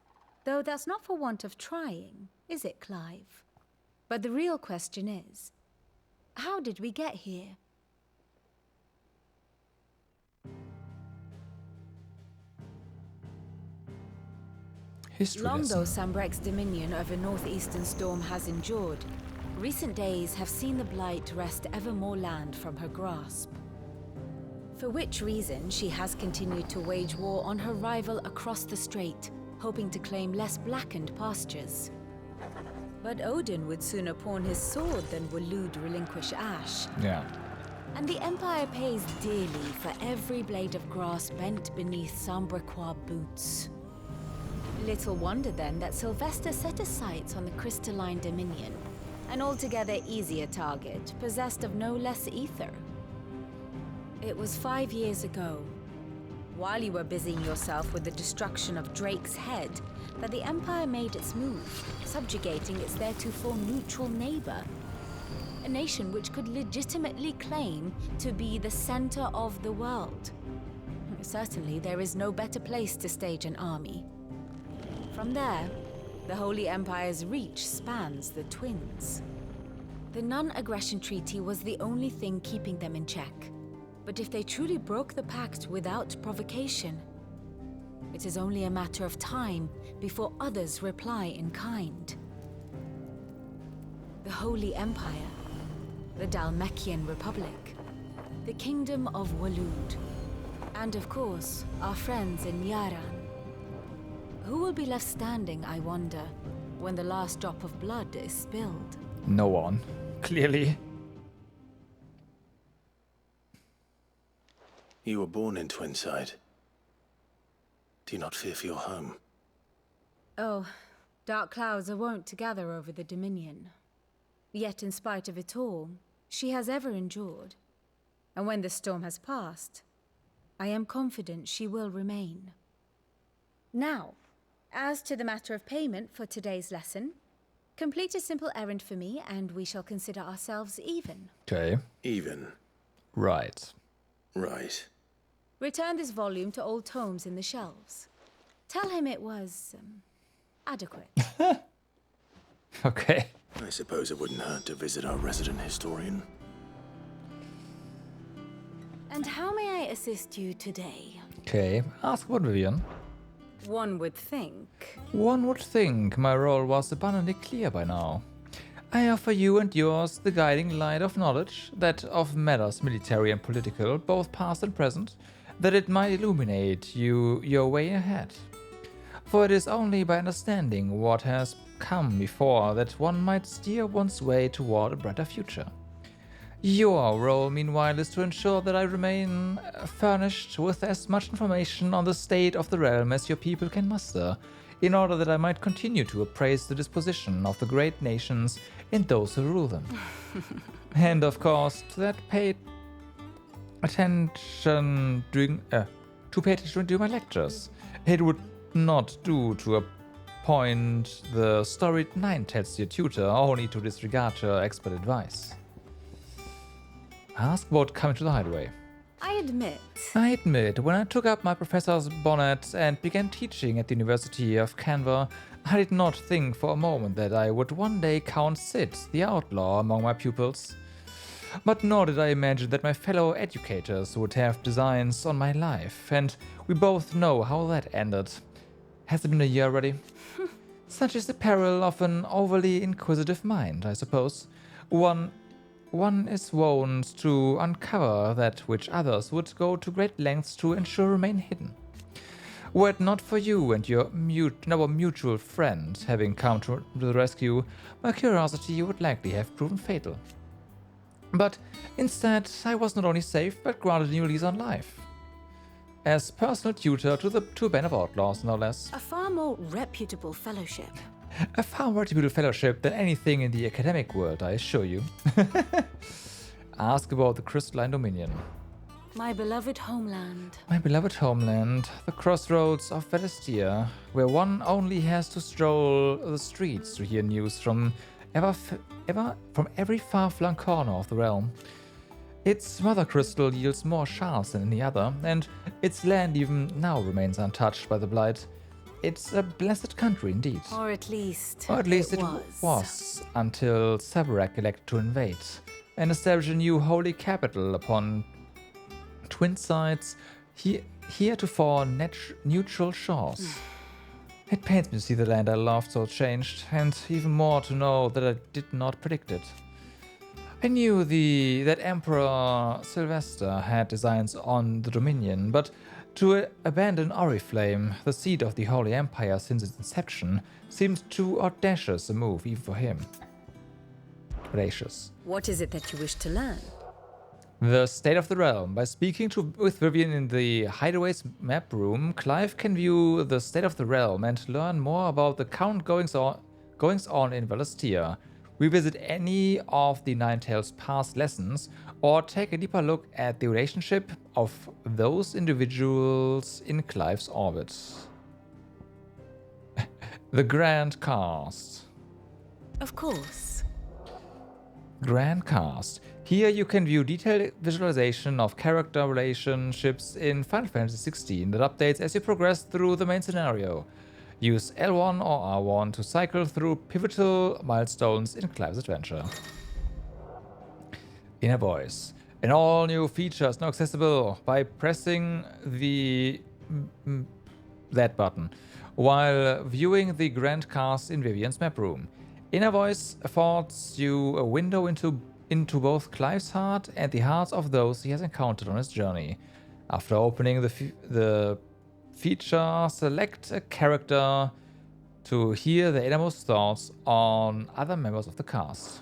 Though that's not for want of trying, is it, Clive? But the real question is, how did we get here? Long though Sambrek's dominion over northeastern Storm has endured, recent days have seen the Blight wrest ever more land from her grasp. For which reason she has continued to wage war on her rival across the strait, hoping to claim less blackened pastures. But Odin would sooner pawn his sword than Waloed relinquish Ash. Yeah. And the Empire pays dearly for every blade of grass bent beneath Sambrequois boots. Little wonder then that Sylvester set his sights on the crystalline dominion, an altogether easier target, possessed of no less ether. It was 5 years ago, while you were busying yourself with the destruction of Drake's head, that the Empire made its move, subjugating its theretofore neutral neighbor. A nation which could legitimately claim to be the center of the world. Certainly, there is no better place to stage an army. From there, the Holy Empire's reach spans the Twins. The non-aggression treaty was the only thing keeping them in check. But if they truly broke the pact without provocation, it is only a matter of time before others reply in kind. The Holy Empire, the Dhalmekian Republic, the Kingdom of Waloed, and of course, our friends in Yaran. Who will be left standing, I wonder, when the last drop of blood is spilled? No one, clearly. You were born in Twinside. Do you not fear for your home? Oh, dark clouds are wont to gather over the Dominion. Yet in spite of it all, she has ever endured. And when the storm has passed, I am confident she will remain. Now, as to the matter of payment for today's lesson, complete a simple errand for me and we shall consider ourselves even. Okay. Even? Right. Right. Return this volume to old tomes in the shelves. Tell him it was, adequate. Okay. I suppose it wouldn't hurt to visit our resident historian. And how may I assist you today? Okay. Ask what, Vivian? One would think. One would think my role was abundantly clear by now. I offer you and yours the guiding light of knowledge, that of matters military and political, both past and present, that it might illuminate you your way ahead. For it is only by understanding what has come before that one might steer one's way toward a brighter future. Your role, meanwhile, is to ensure that I remain furnished with as much information on the state of the realm as your people can muster, in order that I might continue to appraise the disposition of the great nations and those who rule them. And of course, to pay attention during my lectures. It would not do to appoint the storied Ninetales your tutor, only to disregard your expert advice. Ask about coming to the Hideaway. I admit, when I took up my professor's bonnet and began teaching at the University of Canva, I did not think for a moment that I would one day count Sid, the outlaw, among my pupils. But nor did I imagine that my fellow educators would have designs on my life, and we both know how that ended. Has it been a year already? Such is the peril of an overly inquisitive mind, I suppose. One is wont to uncover that which others would go to great lengths to ensure remain hidden. Were it not for you and our mutual friend having come to the rescue, my curiosity would likely have proven fatal. But instead, I was not only safe, but granted a new lease on life. As personal tutor to a band of outlaws, no less. a far more reputable fellowship. A far more reputable fellowship than anything in the academic world, I assure you. Ask about the Crystalline Dominion. My beloved homeland. My beloved homeland, the crossroads of Valistia, where one only has to stroll the streets to hear news from every far-flung corner of the realm. Its mother crystal yields more shards than any other, and its land even now remains untouched by the blight. It's a blessed country indeed. Or at least it was until Severian elected to invade and establish a new holy capital upon twin sides heretofore neutral shores. It pains me to see the land I loved so changed, and even more to know that I did not predict it. I knew that Emperor Sylvester had designs on the Dominion, but to abandon Oriflame, the seat of the Holy Empire since its inception, seemed too audacious a move even for him. Audacious. What is it that you wish to learn? The state of the realm. By speaking with Vivian in the Hideaway's map room, Clive can view the state of the realm and learn more about the current goings on in Valistia, revisit any of the Ninetales' past lessons, or take a deeper look at the relationship of those individuals in Clive's orbit. The Grand Cast. Of course. Grand Cast. Here you can view detailed visualization of character relationships in Final Fantasy XVI that updates as you progress through the main scenario. Use L1 or R1 to cycle through pivotal milestones in Clive's adventure. Inner Voice. An all-new feature is now accessible by pressing that button while viewing the Grand Cast in Vivian's map room. Inner Voice affords you a window into both Clive's heart and the hearts of those he has encountered on his journey. After opening the feature, select a character to hear the innermost thoughts on other members of the cast.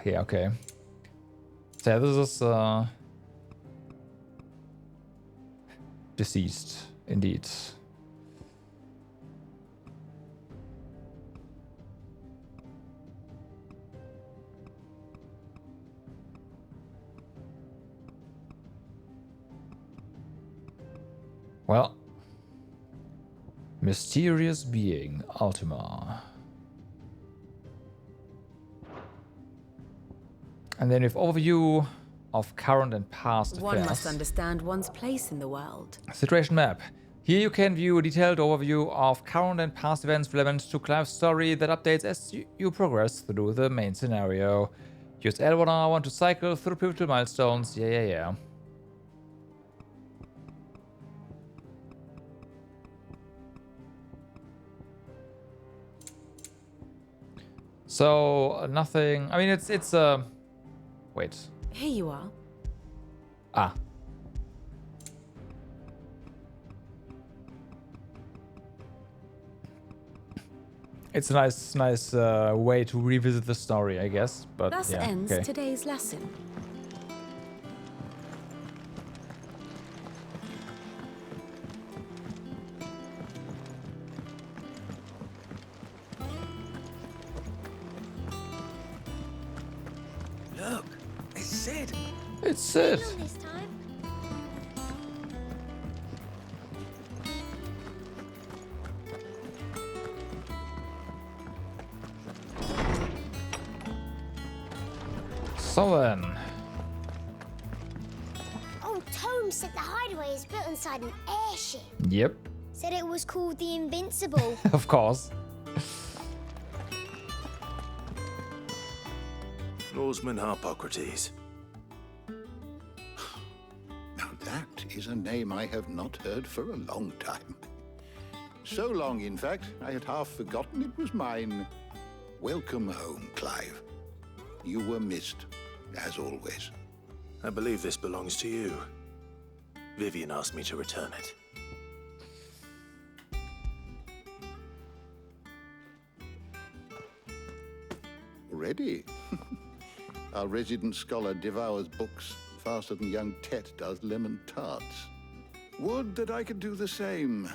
Yeah, okay. So this is deceased, indeed. Well, mysterious being, Ultima. And then with overview of current and past affairs. One must understand one's place in the world. Situation map. Here you can view a detailed overview of current and past events relevant to Clive's story that updates as you progress through the main scenario. Use L1R1 to cycle through pivotal milestones. Yeah. So, nothing... I mean, it's wait. Here you are. It's a nice way to revisit the story, I guess. But Thus yeah, ends okay. today's lesson. Look, it's Sid. It's Sid. So then. Old Tome said the Hideaway is built inside an airship. Yep. Said it was called the Invincible. Of course. Norseman Harpocrates. Now that is a name I have not heard for a long time. So long, in fact, I had half forgotten it was mine. Welcome home, Clive. You were missed, as always. I believe this belongs to you. Vivian asked me to return it. Already? Our resident scholar devours books faster than young Tet does lemon tarts. Would that I could do the same.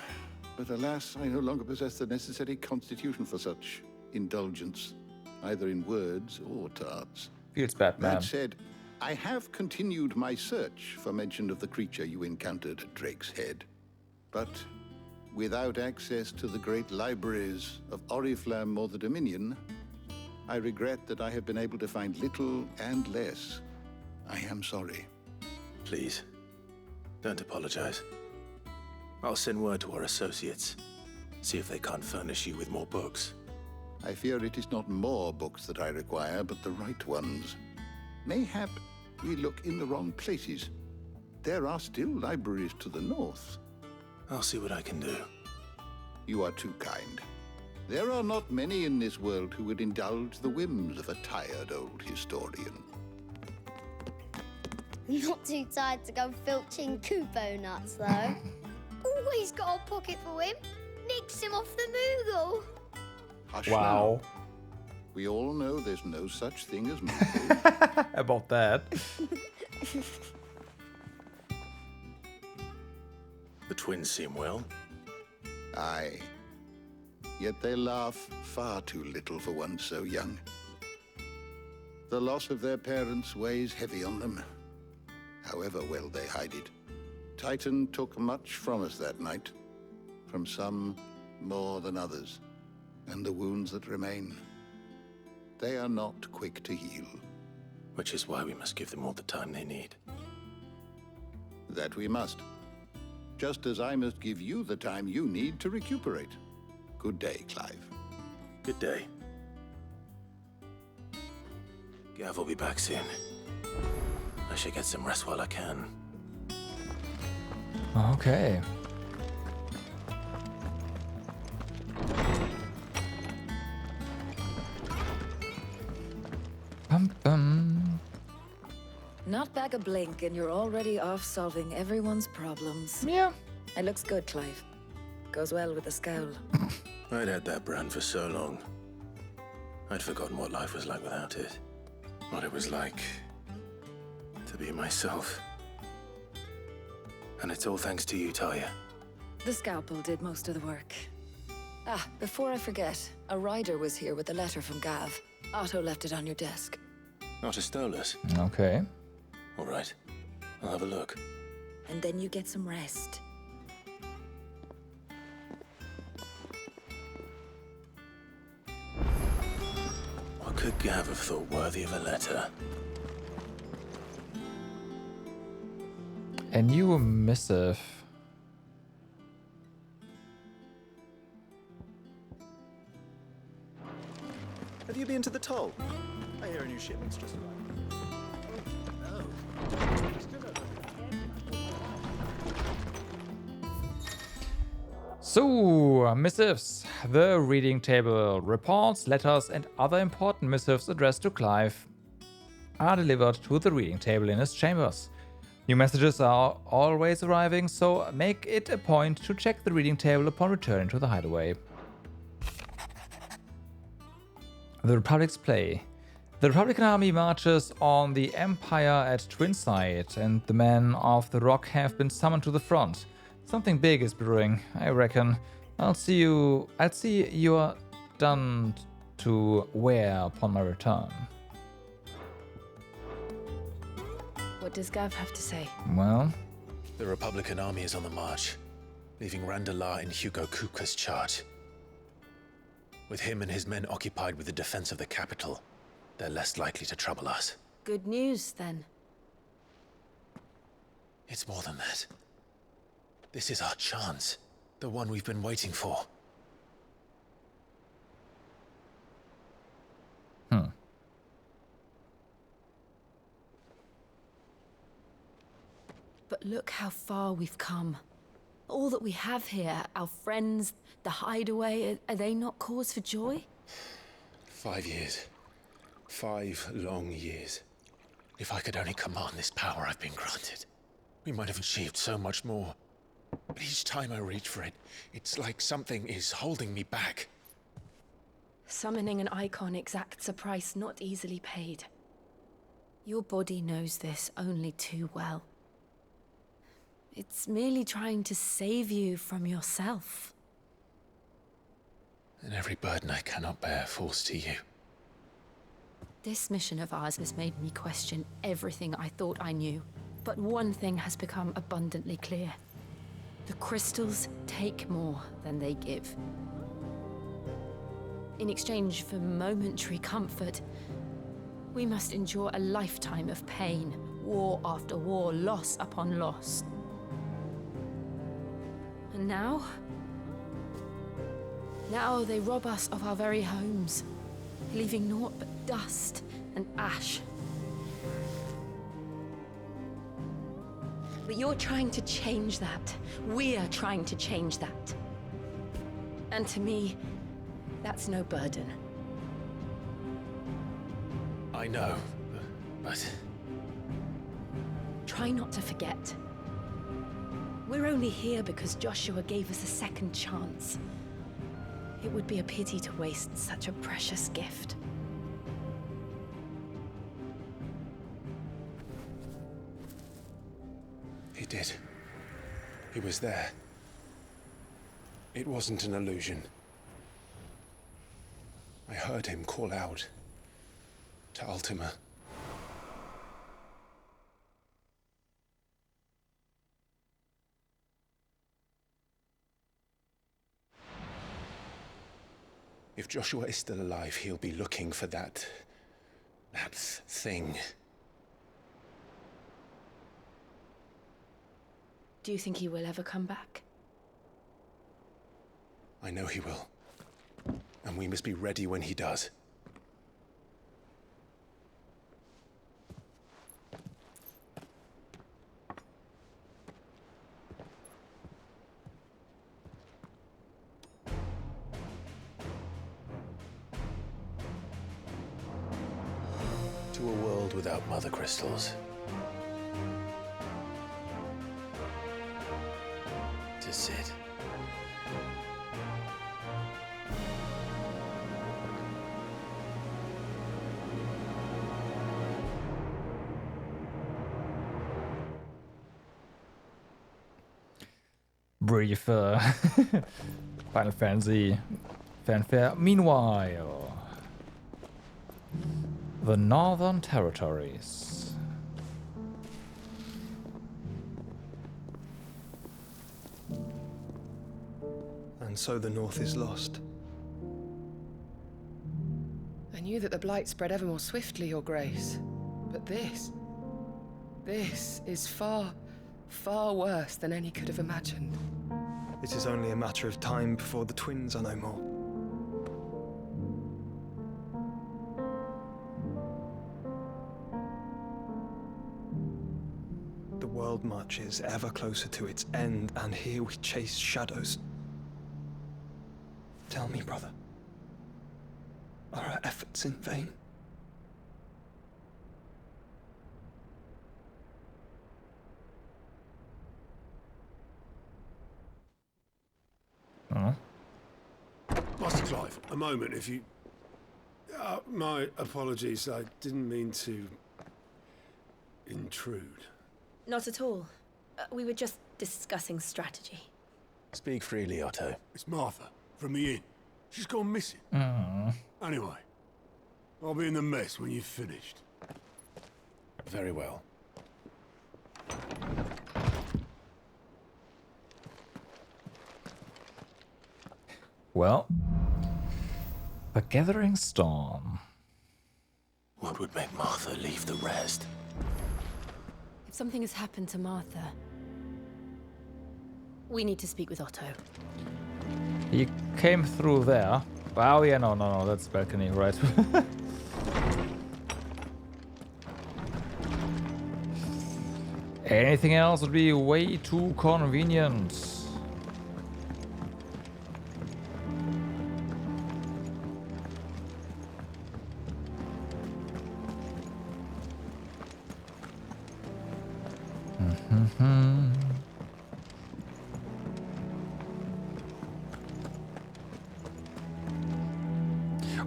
But alas, I no longer possess the necessary constitution for such indulgence, either in words or tarts. Feels bad, man. That said, I have continued my search for mention of the creature you encountered at Drake's Head. But without access to the great libraries of Oriflamme or the Dominion, I regret that I have been able to find little and less. I am sorry. Please, don't apologize. I'll send word to our associates. See if they can't furnish you with more books. I fear it is not more books that I require, but the right ones. Mayhap we look in the wrong places. There are still libraries to the north. I'll see what I can do. You are too kind. There are not many in this world who would indulge the whims of a tired old historian. Not too tired to go filching Kupo nuts, though. Always got a pocket for him. Nicks him off the Moogle. Hush Wow. now. We all know there's no such thing as Moogle. About that. The twins seem well. Aye. Yet they laugh far too little for one so young. The loss of their parents weighs heavy on them, however well they hide it. Titan took much from us that night, from some more than others, and the wounds that remain, they are not quick to heal. Which is why we must give them all the time they need. That we must. Just as I must give you the time you need to recuperate. Good day, Clive. Good day. Gav will be back soon. I should get some rest while I can. Okay. Bum bum. Not back a blink and you're already off solving everyone's problems. Yeah. It looks good, Clive. Goes well with the scowl. I'd had that brand for so long. I'd forgotten what life was like without it. What it was like to be myself. And it's all thanks to you, Talia. The scalpel did most of the work. Ah, before I forget, a rider was here with a letter from Gav. Otto left it on your desk. Not a Stolas. Okay. All right. I'll have a look. And then you get some rest. What could Gav have thought worthy of a letter? A new missive. Have you been to the toll? I hear a new shipment's just arrived. So, missives. The reading table. Reports, letters, and other important missives addressed to Clive are delivered to the reading table in his chambers. New messages are always arriving, so make it a point to check the reading table upon returning to the Hideaway. The Republic's play. The Republican army marches on the Empire at Twinside, and the men of the Rock have been summoned to the front. Something big is brewing, I reckon. I'll see you are done to wear upon my return. What does Gav have to say? Well, The Republican army is on the march, leaving Randalar in Hugo Kuka's charge. With him and his men occupied with the defense of the capital, they're less likely to trouble us. Good news, then. It's more than that. This is our chance. The one we've been waiting for. But look how far we've come. All that we have here, our friends, the Hideaway, are they not cause for joy? 5 years. 5 long years. If I could only command this power I've been granted, we might have achieved so much more. But each time I reach for it, it's like something is holding me back. Summoning an Eikon exacts a price not easily paid. Your body knows this only too well. It's merely trying to save you from yourself. And every burden I cannot bear falls to you. This mission of ours has made me question everything I thought I knew. But one thing has become abundantly clear. The crystals take more than they give. In exchange for momentary comfort, we must endure a lifetime of pain, war after war, loss upon loss. And now they rob us of our very homes, leaving naught but dust and ash. But you're trying to change that. We're trying to change that. And to me, that's no burden. I know, but... Try not to forget. We're only here because Joshua gave us a second chance. It would be a pity to waste such a precious gift. He did. He was there. It wasn't an illusion. I heard him call out to Ultima. If Joshua is still alive, he'll be looking for that thing. Do you think he will ever come back? I know he will. And we must be ready when he does. To a world without mother crystals. To Sid. Brief Final Fantasy fanfare. Meanwhile, the Northern Territories. And so the North is lost. I knew that the Blight spread ever more swiftly, Your Grace. But this is far, far worse than any could have imagined. It is only a matter of time before the twins are no more. The world marches ever closer to its end, and here we chase shadows. Tell me, brother, are our efforts in vain? Master Clive, a moment, if you... my apologies, I didn't mean to... intrude. Not at all. We were just discussing strategy. Speak freely, Otto. It's Martha, from the inn. She's gone missing. Anyway, I'll be in the mess when you've finished. Very well. Well, the Gathering Storm. What would make Martha leave the rest. If something has happened to Martha, we need to speak with Otto. He came through there. Oh yeah, no, that's balcony, right? Anything else would be way too convenient.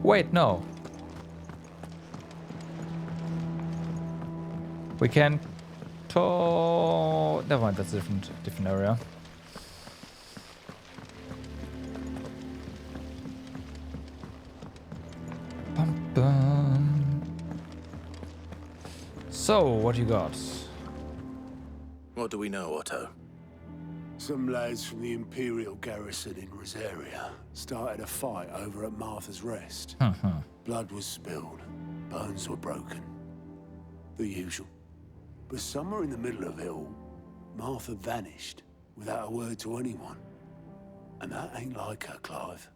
Wait, no. We can never mind, that's a different area. Bum, bum. So, what you got? What do we know, Otto? Some lads from the Imperial garrison in Rosaria started a fight over at Martha's Rest. Blood was spilled, bones were broken. The usual. But somewhere in the middle of it all, Martha vanished without a word to anyone. And that ain't like her, Clive.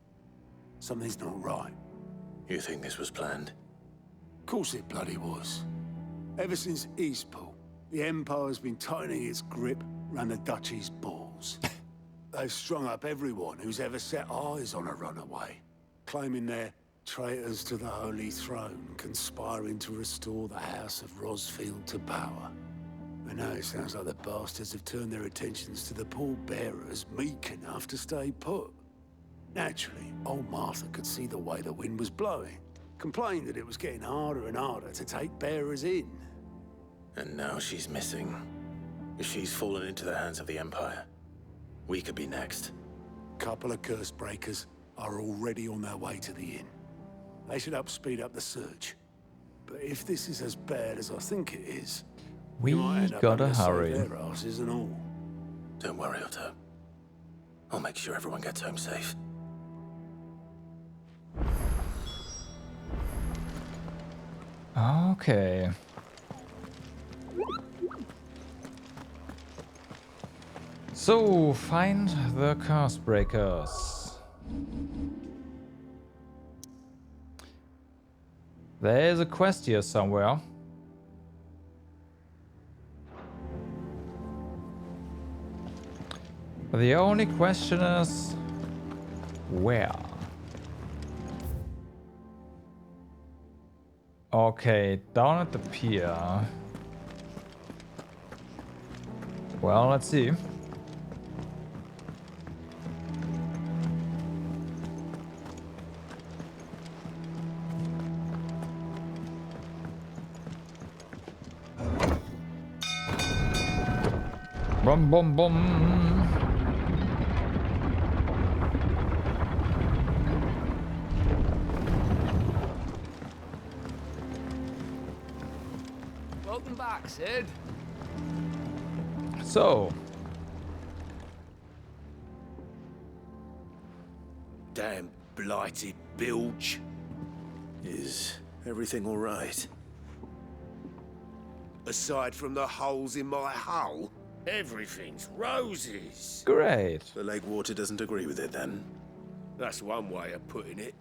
Something's not right. You think this was planned? Of course it bloody was. Ever since Eastpool, the Empire's been tightening its grip round the Duchy's balls. They've strung up everyone who's ever set eyes on a runaway, claiming they're traitors to the Holy Throne, conspiring to restore the House of Rosfield to power. And now it sounds like the bastards have turned their attentions to the pallbearers meek enough to stay put. Naturally, old Martha could see the way the wind was blowing, complained that it was getting harder and harder to take bearers in. And now she's missing. If she's fallen into the hands of the Empire, we could be next. Couple of curse breakers are already on their way to the inn. They should help speed up the search. But if this is as bad as I think it is, we gotta hurry. Their asses and all. Don't worry, Otto. I'll make sure everyone gets home safe. Okay. So, find the curse breakers. There is a quest here somewhere. The only question is where? Okay, down at the pier. Well, let's see. Bum bum bum. Welcome back, Sid. So. Damn blighted bilge. Is everything all right? Aside from the holes in my hull, everything's roses. Great. The lake water doesn't agree with it then? That's one way of putting it.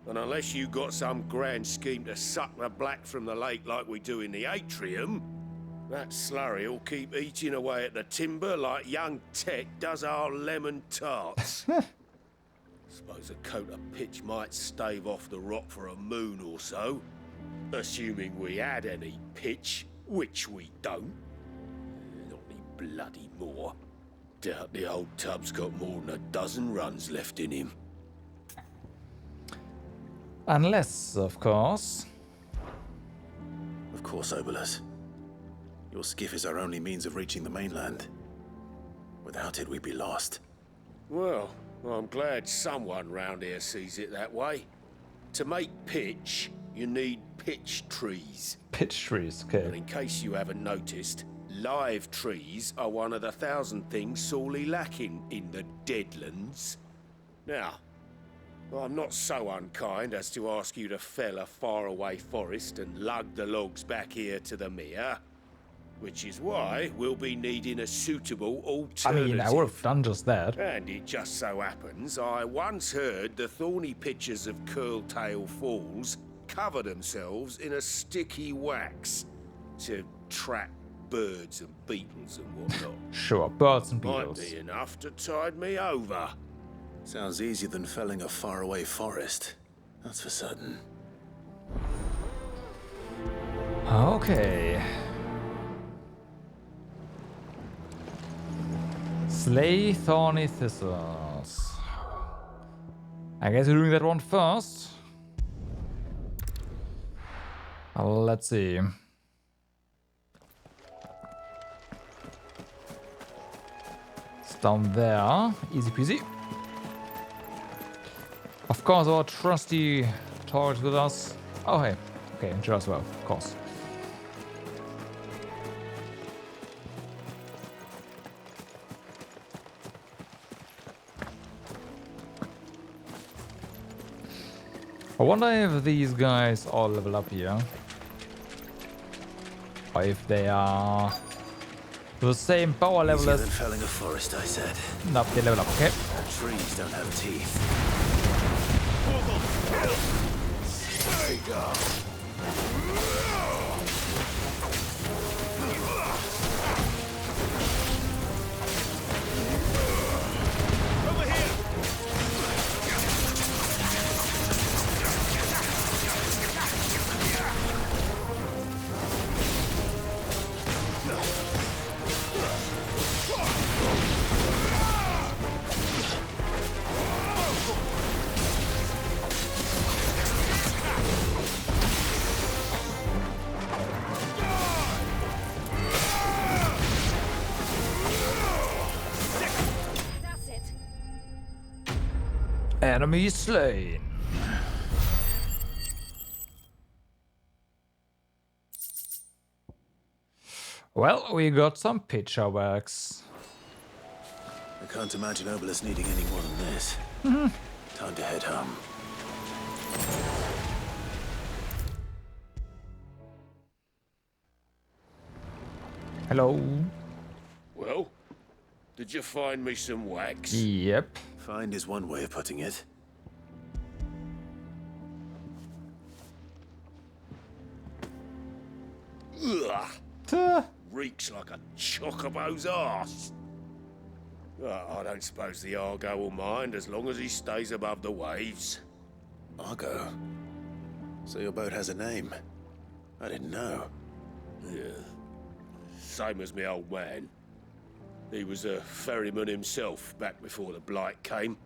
And unless you got some grand scheme to suck the black from the lake like we do in the atrium, that slurry'll keep eating away at the timber like young Tech does our lemon tarts. Suppose a coat of pitch might stave off the rot for a moon or so, assuming we had any pitch, which we don't. Not any bloody more. Doubt the old tub's got more than a dozen runs left in him. Unless, of course. Of course, Obolus. Your skiff is our only means of reaching the mainland. Without it, we'd be lost. Well, I'm glad someone round here sees it that way. To make pitch, you need pitch trees. Pitch trees, okay. And in case you haven't noticed, live trees are one of the 1,000 things sorely lacking in the Deadlands. Now, I'm not so unkind as to ask you to fell a faraway forest and lug the logs back here to the mere, which is why we'll be needing a suitable alternative. I mean, I would have done just that. And it just so happens, I once heard the thorny pitchers of Curltail Falls cover themselves in a sticky wax to trap birds and beetles and whatnot. Sure, birds and beetles. Might be enough to tide me over. Sounds easier than felling a faraway forest. That's for certain. Okay. Slay thorny thistles. I guess we're doing that one first. Let's see. It's down there. Easy peasy. Of course, our trusty torch with us. Oh, hey. Okay, and as well, of course. I wonder if these guys all level up here. Or if they are the same power level Easier as... than felling a forest, I said. Nope, they level up, okay. Trees don't have teeth. There you go. Enemy slain. Well, we got some pitcher wax. I can't imagine Obelisk needing any more than this. Time to head home. Hello. Well, did you find me some wax? Yep. Find is one way of putting it. Ugh. Reeks like a chocobo's arse. I don't suppose the Argo will mind as long as he stays above the waves. Argo? So your boat has a name? I didn't know. Yeah. Same as me old man. He was a ferryman himself back before the Blight came.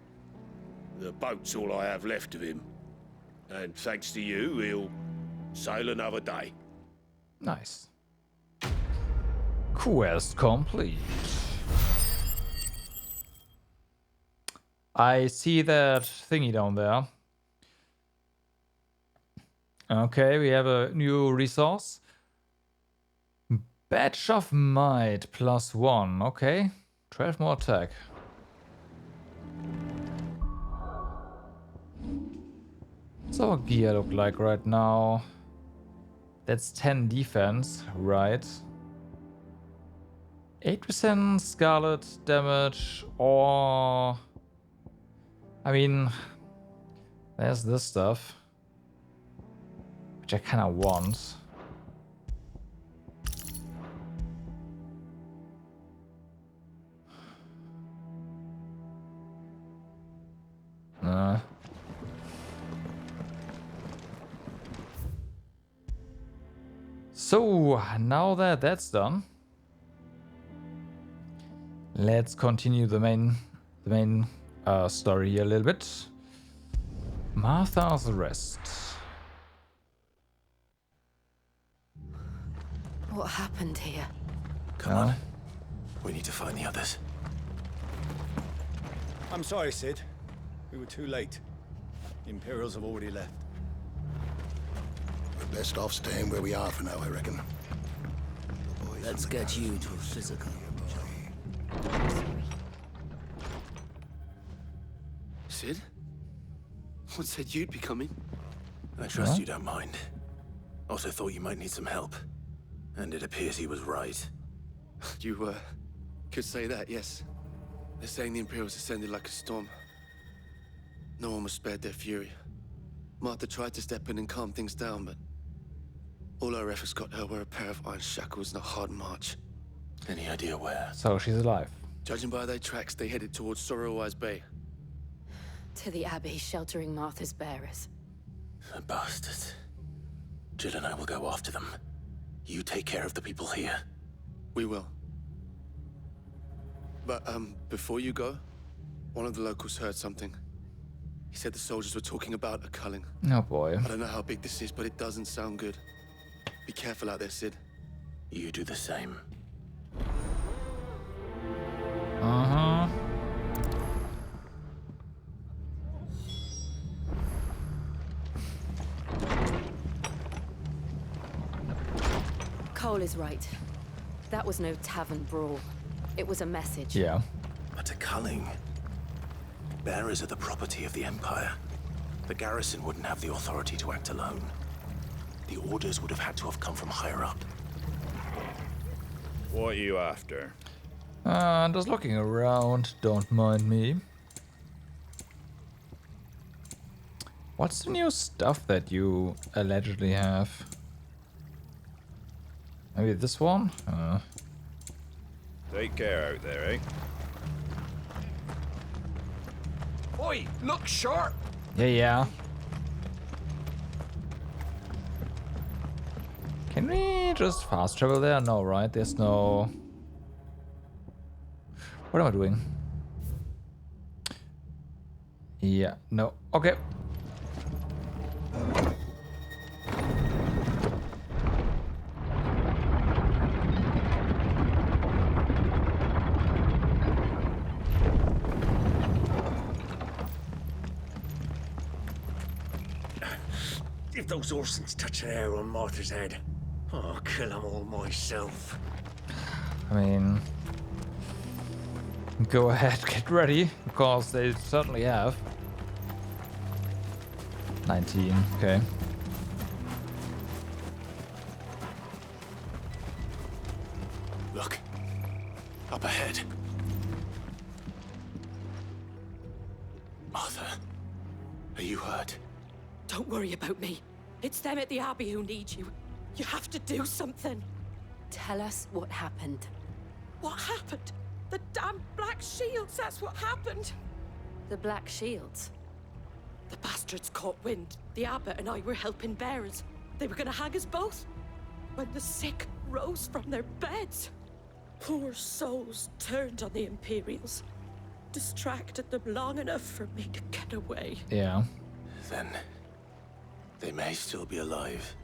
The boat's all I have left of him. And thanks to you, he'll sail another day. Nice. Quest complete. I see that thingy down there. Okay, we have a new resource. Badge of Might +1. Okay. 12 more attack. What's our gear look like right now? That's 10 defense, right? 8% scarlet damage, or... I mean, there's this stuff, which I kind of want. So, now that that's done, let's continue the main story here a little bit. Martha's Rest. What happened here? Come on. We need to find the others. I'm sorry, Sid. We were too late. The Imperials have already left. We're best off staying where we are for now, I reckon. Let's get you to physical. Sid? What said you'd be coming? I trust you don't mind. Also thought you might need some help. And it appears he was right. You, could say that, yes. They're saying the Imperials ascended like a storm. No one was spared their fury. Martha tried to step in and calm things down, but all her efforts got her were a pair of iron shackles and a hard march. Any idea where? So she's alive. Judging by their tracks, they headed towards Sorrowwise Bay. To the Abbey, sheltering Martha's bearers. The bastards. Jill and I will go after them. You take care of the people here. We will. But, before you go, one of the locals heard something. He said the soldiers were talking about a culling. Oh boy. I don't know how big this is, but it doesn't sound good. Be careful out there, Sid. You do the same. Uh-huh. Cole is right. That was no tavern brawl. It was a message. Yeah. But a culling. Bearers are the property of the Empire. The garrison wouldn't have the authority to act alone. The orders would have had to have come from higher up. What are you after? Just looking around, don't mind me. What's the new stuff that you allegedly have? Maybe this one? Take care out there, eh? Oi, look sharp! Yeah. Can we just fast travel there? No, right? There's no... What am I doing? Yeah, no. Okay. If those Orsons touch an arrow on Martha's head, I'll kill them all myself. I mean... Go ahead, get ready, because they certainly have. 19, okay. Look. Up ahead. Martha, are you hurt? Don't worry about me. It's them at the Abbey who need you. You have to do something. Tell us what happened. What happened? The damn Black Shields, that's what happened. The Black Shields? The bastards caught wind. The abbot and I were helping bearers. They were gonna hang us both. When the sick rose from their beds, poor souls turned on the Imperials. Distracted them long enough for me to get away. Yeah. Then... they may still be alive.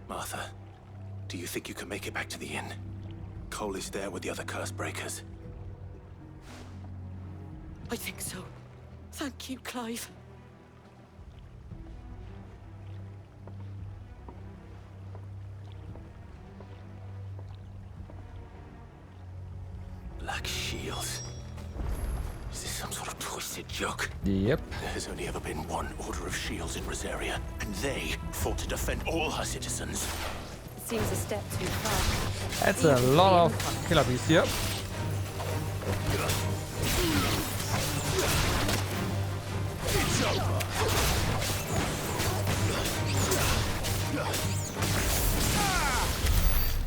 Martha, do you think you can make it back to the inn? Cole is there with the other curse breakers. I think so. Thank you, Clive. Black Shields. Is this some sort of twisted joke? Yep. There has only ever been one Order of Shields in Rosaria, and they fought to defend all her citizens. It seems a step too far. That's a lot of killer beasts here.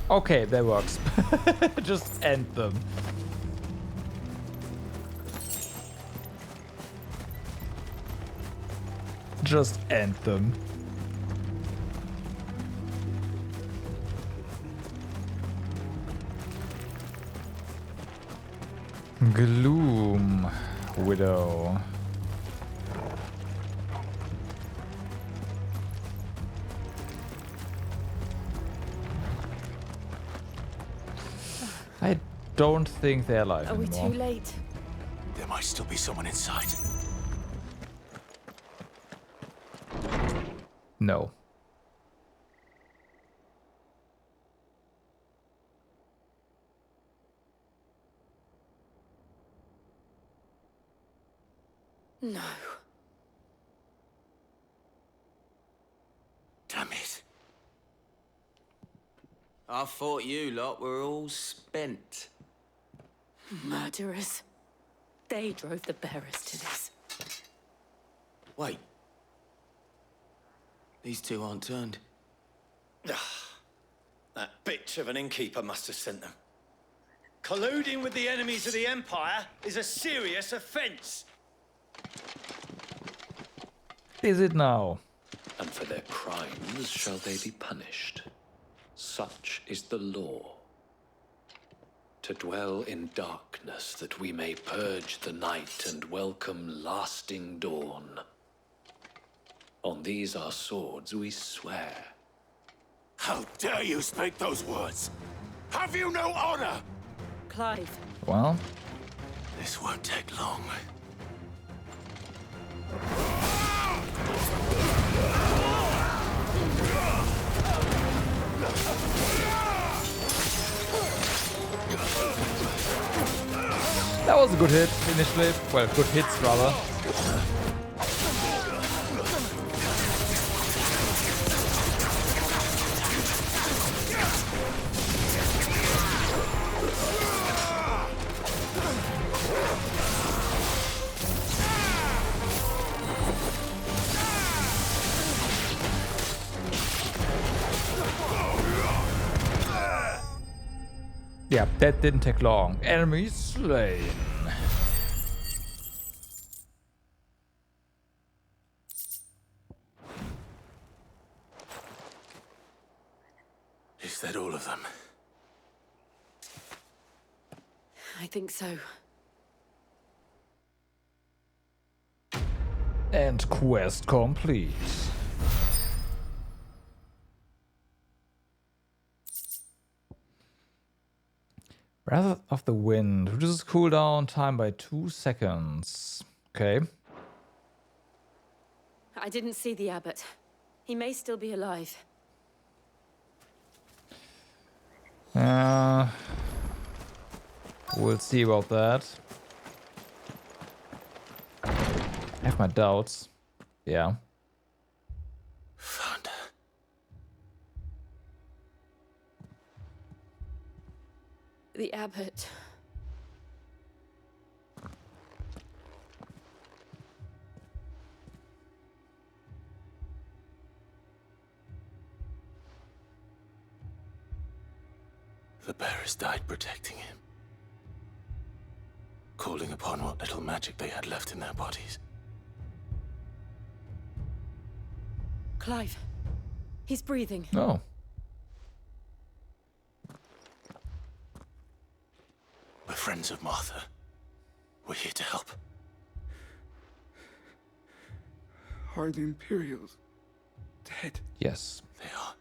Okay, that works. Just end them. Just end them. Gloom Widow. I don't think they're alive Are we anymore. too late? There might still be someone inside. No. No. I thought you lot were all spent. Murderers. They drove the bearers to this. Wait. These two aren't turned. That bitch of an innkeeper must have sent them. Colluding with the enemies of the Empire is a serious offense. Is it now? And for their crimes shall they be punished. Such is the law. To dwell in darkness that we may purge the night and welcome lasting dawn. On these our swords we swear. How dare you speak those words? Have you no honor? Clive. Well, this won't take long. that was a good hit initially. Well, good hits rather. Yeah, that didn't take long. Enemy slain. Is that all of them? I think so. And quest complete. Wrath of the Wind reduces cooldown time by 2 seconds. Okay. I didn't see the abbot. He may still be alive. We'll see about that. I have my doubts. Yeah. Found her. The abbot. The bearers died protecting him. Calling upon what little magic they had left in their bodies. Clive. He's breathing. Oh. We're friends of Martha. We're here to help. Are the Imperials dead? Yes. They are.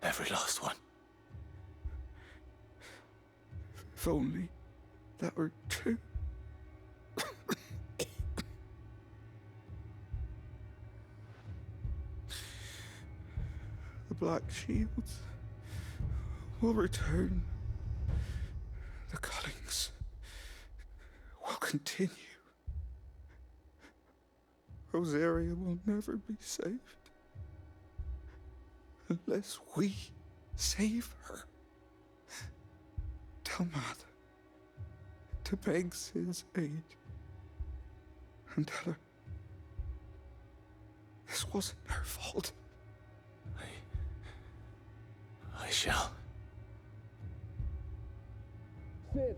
Every last one. If only that were true. The Black Shields will return. The cullings will continue. Rosaria will never be saved unless we save her. Tell Mother to beg Sid's aid and tell her this wasn't her fault. I shall. Sid!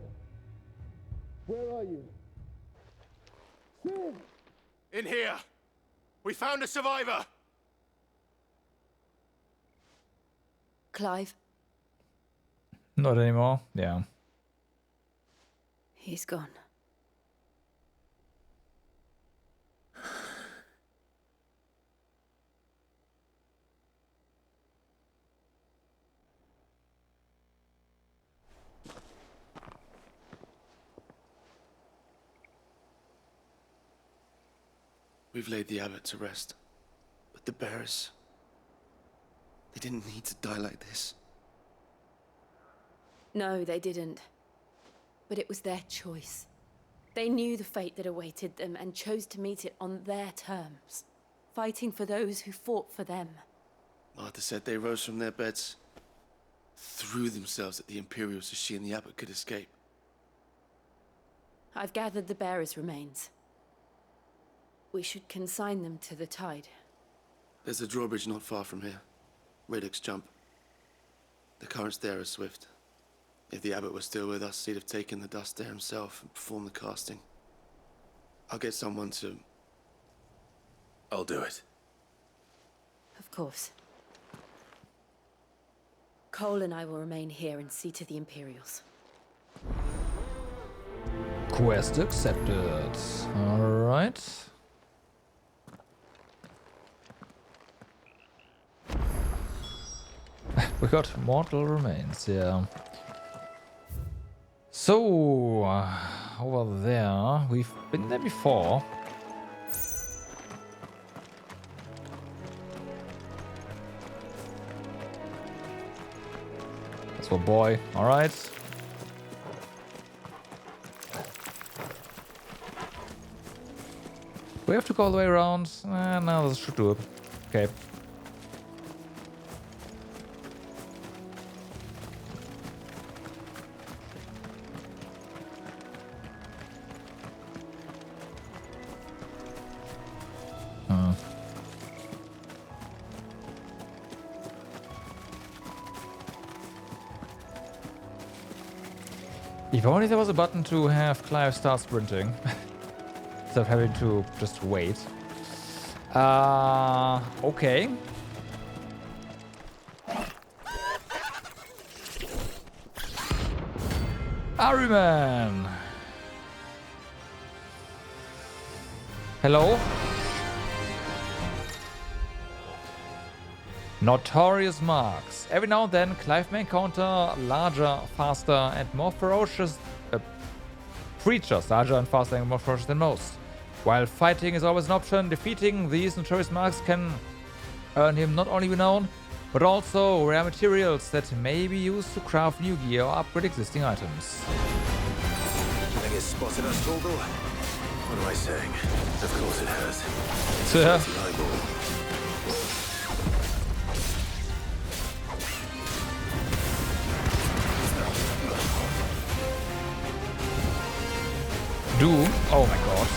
Where are you? Sid! In here! We found a survivor! Clive. Not anymore. Yeah. He's gone. We've laid the abbot to rest, but the bearers, they didn't need to die like this. No, they didn't. But it was their choice. They knew the fate that awaited them and chose to meet it on their terms, fighting for those who fought for them. Martha said they rose from their beds, threw themselves at the Imperial so she and the Abbot could escape. I've gathered the bearers' remains. We should consign them to the tide. There's a drawbridge not far from here. Radix Jump. The currents there are swift. If the Abbot was still with us, he'd have taken the dust there himself and performed the casting. I'll get someone to... I'll do it. Of course. Cole and I will remain here and see to the Imperials. Quest accepted. Alright. We got mortal remains, yeah. So, over there, we've been there before. That's for boy, alright. We have to go all the way around. No, this should do it. Okay. If only there was a button to have Clive start sprinting. Instead of having to just wait. Okay. Ahriman! Hello? Notorious marks. Every now and then, Clive may encounter larger, faster, and more ferocious creatures, larger and faster and more ferocious than most. While fighting is always an option, defeating these notorious marks can earn him not only renown, but also rare materials that may be used to craft new gear or upgrade existing items. I guess spotted us, Morbol? What am I saying? Of course it has. Doom? Oh my god.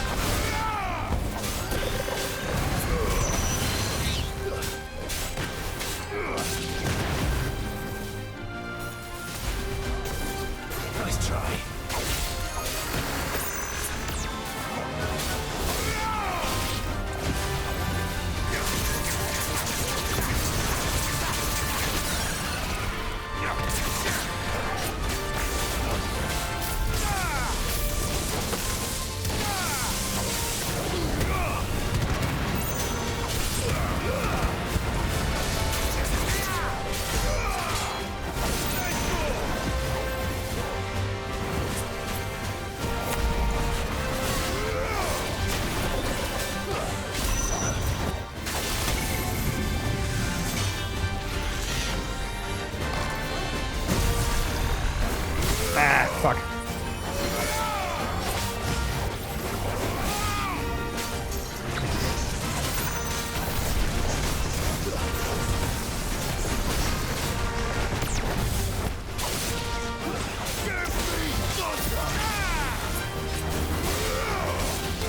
Nice try. Fuck.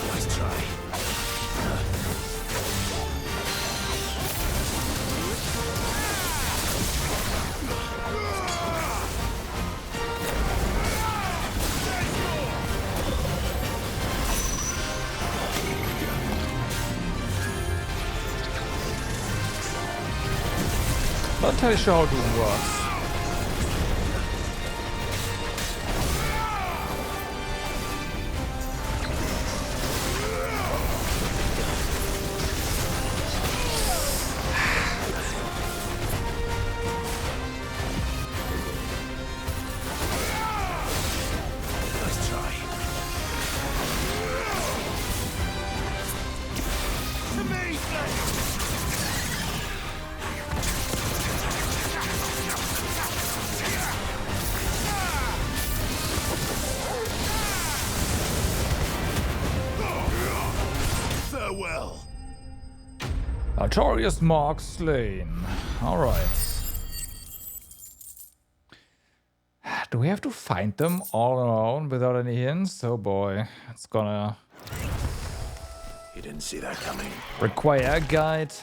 Nice try. Not entirely sure how Doom works. Nice try. To me, Farewell. Notorious mark slain. Alright. Do we have to find them all on our own without any hints? Oh boy, it's gonna... You didn't see that coming. Require a guide.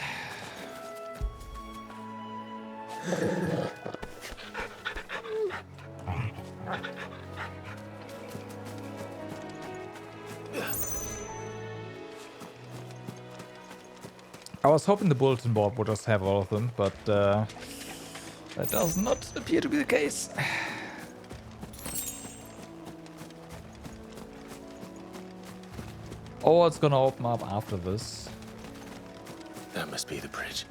I was hoping the bulletin board would just have all of them, but that does not appear to be the case. Oh, it's gonna open up after this. That must be the bridge.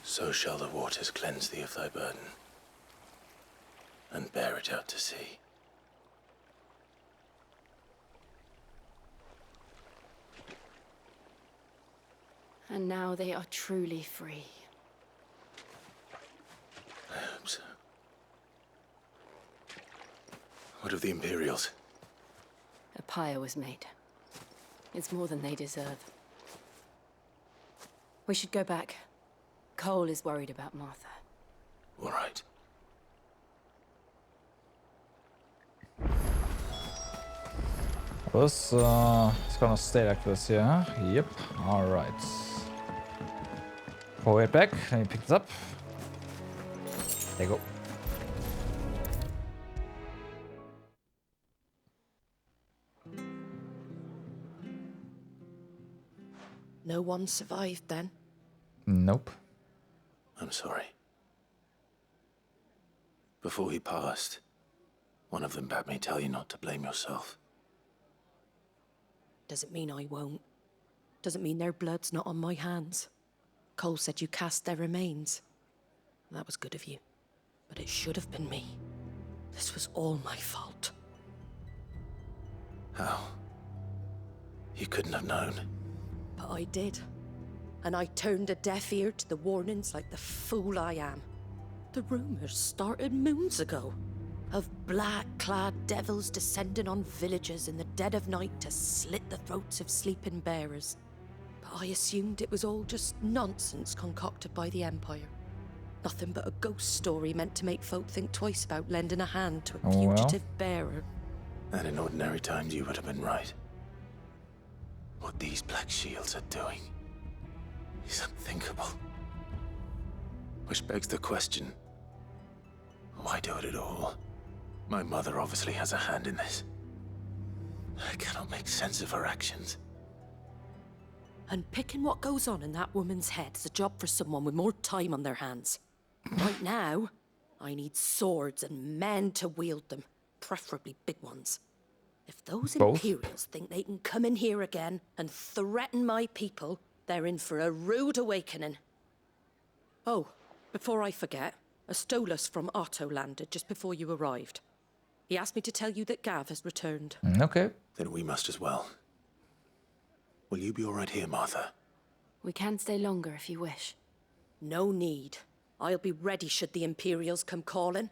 So shall the waters cleanse thee of thy burden, and bear it out to sea. And now they are truly free. I hope so. What of the Imperials? A pyre was made. It's more than they deserve. We should go back. Cole is worried about Martha. All right. This it's gonna stay like this, yeah? Yep. All right. Pull it back. Let me pick this up. There you go. No one survived then? Nope. I'm sorry. Before he passed, one of them bade me tell you not to blame yourself. Doesn't mean I won't. Doesn't mean their blood's not on my hands. Cole said you cast their remains. That was good of you. But it should have been me. This was all my fault. How? You couldn't have known. But I did. And I turned a deaf ear to the warnings like the fool I am. The rumors started moons ago. Of black-clad devils descending on villages in the dead of night to slit the throats of sleeping bearers. But I assumed it was all just nonsense concocted by the Empire. Nothing but a ghost story meant to make folk think twice about lending a hand to a fugitive bearer. And in ordinary times you would have been right. What these Black Shields are doing is unthinkable. Which begs the question, why do it at all? My mother obviously has a hand in this. I cannot make sense of her actions. And picking what goes on in that woman's head is a job for someone with more time on their hands. Right now, I need swords and men to wield them, preferably big ones. If those Imperials think they can come in here again and threaten my people, they're in for a rude awakening. Oh, before I forget, a Stolas from Otto landed just before you arrived. He asked me to tell you that Gav has returned. Okay. Then we must as well. Will you be all right here, Martha? We can stay longer if you wish. No need. I'll be ready should the Imperials come calling.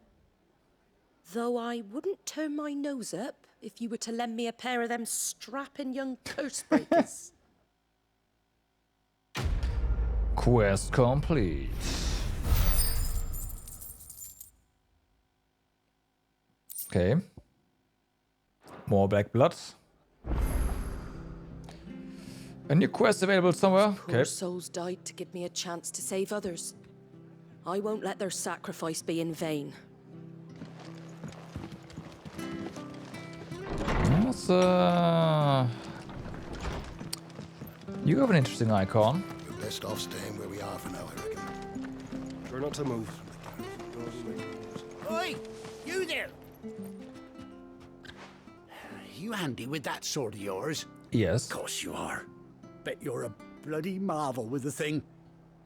Though I wouldn't turn my nose up if you were to lend me a pair of them strapping young curse breakers. Quest complete. Okay. More black blood. A new quest available somewhere. Poor souls died to give me a chance to save others. I won't let their sacrifice be in vain. That's, you have an interesting icon. We're best off staying where we are for now, I reckon. Try not to move. Oi! You there! You handy with that sword of yours? Yes. Of course you are. Bet you're a bloody marvel with the thing.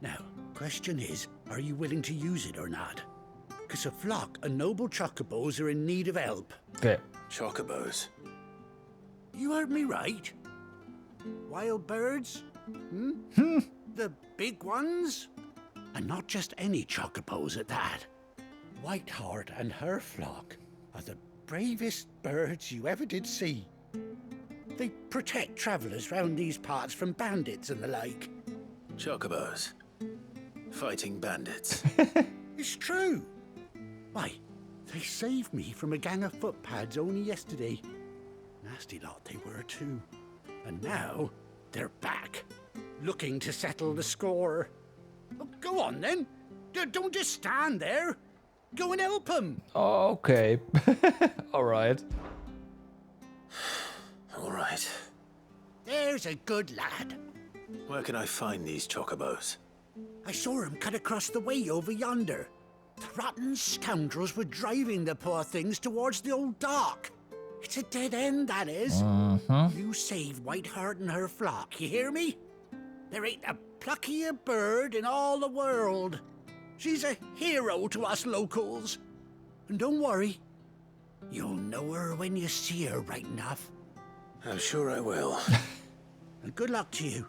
Now, question is, are you willing to use it or not? Because a flock of noble chocobos are in need of help. Okay. Chocobos? You heard me right. Wild birds, Hmm? The big ones? And not just any chocobos at that. Whiteheart and her flock are the bravest birds you ever did see. They protect travellers round these parts from bandits and the like. Chocobos. Fighting bandits. It's true. Why, they saved me from a gang of footpads only yesterday. Nasty lot they were too. And now, they're back, looking to settle the score. Oh, go on then. Don't just stand there. Go and help them. Okay. Alright. Alright. There's a good lad. Where can I find these chocobos? I saw him cut across the way over yonder. The rotten scoundrels were driving the poor things towards the old dock. It's a dead end, that is. You save Whiteheart and her flock, you hear me? There ain't a pluckier bird in all the world. She's a hero to us locals. And don't worry, you'll know her when you see her right enough. I'm sure I will. And good luck to you.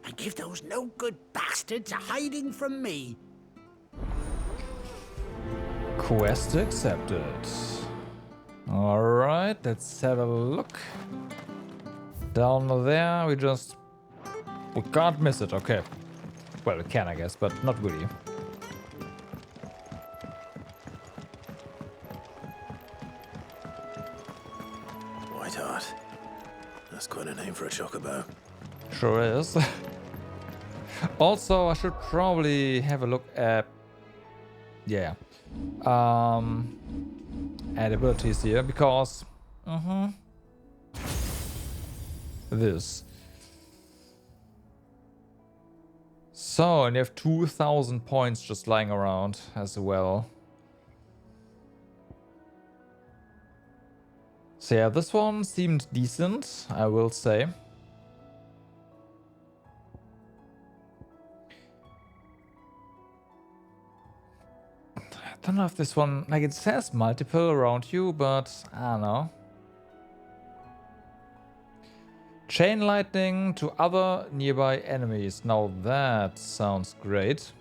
And give those no-good bastards a hiding from me. Quest accepted. Alright, let's have a look. Down there, we can't miss it, okay. Well, we can, I guess, but not really. Whiteheart. That's quite a name for a chocobo. Sure is. Also, I should probably have a look at... Yeah. Add abilities here, because... This. So, and you have 2,000 points just lying around as well. So yeah, this one seemed decent, I will say. I don't know if this one, like it says multiple around you, but I don't know. Chain lightning to other nearby enemies. Now that sounds great.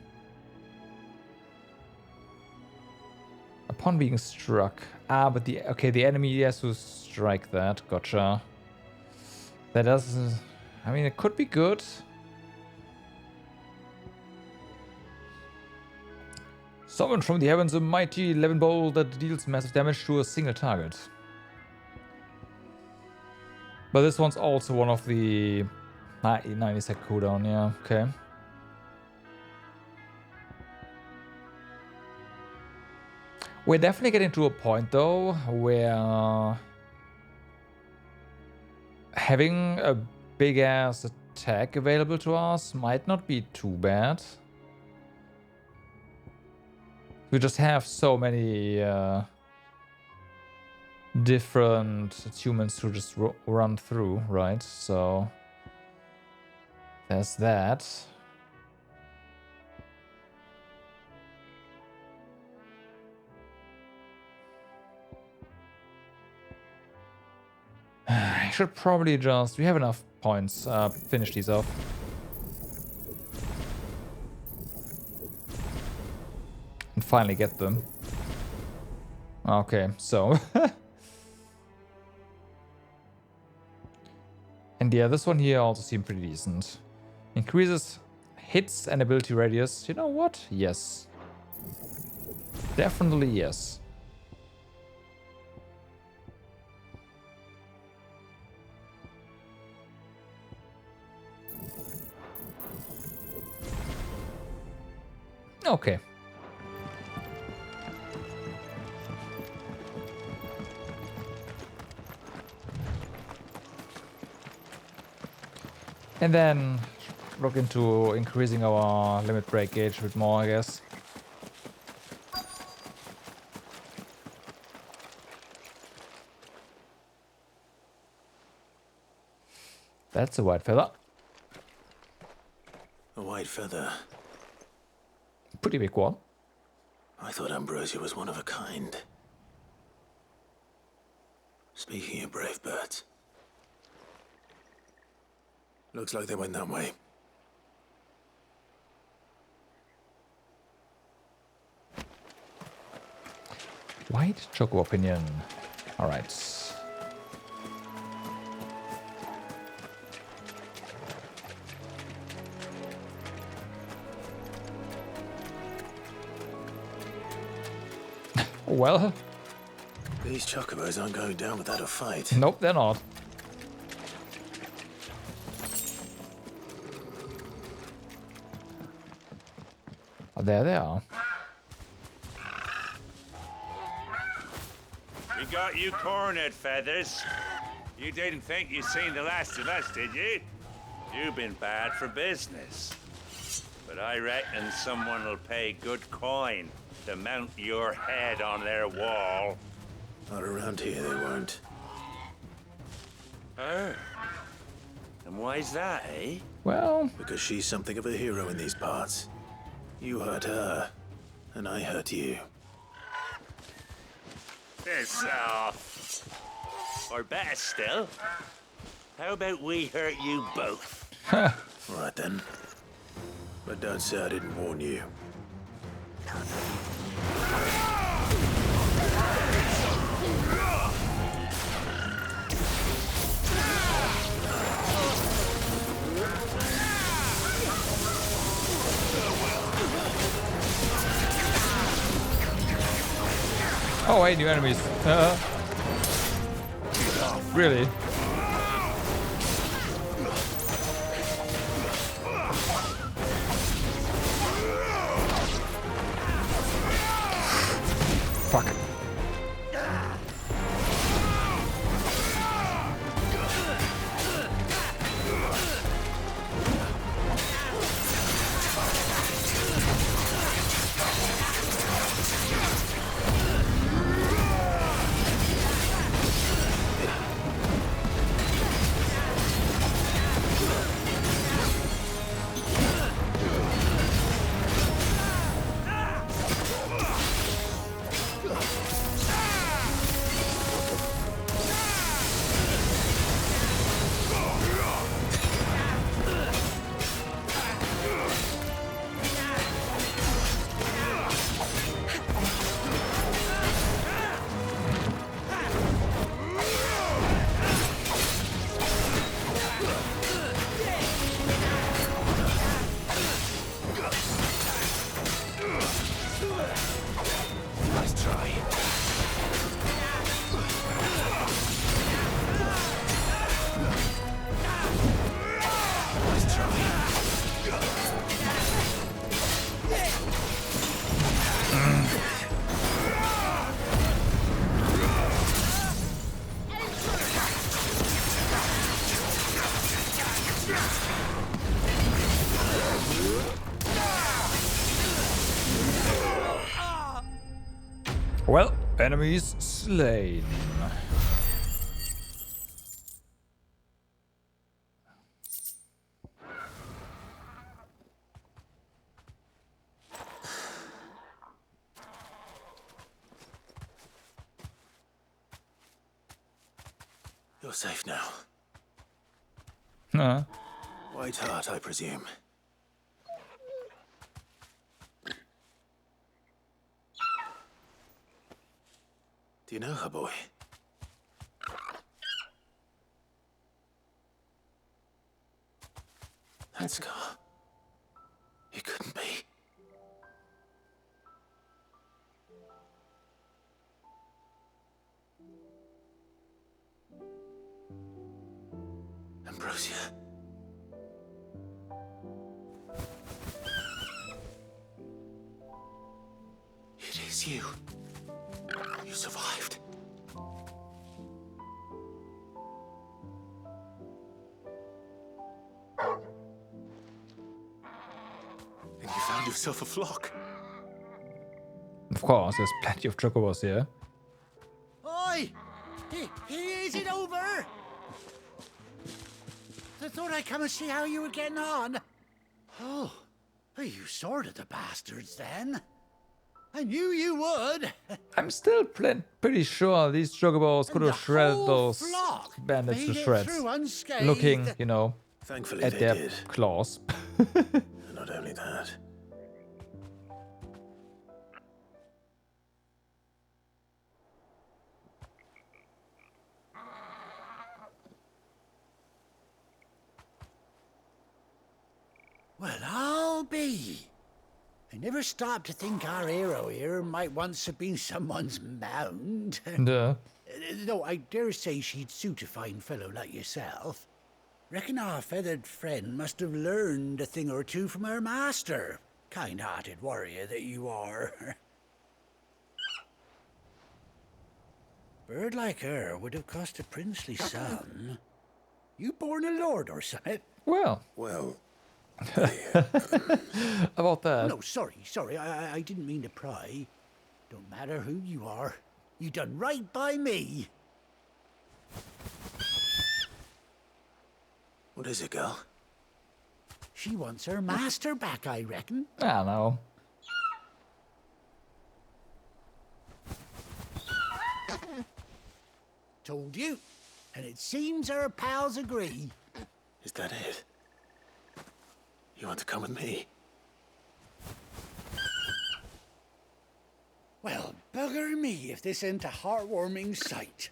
Upon being struck. Ah, but the enemy has to strike that. Gotcha. That doesn't... I mean, it could be good. Summon from the heavens a mighty 11 bolt that deals massive damage to a single target. But this one's also one of the 90 sec cooldown, yeah, okay. We're definitely getting to a point though where having a big ass attack available to us might not be too bad. We just have so many different humans to just run through, right? So there's that. I should probably just... We have enough points. Finish these off. And finally get them. Okay, so... And yeah, this one here also seemed pretty decent. Increases hits and ability radius. You know what? Yes. Definitely yes. Okay. And then look into increasing our limit break gauge a bit more, I guess. That's a white feather. A white feather. Pretty big one. I thought Ambrosia was one of a kind. Speaking of brave birds, Looks like they went that way. White Chocobo opinion. Alright. Well, these chocobos aren't going down without a fight. Nope, they're not. Oh, there they are. We got you cornered, Feathers. You didn't think you'd seen the last of us, did you? You've been bad for business. But I reckon someone will pay good coin to mount your head on their wall. Not around here, they won't. Oh. And why's that, eh? Well... because she's something of a hero in these parts. You hurt her, and I hurt you. Piss off. Or better still, how about we hurt you both? Right then. But don't say I didn't warn you. Oh, hey, new enemies. Really? Fuck. Well, enemies slain. You're safe now. Huh? White Heart, I presume. Do you know her, boy? That scar. It couldn't be. Ambrosia. It is you. You survived. And you found yourself a flock. Of course, there's plenty of chocobos here. Oi! Is it over? I thought I'd come and see how you were getting on. Oh, you sorted the bastards then. I knew you would. I'm still pretty sure these chocobos could have shredded those bandits to shreds. Looking, you know, Thankfully at they their did. claws. And not only that. Well, I'll be. I never stopped to think our hero here might once have been someone's mount. Duh. Though I dare say she'd suit a fine fellow like yourself. Reckon our feathered friend must have learned a thing or two from her master. Kind-hearted warrior that you are. Bird like her would have cost a princely sum. You born a lord or something? Well. About that. No, sorry. I didn't mean to pry. Don't matter who you are. You done right by me. What is it, girl? She wants her master back, I reckon. I don't know. Told you. And it seems her pals agree. Is that it? You want to come with me? Well, bugger me if this ain't a heartwarming sight.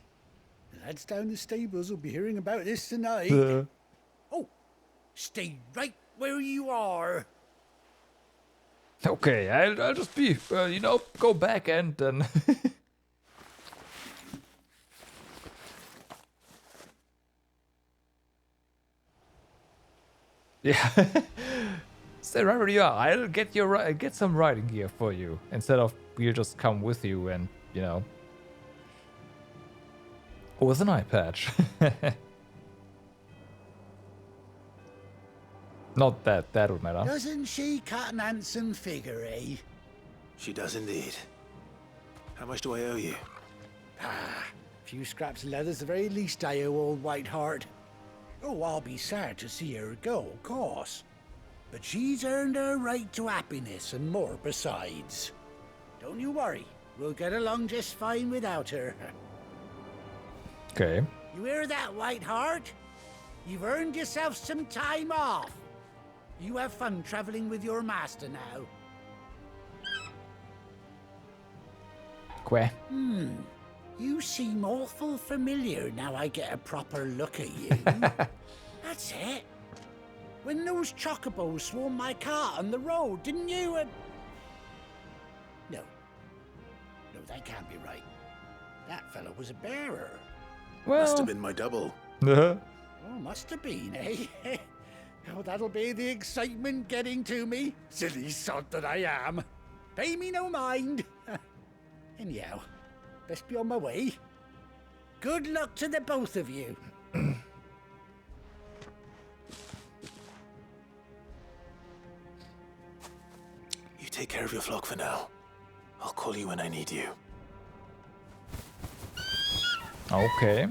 The lads down the stables will be hearing about this tonight. Oh, stay right where you are. Okay, I'll just be, go back and then... Yeah. Stay right where you are. I'll get some riding gear for you. Instead of we'll just come with you and, with an eye patch. Not that would matter. Doesn't she cut an handsome figure, eh? She does indeed. How much do I owe you? A few scraps of leather's the very least I owe old Whiteheart. Oh, I'll be sad to see her go, of course. But she's earned her right to happiness and more besides. Don't you worry. We'll get along just fine without her. Okay. You hear that, Whiteheart? You've earned yourself some time off. You have fun traveling with your master now. Queh. You seem awful familiar now I get a proper look at you. That's it. When those chocobos swarmed my cart on the road, didn't you? No, that can't be right. That fellow was a bearer. Well... Must have been my double. Oh, must have been, eh? Oh, that'll be the excitement getting to me. Silly sod that I am. Pay me no mind. Anyhow, best be on my way. Good luck to the both of you. You take care of your flock for now. I'll call you when I need you. Okay.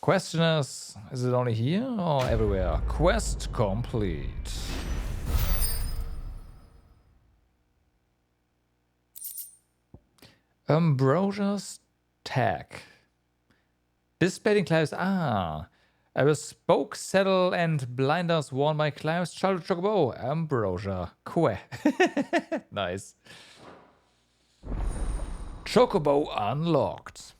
Question is it only here or everywhere? Quest complete. Ambrosia's tag. Displaying Clive's I was spoke, saddle, and blinders worn by Clive's childhood chocobo, Ambrosia. Queh. Nice. Chocobo unlocked.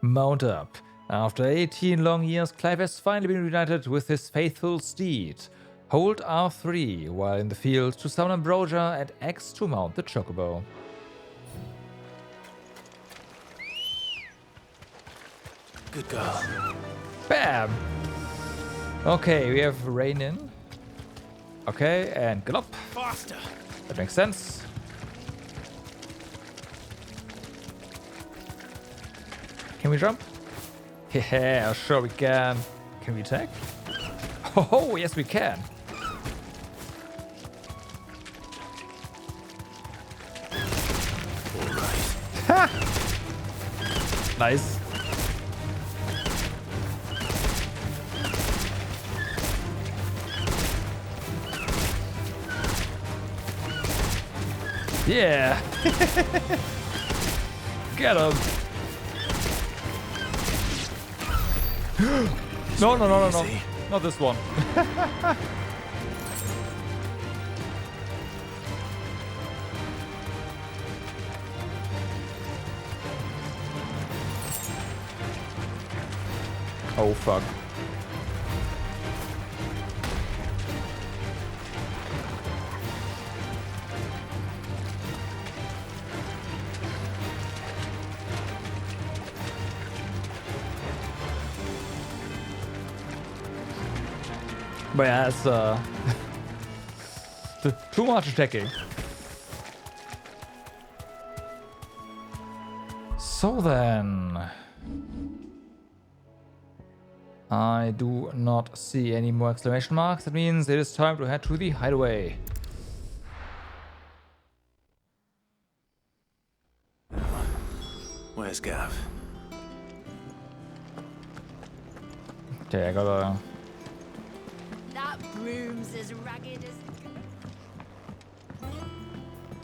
Mount up. After 18 long years, Clive has finally been reunited with his faithful steed. Hold R3 while in the field to summon Ambrosia and X to mount the Chocobo. Good girl. Bam! Okay, we have Rain in. Okay, and Gallop. Faster! That makes sense. Can we jump? Yeah, sure we can. Can we attack? Oh, yes we can. Ha! Nice. Yeah. Get him! No. Not this one. Oh fuck. But yeah, it's too much attacking. So then, I do not see any more exclamation marks. That means it is time to head to the Hideaway. Where's Gav? Okay, I gotta... That broom's as ragged as...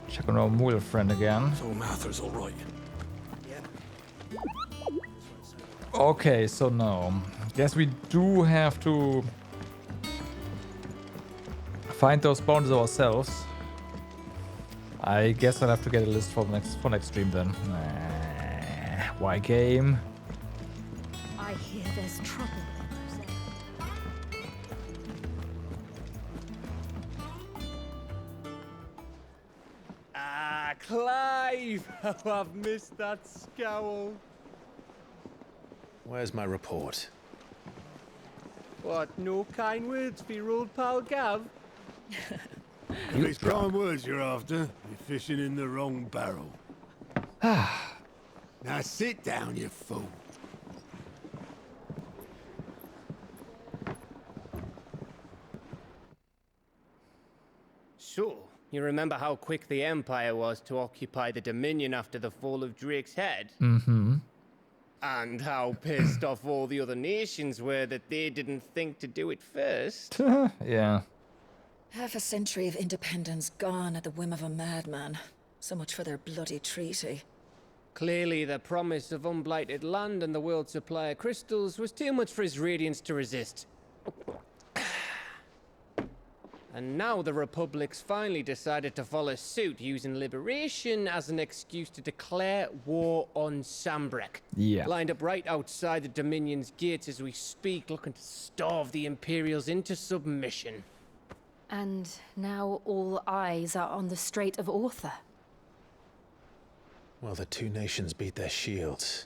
check on our mule friend again. So Mather's all right. Okay, so no. Guess we do have to find those bounties ourselves. I guess I'll have to get a list for next stream then. Why game? I hear there's trouble. Ah, Clive! Oh, I've missed that scowl. Where's my report? What, no kind words for your old pal Gav? If it's kind words you're after, you're fishing in the wrong barrel. Now sit down, you fool. So, you remember how quick the Empire was to occupy the Dominion after the fall of Drake's head? Mm-hmm. And how pissed off all the other nations were that they didn't think to do it first. Yeah. Half a century of independence gone at the whim of a madman. So much for their bloody treaty. Clearly, the promise of unblighted land and the world's supply of crystals was too much for his radiance to resist. And now the Republic's finally decided to follow suit, using liberation as an excuse to declare war on Sambrek. Yeah. Lined up right outside the Dominion's gates as we speak, looking to starve the Imperials into submission. And now all eyes are on the Strait of Author. While the two nations beat their shields,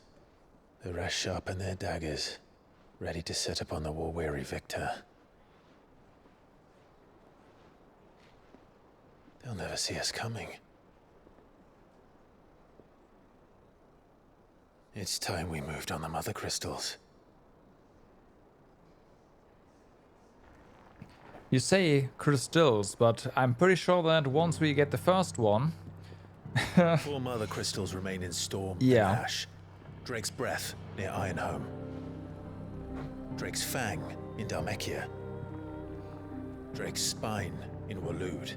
the rest sharpen their daggers, ready to set upon the war-weary victor. They'll never see us coming. It's time we moved on the mother crystals. You say crystals, but I'm pretty sure that once we get the first one... 4 mother crystals remain in Storm Yeah. and Ash. Drake's Breath near Ironhome. Drake's Fang in Dhalmekia. Drake's Spine in Waloed.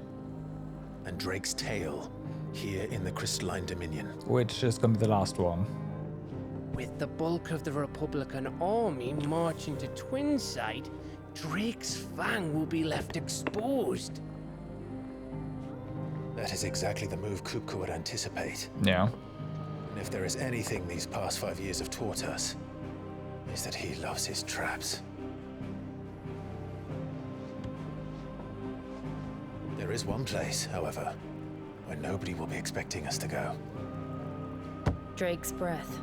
And Drake's Tail here in the Crystalline Dominion. Which is gonna be the last one. With the bulk of the Republican army marching to Twinside, Drake's Fang will be left exposed. That is exactly the move Kupka would anticipate. Yeah. And if there is anything these past 5 years have taught us, is that he loves his traps. There is one place, however, where nobody will be expecting us to go. Drake's Breath.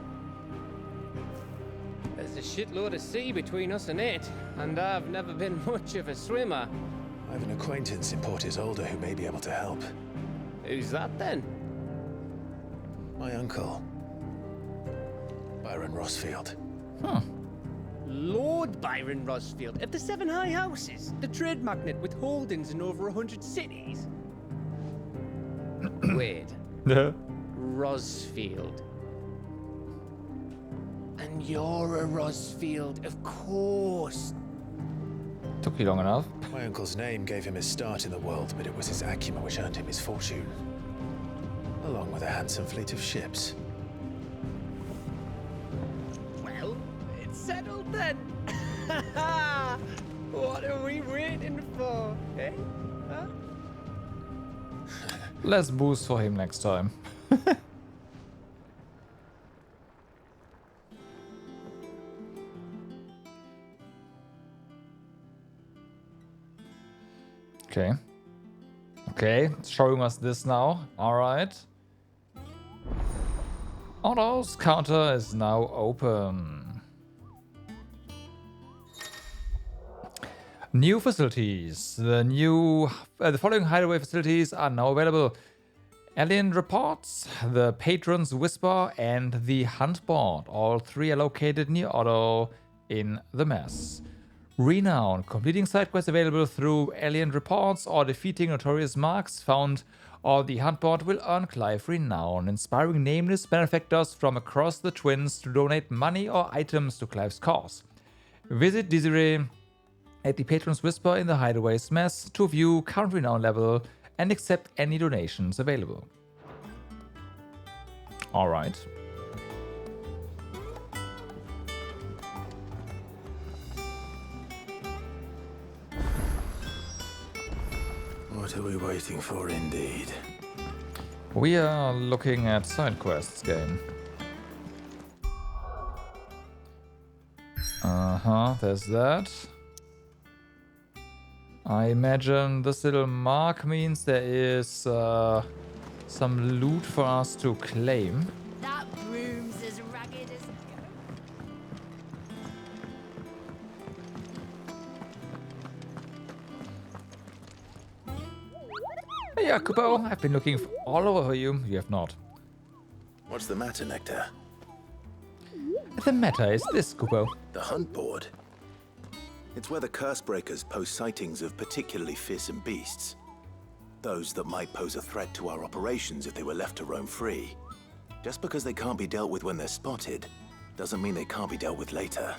There's a shitload of sea between us and it, and I've never been much of a swimmer. I have an acquaintance in Port Isolde who may be able to help. Who's that then? My uncle, Byron Rossfield. Huh. Lord Byron Rossfield of the 7 High Houses, the trade magnate with holdings in over 100 cities. Wait. Rossfield. And you're a Rossfield, of course. Took you long enough. My uncle's name gave him his start in the world, but it was his acumen which earned him his fortune. Along with a handsome fleet of ships. then. What are we waiting for, eh? Huh? Let's boost for him next time. Okay. Okay, it's showing us this now. Alright. Otto's counter is now open. New facilities. The following hideaway facilities are now available. Alien Reports, the Patron's Whisper, and the Hunt Board. All three are located near Otto in the Mess. Renown. Completing side quests available through Alien Reports or defeating Notorious marks found on the Hunt Board will earn Clive Renown, inspiring nameless benefactors from across the Twins to donate money or items to Clive's cause. Visit Dozmare at the Patron's Whisper in the Hideaway's Mess to view current Renown level and accept any donations available. Alright. What are we waiting for indeed? We are looking at side quests game. There's that. I imagine this little mark means there is some loot for us to claim. That broom's as ragged as... Hey, Jacopo, I've been looking all over you. You have not. What's the matter, Nectar? The matter is this, Kupo. The hunt board. It's where the Cursebreakers post sightings of particularly fearsome beasts. Those that might pose a threat to our operations if they were left to roam free. Just because they can't be dealt with when they're spotted, doesn't mean they can't be dealt with later.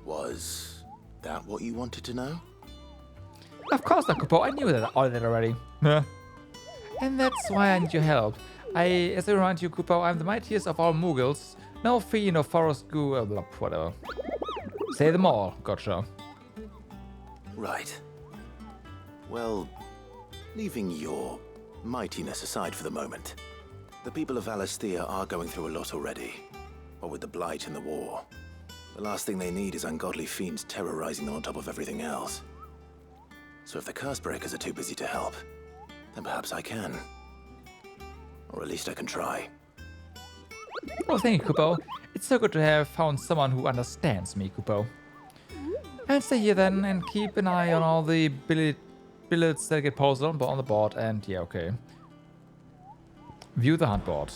Was that what you wanted to know? Of course, Jacopo. I knew that all that already. And that's why I need your help. As I remind you, Kupo, I'm the mightiest of all Mughals. No fiend or forest goo, whatever. Say them all, gotcha. Right. Well, leaving your mightiness aside for the moment, the people of Valisthea are going through a lot already. What with the Blight and the war. The last thing they need is ungodly fiends terrorizing them on top of everything else. So if the Cursebreakers are too busy to help, then perhaps I can. Or at least I can try. Well, thank you, Kupo. It's so good to have found someone who understands me, Kupo. I'll stay here then and keep an eye on all the billets that get posted on the board, and yeah, okay. View the hunt board.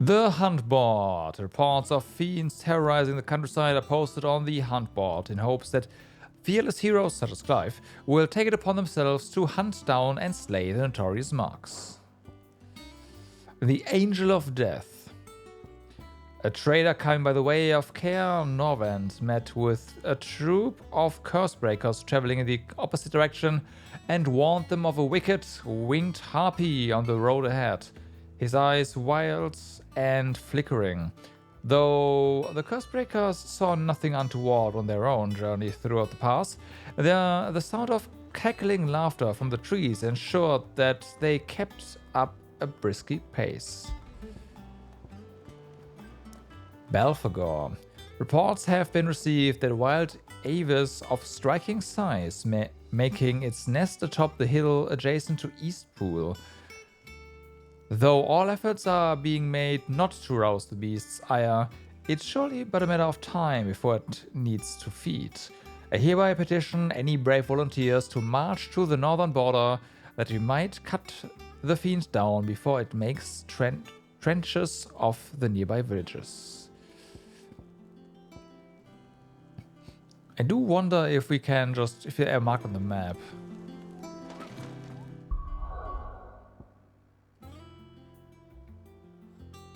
The hunt board. Reports of fiends terrorizing the countryside are posted on the hunt board in hopes that fearless heroes such as Clive will take it upon themselves to hunt down and slay the notorious marks. The Angel of Death. A trader coming by the way of Caer Norvend met with a troop of Cursebreakers traveling in the opposite direction and warned them of a wicked, winged harpy on the road ahead, his eyes wild and flickering. Though the Cursebreakers saw nothing untoward on their own journey throughout the pass, the sound of cackling laughter from the trees ensured that they kept up a brisk pace. Belphegor. Reports have been received that wild avis of striking size making its nest atop the hill adjacent to Eastpool. Though all efforts are being made not to rouse the beast's ire, it's surely but a matter of time before it needs to feed. I hereby petition any brave volunteers to march to the northern border that we might cut the fiend down before it makes trenches of the nearby villages. I do wonder if we can just, if they're marked on the map.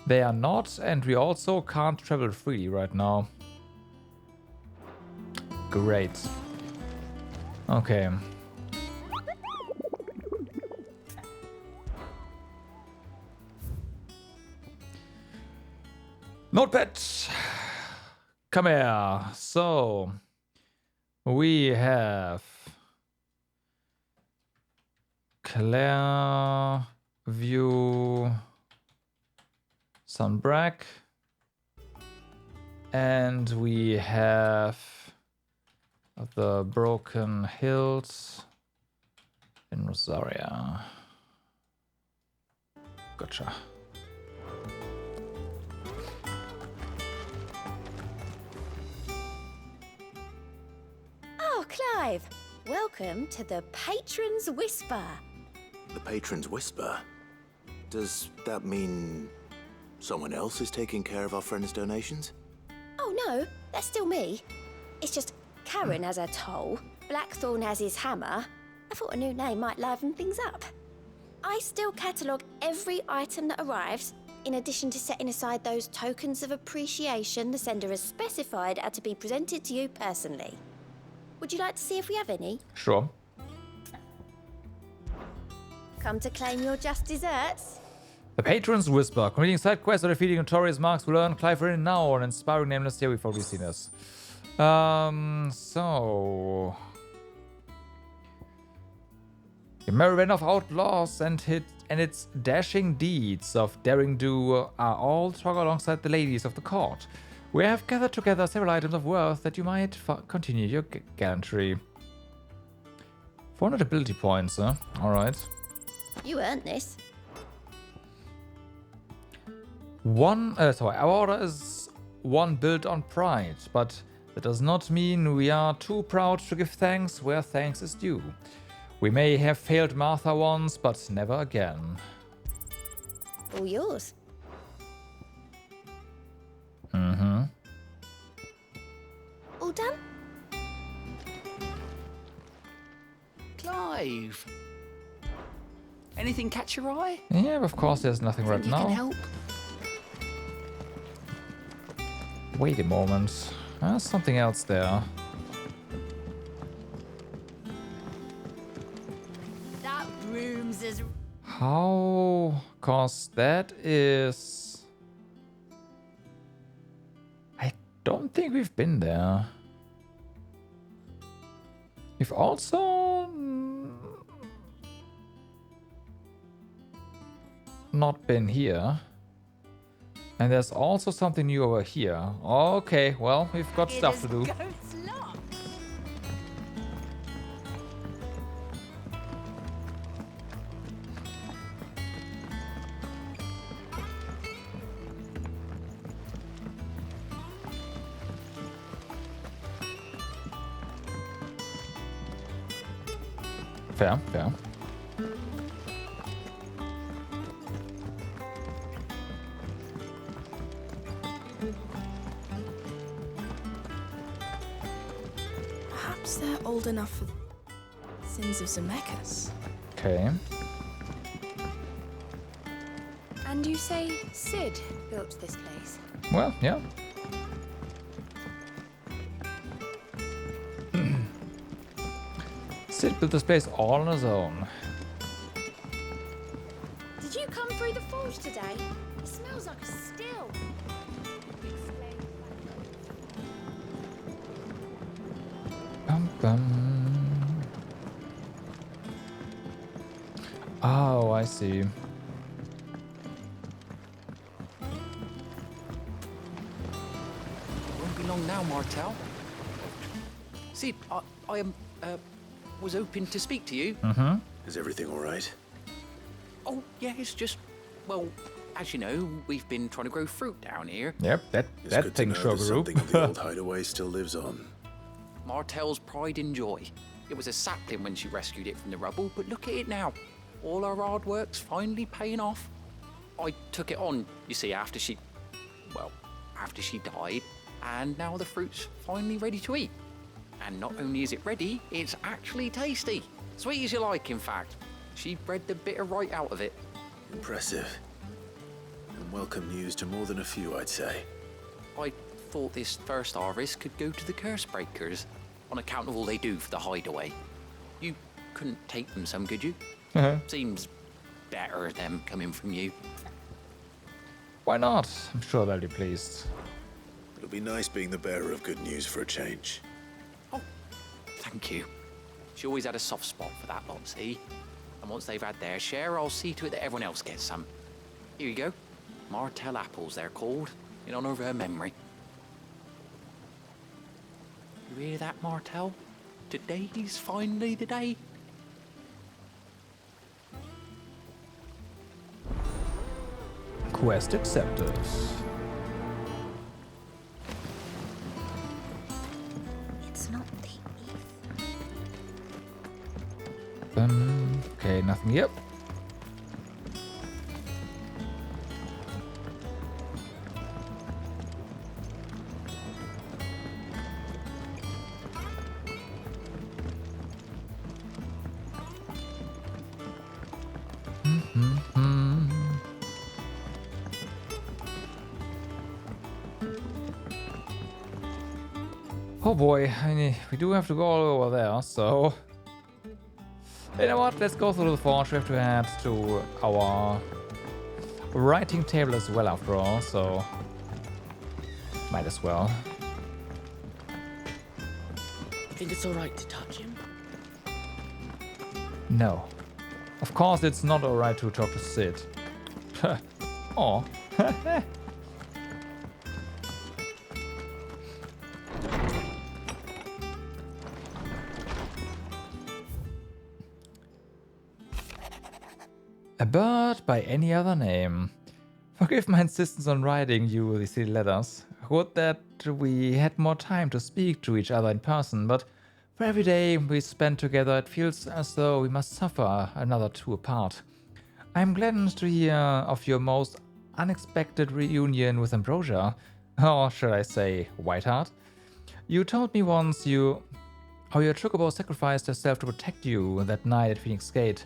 They are not, and we also can't travel freely right now. Great. Okay. Notepad, come here. So we have Claire, View, Sunbrag, and we have the Broken Hills in Rosaria. Gotcha. Oh, Clive. Welcome to the Patron's Whisper. The Patron's Whisper? Does that mean someone else is taking care of our friends' donations? Oh, no. That's still me. It's just Karen has her toll, Blackthorn has his hammer. I thought a new name might liven things up. I still catalogue every item that arrives, in addition to setting aside those tokens of appreciation the sender has specified are to be presented to you personally. Would you like to see if we have any? Sure. Come to claim your just desserts? The Patron's Whisper. Completing side quests or defeating Notorious marks will earn Clive in now, an inspiring nameless. Yeah, we've already seen this. So the merry of outlaws and its dashing deeds of daring do are all trod alongside the ladies of the court. We have gathered together several items of worth that you might continue your gallantry. 400 ability points, huh? Alright. You earned this. Our order is one built on pride, but that does not mean we are too proud to give thanks where thanks is due. We may have failed Martha once, but never again. All yours. Mm-hmm. All done? Clive. Anything catch your eye? Yeah, of course there's nothing right You now. can help. Wait a moment. There's something else there. That room's as... How? Cause that is... I don't think we've been there. We've also... not been here. And there's also something new over here. Okay, well, we've got stuff to do. Fair, fair. Perhaps they're old enough for the sins of Zemeckis. Okay. And you say Sid built this place? Well, yeah. Sid built this place all on his own. Did you come through the forge today? It smells like a still. Bum, bum. Oh, I see. Won't be long now, Martel. See, I was hoping to speak to you. Mm-hmm. Is everything all right? Oh, yeah, it's just, well, as you know, we've been trying to grow fruit down here. Yep, It's that good thing to know sure that grew. something of the old hideaway still lives on. Martel's pride and joy. It was a sapling when she rescued it from the rubble, but look at it now. All our hard work's finally paying off. I took it on, you see, after she died, and now the fruit's finally ready to eat. And not only is it ready, it's actually tasty. Sweet as you like, in fact. She bred the bitter right out of it. Impressive. And welcome news to more than a few, I'd say. I thought this first harvest could go to the curse breakers, on account of all they do for the hideaway. You couldn't take them some, could you? Uh-huh. Seems better them coming from you. Why not? I'm sure they'll be pleased. It'll be nice being the bearer of good news for a change. Thank you. She always had a soft spot for that lot, see? And once they've had their share, I'll see to it that everyone else gets some. Here you go. Martell apples, they're called, in honor of her memory. You hear that, Martell? Today's finally the day. Quest accepted. It's not the Okay, nothing. Yep. Oh boy, I mean, we do have to go all over there, so... You know what, let's go through the forge. We have to head to our writing table as well after all, so... Might as well. Think it's alright to touch him? No. Of course it's not alright to talk to Sid. Aw. A bird by any other name. Forgive my insistence on writing you these silly letters. Would that we had more time to speak to each other in person, but for every day we spend together it feels as though we must suffer another two apart. I am gladdened to hear of your most unexpected reunion with Ambrosia, or shall I say, Whiteheart. You told me once how your Chocobo sacrificed herself to protect you that night at Phoenix Gate.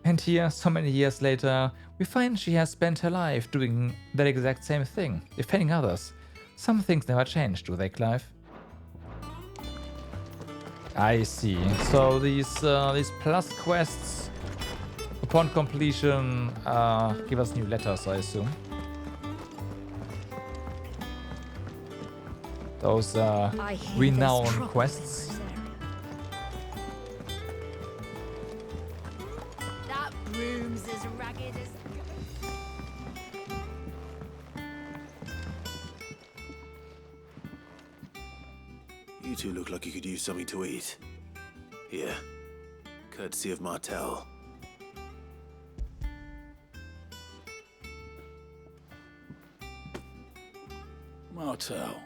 And here, so many years later, we find she has spent her life doing that exact same thing, defending others. Some things never change, do they, Clive? I see. So these plus quests, upon completion, give us new letters, I assume. Those renowned quests. room's as ragged as... You two look like you could use something to eat. Here. Courtesy of Martell. Martell.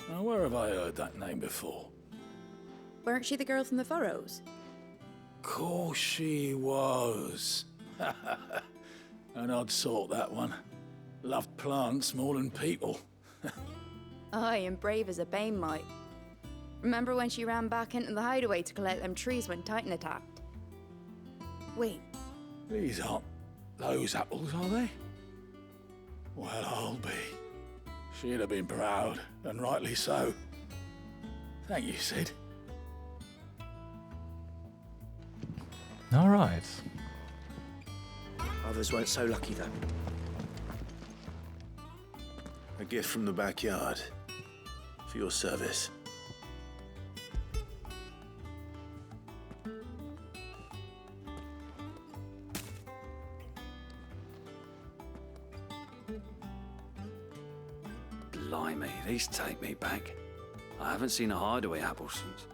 Now, where have I heard that name before? Weren't she the girl from the Furrows? Course she was. An odd sort, that one. Loved plants more than people. Aye, and brave as a bane might. Remember when she ran back into the hideaway to collect them trees when Titan attacked? Wait. These aren't those apples, are they? Well, I'll be. She'd have been proud, and rightly so. Thank you, Sid. All right. Others weren't so lucky, though. A gift from the backyard. For your service. Blimey, these take me back. I haven't seen a hideaway apple since.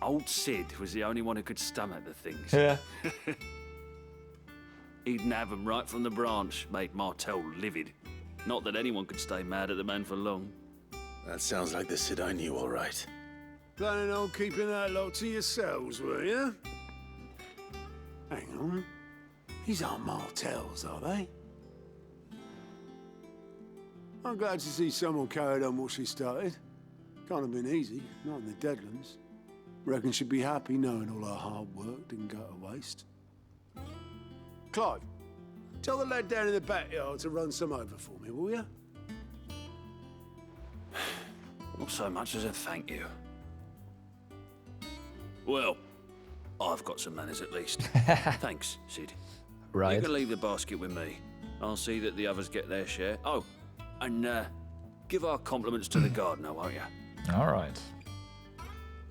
Old Sid was the only one who could stomach the things. Yeah. He'd nab them right from the branch, made Martell livid. Not that anyone could stay mad at the man for long. That sounds like the Sid I knew, all right. Planning on keeping that lot to yourselves, were you? Hang on. These aren't Martells, are they? I'm glad to see someone carried on what she started. Can't have been easy, not in the Deadlands. Reckon she'd be happy knowing all her hard work didn't go to waste. Clive, tell the lad down in the backyard to run some over for me, will you? Not so much as a thank you. Well, I've got some manners at least. Thanks, Sid. Right. You can leave the basket with me. I'll see that the others get their share. Oh, and give our compliments to the gardener, won't you? All right.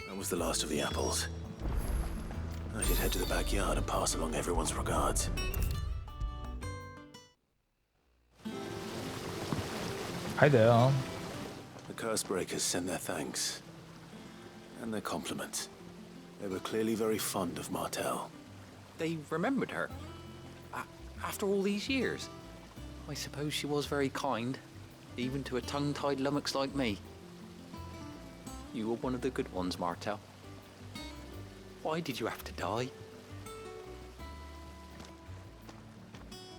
That was the last of the apples. I should head to the backyard and pass along everyone's regards. Hi there. The Cursebreakers send their thanks. And their compliments. They were clearly very fond of Martel. They remembered her. After all these years. I suppose she was very kind, even to a tongue-tied lummox like me. You were one of the good ones, Martel. Why did you have to die?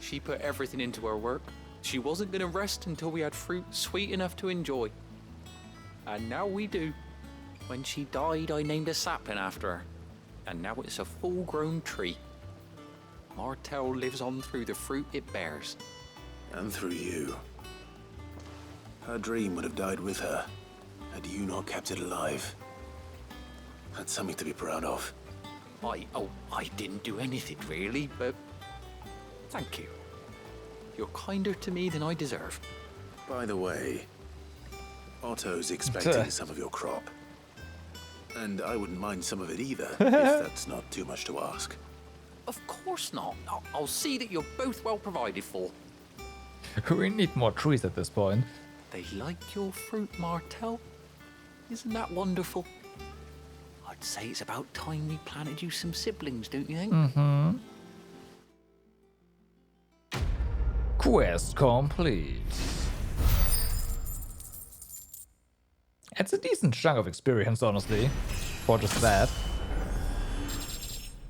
She put everything into her work. She wasn't going to rest until we had fruit sweet enough to enjoy. And now we do. When she died, I named a sapling after her. And now it's a full-grown tree. Martel lives on through the fruit it bears. And through you. Her dream would have died with her, had you not kept it alive. That's something to be proud of. I didn't do anything really, but thank you. You're kinder to me than I deserve. By the way, Otto's expecting some of your crop. And I wouldn't mind some of it either, if that's not too much to ask. Of course not. I'll see that you're both well provided for. We need more trees at this point. They like your fruit, Martel. Isn't that wonderful? I'd say it's about time we planted you some siblings, don't you think? Mm-hmm. Quest complete. It's a decent chunk of experience, honestly, for just that.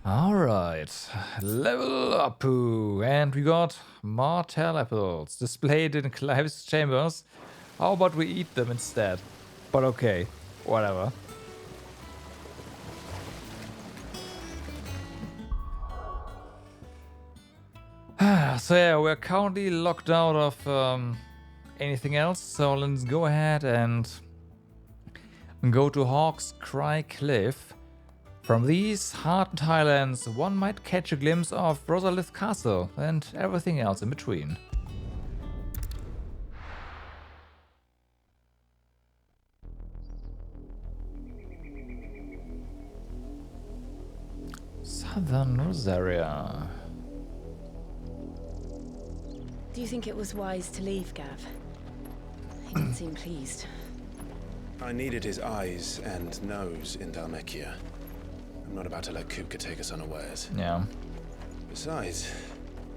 Alright, level up, and we got Martel apples displayed in Clive's chambers. How about we eat them instead? But okay, whatever. So yeah, we're currently locked out of anything else, so let's go ahead and go to Hawk's Cry Cliff. From these hardened highlands, one might catch a glimpse of Rosalith Castle and everything else in between. Southern Rosaria. Do you think it was wise to leave, Gav? He didn't seem pleased. I needed his eyes and nose in Dhalmekia. I'm not about to let Kupka take us unawares. Yeah. Besides,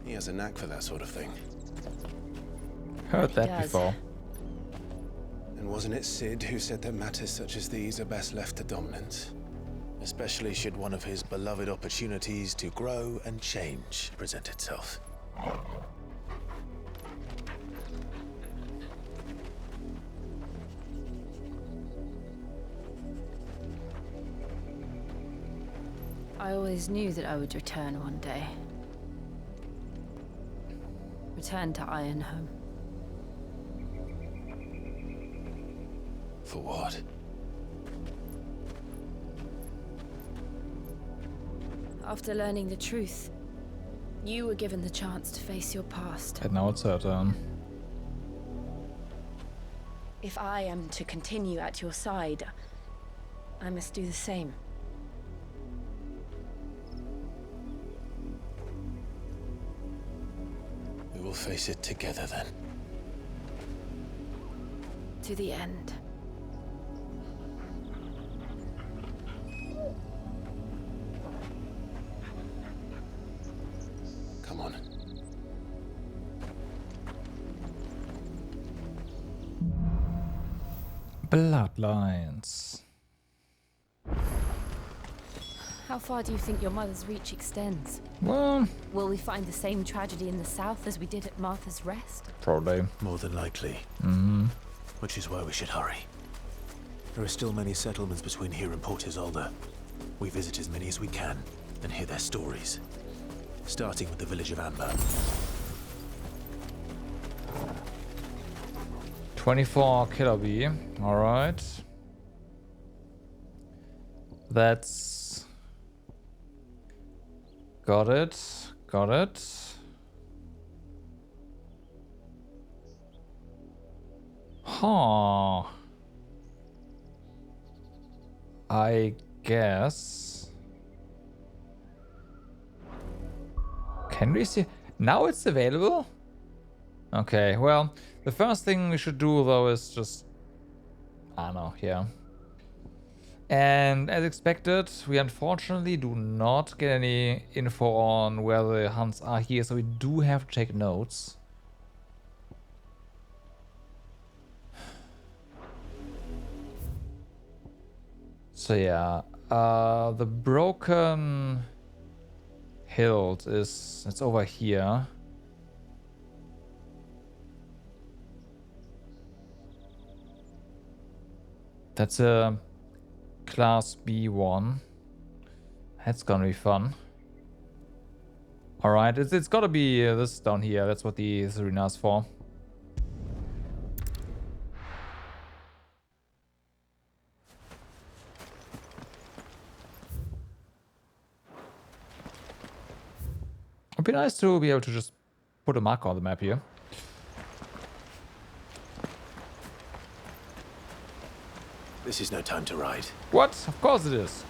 he has a knack for that sort of thing. Heard that before. And wasn't it Sid who said that matters such as these are best left to dominance? Especially should one of his beloved opportunities to grow and change present itself. I always knew that I would return one day. Return to Ironhome. For what? After learning the truth, you were given the chance to face your past. And now it's her turn. If I am to continue at your side, I must do the same. We will face it together then. To the end. Come on. Bloodlines. How far do you think your mother's reach extends? Well, will we find the same tragedy in the south as we did at Martha's Rest? Probably. More than likely. Mm-hmm. Which is why we should hurry. There are still many settlements between here and Port Isolde. We visit as many as we can and hear their stories. Starting with the village of Amber. 24 Killer Bee. Alright. That's... Got it. Got it. Huh. I guess. Can we see? Now it's available? Okay, well, the first thing we should do though is just... I don't know, yeah. And as expected, we unfortunately do not get any info on where the hunts are here, so we do have to take notes. So yeah, the Broken Hilt it's over here. That's a Class B1. That's gonna be fun. Alright, it's gotta be this down here. That's what the arena is for. It'd be nice to be able to just put a marker on the map here. This is no time to ride. What? Of course it is.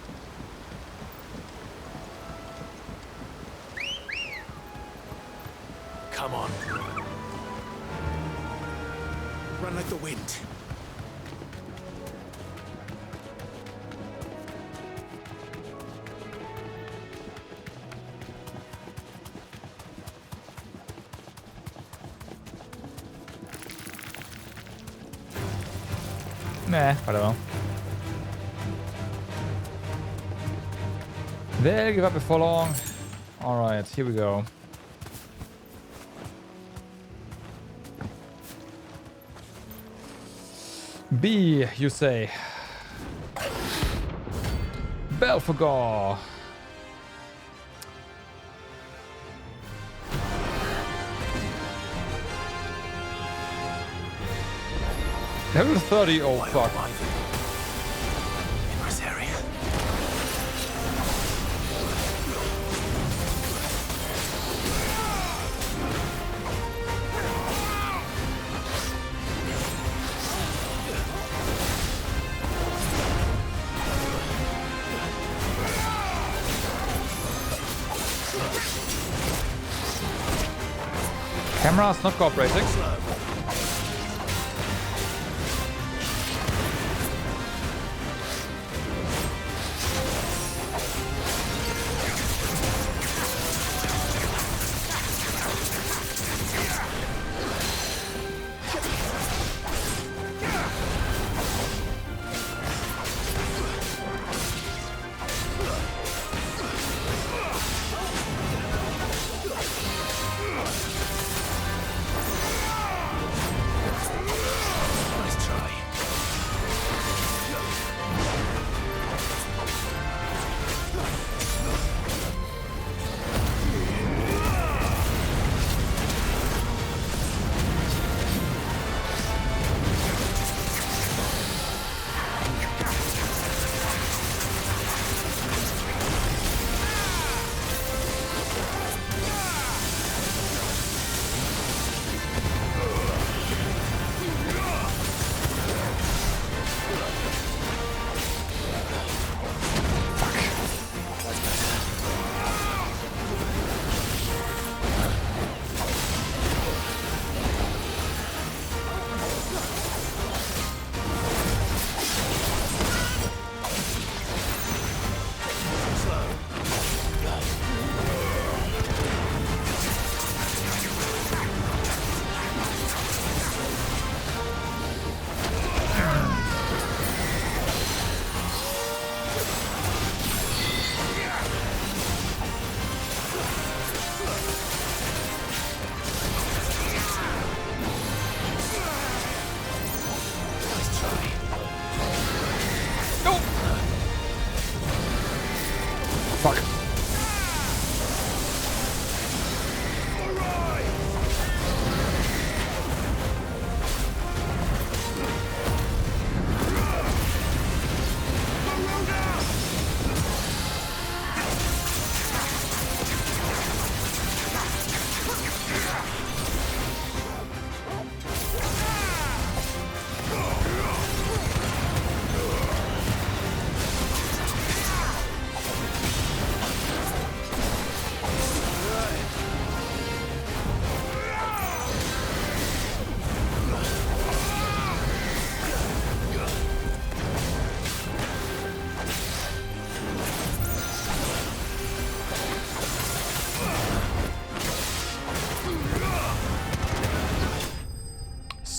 Come on. Run like the wind. Nah, whatever. They'll give up before long. Alright, here we go. B, you say. Belphegor. Level 30, oh fuck. In this area. Camera's not cooperating.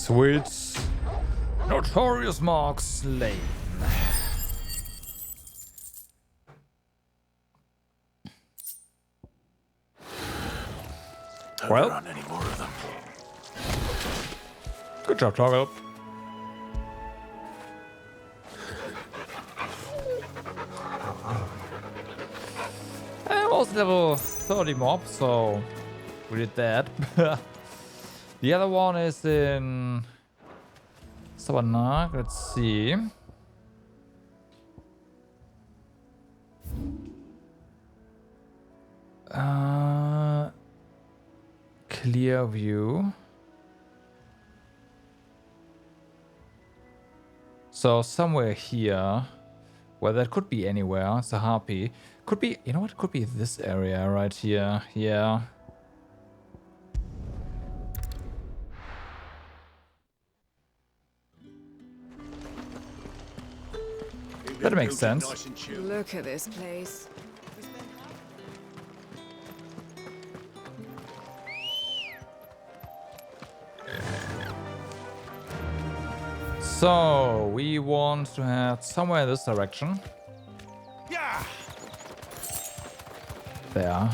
Sweet. Notorious mark slain. Well, Don't run any more of them. Good job, Toggle. I was level 30 mob, so we did that. The other one is in Savannah. Let's see. Clear view. So somewhere here, well, that could be anywhere. It's a harpy. Could be, you know what? It could be this area right here. Yeah. That makes sense. Look at this place. So we want to head somewhere in this direction. Yeah. There.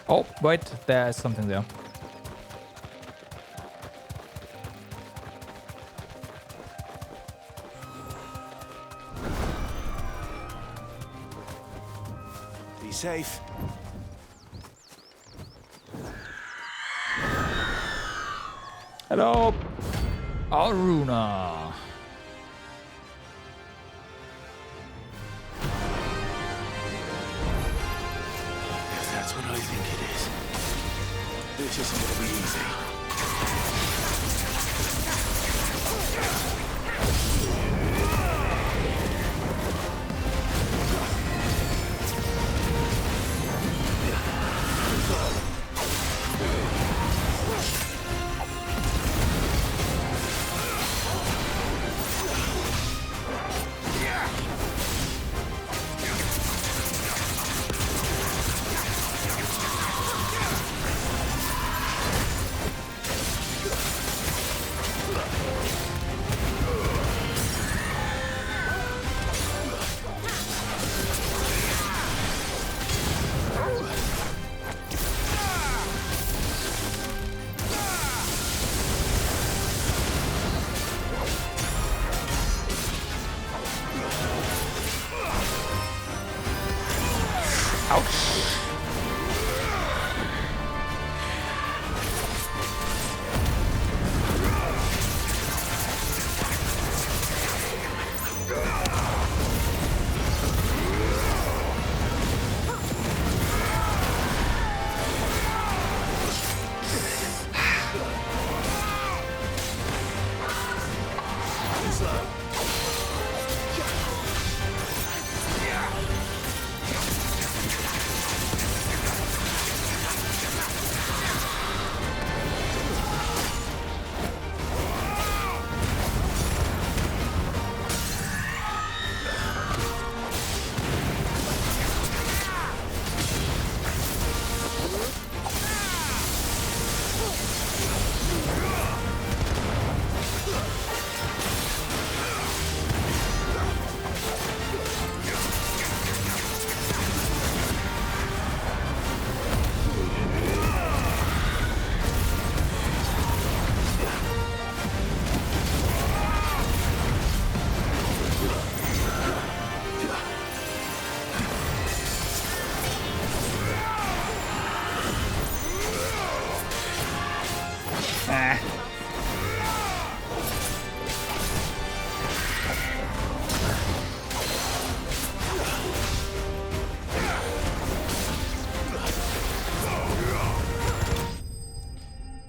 Oh, wait, there is something there. Be safe. Hello, Aruna. If that's what I think it is, this isn't gonna be easy.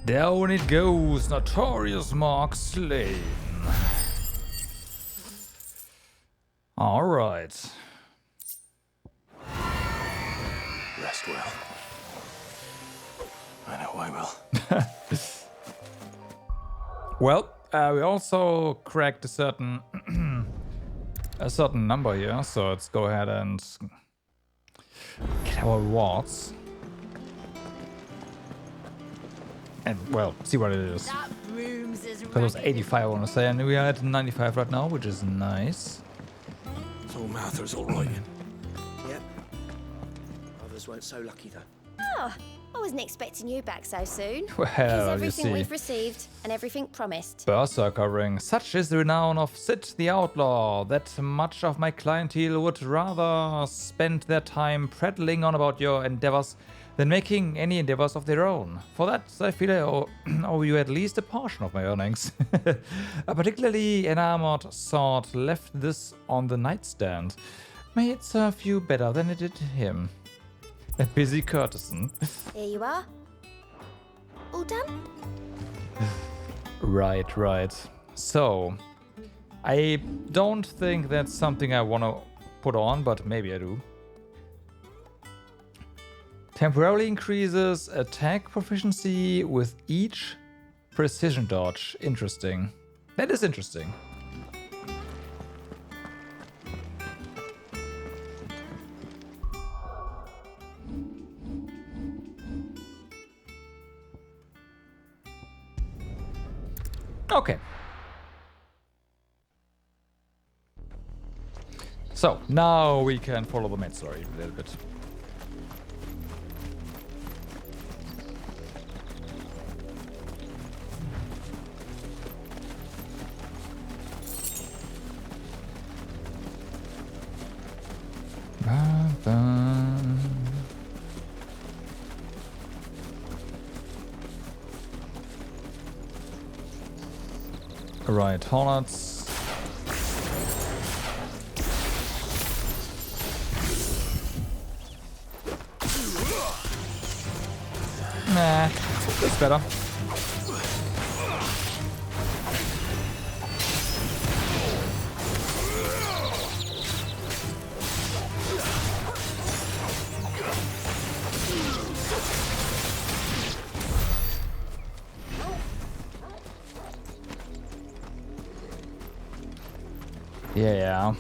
Down it goes, Notorious mark slain. All right. Rest well. I know I will. Well, we also cracked a certain number here, so let's go ahead and get our rewards. And, well, see what it is. That room's as That was 85, I want to say, and we are at 95 right now, which is nice. So Martha's all right. Yep. Others weren't so lucky, though. Oh, I wasn't expecting you back so soon. Well, Here's you everything see. we've received and everything promised. Berserker ring. Such is the renown of Sid the Outlaw that much of my clientele would rather spend their time prattling on about your endeavors than making any endeavors of their own. For that, I feel I owe you at least a portion of my earnings. A particularly enamored sword left this on the nightstand. May it serve you better than it did him. A busy courtesan. Here you are. All done? Right. So, I don't think that's something I want to put on, but maybe I do. Temporarily increases attack proficiency with each precision dodge. Interesting. That is interesting. Okay. So, now we can follow the main story a little bit. Right, Hornets. Nah, that's better. Yeah.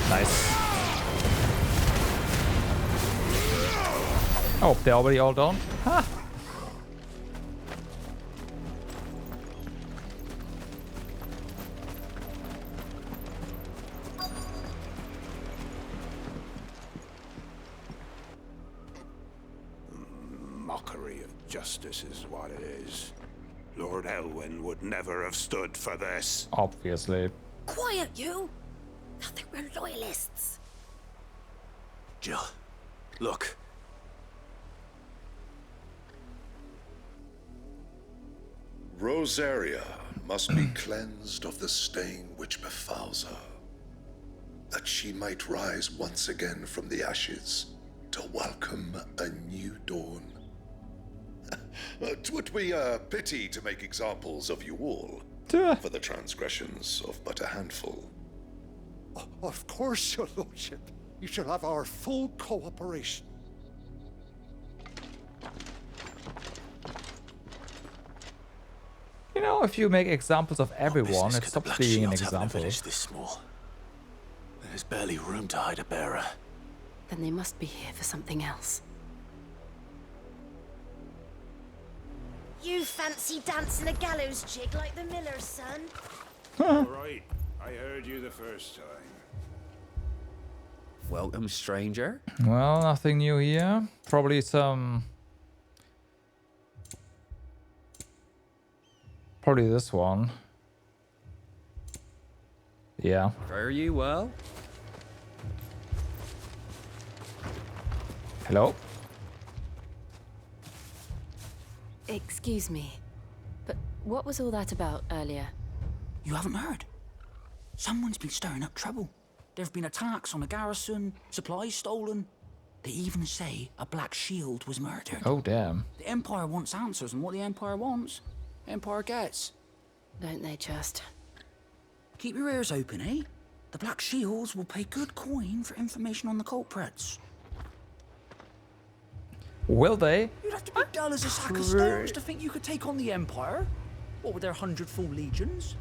Nice. Oh, they're already all done? Ha! Mockery of justice is what it is. Lord Elwyn would never have stood for this. Obviously. Quiet, you! I think we're loyalists. Jill, look. Rosaria must be cleansed of the stain which befouls her, that she might rise once again from the ashes to welcome a new dawn. 'Twould be a pity to make examples of you all for the transgressions of but a handful. Of course, your lordship. You shall have our full cooperation. You know, if you make examples of everyone, it stops being an example. This small. There's barely room to hide a bearer. Then they must be here for something else. You fancy dancing a gallows jig like the miller's son? All right, I heard you the first time. Welcome, stranger. Well, nothing new here. Probably some... Probably this one. Yeah. Fare you well? Hello? Excuse me, but what was all that about earlier? You haven't heard? Someone's been stirring up trouble. There have been attacks on the garrison, supplies stolen. They even say a Black Shield was murdered. Oh, damn. The Empire wants answers, and what the Empire wants, Empire gets. Don't they just? Keep your ears open, eh? The Black Shields will pay good coin for information on the culprits. Will they? You'd have to be dull as a sack of stones to think you could take on the Empire. What with their 100 full legions?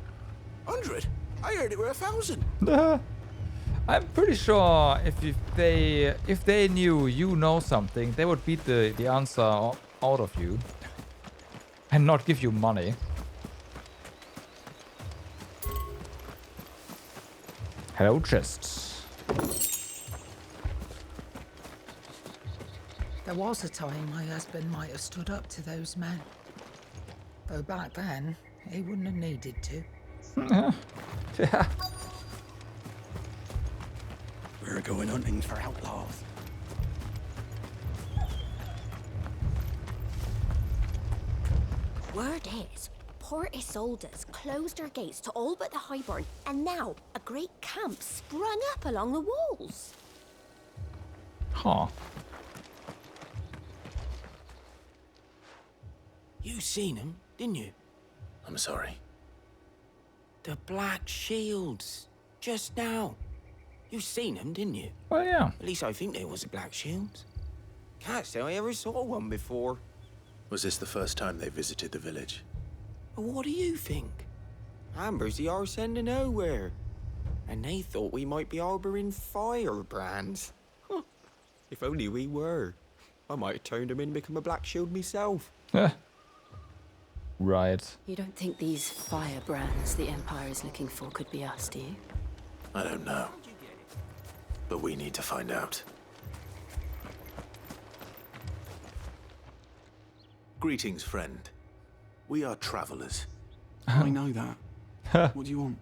100? I heard it were 1,000. I'm pretty sure if they knew you know something, they would beat the answer out of you and not give you money. Hello, chest. There was a time my husband might have stood up to those men. Though back then, he wouldn't have needed to. Yeah. We're going hunting for outlaws. Word is, poor Isolde's closed her gates to all but the highborn, and now a great camp sprung up along the walls. Huh. You seen him, didn't you? I'm sorry. The Black Shields. Just now. You seen them, didn't you? Well, yeah. At least I think they was the Black Shields. Can't say I ever saw one before. Was this the first time they visited the village? What do you think? Amber's the arse end of nowhere. And they thought we might be harboring firebrands. Huh. If only we were. I might have turned them in and become a Black Shield myself. Right. You don't think these firebrands the Empire is looking for could be us, do you? I don't know. But we need to find out. Greetings, friend. We are travelers. I know that. What do you want?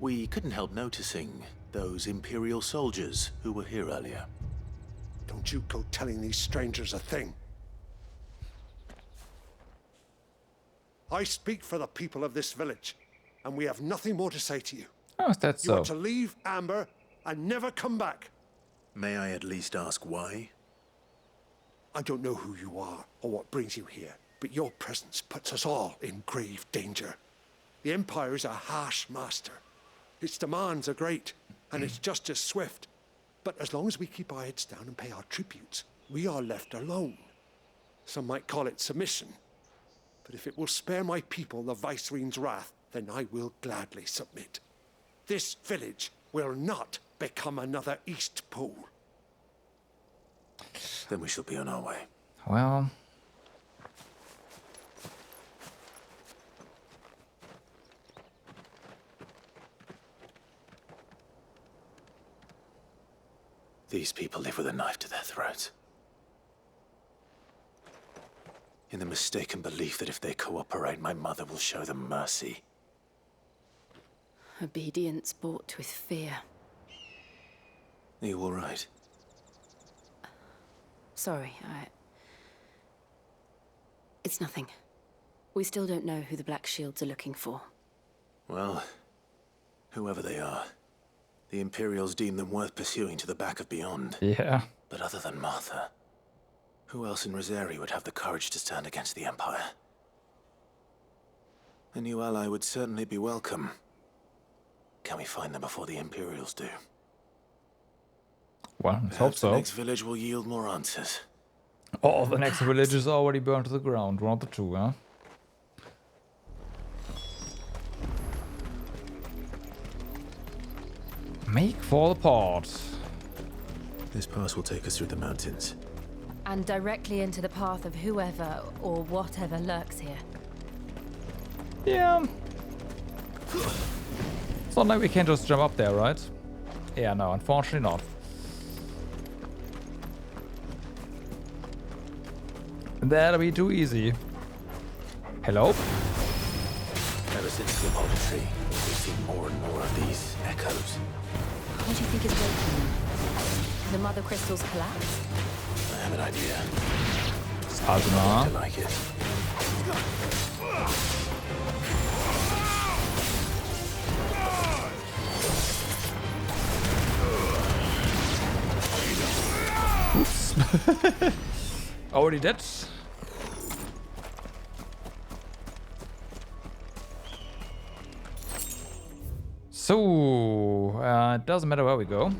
We couldn't help noticing those Imperial soldiers who were here earlier. Don't you go telling these strangers a thing. I speak for the people of this village, and we have nothing more to say to you. Oh, is that so? You are to leave Amber and never come back. May I at least ask why? I don't know who you are or what brings you here, but your presence puts us all in grave danger. The Empire is a harsh master. Its demands are great, and its justice swift. But as long as we keep our heads down and pay our tributes, we are left alone. Some might call it submission. But if it will spare my people the Viceroy's wrath, then I will gladly submit. This village will not become another East Pool. Then we shall be on our way. Well. These people live with a knife to their throats. In the mistaken belief that if they cooperate, my mother will show them mercy. Obedience bought with fear. Are you all right? Sorry, It's nothing. We still don't know who the Black Shields are looking for. Well, whoever they are, the Imperials deem them worth pursuing to the back of beyond. Yeah. But other than Martha, who else in Rosari would have the courage to stand against the Empire? A new ally would certainly be welcome. Can we find them before the Imperials do? Well, let's hope so. The next village will yield more answers. Oh, the next village is already burned to the ground. One of the two, huh? Make fall apart. This pass will take us through the mountains. And directly into the path of whoever or whatever lurks here. Yeah. It's not like we can just jump up there, right? Yeah, no, unfortunately not. That'll be too easy. Hello? Ever since the poetry, we've seen more and more of these echoes. What do you think is waking them? The mother crystals collapse? I have an idea. It's Aruna. I like it. Oops. Already dead. So, it doesn't matter where we go.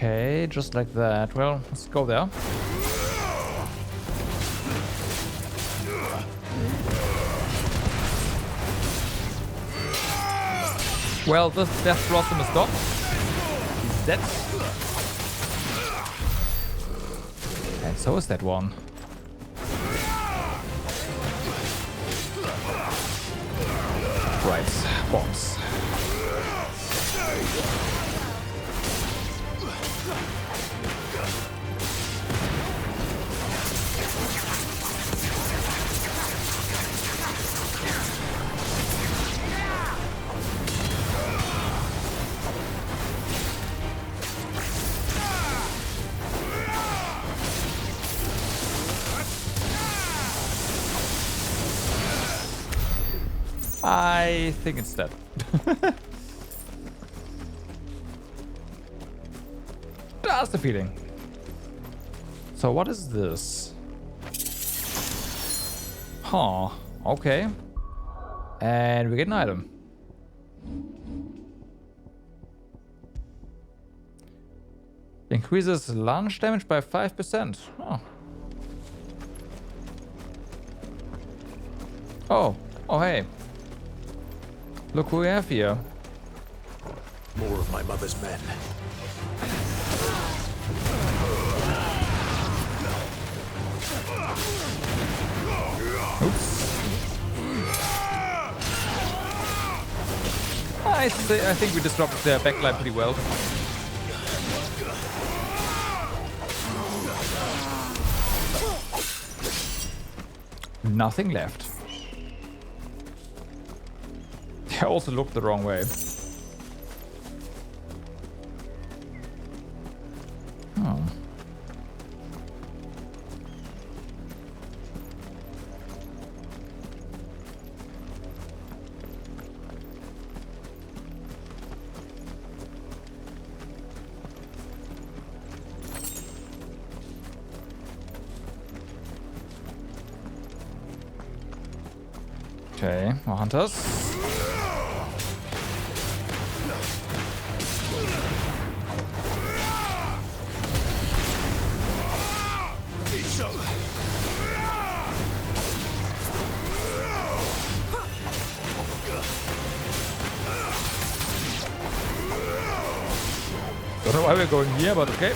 Okay, just like that. Well, let's go there. Well, this Death Blossom is gone. He's dead. And so is that one. Right, bombs. I think it's dead. Just a feeling. So what is this? Huh. Okay. And we get an item. Increases launch damage by 5%. Oh. Oh, hey. Look who we have here. More of my mother's men. Oops. I think we disrupted their backline pretty well. Nothing left. I also looked the wrong way. Oh. Okay, more hunters. Don't know why we're going here, but okay.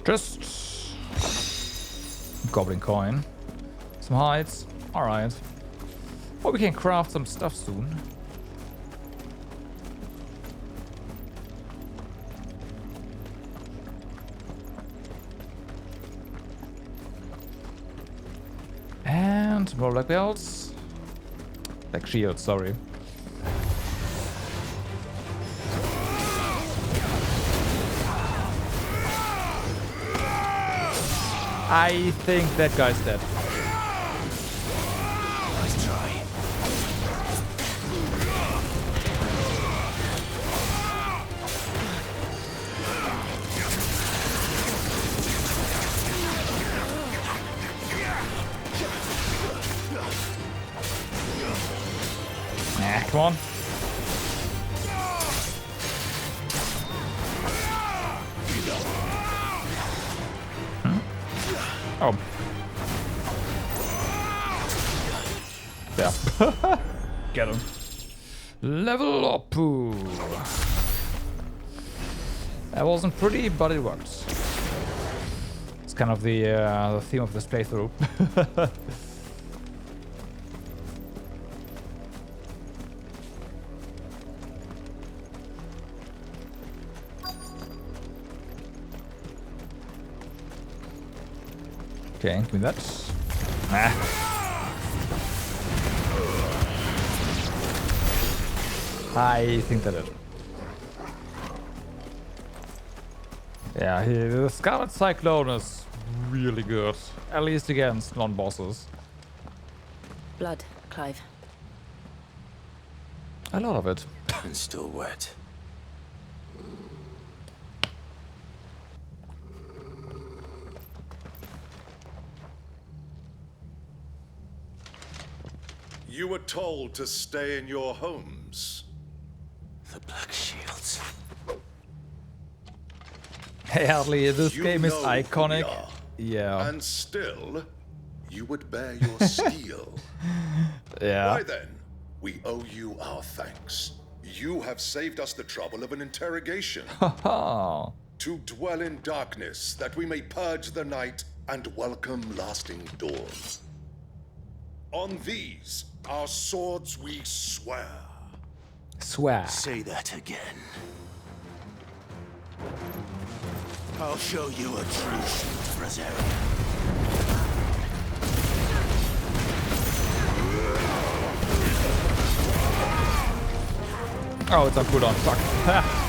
Just goblin coin, some hides. All right. Well, we can craft some stuff soon. And more black belts. Black shields, sorry. I think that guy's dead. Nice try. Nah, come on. Oh. Yeah. Get him. Level up. That wasn't pretty, but it worked. It's kind of the theme of this playthrough. Okay, give me that. Nah. I think that it. Yeah, the Scarlet Cyclone is really good. At least against non-bosses. Blood, Clive. A lot of it. And still wet. You were told to stay in your homes. The Black Shields. Hey, Harley, this You game is know who we iconic. are. Yeah. And still, you would bear your steel. Yeah. Why then, we owe you our thanks. You have saved us the trouble of an interrogation. Haha. To dwell in darkness, that we may purge the night and welcome lasting dawn. On these, our swords we swear. Swear. Say that again. I'll show you a true shoot, Severian. Oh, it's on cooldown. Fuck. Ha.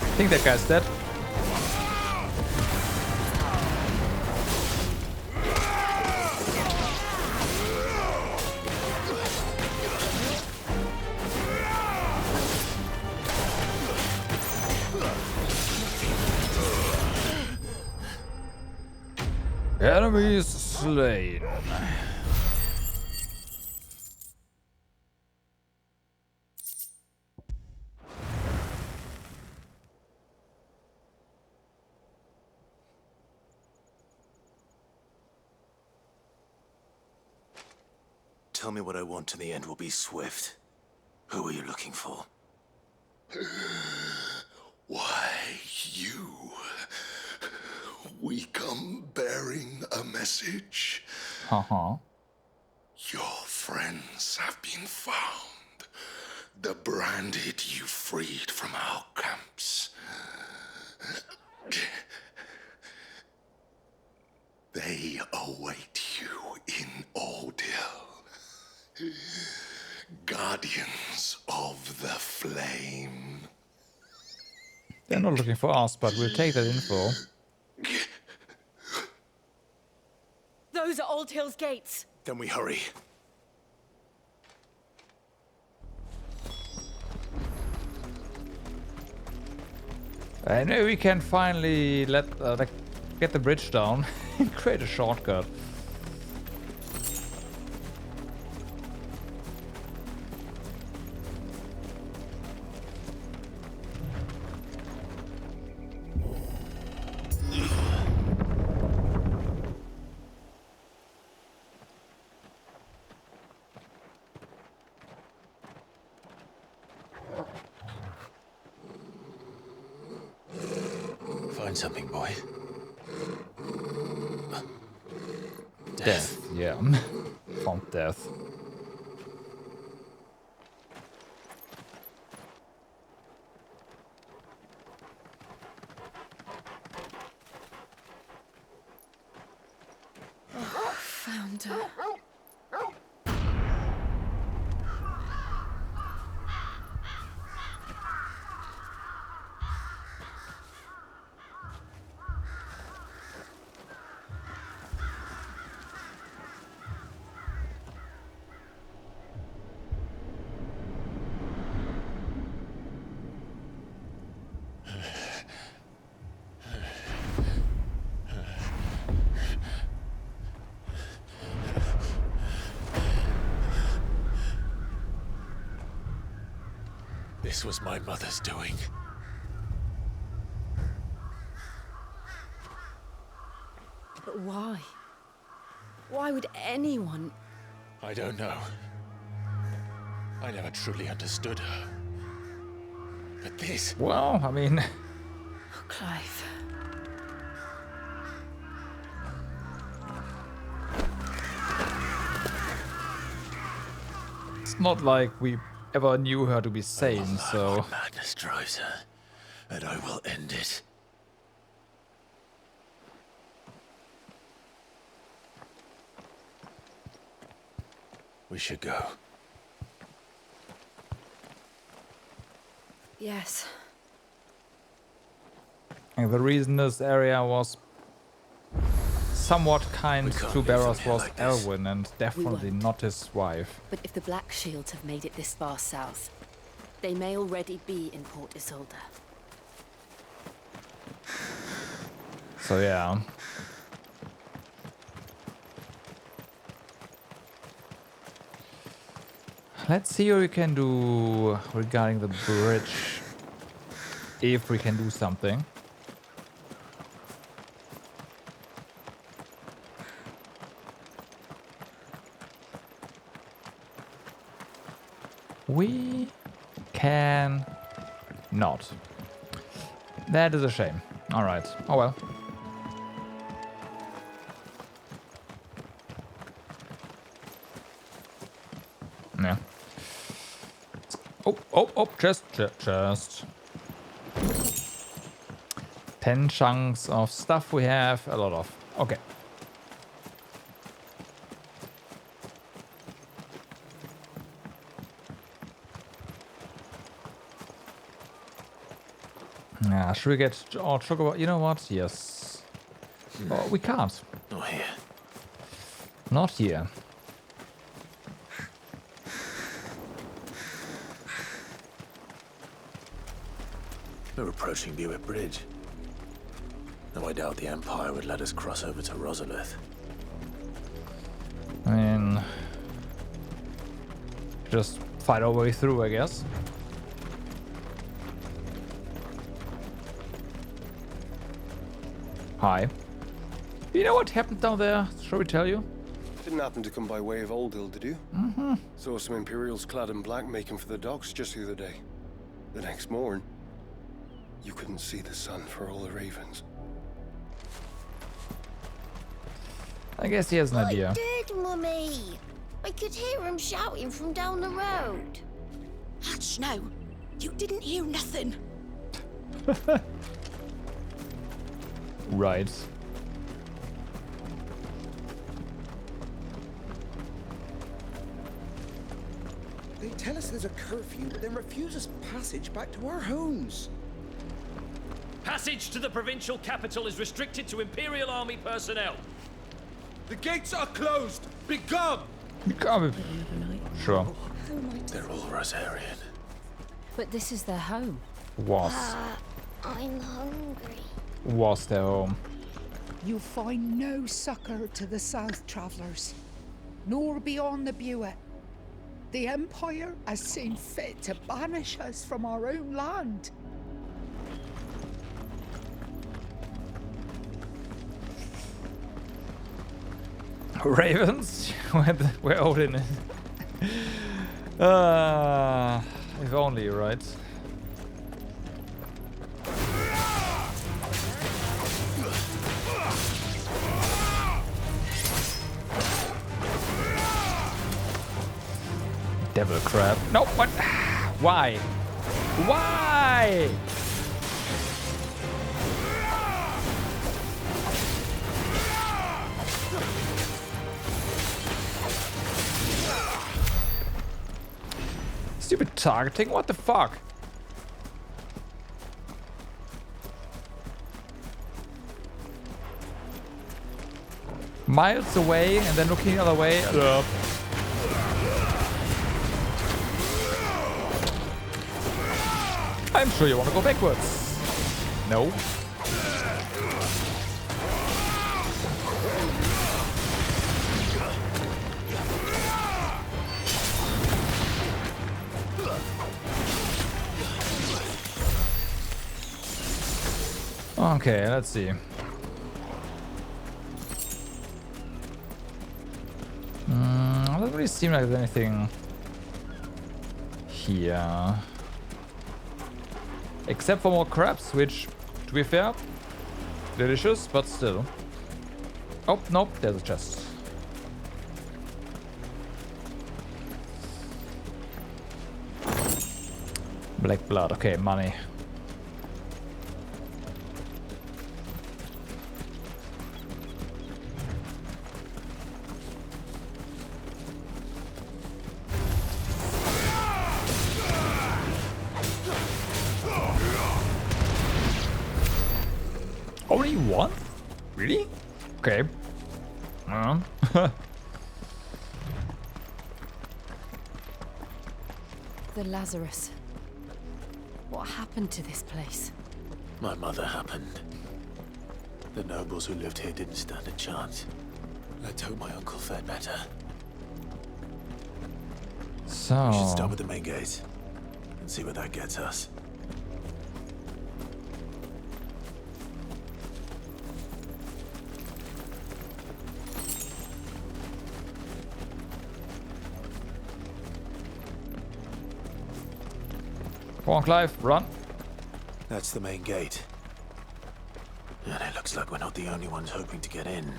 I think that guy's dead. Enemies slain. Tell me what I want and the end will be swift. Who are you looking for? Why, you? We come bearing a message. Uh-huh. Your friends have been found. The branded you freed from our camps. They await you in Ordeal. Guardians of the Flame. They're not looking for us, but we'll take that info. Those are Old Hill's gates. Then we hurry. I know we can finally get the bridge down and create a shortcut. Find something, boy. Death, yeah. Found death. Found her. This was my mother's doing. But why? Why would anyone? I don't know. I never truly understood her. But this... Well, I mean... Oh, Clive. It's not like we ever knew her to be sane, so... Madness drives her, and I will end it. We should go. Yes. And the reason this area was somewhat kind to Barros was Elwyn, and definitely not his wife. But if the Black Shields have made it this far south, they may already be in Port Isolde. So yeah. Let's see what we can do regarding the bridge. If we can do something. We can not. That is a shame. Alright. Oh well. Yeah. Oh, chest. 10 chunks of stuff we have, a lot of. Okay. Should we get Chocobo? You know what? Yes. Oh, we can't. Not here. Not here. We're approaching Buick Bridge. Though I doubt the Empire would let us cross over to Rosalith. I mean, just fight our way through, I guess. Hi. You know what happened down there? Shall we tell you? Didn't happen to come by way of Old Hill, did you? Mm-hmm. Saw some Imperials clad in black making for the docks just the other day. The next morn, you couldn't see the sun for all the ravens. I guess he has an idea. I did, Mummy. I could hear him shouting from down the road. Hush now. You didn't hear nothing. Right. They tell us there's a curfew, but then refuse us passage back to our homes. Passage to the provincial capital is restricted to Imperial Army personnel. The gates are closed! Begone! Begone! Sure. They're all Rosarian. But this is their home. Was. I'm hungry. Was their home. You'll find no succor to the south travellers, nor beyond the Buet. The Empire has seen fit to banish us from our own land. Ravens? We're Odin is. If only, right? Devil crab. No, what? Why? Why? Stupid targeting, what the fuck? Miles away and then looking the other way. I'm sure you want to go backwards. No. Okay, let's see. Doesn't really seem like there's anything here. Except for more crabs, which, to be fair, delicious, but still. Oh, nope, there's a chest. Black blood, okay, money. Only one? Really? Okay. The Lazarus. What happened to this place? My mother happened. The nobles who lived here didn't stand a chance. Let's hope my uncle fared better. So... We should start with the main gate and see where that gets us. Come on, Clive, run. That's the main gate. And it looks like we're not the only ones hoping to get in.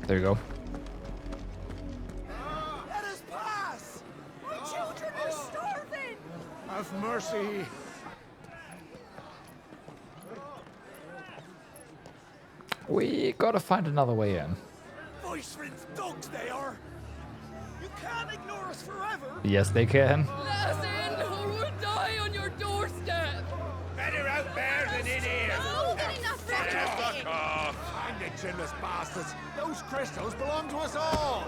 There you go. Let us pass! My children are starving! Have mercy. We gotta find another way in. Voice-rinsed dogs they are! You can't ignore us forever! Yes, they can. Let us in or we'll die on your doorstep! Better out there than in here! Fuck off! Find the chinless bastards! Those crystals belong to us all!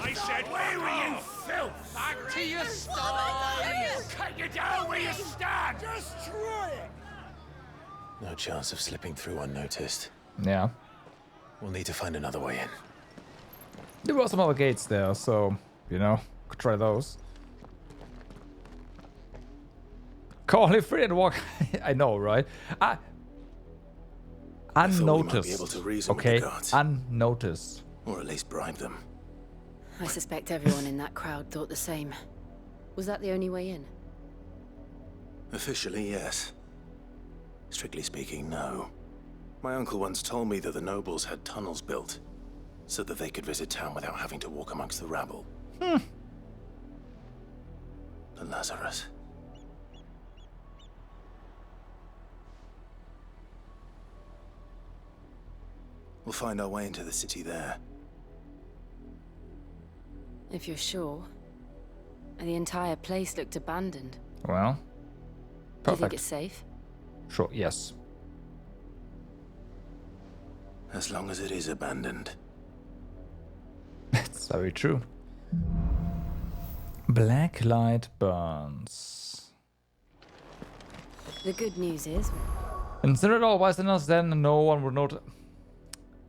I said, where were you, filth? Back to your sties! Cut you down where you stand! Destroy it! No chance of slipping through unnoticed. Yeah. We'll need to find another way in. There were some other gates there, so, you know, could try those. Call it free and walk. I know, right? Unnoticed. Be able to reason okay, with the guards. unnoticed. Or at least bribe them. I suspect everyone in that crowd thought the same. Was that the only way in? Officially, yes. Strictly speaking, no. My uncle once told me that the nobles had tunnels built, so that they could visit town without having to walk amongst the rabble. The Lazarus. We'll find our way into the city there. If you're sure. And the entire place looked abandoned. Well, Do you perfect. think it's safe? Sure, yes. As long as it is abandoned. That's very true. Black light burns. The good news is... Consider it all wise then no one would notice.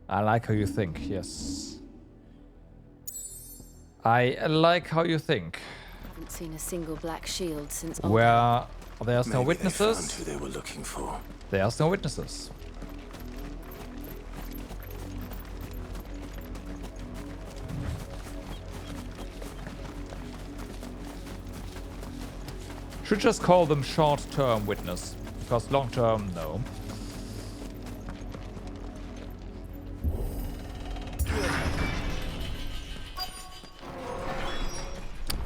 I like how you think, yes. I like how you think. Haven't seen a single black shield since... Where there's no Maybe they found witnesses. who they were looking for. There's no witnesses. Should just call them short-term witness, because long-term, no.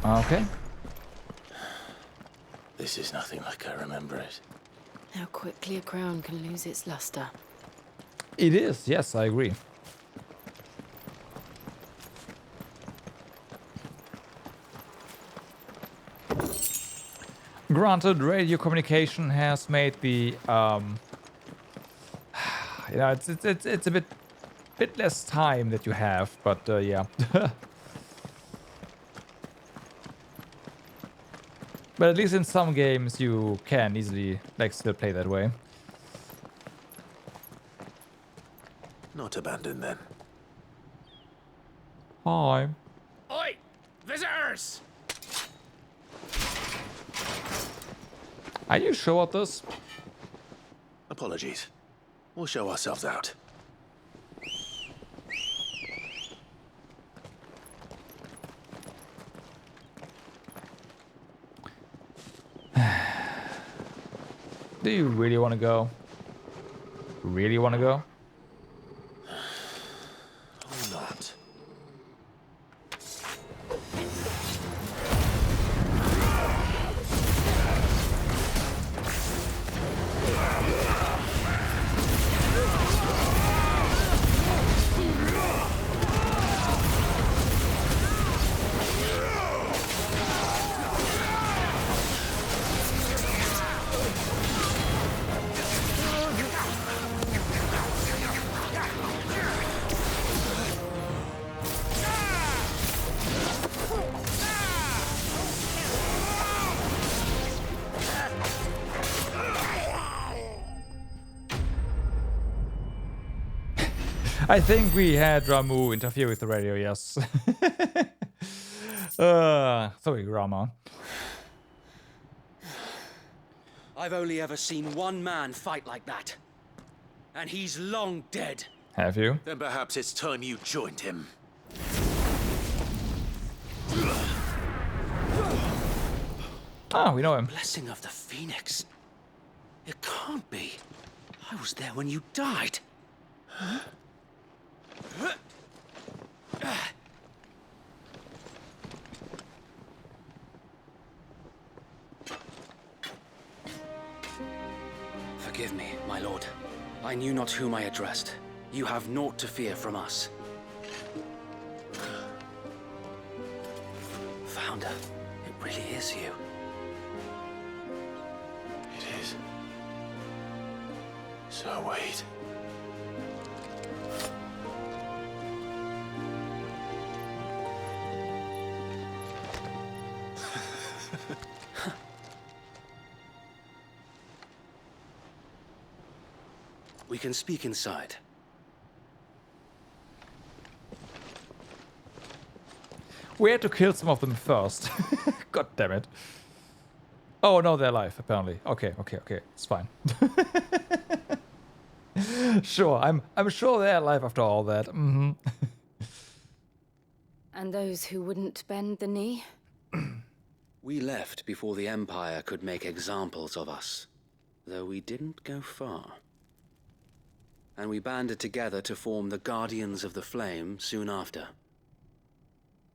Okay. This is nothing like I remember it. How quickly a crown can lose its luster. It is, yes, I agree. Granted, radio communication has made the you know, it's a bit less time that you have, but yeah. But at least in some games you can easily like still play that way. Not abandoned then. Hi. Oi! Visitors! Are you sure of this? Apologies. We'll show ourselves out. Do you really want to go? Really want to go? Or not. I think we had Ramu interfere with the radio, yes. Sorry, Rama. I've only ever seen one man fight like that. And he's long dead. Have you? Then perhaps it's time you joined him. Ah, we know him. Blessing of the Phoenix. It can't be. I was there when you died. Huh? Forgive me, my lord. I knew not whom I addressed. You have naught to fear from us. Founder, it really is you. It is. So wait. We can speak inside. We had to kill some of them first. God damn it. Oh no, they're alive, apparently. Okay, it's fine. Sure, I'm sure they're alive after all that. Mm-hmm. And those who wouldn't bend the knee? We left before the Empire could make examples of us, though we didn't go far. And we banded together to form the Guardians of the Flame soon after.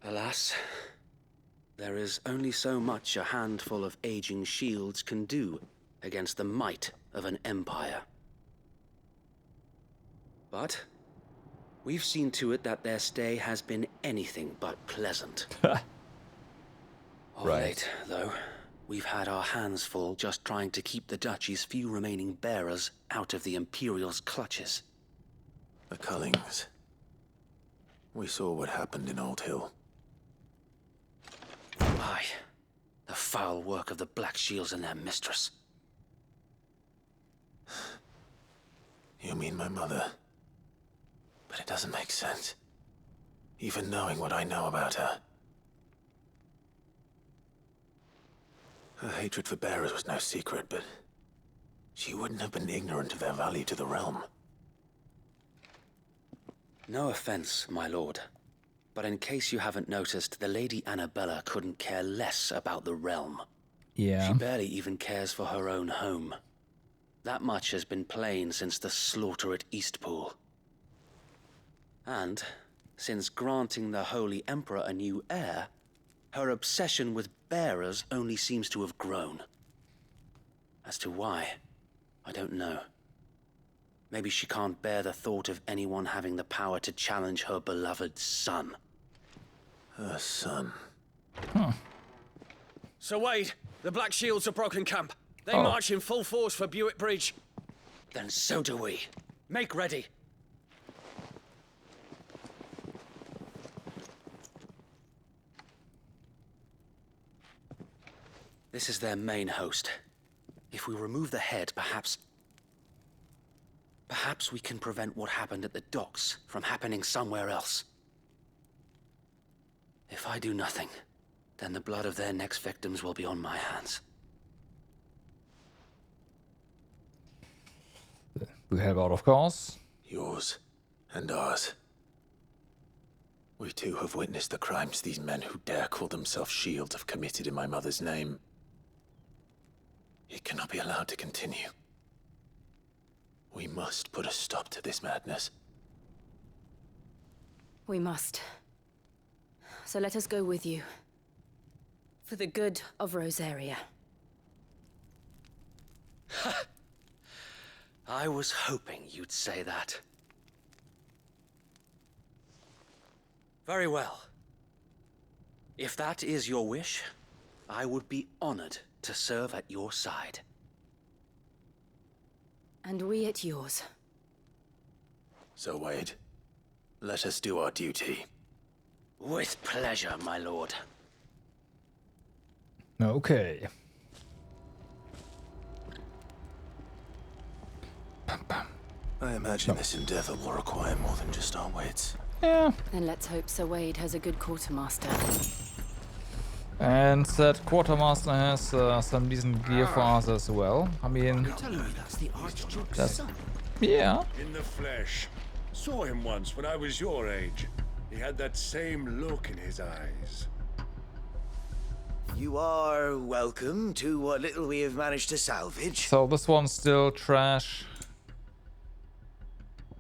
Alas, there is only so much a handful of aging shields can do against the might of an empire. But we've seen to it that their stay has been anything but pleasant. Of late, though, we've had our hands full just trying to keep the Duchy's few remaining bearers out of the Imperial's clutches. The Cullings. We saw what happened in Old Hill. Aye, the foul work of the Black Shields and their mistress. You mean my mother? But it doesn't make sense. Even knowing what I know about her. Her hatred for bearers was no secret, but she wouldn't have been ignorant of their value to the realm. No offense, my lord, but in case you haven't noticed, the Lady Annabella couldn't care less about the realm. Yeah. She barely even cares for her own home. That much has been plain since the slaughter at Eastpool. And, since granting the Holy Emperor a new heir, her obsession with bearers only seems to have grown. As to why, I don't know. Maybe she can't bear the thought of anyone having the power to challenge her beloved son. Her son? Huh. Sir Wade, the Black Shields have broken camp. They march in full force for Buick Bridge. Then so do we. Make ready. This is their main host. If we remove the head, perhaps we can prevent what happened at the docks from happening somewhere else. If I do nothing, then the blood of their next victims will be on my hands. We have out, of course. Yours and ours. We too have witnessed the crimes these men who dare call themselves shields have committed in my mother's name. It cannot be allowed to continue. We must put a stop to this madness. We must. So let us go with you. For the good of Rosaria. I was hoping you'd say that. Very well. If that is your wish, I would be honored to serve at your side. And we at yours. So, Wade, let us do our duty. With pleasure, my lord. Okay. I imagine this endeavor will require more than just our wits. Yeah. Then let's hope Sir Wade has a good quartermaster. And that quartermaster has some decent gear for us as well. I mean, That's the Archduke's that's son. yeah. In the flesh. Saw him once when I was your age. He had that same look in his eyes. You are welcome to what little we have managed to salvage. So this one's still trash.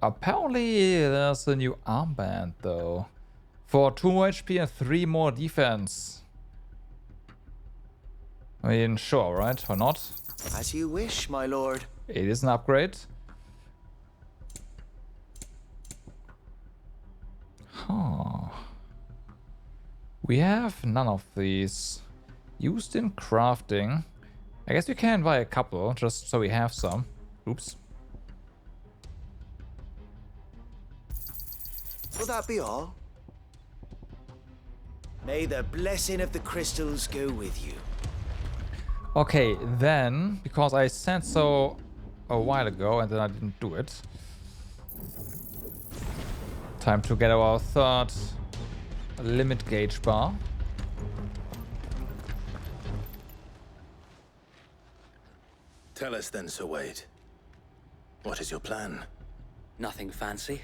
Apparently there's a new armband though. For 2 HP and 3 more defense. I mean, sure, right? Or not? As you wish, my lord. It is an upgrade. Huh. We have none of these. Used in crafting. I guess we can buy a couple, just so we have some. Oops. Will that be all? May the blessing of the crystals go with you. Okay, then, because I said so a while ago and then I didn't do it. Time to get our third limit gauge bar. Tell us then, Sir Wade. What is your plan? Nothing fancy.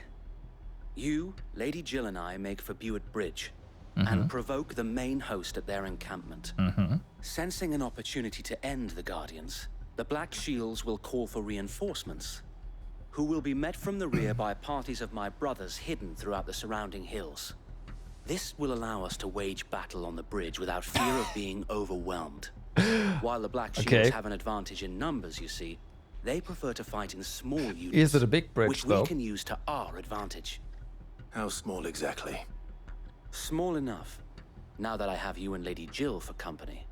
You, Lady Jill and I make for Buett Bridge and provoke the main host at their encampment. Sensing an opportunity to end the Guardians, the Black Shields will call for reinforcements, who will be met from the rear by parties of my brothers hidden throughout the surrounding hills. This will allow us to wage battle on the bridge without fear of being overwhelmed. While the Black Shields have an advantage in numbers, you see, they prefer to fight in small units. Is it a big bridge, which though? we can use to our advantage. How small exactly? Small enough, now that I have you and Lady Jill for company.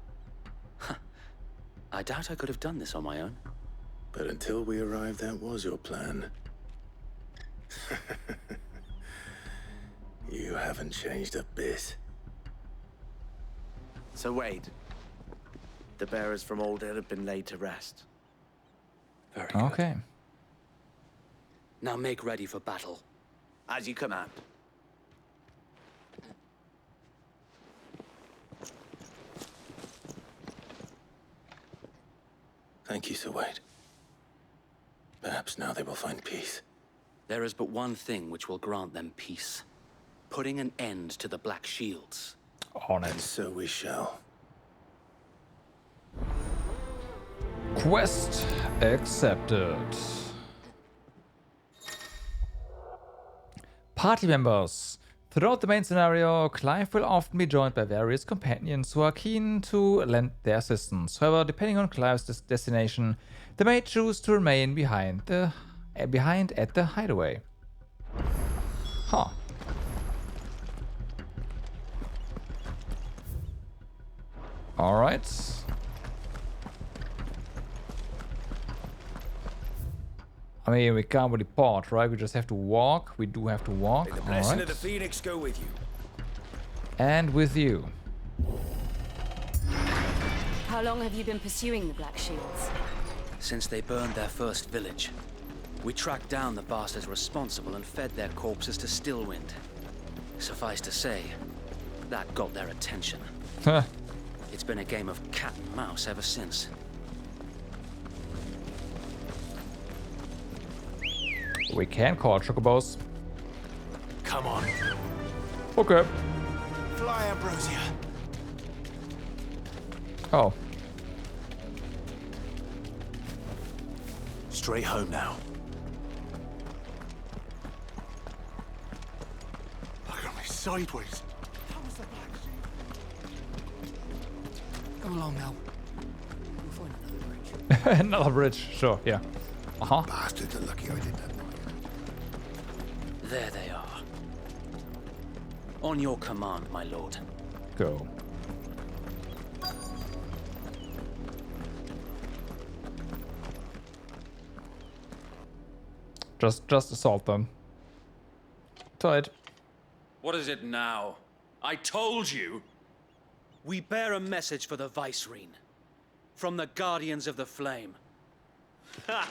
I doubt I could have done this on my own. But until we arrived, that was your plan. You haven't changed a bit. So Wade, the bearers from Alder have been laid to rest. Very good. Okay. Now make ready for battle. As you command. Thank you, Sir Wade. Perhaps now they will find peace. There is but one thing which will grant them peace. Putting an end to the Black Shields. On it. And so we shall. Quest accepted. Party members. Throughout the main scenario, Clive will often be joined by various companions who are keen to lend their assistance. However, depending on Clive's destination, they may choose to remain behind at the Hideaway. Huh. Alright. I mean, we can't really port, right? We just have to walk. We do have to walk. May the blessing of the Phoenix go with you. And with you. How long have you been pursuing the Black Shields? Since they burned their first village. We tracked down the bastards responsible and fed their corpses to Stillwind. Suffice to say, that got their attention. It's been a game of cat and mouse ever since. We can call chocobos. Come on. Okay. Fly, Ambrosia. Oh. Straight home now. Look at me sideways. Come along now. We'll find another bridge. Another bridge, sure, yeah. Uh-huh. Bastards are lucky I didn't have mine. There they are. On your command, my lord. Go. Just assault them. Tight. What is it now? I told you! We bear a message for the Vicereine. From the Guardians of the Flame. Ha!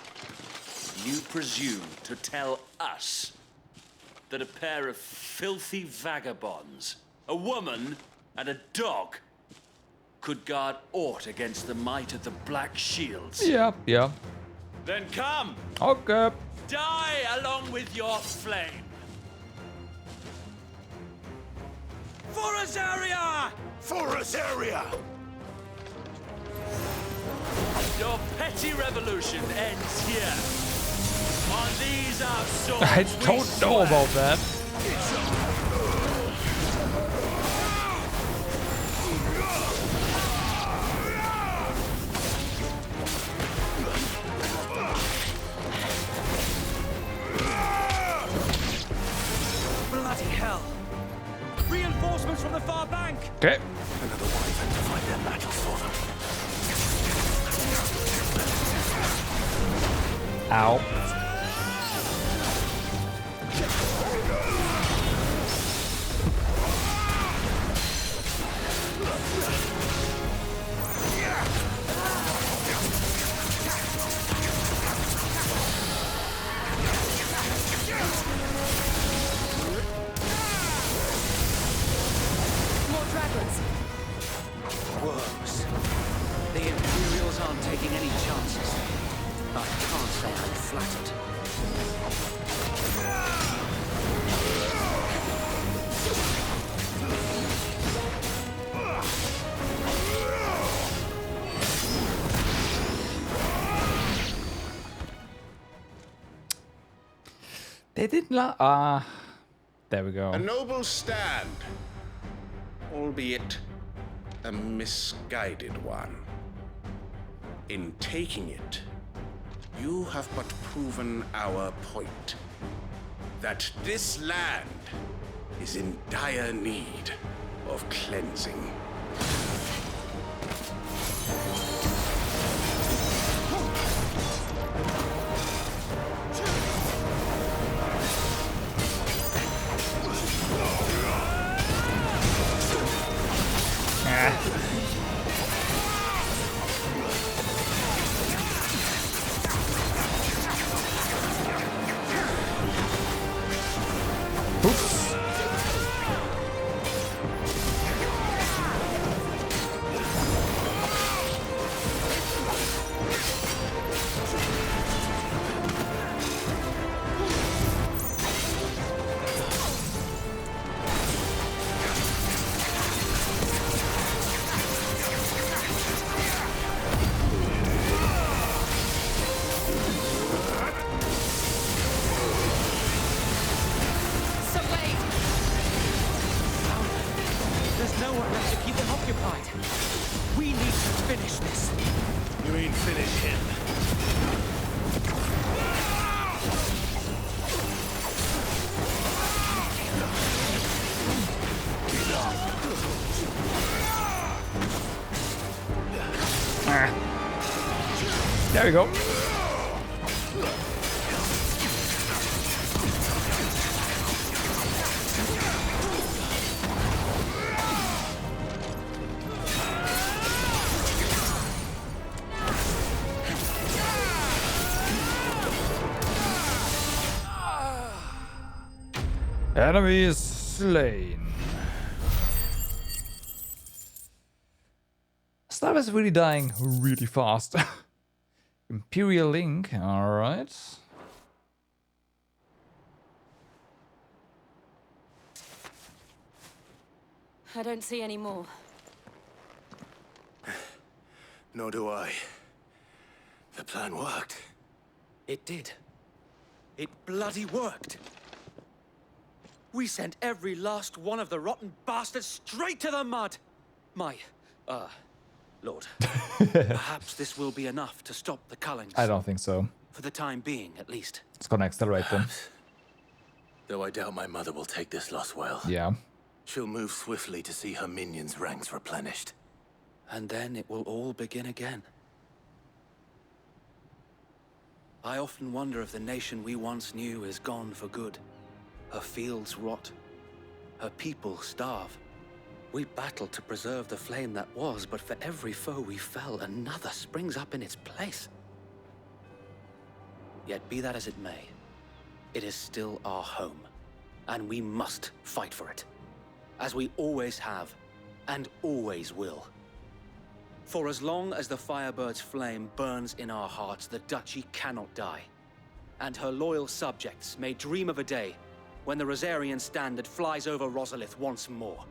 You presume to tell us that a pair of filthy vagabonds, a woman and a dog, could guard aught against the might of the Black Shields? Yeah, yeah. Then come! Okay. Die along with your flame! For Azaria! For Azaria! Your petty revolution ends here. On these our swords I don't know about that. Bloody hell! Reinforcements from the far bank! Okay. Another wyvern to find their battles for them. Ow. More dragons! Worms. The Imperials aren't taking any chances. I can't say I'm flattered. They didn't there we go. A noble stand, albeit a misguided one. In taking it, you have but proven our point. That this land is in dire need of cleansing. There we go. Enemies slain. Stuff is really dying really fast. Imperial Link, alright. I don't see any more. Nor do I. The plan worked. It did. It bloody worked. We sent every last one of the rotten bastards straight to the mud. My, Lord. Perhaps this will be enough to stop the Cullings. I don't think so. For the time being, at least. It's gonna accelerate them. Though I doubt my mother will take this loss well. Yeah. She'll move swiftly to see her minions' ranks replenished. And then it will all begin again. I often wonder if the nation we once knew is gone for good. Her fields rot. Her people starve. We battled to preserve the flame that was, but for every foe we fell, another springs up in its place. Yet be that as it may, it is still our home, and we must fight for it, as we always have, and always will. For as long as the Firebird's flame burns in our hearts, the Duchy cannot die, and her loyal subjects may dream of a day when the Rosarian standard flies over Rosalith once more.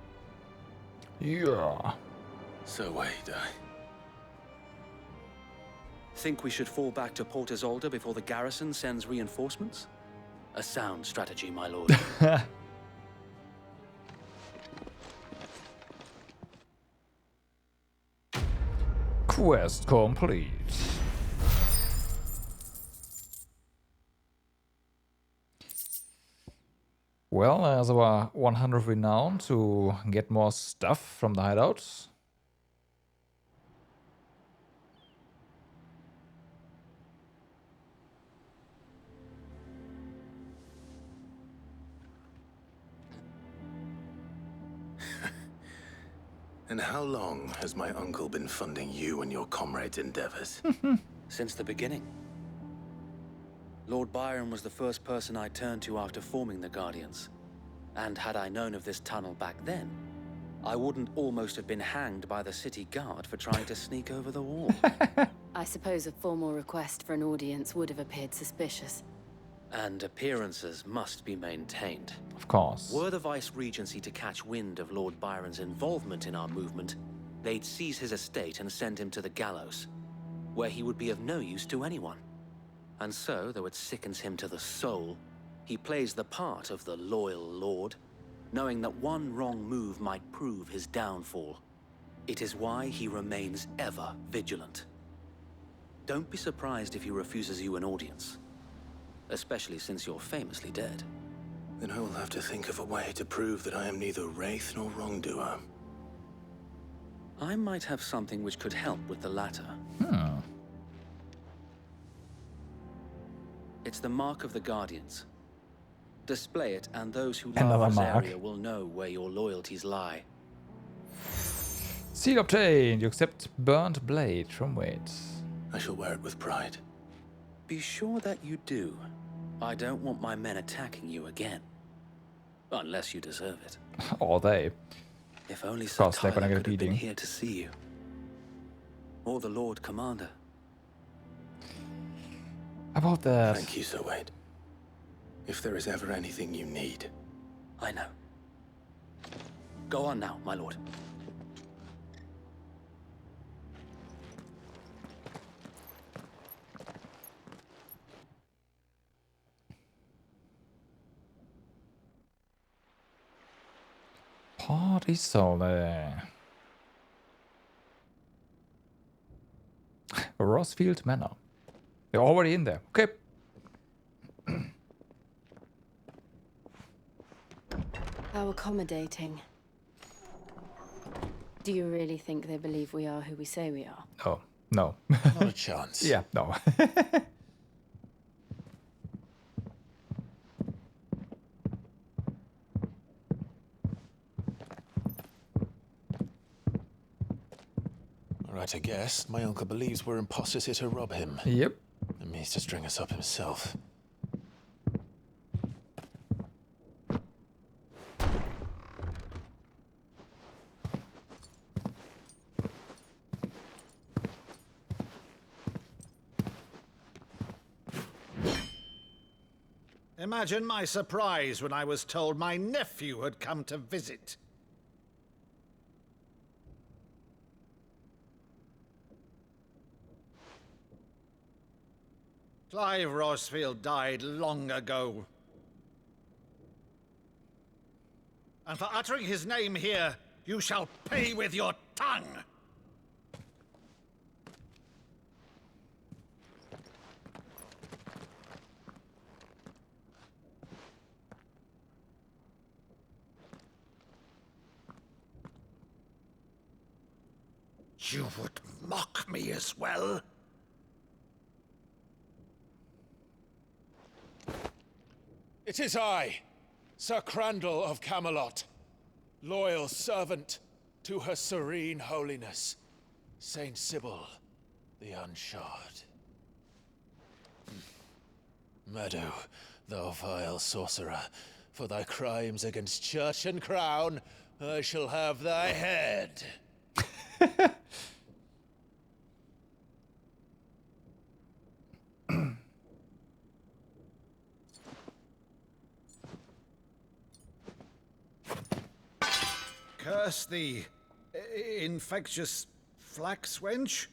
Yeah. So wait, Think we should fall back to Port Isolde before the garrison sends reinforcements? A sound strategy, my lord. Quest complete. Well, there's our 100 renown to get more stuff from the hideouts. And how long has my uncle been funding you and your comrades' endeavors? Since the beginning. Lord Byron was the first person I turned to after forming the Guardians. And had I known of this tunnel back then, I wouldn't almost have been hanged by the city guard for trying to sneak over the wall. I suppose a formal request for an audience would have appeared suspicious. And appearances must be maintained. Of course. Were the Vice-Regency to catch wind of Lord Byron's involvement in our movement, they'd seize his estate and send him to the gallows, where he would be of no use to anyone. And so, though it sickens him to the soul, he plays the part of the loyal lord, knowing that one wrong move might prove his downfall. It is why he remains ever vigilant. Don't be surprised if he refuses you an audience. Especially since you're famously dead. Then I will have to think of a way to prove that I am neither wraith nor wrongdoer. I might have something which could help with the latter. It's the mark of the Guardians. Display it, and those who love this area will know where your loyalties lie. Seal obtained. You accept burnt blade from Wade. I shall wear it with pride. Be sure that you do. I don't want my men attacking you again. Unless you deserve it. Or they. If only Sir they're gonna Tyler get could have been beating. here to see you. Or the Lord Commander. About that. Thank you, Sir Wade. If there is ever anything you need. I know. Go on now, my lord. Port Isolde. Rossfield Manor. They're already in there. Okay. How accommodating. Do you really think they believe we are who we say we are? Oh, no. Not a chance. Yeah, no. Right, I guess. My uncle believes we're imposters here to rob him. Yep. And means to string us up himself. Imagine my surprise when I was told my nephew had come to visit. Clive Rossfield died long ago. And for uttering his name here, you shall pay with your tongue! You would mock me as well? It is I, Sir Crandall of Camelot, loyal servant to Her Serene Holiness, Saint Sybil the Unshod. Meadow, thou vile sorcerer, for thy crimes against church and crown, I shall have thy head. Curse thee, infectious flax wench.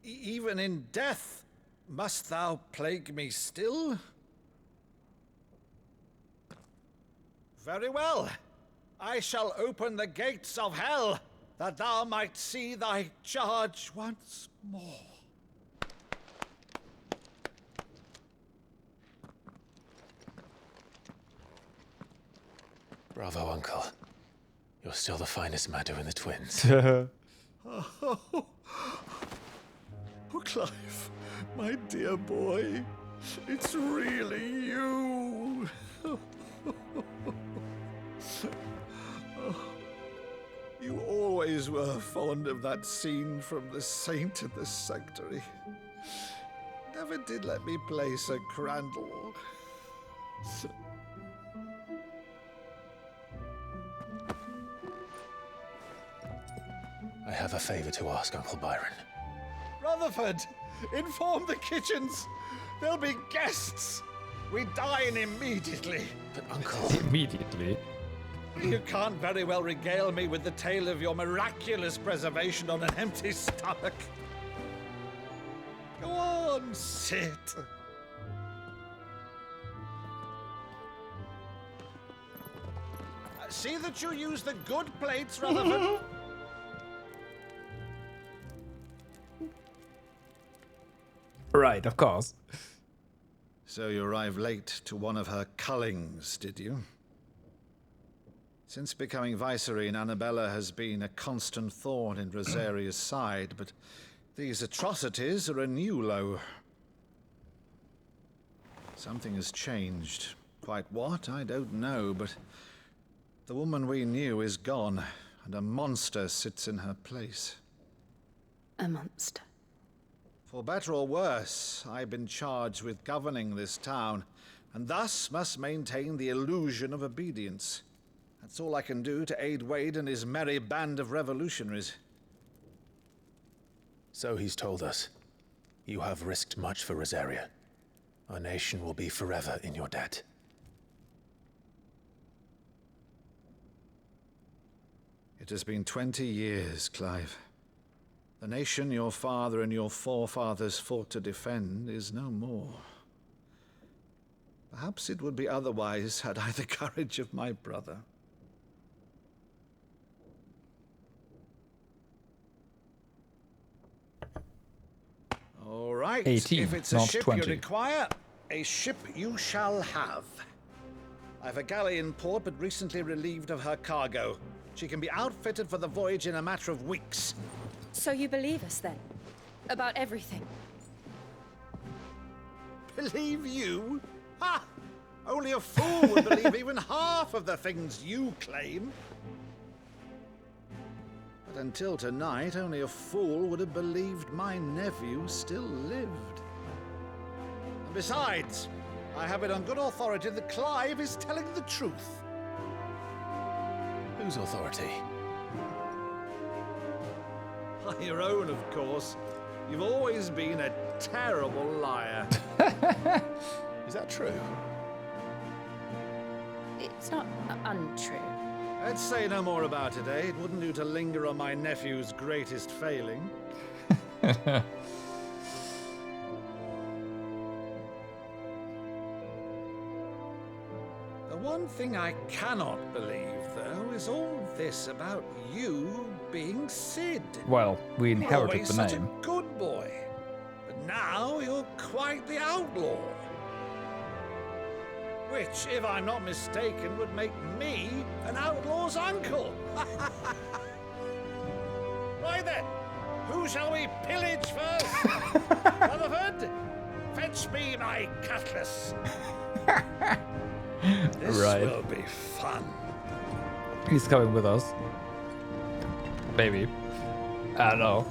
Even in death, must thou plague me still? Very well. I shall open the gates of hell, that thou might see thy charge once more. Bravo, Uncle. You're still the finest Meadow in the twins. Oh, Clive, my dear boy, it's really you. You always were fond of that scene from The Saint and the Sanctuary. Never did let me play Sir Crandall. I have a favor to ask, Uncle Byron. Rutherford, inform the kitchens. There'll be guests. We dine immediately. But, Uncle... Immediately? You can't very well regale me with the tale of your miraculous preservation on an empty stomach. Go on, sit. See that you use the good plates, Rutherford. Right, of course. So you arrived late to one of her cullings, did you? Since becoming Vicereine, Annabella has been a constant thorn in Rosaria's side, but these atrocities are a new low. Something has changed. Quite what, I don't know, but the woman we knew is gone, and a monster sits in her place. A monster. For better or worse, I've been charged with governing this town, and thus must maintain the illusion of obedience. That's all I can do to aid Wade and his merry band of revolutionaries. So he's told us. You have risked much for Rosaria. Our nation will be forever in your debt. It has been 20 years, Clive. The nation your father and your forefathers fought to defend is no more. Perhaps it would be otherwise had I the courage of my brother. All right, 18, if it's a not ship 20. you require, a ship you shall have. I've a galley in port, but recently relieved of her cargo. She can be outfitted for the voyage in a matter of weeks. So you believe us then? About everything? Believe you? Ha! Only a fool would believe even half of the things you claim. But until tonight, only a fool would have believed my nephew still lived. And besides, I have it on good authority that Clive is telling the truth. Whose authority? Your own, of course. You've always been a terrible liar. Is that true? It's not untrue. Let's say no more about it, eh? It wouldn't do to linger on my nephew's greatest failing. The one thing I cannot believe, though, is all this about you being Sid. Well, we You were inherited always the such name. a good boy, but now you're quite the outlaw. Which, if I'm not mistaken, would make me an outlaw's uncle. Right then, who shall we pillage first? Rutherford, fetch me my cutlass. This will be fun. He's coming with us. Maybe. I don't know.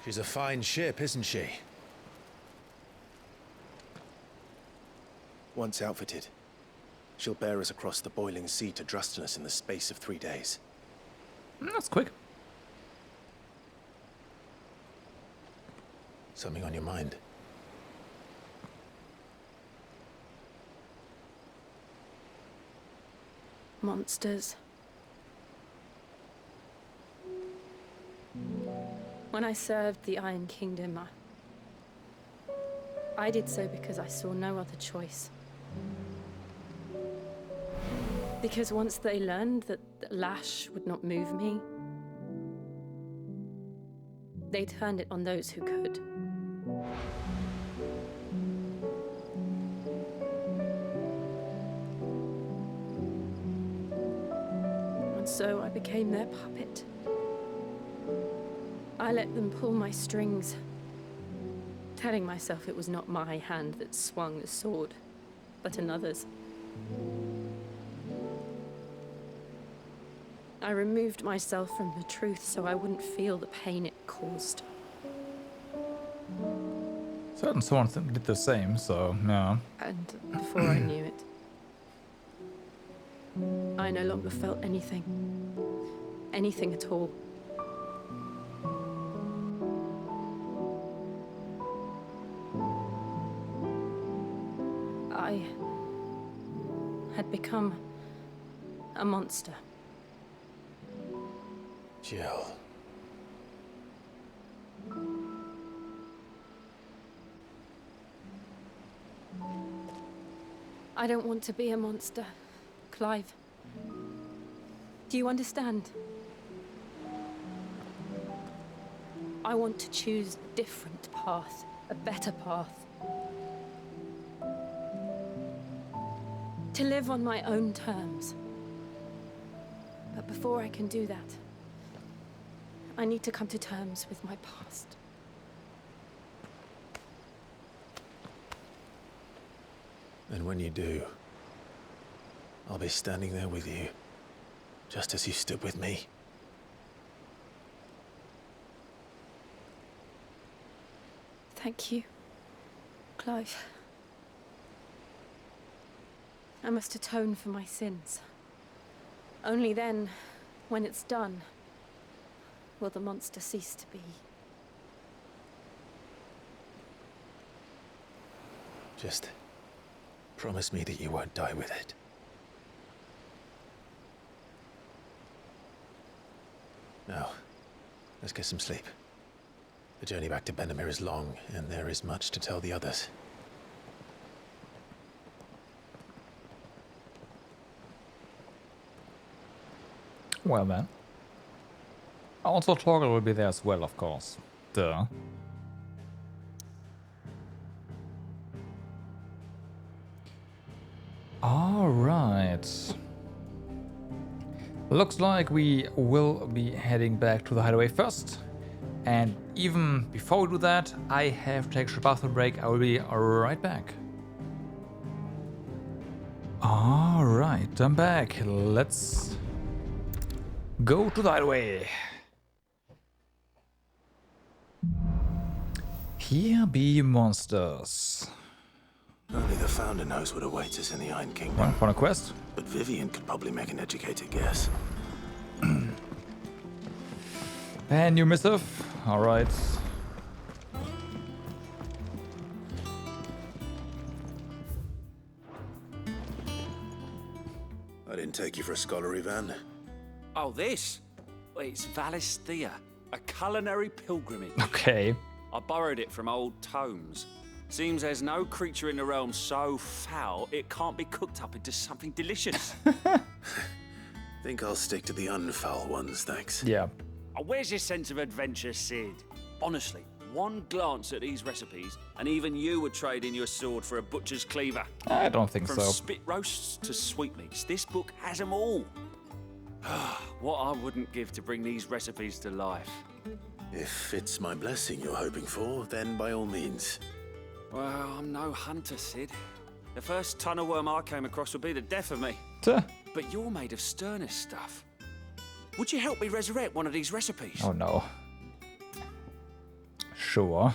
She's a fine ship, isn't she? Once outfitted, she'll bear us across the boiling sea to Drustinus in the space of 3 days. That's quick. Something on your mind? Monsters. When I served the Iron Kingdom, I did so because I saw no other choice. Because once they learned that the lash would not move me, they turned it on those who could. And so I became their puppet. I let them pull my strings, telling myself it was not my hand that swung the sword, but another's. I removed myself from the truth so I wouldn't feel the pain it caused. Certain someone did the same, so yeah. And before I knew it, I no longer felt anything. Anything at all. I had become a monster. Jill. I don't want to be a monster, Clive. Do you understand? I want to choose a different path, a better path. To live on my own terms. But before I can do that, I need to come to terms with my past. And when you do, I'll be standing there with you, just as you stood with me. Thank you, Clive. I must atone for my sins. Only then, when it's done, will the monster cease to be. Just promise me that you won't die with it. Now, let's get some sleep. The journey back to Benamir is long, and there is much to tell the others. Well then. Also, Torgal will be there as well, of course. Duh. Alright. Looks like we will be heading back to the Hideaway first. And even before we do that, I have to take a bathroom break. I will be right back. Alright, I'm back. Let's go to the Hideaway. Here be monsters. Only the Founder knows what awaits us in the Iron Kingdom. Well, for a quest. But Vivian could probably make an educated guess. And new missive. Alright. I didn't take you for a scholar, Ivan. Oh, this? Well, it's Valisthea, a culinary pilgrimage. Okay. I borrowed it from old tomes. Seems there's no creature in the realm so foul it can't be cooked up into something delicious. Think I'll stick to the unfoul ones, thanks. Yeah. Oh, where's your sense of adventure, Sid? Honestly, one glance at these recipes, and even you would trade in your sword for a butcher's cleaver. I don't think From so. spit roasts to sweetmeats, this book has them all. What I wouldn't give to bring these recipes to life. If it's my blessing you're hoping for, then by all means. Well, I'm no hunter, Sid. The first tunnel worm I came across would be the death of me. Tuh. But you're made of sternest stuff. Would you help me resurrect one of these recipes? Oh no. Sure.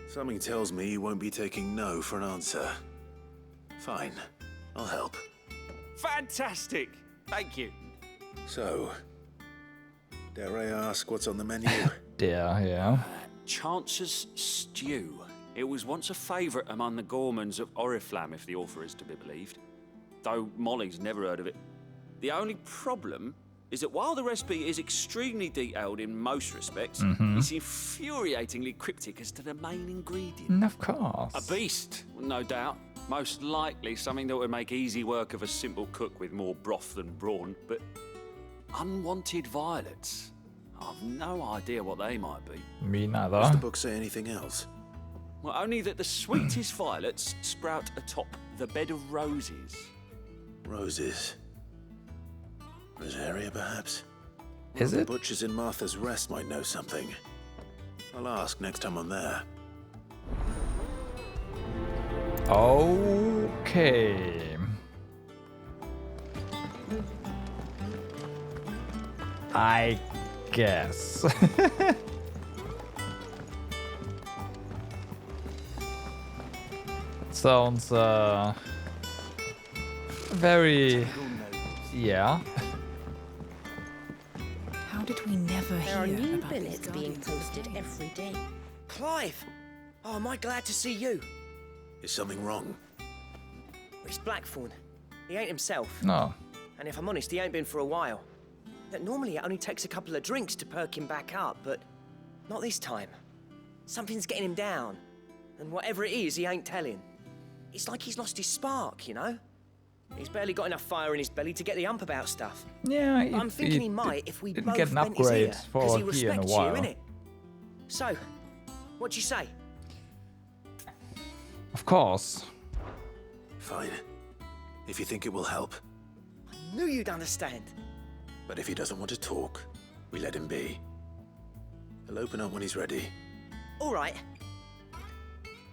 Something tells me you won't be taking no for an answer. Fine, I'll help. Fantastic! Thank you. So, dare I ask what's on the menu? Dare, yeah. Chance's Stew. It was once a favourite among the gourmands of Oriflamme, if the author is to be believed. Though Molly's never heard of it. The only problem is that while the recipe is extremely detailed in most respects, it's infuriatingly cryptic as to the main ingredient. Of course. A beast, no doubt. Most likely something that would make easy work of a simple cook with more broth than brawn, but unwanted violets. I've no idea what they might be. Me neither. Does the book say anything else? Well, only that the sweetest violets sprout atop the bed of roses. Roses. Rosaria, perhaps? Is The it? butchers in Martha's Rest might know something. I'll ask next time I'm there. Okay. I guess. Sounds very yeah. How did we never There are hear new about these billets being guardians of posted the every day. Clive! Oh, am I glad to see you? Is something wrong? It's Blackthorn. He ain't himself. No. And if I'm honest, he ain't been for a while. That normally it only takes a couple of drinks to perk him back up, but not this time. Something's getting him down. And whatever it is, he ain't telling. It's like he's lost his spark, you know? He's barely got enough fire in his belly to get the ump about stuff. Yeah, But I'm thinking he might if we didn't both get an bent his upgrade ear, for 'cause he here in a respects while. you, innit? So, what'd you say? Of course. Fine. If you think it will help. Knew you'd understand. But if he doesn't want to talk, we let him be. He'll open up when he's ready. All right.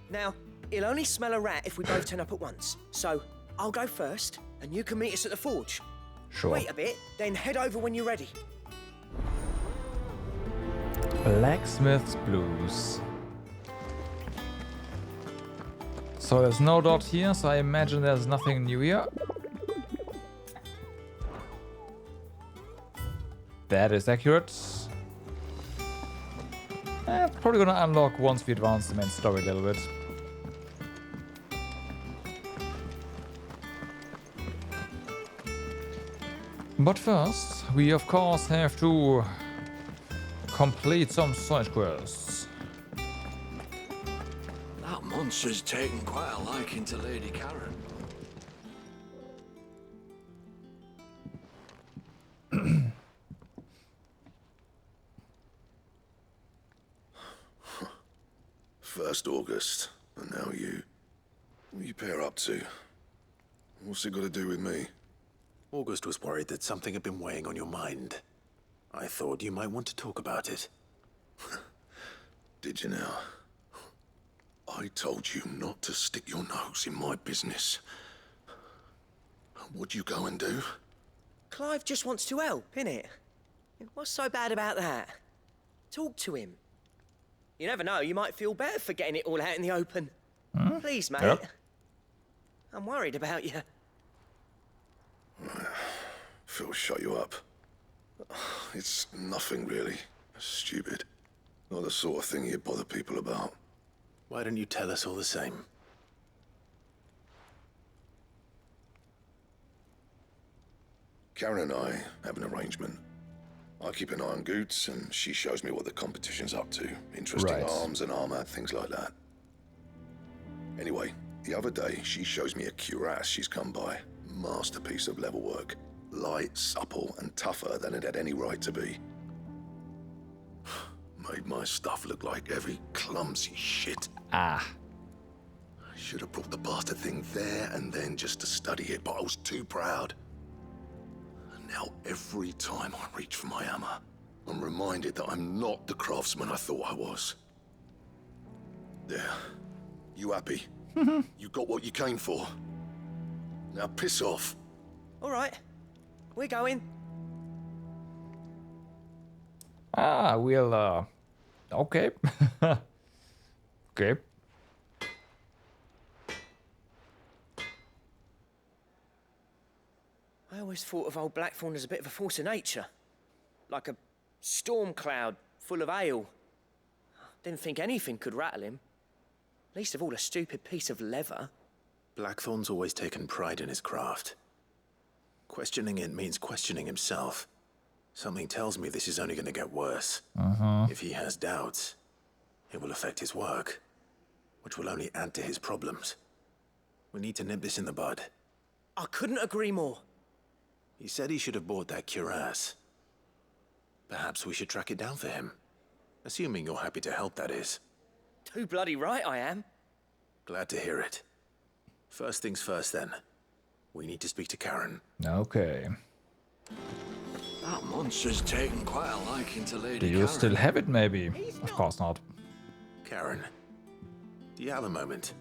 Now, he'll only smell a rat if we both turn up at once. So, I'll go first, and you can meet us at the forge. Sure. Wait a bit, then head over when you're ready. Blacksmith's Blues. So there's no dot here, so I imagine there's nothing new here. That is accurate. Probably gonna unlock once we advance the main story a little bit. But first, we of course have to complete some side quests. That monster's taken quite a liking to Lady Karen. First August, and now you. What are you pair up to? What's it got to do with me? August was worried that something had been weighing on your mind. I thought you might want to talk about it. Did you now? I told you not to stick your nose in my business. What'd you go and do? Clive just wants to help, innit? What's so bad about that? Talk to him. You never know, you might feel better for getting it all out in the open. Please, mate. Yep. I'm worried about you. Phil, shut you up. It's nothing really. Stupid. Not the sort of thing you bother people about. Why don't you tell us all the same? Karen and I have an arrangement. I keep an eye on Goots, and she shows me what the competition's up to. Interesting Right. arms and armor, things like that. Anyway, the other day, she shows me a cuirass she's come by. Masterpiece of level work. Light, supple, and tougher than it had any right to be. Made my stuff look like heavy, clumsy shit. Ah. I should have brought the bastard thing there and then just to study it, but I was too proud. And now every time I reach for my hammer, I'm reminded that I'm not the craftsman I thought I was. There. You happy? You got what you came for. Now piss off. All right, we're going. We'll Okay. Okay. I always thought of old Blackthorn as a bit of a force of nature. Like a storm cloud full of ale. Didn't think anything could rattle him. Least of all a stupid piece of leather. Blackthorn's always taken pride in his craft. Questioning it means questioning himself. Something tells me this is only going to get worse. If he has doubts, it will affect his work, which will only add to his problems. We need to nip this in the bud. I couldn't agree more. He said he should have bought that cuirass. Perhaps we should track it down for him. Assuming you're happy to help, that is. Too bloody right I am. Glad to hear it. First things first, then. We need to speak to Karen. Okay. That monster's taken quite a liking to Lady Do you Karen. still have it, maybe? Of course not. Karen, do you have a moment?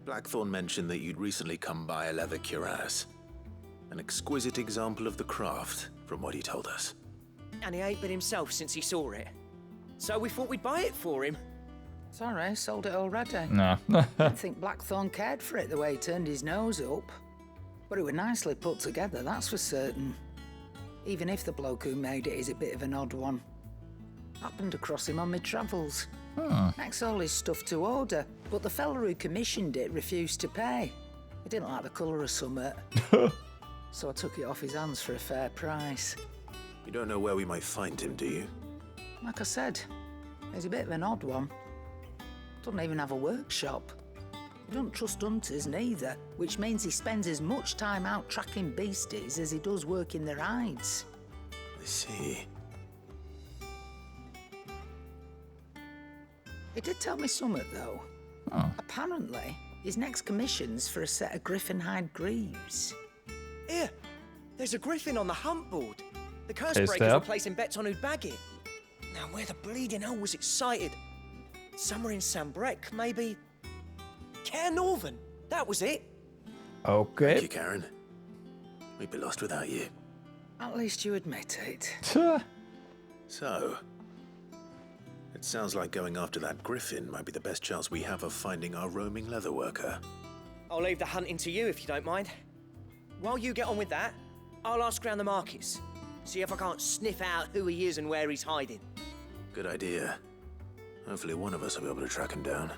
Blackthorn mentioned that you'd recently come by a leather cuirass. An exquisite example of the craft, from what he told us. And he ain't been himself since he saw it. So we thought we'd buy it for him. Sorry, sold it already. No. Didn't think Blackthorn cared for it the way he turned his nose up. But it was nicely put together, that's for certain. Even if the bloke who made it is a bit of an odd one. Happened across him on my travels. Makes all his stuff to order, but the fella who commissioned it refused to pay. He didn't like the colour of summit. So I took it off his hands for a fair price. You don't know where we might find him, do you? Like I said, he's a bit of an odd one. Doesn't even have a workshop. He doesn't trust hunters neither, which means he spends as much time out tracking beasties as he does working their hides. I see. He did tell me something, though. Apparently, his next commission's for a set of griffin hide greaves. Here, there's a griffin on the hunt board. The curse Is breakers there? were placing bets on who'd bag it. Now, where the bleeding hell was it sighted? Somewhere in Sambrec, maybe. Care Northern, that was it. Okay. Thank you, Karen. We'd be lost without you. At least you admit it. So, it sounds like going after that griffin might be the best chance we have of finding our roaming leather worker. I'll leave the hunting to you if you don't mind. While you get on with that, I'll ask around the markets. See if I can't sniff out who he is and where he's hiding. Good idea. Hopefully one of us will be able to track him down.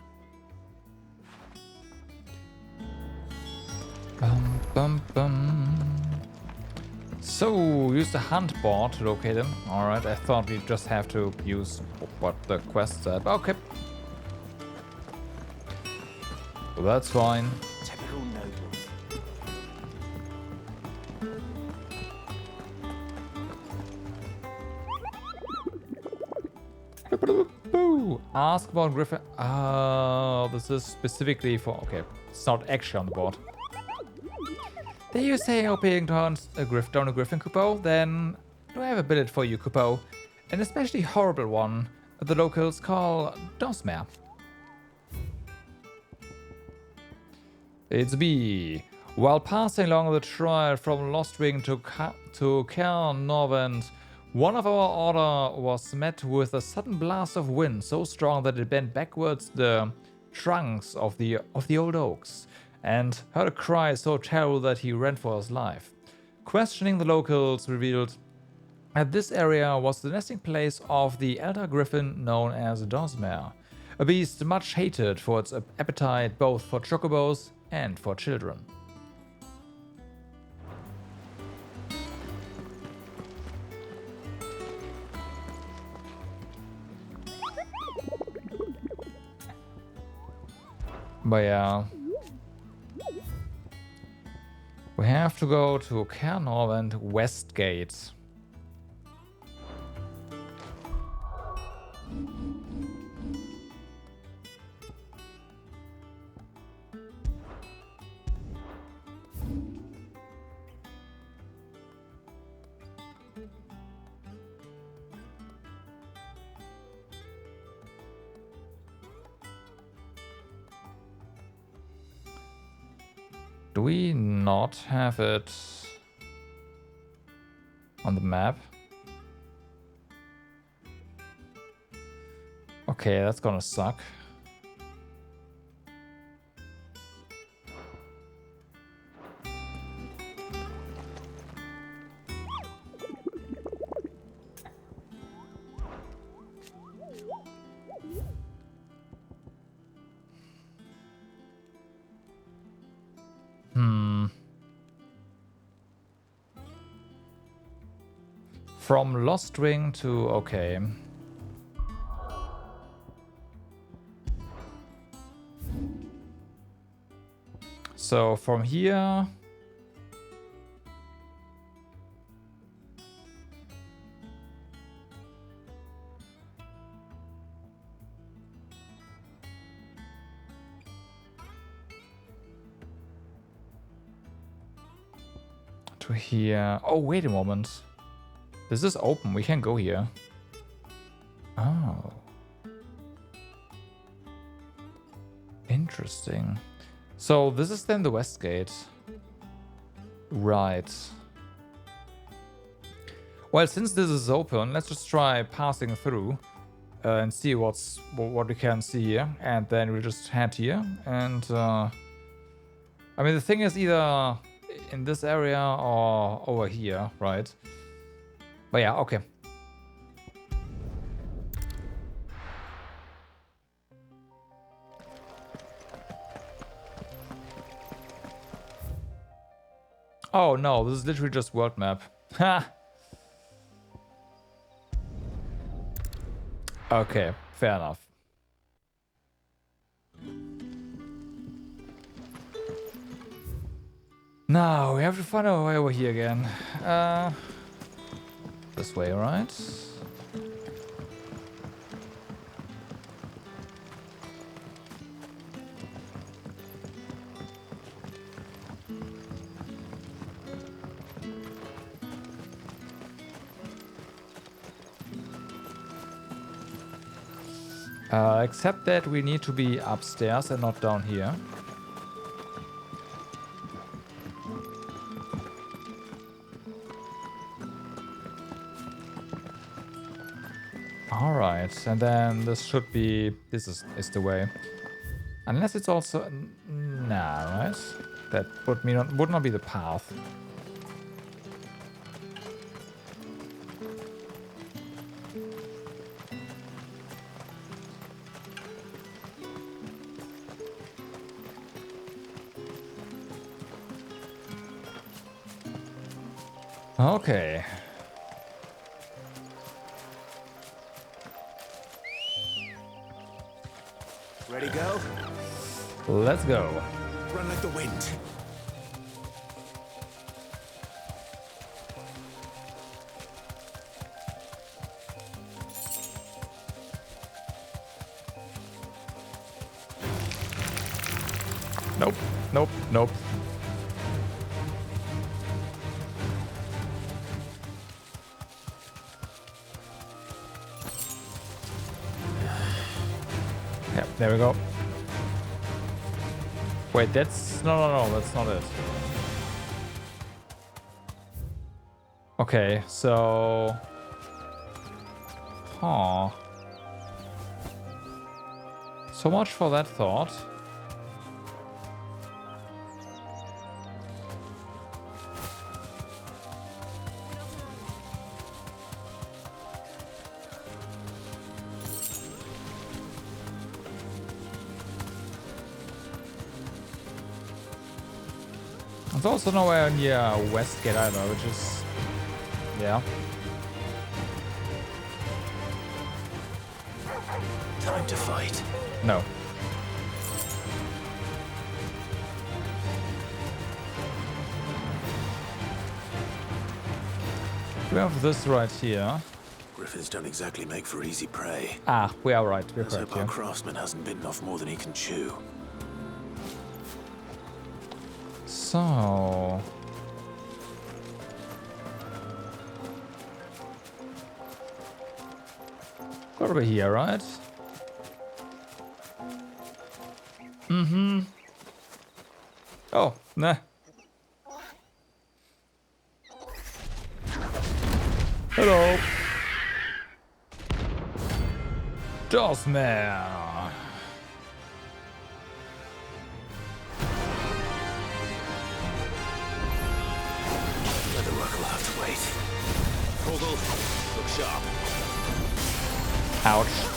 Bum, bum, bum. So, use the hunt board to locate him. Alright, I thought we just have to use what the quest said. Okay. Well, that's fine. Typical nobles. Boo! Ask about Griffin. Oh, this is specifically for. Okay, it's not actually on the board. Did you say hoping to hunt a down a Griffin, Kupo? Then do I have a billet for you, Kupo? An especially horrible one the locals call Dozmare. It's B. While passing along the trail from Lost Ring to Cannonier, one of our order was met with a sudden blast of wind so strong that it bent backwards the trunks of the old oaks, and heard a cry so terrible that he ran for his life. Questioning the locals revealed that this area was the nesting place of the elder griffin known as Dozmare, a beast much hated for its appetite both for chocobos and for children. But yeah, we have to go to Cannonier and Westgate. Do we not have it on the map? Okay, that's gonna suck. From Lost Ring to... okay. So from here... to here... oh, wait a moment. This is open. We can go here. Oh. Interesting. So this is then the west gate. Right. Well, since this is open, let's just try passing through and see what we can see here. And then we'll just head here. And I mean, the thing is either in this area or over here, right? But yeah, okay. Oh no, this is literally just world map. Ha! Okay, fair enough. Now we have to find our way over here again. This way, right? Except that we need to be upstairs and not down here. Alright, and then this should be... this is the way. Unless it's also... nah, right? That would not be the path. Okay. Ready, go? Let's go. Run like the wind. Nope, nope, nope. Yep, there we go. Wait, that's... no, that's not it. Okay, so... huh. So much for that thought. It's also nowhere near Westgate either, which is... yeah. Time to fight. No. We have this right here. Griffins don't exactly make for easy prey. Ah, we are right. We're Let's correct hope our here. craftsman hasn't bitten off more than he can chew. So... over here, right? Mm-hmm. Oh, nah. Hello. Dozmare. Leather work will have to wait. Morbol, look sharp. Ouch.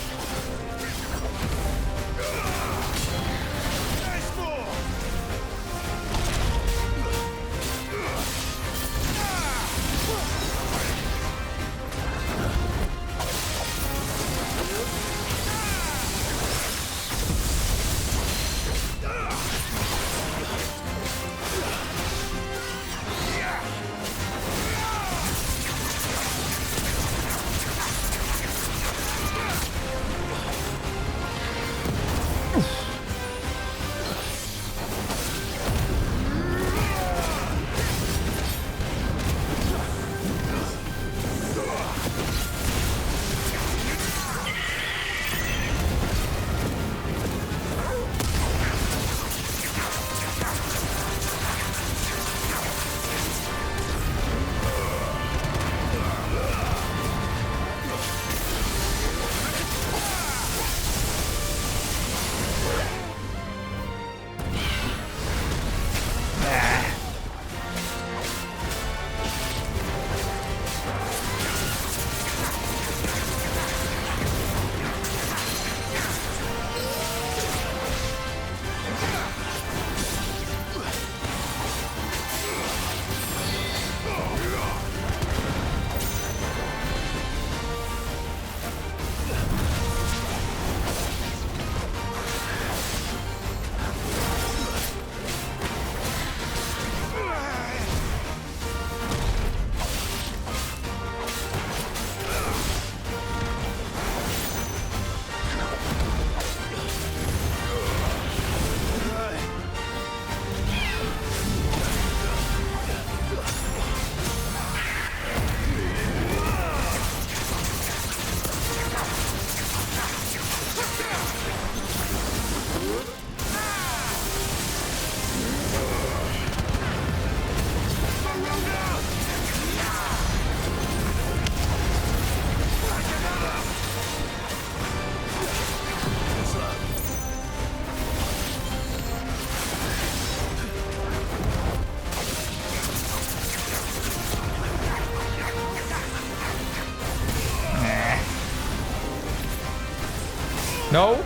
No?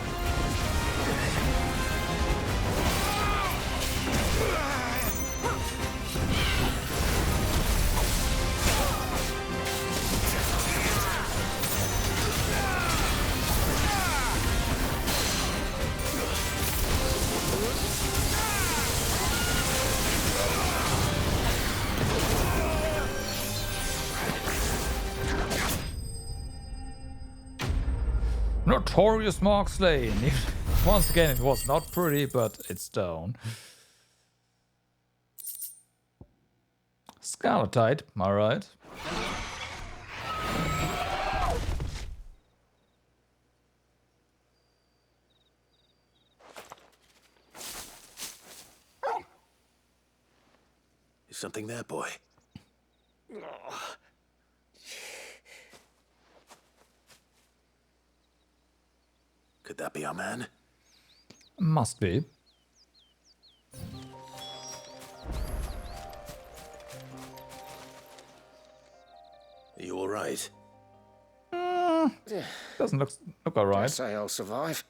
Notorious mark slain. Once again, it was not pretty, but it's down. Scarletite, alright. Is something there, boy? Could that be our man? Must be. Are you all right? Doesn't look alright. I say I'll survive.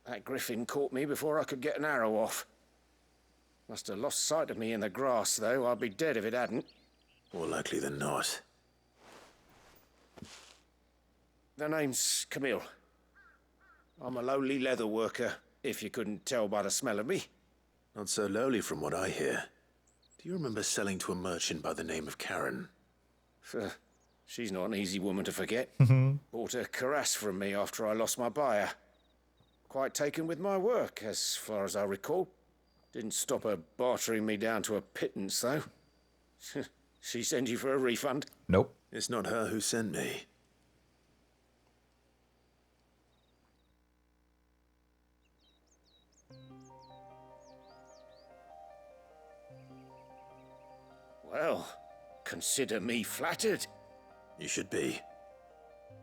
That griffin caught me before I could get an arrow off. Must have lost sight of me in the grass, though. I'd be dead if it hadn't. More likely than not. The name's Camille. I'm a lowly leather worker, if you couldn't tell by the smell of me. Not so lowly from what I hear. Do you remember selling to a merchant by the name of Karen? She's not an easy woman to forget. Bought a cuirass from me after I lost my buyer. Quite taken with my work, as far as I recall. Didn't stop her bartering me down to a pittance, though. She send you for a refund? Nope. It's not her who sent me. Well, consider me flattered. You should be.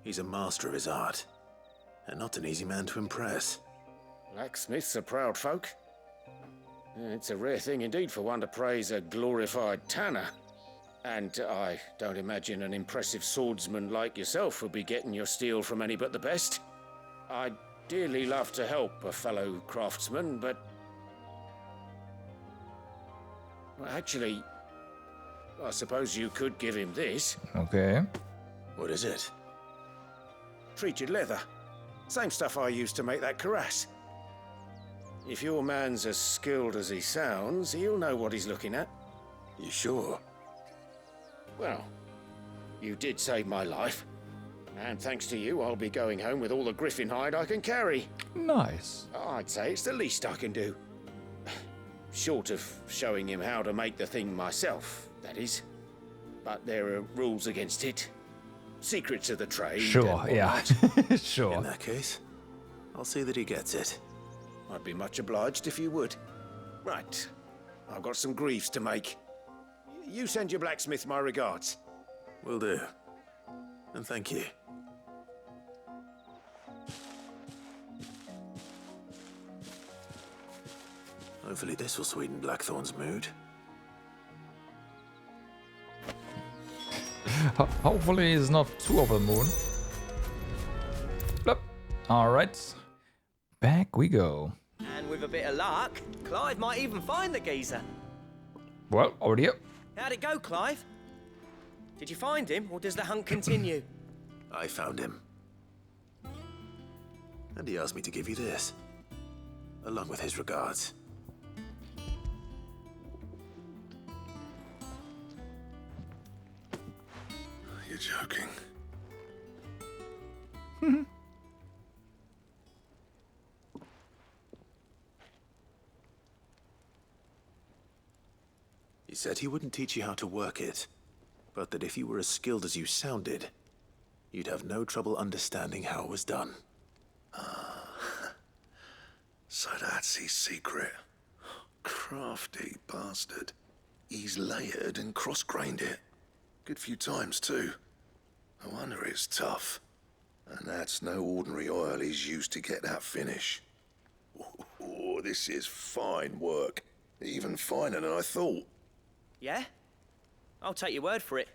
He's a master of his art. and not an easy man to impress. Blacksmiths are proud folk. It's a rare thing indeed for one to praise a glorified tanner. And I don't imagine an impressive swordsman like yourself would be getting your steel from any but the best. I'd dearly love to help a fellow craftsman, but... well, actually, I suppose you could give him this. Okay. What is it? Treated leather. Same stuff I used to make that cuirass. If your man's as skilled as he sounds, he'll know what he's looking at. You sure? Well, you did save my life. And thanks to you, I'll be going home with all the griffin hide I can carry. Nice. I'd say it's the least I can do. Short of showing him how to make the thing myself, that is. But there are rules against it. Secrets of the trade. Sure, yeah. Sure. In that case, I'll see that he gets it. I'd be much obliged if you would. Right. I've got some greaves to make. You send your blacksmith my regards. Will do. And thank you. Hopefully this will sweeten Blackthorn's mood. Hopefully it's not too over the moon. Blip. All right. Back we go. And with a bit of luck, Clive might even find the geezer. Well, already up. How'd it go, Clive? Did you find him, or does the hunt continue? I found him. And he asked me to give you this, along with his regards. You're joking. He said he wouldn't teach you how to work it, but that if you were as skilled as you sounded, you'd have no trouble understanding how it was done. So that's his secret. Crafty bastard. He's layered and cross-grained it. Good few times, too. No wonder it's tough. And that's no ordinary oil he's used to get that finish. Oh, this is fine work. Even finer than I thought. Yeah? I'll take your word for it.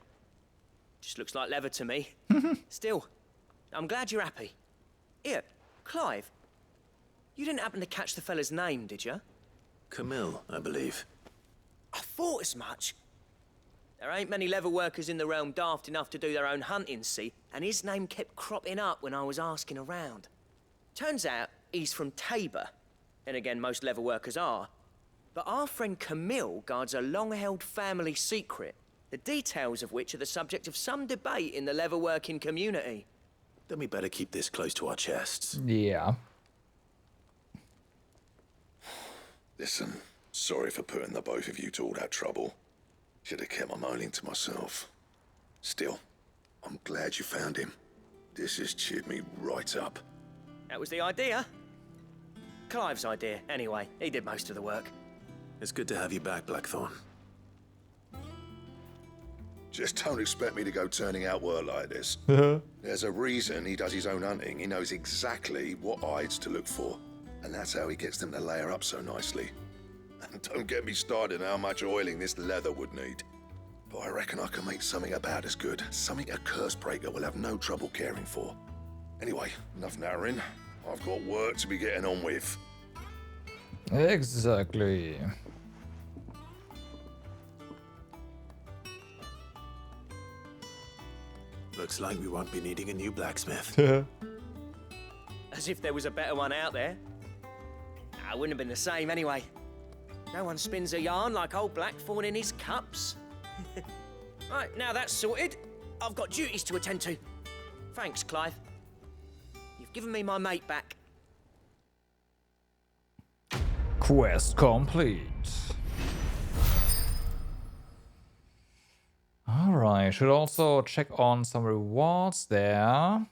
Just looks like leather to me. Still, I'm glad you're happy. Here, Clive, you didn't happen to catch the fella's name, did you? Camille, I believe. I thought as much. There ain't many leather workers in the realm daft enough to do their own hunting, see? And his name kept cropping up when I was asking around. Turns out he's from Tabor. And again, most leather workers are. But our friend Camille guards a long-held family secret, the details of which are the subject of some debate in the leather-working community. Then we better keep this close to our chests. Yeah. Listen, sorry for putting the both of you to all that trouble. Should have kept my moaning to myself. Still, I'm glad you found him. This has cheered me right up. That was the idea. Clive's idea, anyway. He did most of the work. It's good to have you back, Blackthorn. Just don't expect me to go turning out work like this. There's a reason he does his own hunting. He knows exactly what hides to look for. And that's how he gets them to layer up so nicely. And don't get me started on how much oiling this leather would need. But I reckon I can make something about as good. Something a curse breaker will have no trouble caring for. Anyway, enough narrowing. I've got work to be getting on with. Exactly. Looks like we won't be needing a new blacksmith. As if there was a better one out there. I wouldn't have been the same anyway. No one spins a yarn like old Blackthorn in his cups. Right, now that's sorted, I've got duties to attend to. Thanks, Clive. You've given me my mate back. Quest complete. Alright, should also check on some rewards there.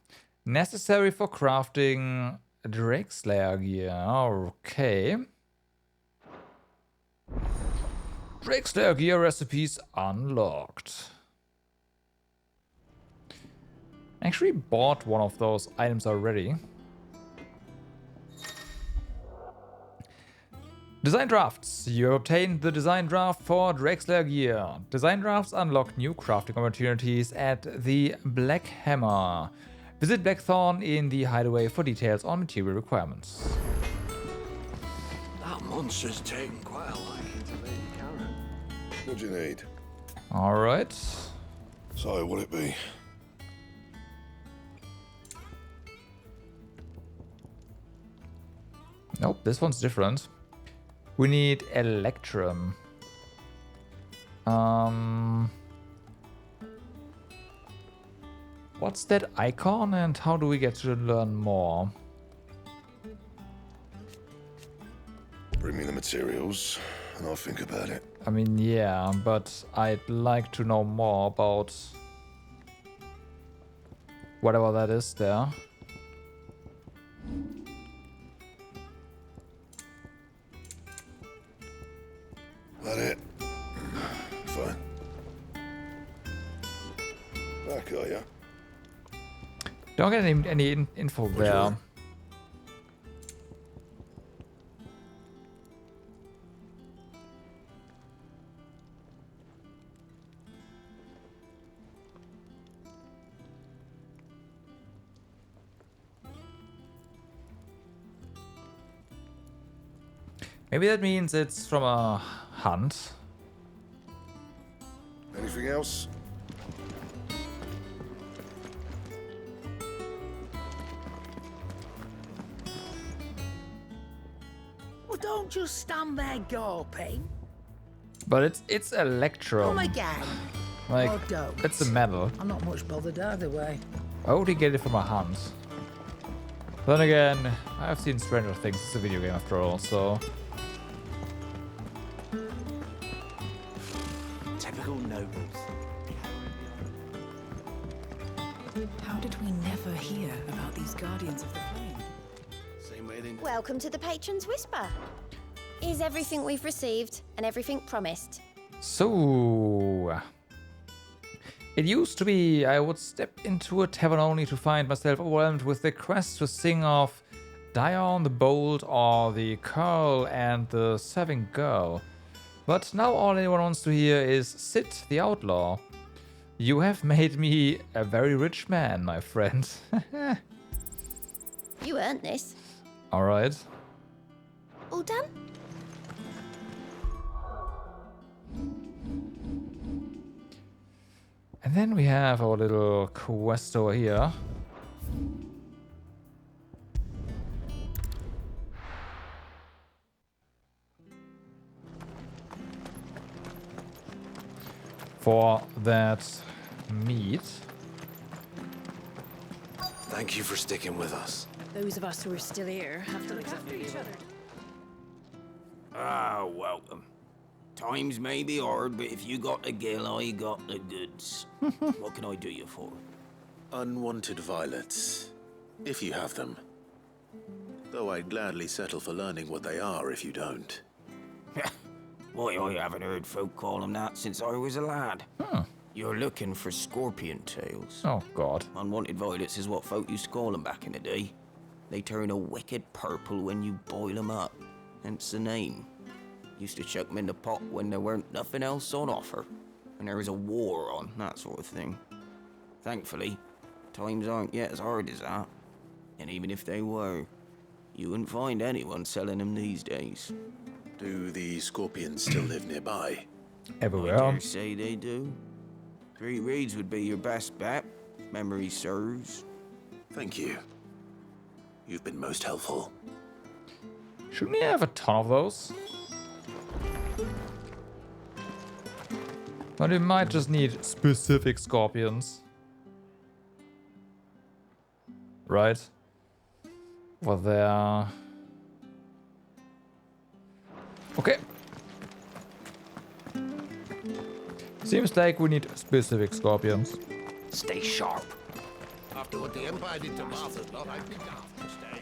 Necessary for crafting Drake Slayer gear. Okay. Drake Slayer gear recipes unlocked. Actually bought one of those items already. Design drafts. You obtained the design draft for Drexler gear. Design drafts unlock new crafting opportunities at the Black Hammer. Visit Blackthorn in the Hideaway for details on material requirements. That monster's taken quite a liking to Lady Karen. What do you need? Alright. So, what'll it be? Nope, this one's different. We need Electrum. What's that icon and how do we get to learn more? Bring me the materials and I'll think about it. I mean, yeah, but I'd like to know more about whatever that is there. That it? Fine. Back, are ya? Don't get any info there. Maybe that means it's from a hunt. Anything else? Well, don't just stand there gawping. But it's Electrum. Come again. Like, Oh, don't. it's a medal. I'm not much bothered either way. Why would he get it from a hunt? Then again, I've seen Stranger Things. It's a video game after all, so... Typical nobles. How did we never hear about these Guardians of the Flame? Same way they... Welcome to the Patron's Whisper. Is everything we've received and everything promised? So... It used to be I would step into a tavern only to find myself overwhelmed with the quest to sing of Dion the Bold or the Curl and the Serving Girl. But now all anyone wants to hear is Sid the Outlaw. You have made me a very rich man, my friend. You earned this. Alright. All done? And then we have our little quest over here. For that meat. Thank you for sticking with us. Those of us who are still here have to look after each other. Ah, welcome. Times may be hard, but if you got the gill, I got the goods. What can I do you for? Unwanted violets, if you have them. Though I'd gladly settle for learning what they are if you don't. Why, I haven't heard folk call them that since I was a lad. You're looking for scorpion tails. Oh, God. Unwanted violets is what folk used to call them back in the day. They turn a wicked purple when you boil them up, hence the name. Used to chuck them in the pot when there weren't nothing else on offer, and there was a war on, that sort of thing. Thankfully, times aren't yet as hard as that. And even if they were, you wouldn't find anyone selling them these days. Do the scorpions still live nearby? Everywhere. I dare say they do. 3 Reeds would be your best bet, if memory serves. Thank you. You've been most helpful. Shouldn't we have a ton of those? But we might just need specific scorpions. Right? Over there. Okay. Seems like we need specific scorpions. Stay sharp. After what the Empire did to Martha's lot, I think I'll stay.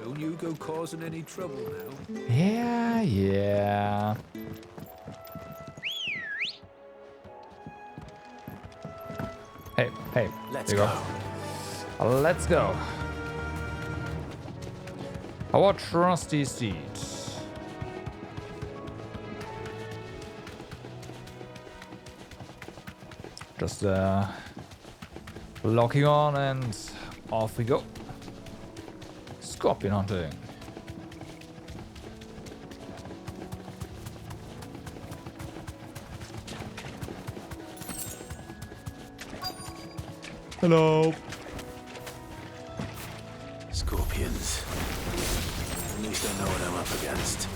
Don't you go causing any trouble now. Yeah. Hey, Let's there you go. Let's go. Our trusty steed. Just locking on and off we go. Scorpion hunting. Hello. Scorpions. At least I know what I'm up against.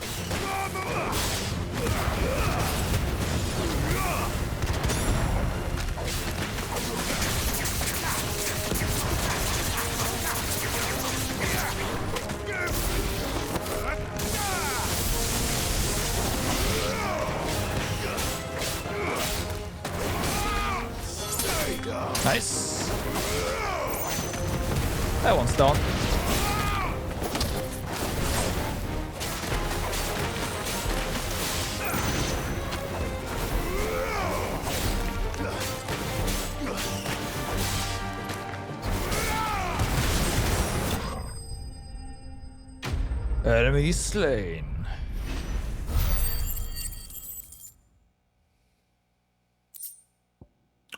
Nice. That one's down. Enemy slain.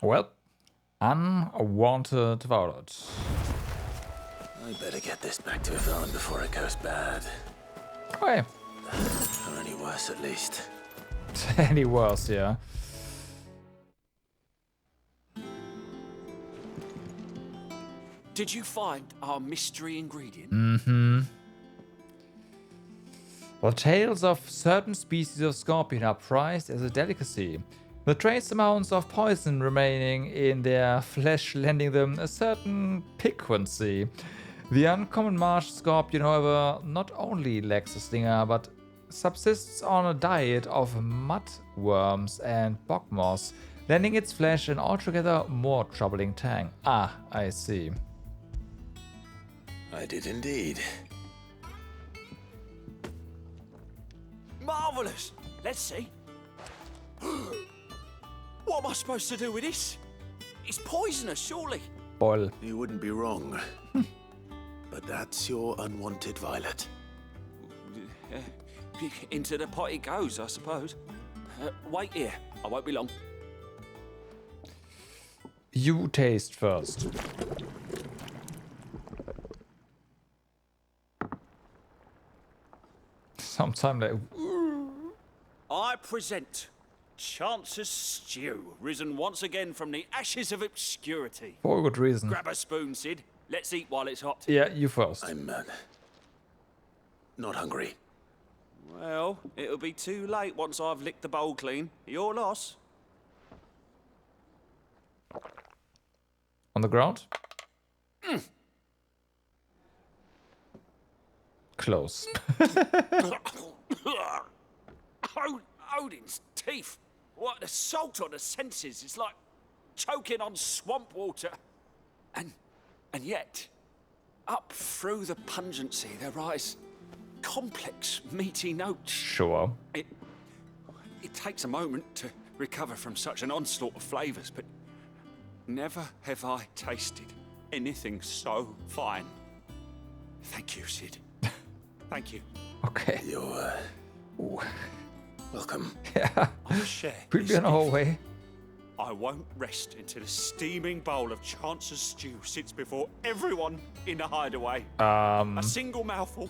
Well, unwanted violet. I better get this back to Yvonne before it goes bad. Okay. Or any worse, at least. Any worse, yeah. Did you find our mystery ingredient? Mm-hmm. Well, tails of certain species of scorpion are prized as a delicacy. The trace amounts of poison remaining in their flesh lending them a certain piquancy. The uncommon marsh scorpion, however, not only lacks a stinger, but subsists on a diet of mudworms and bog moss, lending its flesh an altogether more troubling tang. Ah, I see. I did indeed. Marvelous! Let's see. What am I supposed to do with this? It's poisonous, surely. Boil. You wouldn't be wrong. But that's your unwanted violet. Into the pot it goes, I suppose. Wait here. I won't be long. You taste first. Sometime later. I present Chance's Stew, risen once again from the ashes of obscurity. For a good reason. Grab a spoon, Sid. Let's eat while it's hot. Yeah, you first. I'm not hungry. Well, it'll be too late once I've licked the bowl clean. Your loss. On the ground? Close. Odin's teeth. What an assault on the senses. It's like choking on swamp water. And yet, up through the pungency, there rise complex, meaty notes. Sure. It takes a moment to recover from such an onslaught of flavors, but never have I tasted anything so fine. Thank you, Sid. Thank you. Okay. You're welcome. Yeah. I'll share. Put me on our way. I won't rest until a steaming bowl of Chance's Stew sits before everyone in the Hideaway. A single mouthful,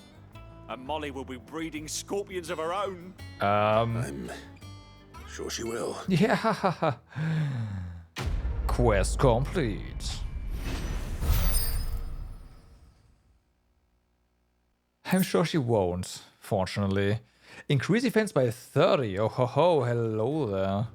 and Molly will be breeding scorpions of her own. I'm sure she will. Yeah. Quest complete. I'm sure she won't, fortunately. Increase defense by 30. Oh ho ho, hello there.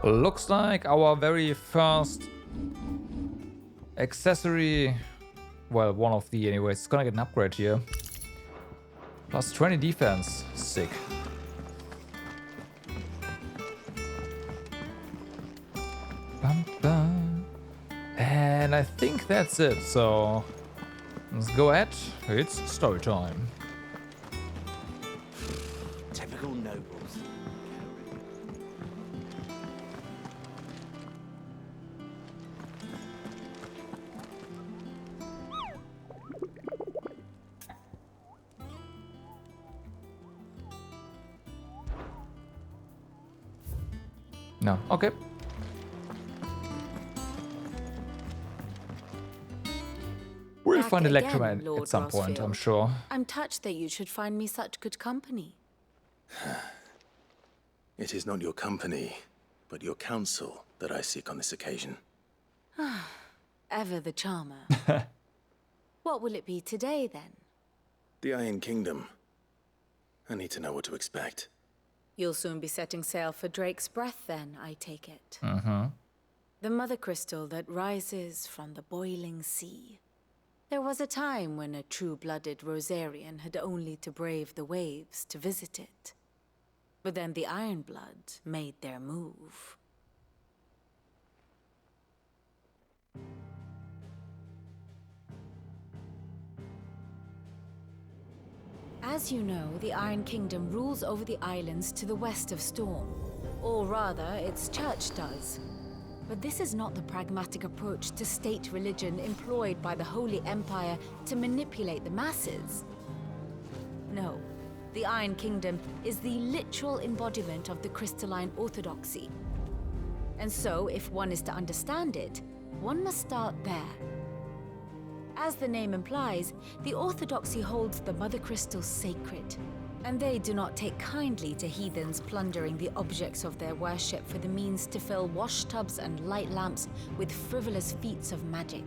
Looks like our very first accessory, well, one of the anyways, it's gonna get an upgrade here. Plus 20 defense, sick. Bum, bum. And I think that's it, so let's go ahead, it's story time. Typical nobles. No. Okay. We'll Back find again, Electra Lord at some point, I'm Rosfield. sure. I'm touched that you should find me such good company. It is not your company, but your counsel that I seek on this occasion. Ever the charmer. What will it be today, then? The Iron Kingdom. I need to know what to expect. You'll soon be setting sail for Drake's Breath, then, I take it. Mm-hmm. The mother crystal that rises from the boiling sea. There was a time when a true-blooded Rosarian had only to brave the waves to visit it. But then the Ironblood made their move. As you know, the Iron Kingdom rules over the islands to the west of Storm. Or rather, its church does. But this is not the pragmatic approach to state religion employed by the Holy Empire to manipulate the masses. No, the Iron Kingdom is the literal embodiment of the crystalline orthodoxy. And so, if one is to understand it, one must start there. As the name implies, the orthodoxy holds the Mother Crystals sacred, and they do not take kindly to heathens plundering the objects of their worship for the means to fill washtubs and light lamps with frivolous feats of magic.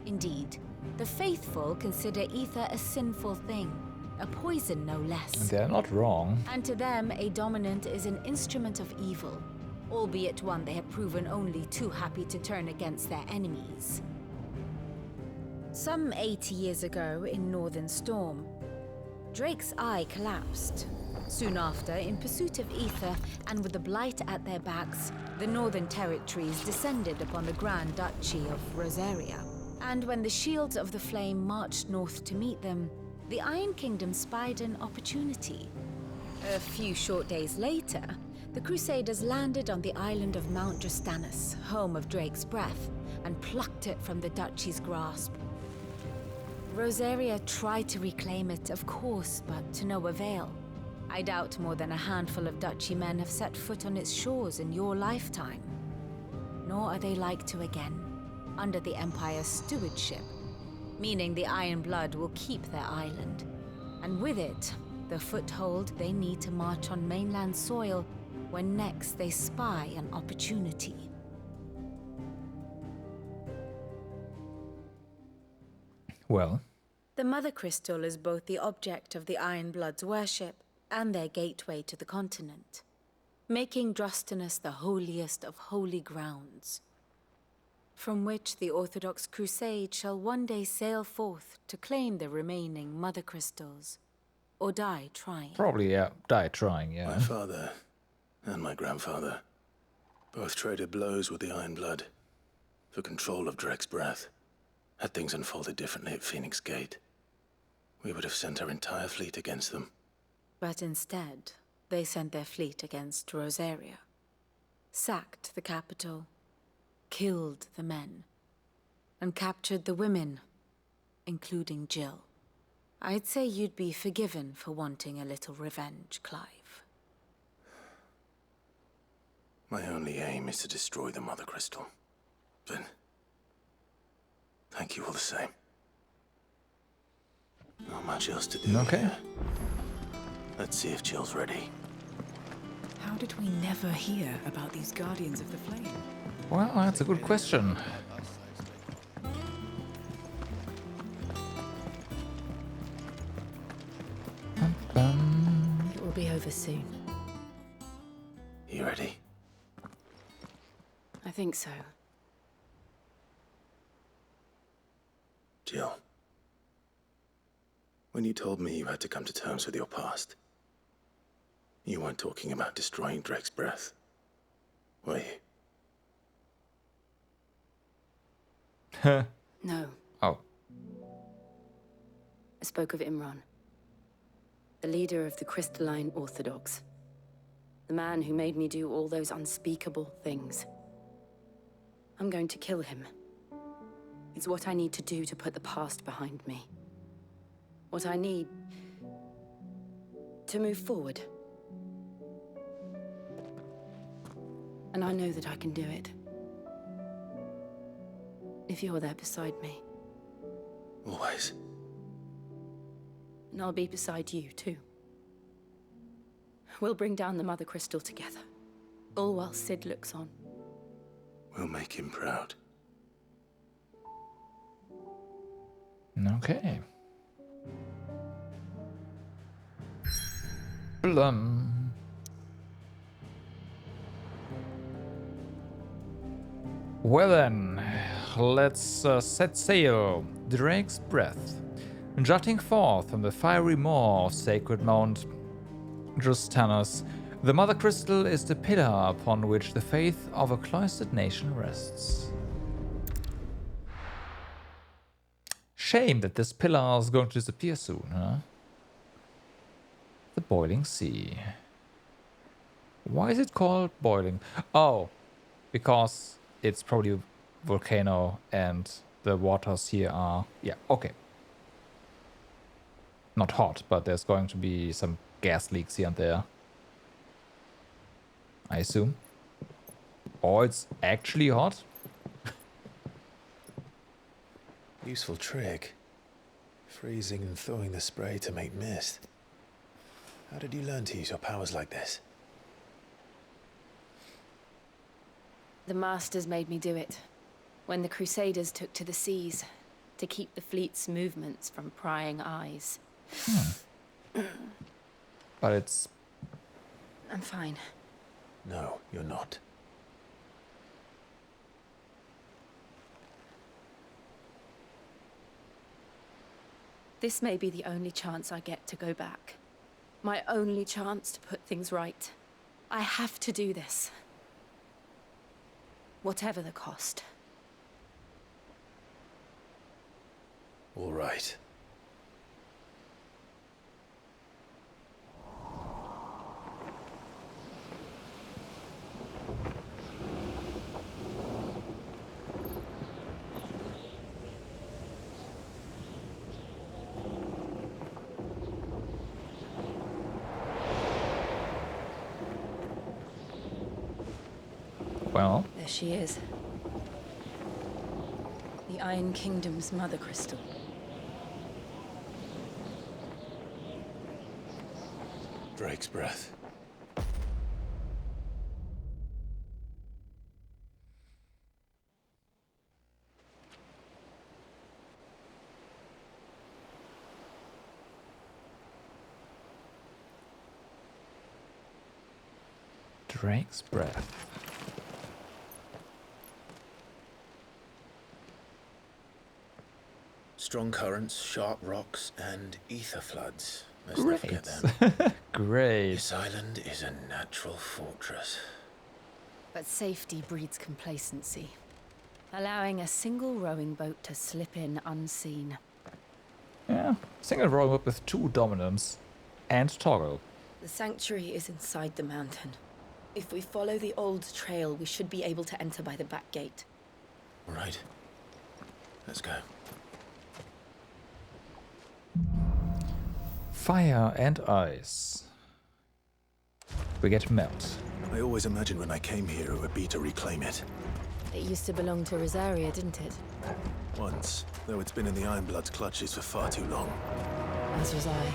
Indeed, the faithful consider ether a sinful thing, a poison no less. They're not wrong. And to them, a dominant is an instrument of evil, albeit one they have proven only too happy to turn against their enemies. Some 80 years ago in Northern Storm, Drake's eye collapsed. Soon after, in pursuit of ether and with the blight at their backs, the Northern Territories descended upon the Grand Duchy of Rosaria. And when the Shields of the Flame marched north to meet them, the Iron Kingdom spied an opportunity. A few short days later, the Crusaders landed on the island of Mount Justanus, home of Drake's Breath, and plucked it from the Duchy's grasp. Rosaria tried to reclaim it, of course, but to no avail. I doubt more than a handful of Duchy men have set foot on its shores in your lifetime. Nor are they like to again, under the Empire's stewardship, meaning the Iron Blood will keep their island, and with it, the foothold they need to march on mainland soil when next they spy an opportunity. Well, the Mother Crystal is both the object of the Iron Blood's worship and their gateway to the continent, making Drostanus the holiest of holy grounds, from which the Orthodox Crusade shall one day sail forth to claim the remaining Mother Crystals, or die trying. probably, yeah, die trying, yeah. My father and my grandfather both traded blows with the Iron Blood for control of Drake's Breath. Had things unfolded differently at Phoenix Gate, we would have sent our entire fleet against them. But instead, they sent their fleet against Rosaria, sacked the capital, killed the men, and captured the women, including Jill. I'd say you'd be forgiven for wanting a little revenge, Clive. My only aim is to destroy the Mother Crystal. But thank you all the same. Not much else to do. Okay. Here. Let's see if Jill's ready. How did we never hear about these Guardians of the Flame? Well, that's a good question. It will be over soon. You ready? I think so. Jill, when you told me you had to come to terms with your past, you weren't talking about destroying Drake's Breath, were you? No. Oh. I spoke of Imran, the leader of the Crystalline Orthodox. The man who made me do all those unspeakable things. I'm going to kill him. It's what I need to do to put the past behind me. What I need to move forward. And I know that I can do it. If you're there beside me. Always. And I'll be beside you, too. We'll bring down the Mother Crystal together. All while Sid looks on. We'll make him proud. Okay. Blum. Well then, let's set sail. Drake's breath. Jutting forth from the fiery maw of Sacred Mount Justanus, the Mother Crystal is the pillar upon which the faith of a cloistered nation rests. Shame that this pillar is going to disappear soon, huh? The Boiling Sea. Why is it called boiling? Oh, because it's probably a volcano and the waters here are... Yeah, okay. Not hot, but there's going to be some gas leaks here and there. I assume. Or it's actually hot. Useful trick. Freezing and thawing the spray to make mist. How did you learn to use your powers like this? The Masters made me do it. When the Crusaders took to the seas, to keep the fleet's movements from prying eyes. But it's... I'm fine. No, you're not. This may be the only chance I get to go back. My only chance to put things right. I have to do this. Whatever the cost. All right. Well. There she is. The Iron Kingdom's Mother Crystal. Drake's breath. Drake's breath. Strong currents, sharp rocks, and ether floods. Must Great. forget them. Great. This island is a natural fortress. But safety breeds complacency, allowing a single rowing boat to slip in unseen. Yeah, single rowing boat with 2 dominants and toggle. The sanctuary is inside the mountain. If we follow the old trail, we should be able to enter by the back gate. All right. Let's go. Fire and ice. We get melt. I always imagined when I came here it would be to reclaim it. It used to belong to Rosaria, didn't it? Once, though it's been in the Ironblood's clutches for far too long. As was I.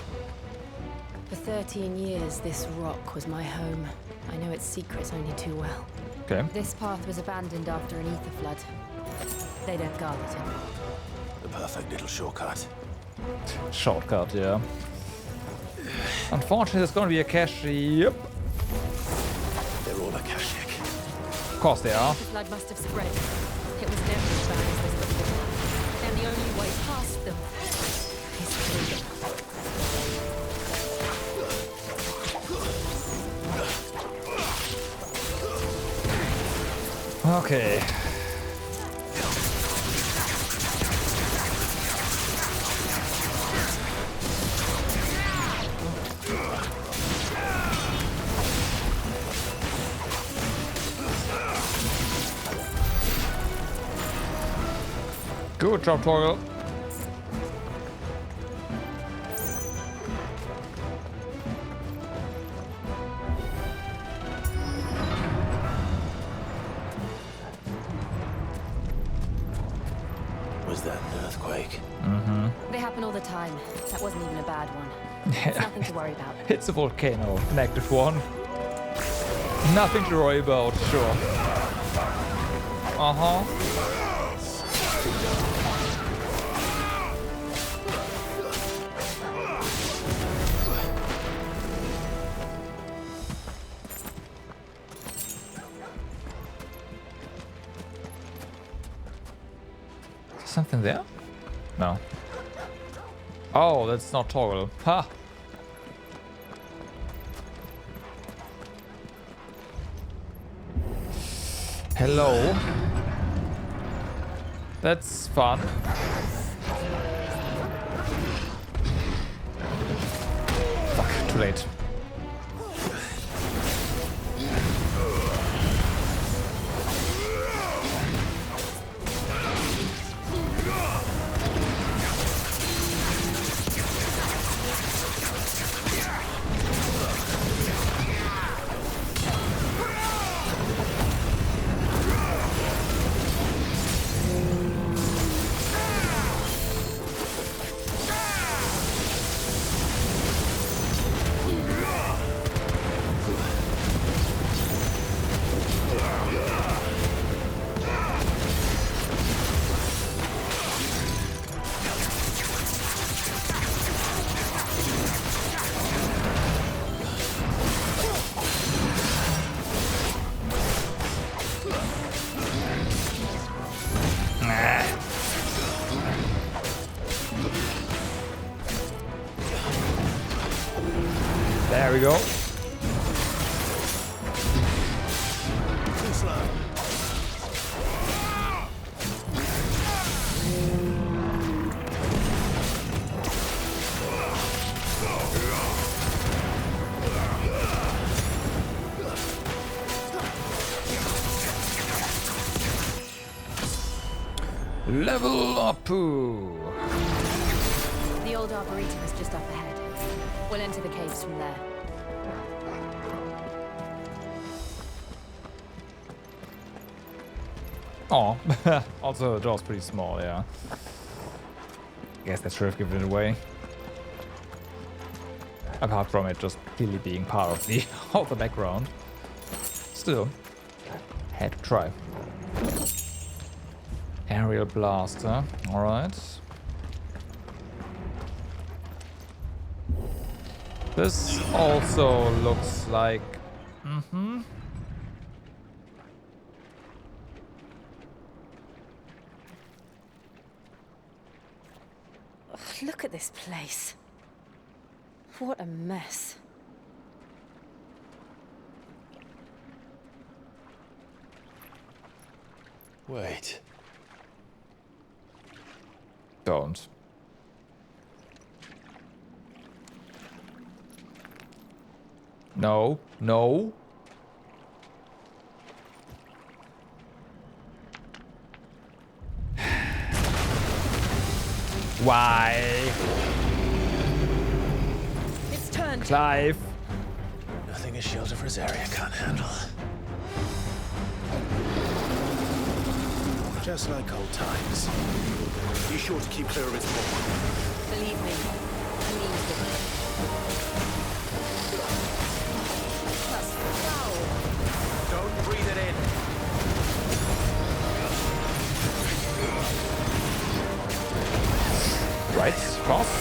For 13 years, this rock was my home. I know its secrets only too well. Okay. This path was abandoned after an ether flood. They don't guard it anymore. The perfect little shortcut. Shortcut, yeah. Unfortunately, there's gonna be a cache. Yep. They're all Akashic. Of course they are. The flood must have spread. It was never as bad as this before. And the only way past them is through them. Okay. Good job, Toggle. Was that an earthquake? They happen all the time. That wasn't even a bad one. It's nothing to worry about. It's a volcano, an active one. Nothing to worry about, sure. Something there? No. Oh, that's not toggle. Ha! Hello. That's fun. Fuck, too late. There we go. Level up. The old arboretum is just up ahead. We'll enter the caves from there. Oh, also the door's pretty small, yeah. Guess that should have given it away. Apart from it just clearly being part of the of the background. Still, had to try. Aerial blaster, alright. This also looks like... Look at this place. What a mess. Wait. Don't. No, no. Why? It's turned. Clive. Nothing a shield of Rosaria can't handle. Just like old times. Be sure to keep clear of its ball. Believe me, I mean it. That's foul. Don't breathe it in. Right, cross.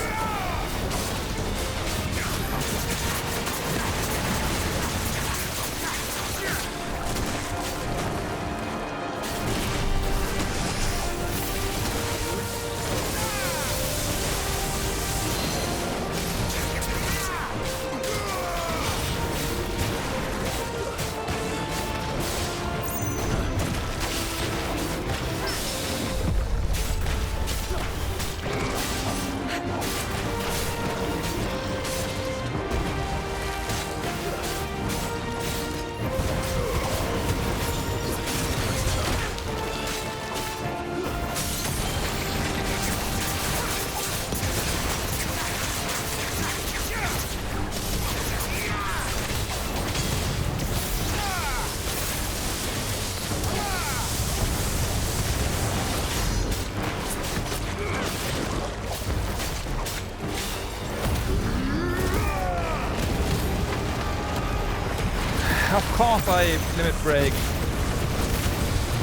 course I limit break.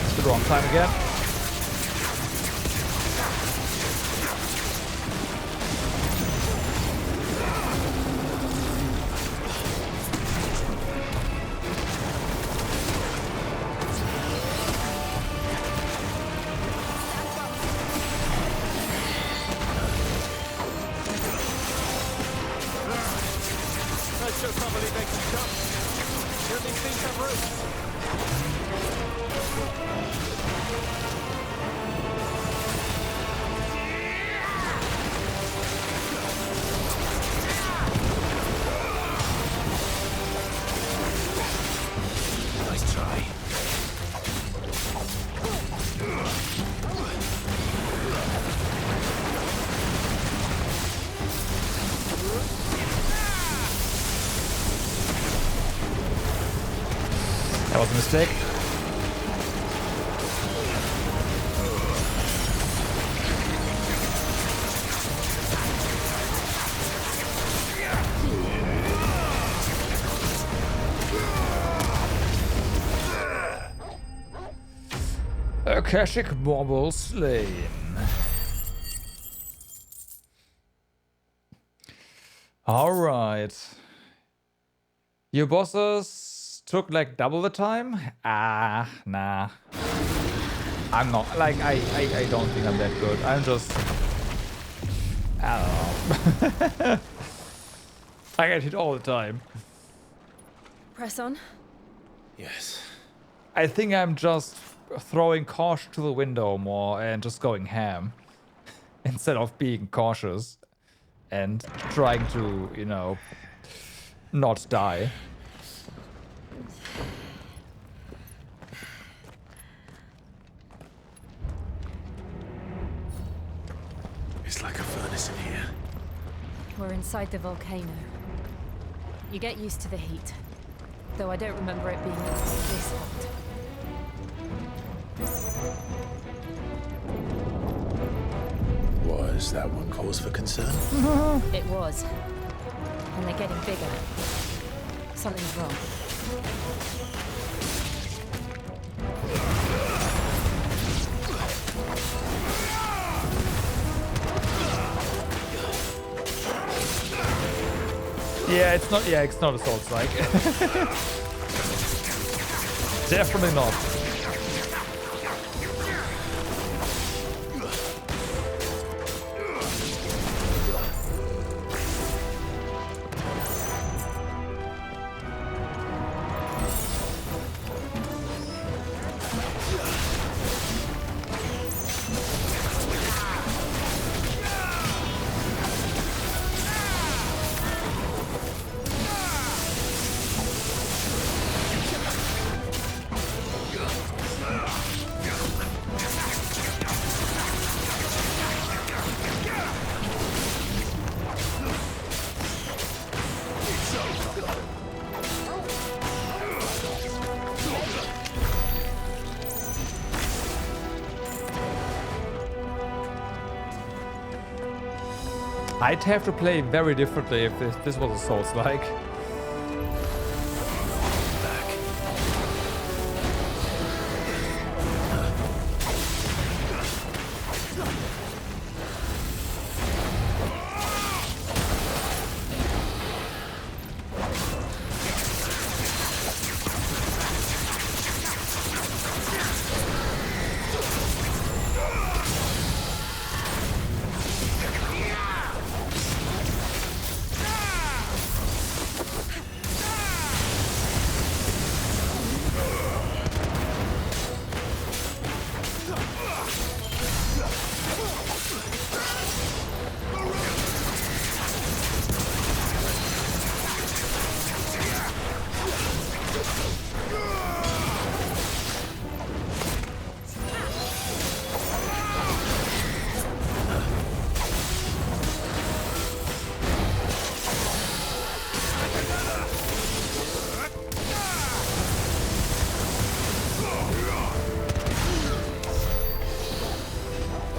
It's the wrong time again. That was a mistake. Akashic Morbol slain. Alright. Your bosses took like double the time? Ah, nah. I'm not, like, I don't think I'm that good. I'm just, I don't know. I get hit all the time. Press on. Yes. I think I'm just throwing caution to the window more and just going ham. Instead of being cautious and trying to, you know, not die. It's like a furnace in here. We're inside the volcano. You get used to the heat, though I don't remember it being this hot. Was that one cause for concern? It was. And they're getting bigger. Something's wrong. Yeah, it's not a sword strike. Definitely not. I'd have to play very differently if this was a Souls-like.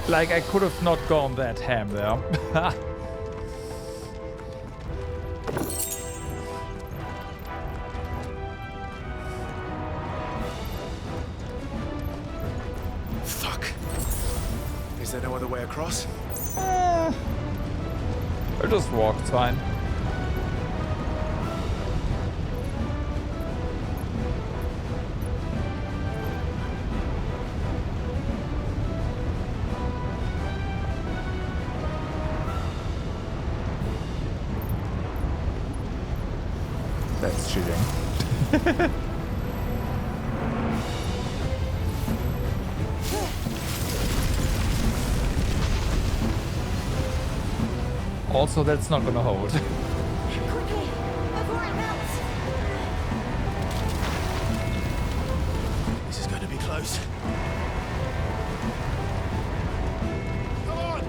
Like, I could have not gone that ham there. Is there no other way across? I'll just walk, it's fine. That's cheating. Also, that's not gonna hold. Quickly, before it melts. This is going to be close. Come on!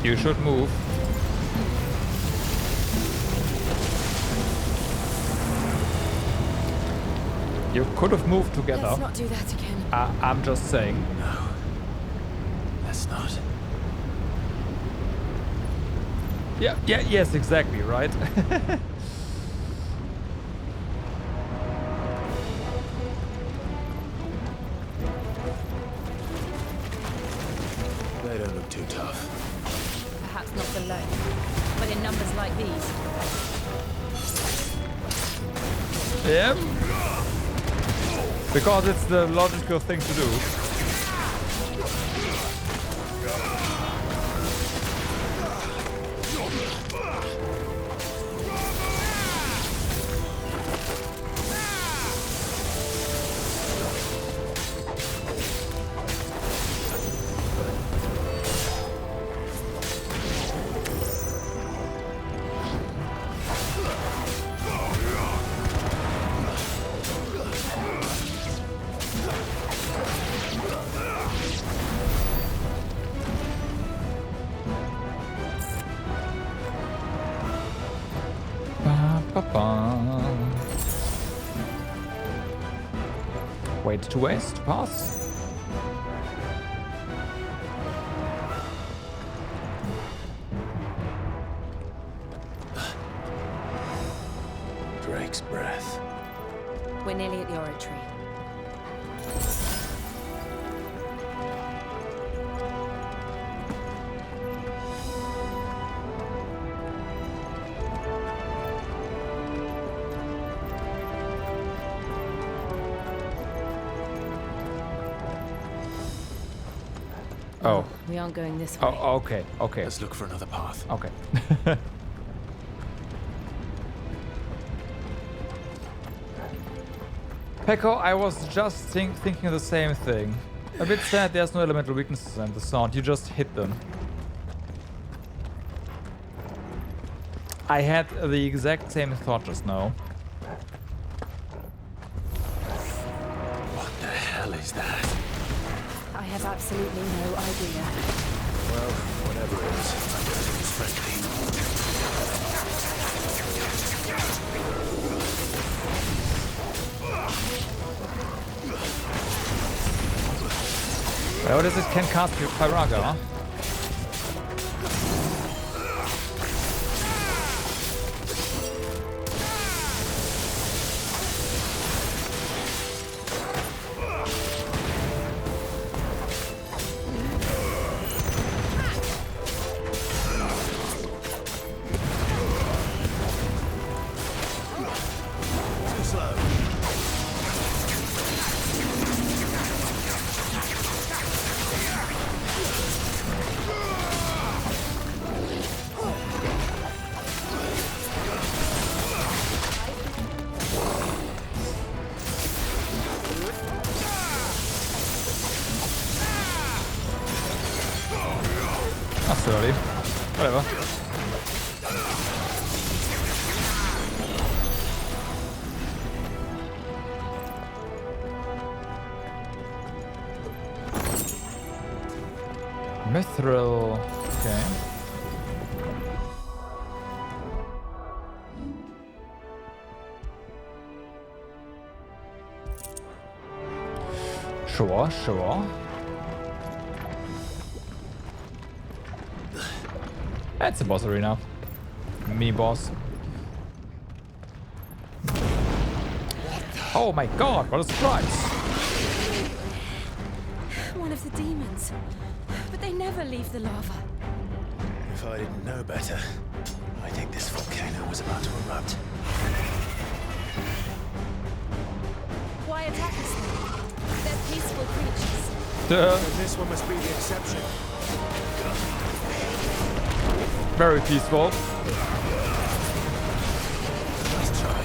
You should move. You could have moved together. Let's not do that again. I'm just saying. No. Let's not. Yes, exactly, right? They don't look too tough. Perhaps not for long, but in numbers like these. Yep. Because it's the logical thing to do. Wait to waste, pass. Drake's breath. We're nearly at the oratory. Oh. We aren't going this way. Oh, okay, okay. Let's look for another path. Okay. Peko, I was just thinking the same thing. A bit sad there's no elemental weaknesses in the sound, you just hit them. I had the exact same thought just now. What the hell is that? I have absolutely no idea. Well, whatever it is, I guess it was friendly. Well, this is can cast Pyraga. That's early. Whatever. Mithril. Okay. Sure, sure. That's a boss arena. Mini boss. What the Oh my god, what a surprise! One of the demons. But they never leave the lava. If I didn't know better, I think this volcano was about to erupt. Why attack us then? They're peaceful creatures. Duh. This one must be the exception. Very peaceful. Let's try.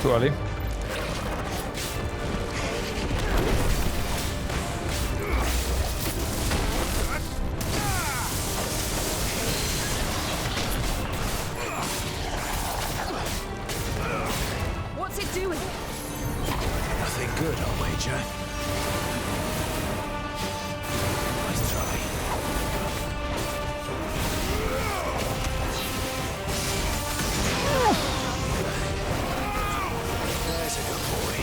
Too early. What's it doing? Nothing good, I'll wager. Let's try. There's a good boy.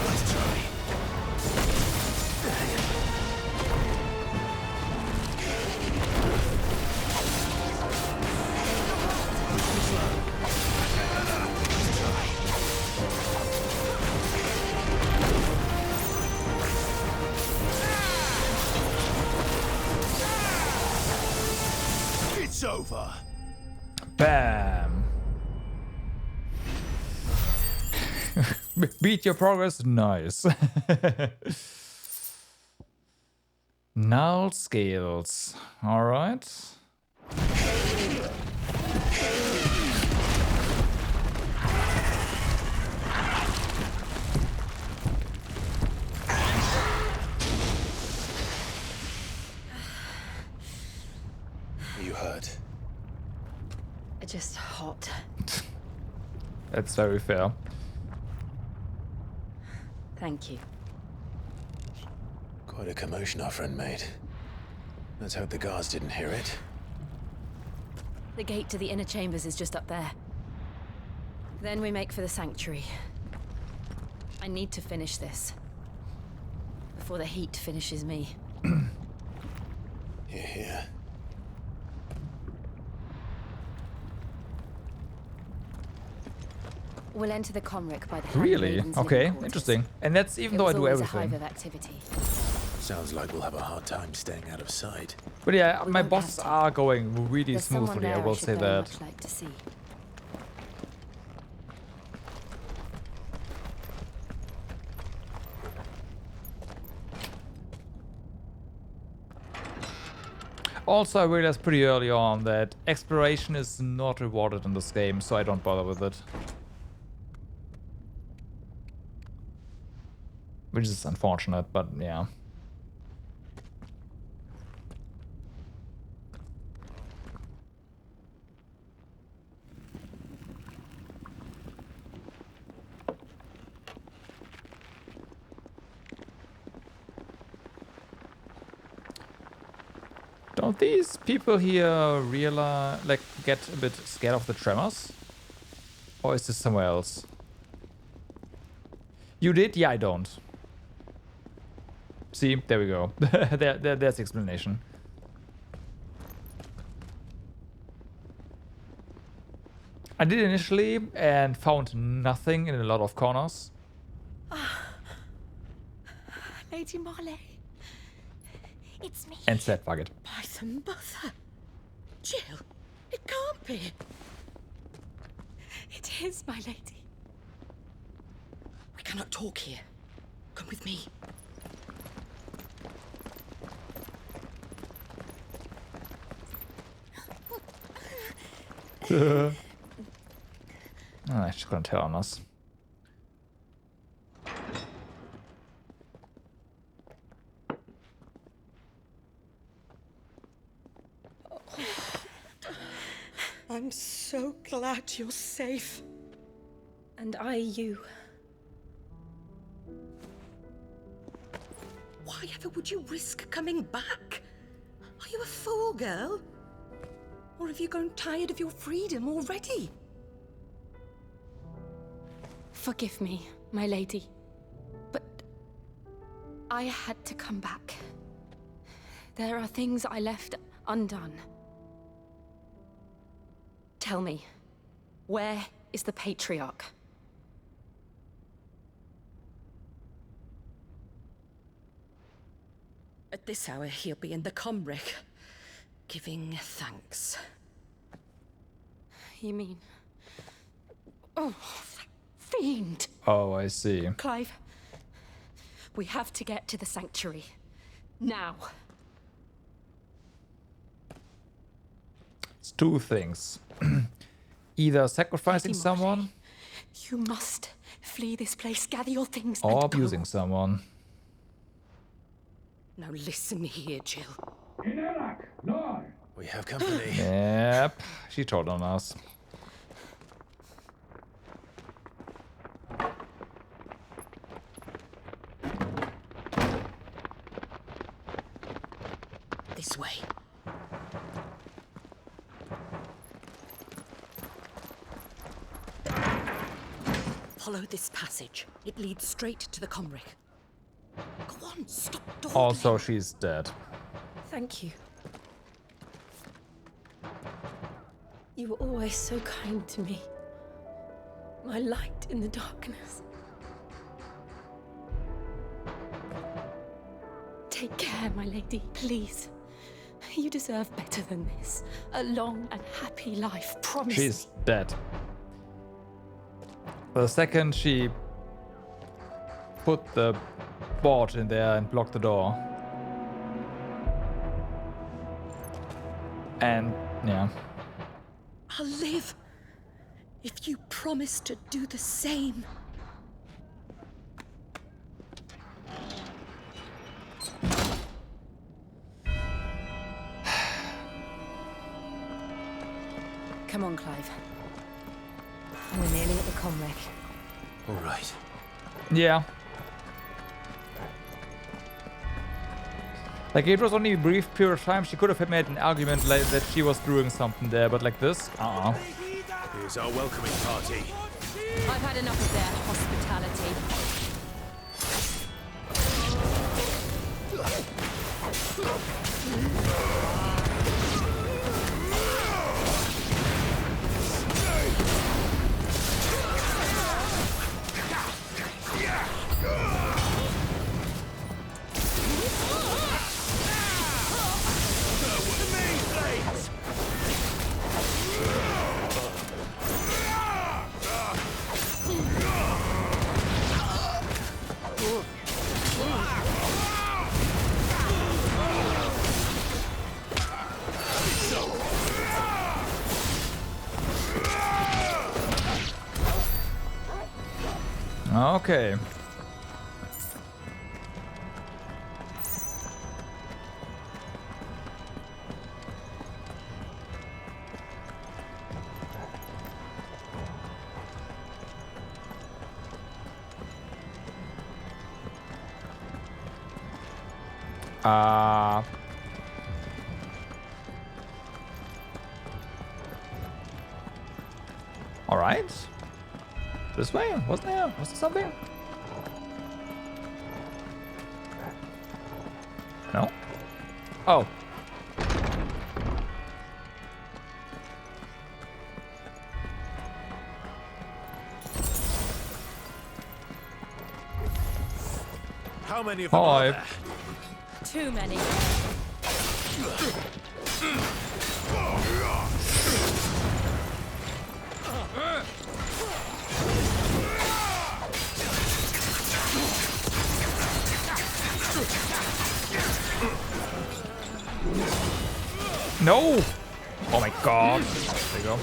Let's try. It's over. Bam. Beat your progress. Nice. Null scales. All right. You hurt? Just hot. That's very fair. Thank you. Quite a commotion our friend made. Let's hope the guards didn't hear it. The gate to the inner chambers is just up there. Then we make for the sanctuary. I need to finish this. Before the heat finishes me. Here, here. We'll enter the Comric by the Really? handmaidens' Okay, living quarters. interesting. And that's even It though I was do always a everything. hive of activity. Sounds like we'll have a hard time staying out of sight. But yeah, We my won't bosses have to. are going really There's someone smoothly, I there will should say very that. much like to see. Also, I realized pretty early on that exploration is not rewarded in this game, so I don't bother with it. Which is unfortunate, but yeah. Don't these people here realize, like, get a bit scared of the tremors? Or is this somewhere else? You did? Yeah, I don't. See, there we go. There's the explanation. I did initially and found nothing in a lot of corners. Lady Marley. It's me. And said, fuck it. By the mother. Jill, it can't be. It is, my lady. We cannot talk here. Come with me. Oh, she's gonna tell on us. I'm so glad you're safe. And you. Why ever would you risk coming back? Are you a fool, girl? Or have you grown tired of your freedom already? Forgive me, my lady. But I had to come back. There are things I left undone. Tell me, where is the Patriarch? At this hour, he'll be in the Comric, giving thanks. You mean... Oh, that fiend! Oh, I see. Clive, we have to get to the sanctuary. Now. It's two things. Either sacrificing someone... You must flee this place, gather your things, or and abusing go. someone. Now listen here, Jill. We have company. Yep, she told on us. This way. Follow this passage. It leads straight to the Comric. Go on, stop dawdling. Also, she's dead. Thank you. You were always so kind to me. My light in the darkness. Take care, my lady, please. You deserve better than this. A long and happy life, promise me. She's dead. The second she put the board in there and blocked the door. And, yeah. I'll live if you promise to do the same. Come on, Clive. We're nearly at the Comric. All right. Yeah. Like, it was only a brief period of time. She could have made an argument like that she was doing something there, but like this, Here's our welcoming party. I've had enough of their hospitality. Okay. All right. This way? Wasn't there? Was there something? No? Oh. How many of them are there? Too many. No! Oh my god. There you go.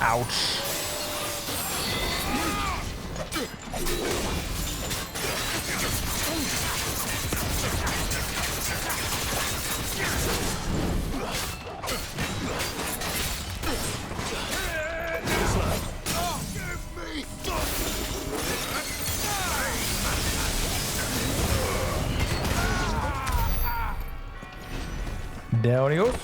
Ouch. Down he goes.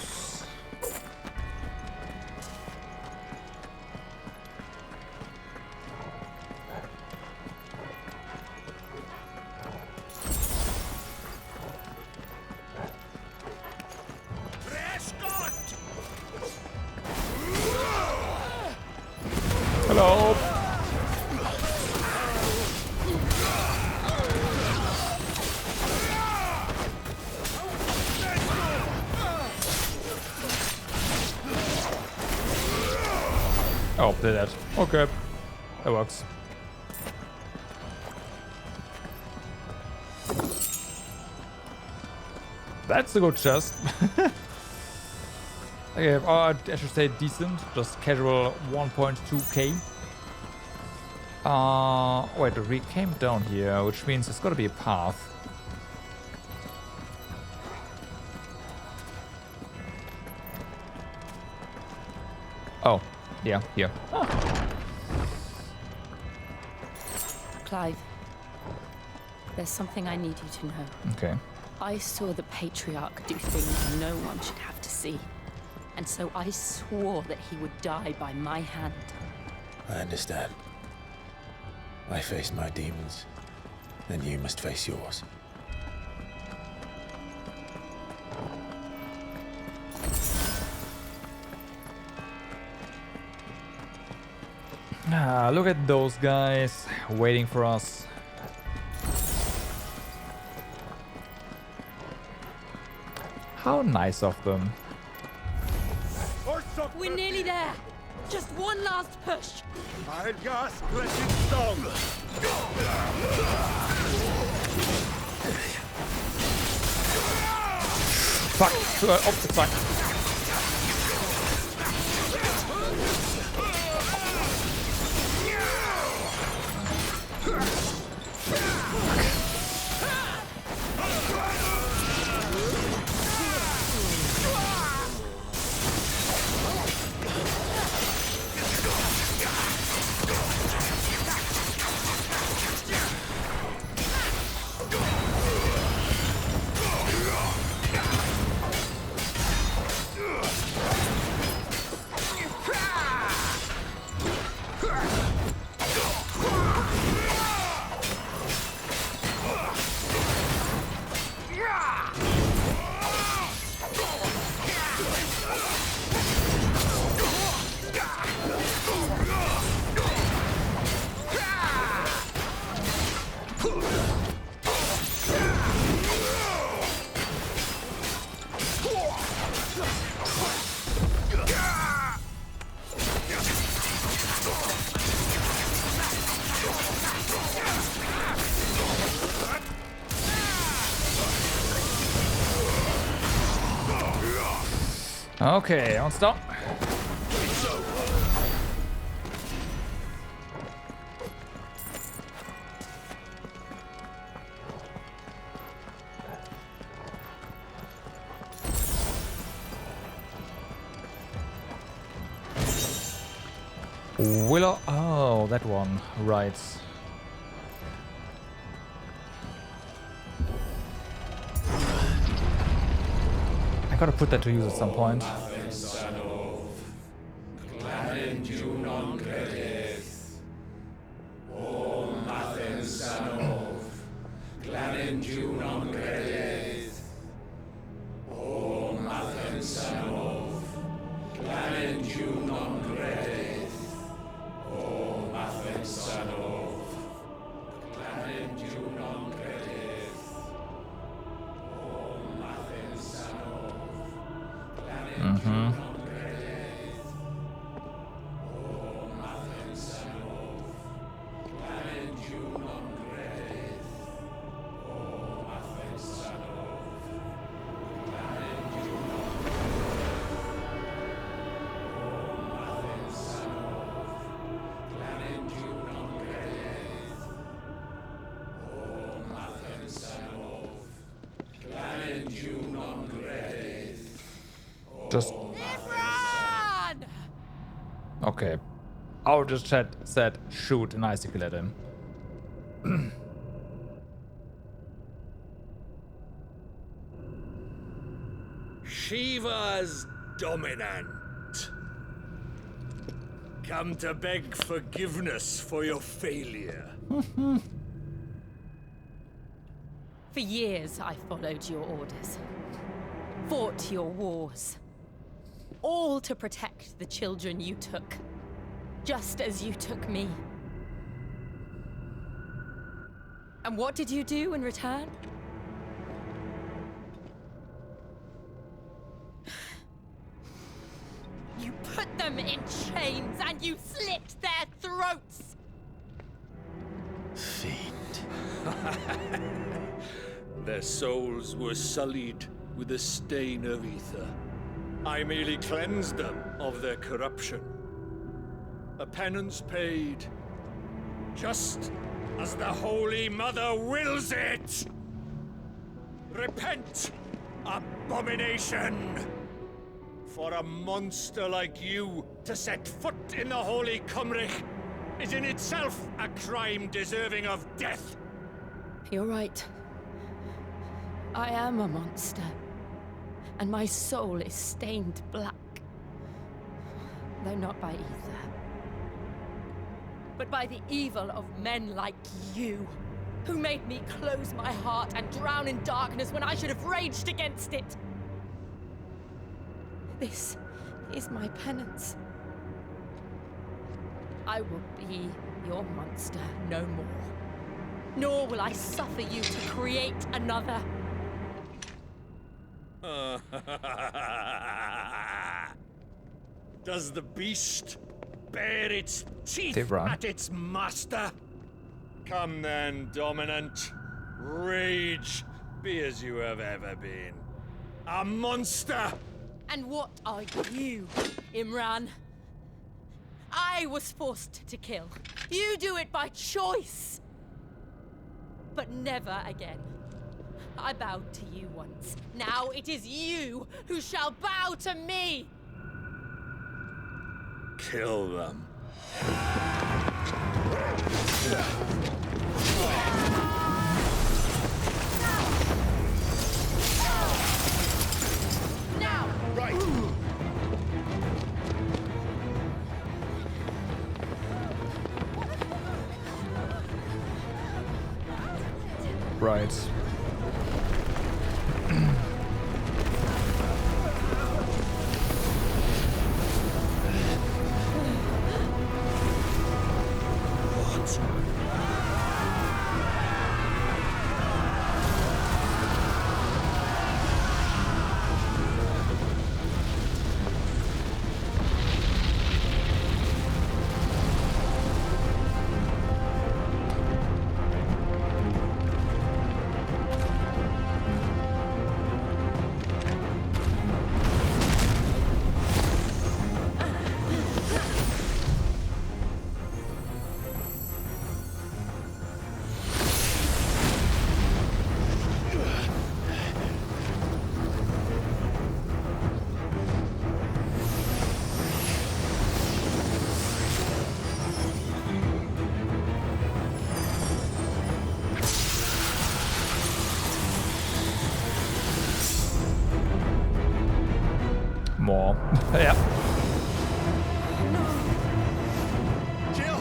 Hello. Oh, did that. Okay. That works. That's a good chest. Okay, I should say decent, just casual 1.2k. Wait, we came down here, which means it's gotta be a path. Oh, yeah, here. Oh. Clive, there's something I need you to know. Okay. I saw the Patriarch do things no one should have to see. And so I swore that he would die by my hand. I understand. I faced my demons, and you must face yours. Ah, look at those guys waiting for us. How nice of them. We're nearly there. Just one last push. Fuck. Oh, fuck. Okay, on stop. Willow. Oh, that one. Right. I gotta put that to use at some point. Just okay. Our just chat said shoot an icicle at him. Shiva's dominant. Come to beg forgiveness for your failure. For years, I followed your orders, fought your wars, all to protect the children you took, just as you took me. And what did you do in return? You put them in chains and you slit their throats! Fiend. Their souls were sullied with the stain of ether. I merely cleansed them of their corruption. A penance paid, just as the Holy Mother wills it! Repent, abomination! For a monster like you to set foot in the Holy Cymric is in itself a crime deserving of death! You're right. I am a monster, and my soul is stained black. Though not by ether, but by the evil of men like you, who made me close my heart and drown in darkness when I should have raged against it. This is my penance. I will be your monster no more, nor will I suffer you to create another. Does the beast bare its teeth at its master? Come then, dominant. Rage, be as you have ever been. A monster! And what are you, Imran? I was forced to kill. You do it by choice. But never again. I bowed to you once. Now it is you who shall bow to me! Kill them. Now! Right! Right. Yeah. Jill!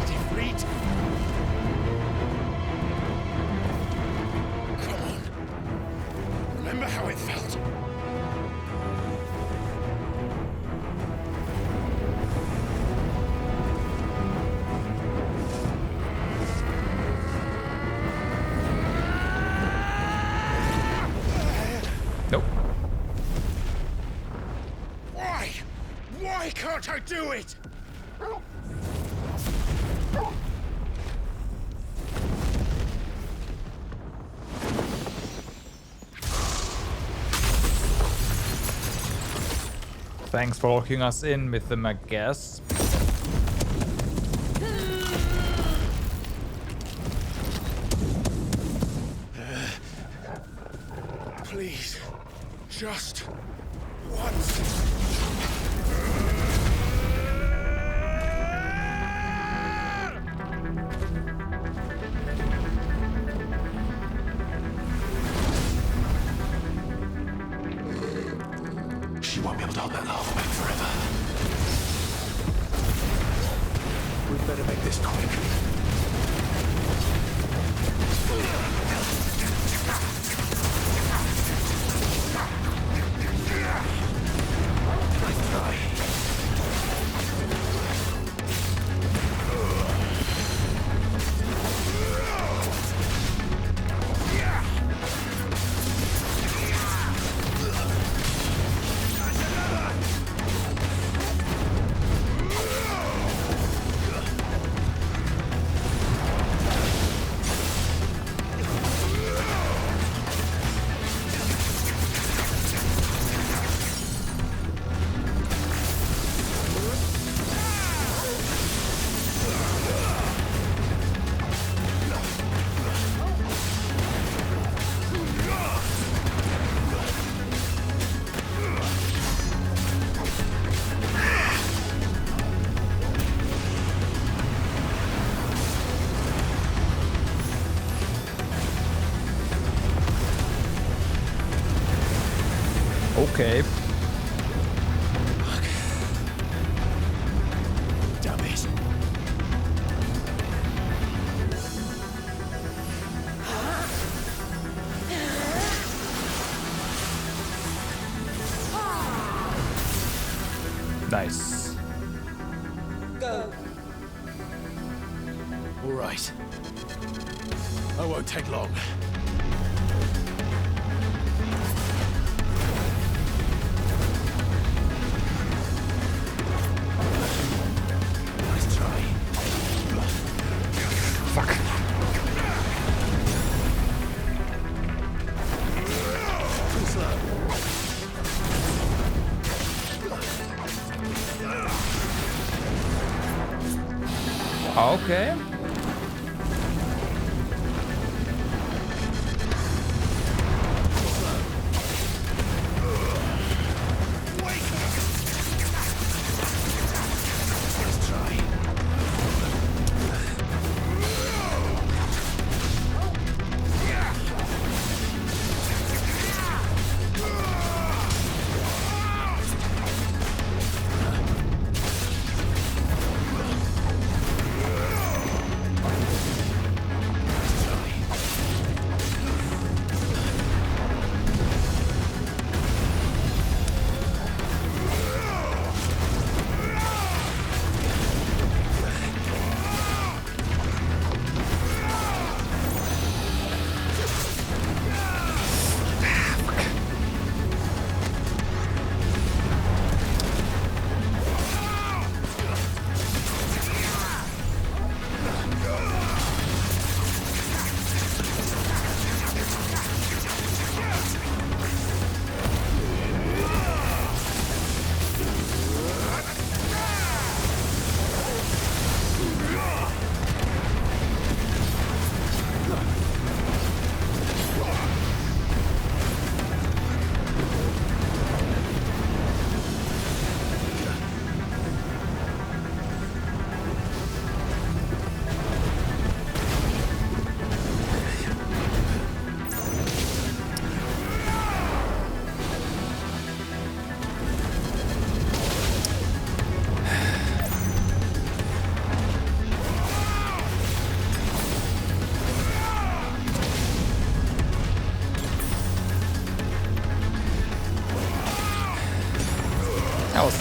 Defeat! Come on. Remember how it felt? Nope. Why? Why can't I do it? Thanks for locking us in with them, I guess. Please, just once. She won't be able to hold that lava back forever. We'd better make this quick. Nice try. Okay. Damn it. Nice. Go. All right. I won't take long. Nice try. Fuck. Too slow. Okay.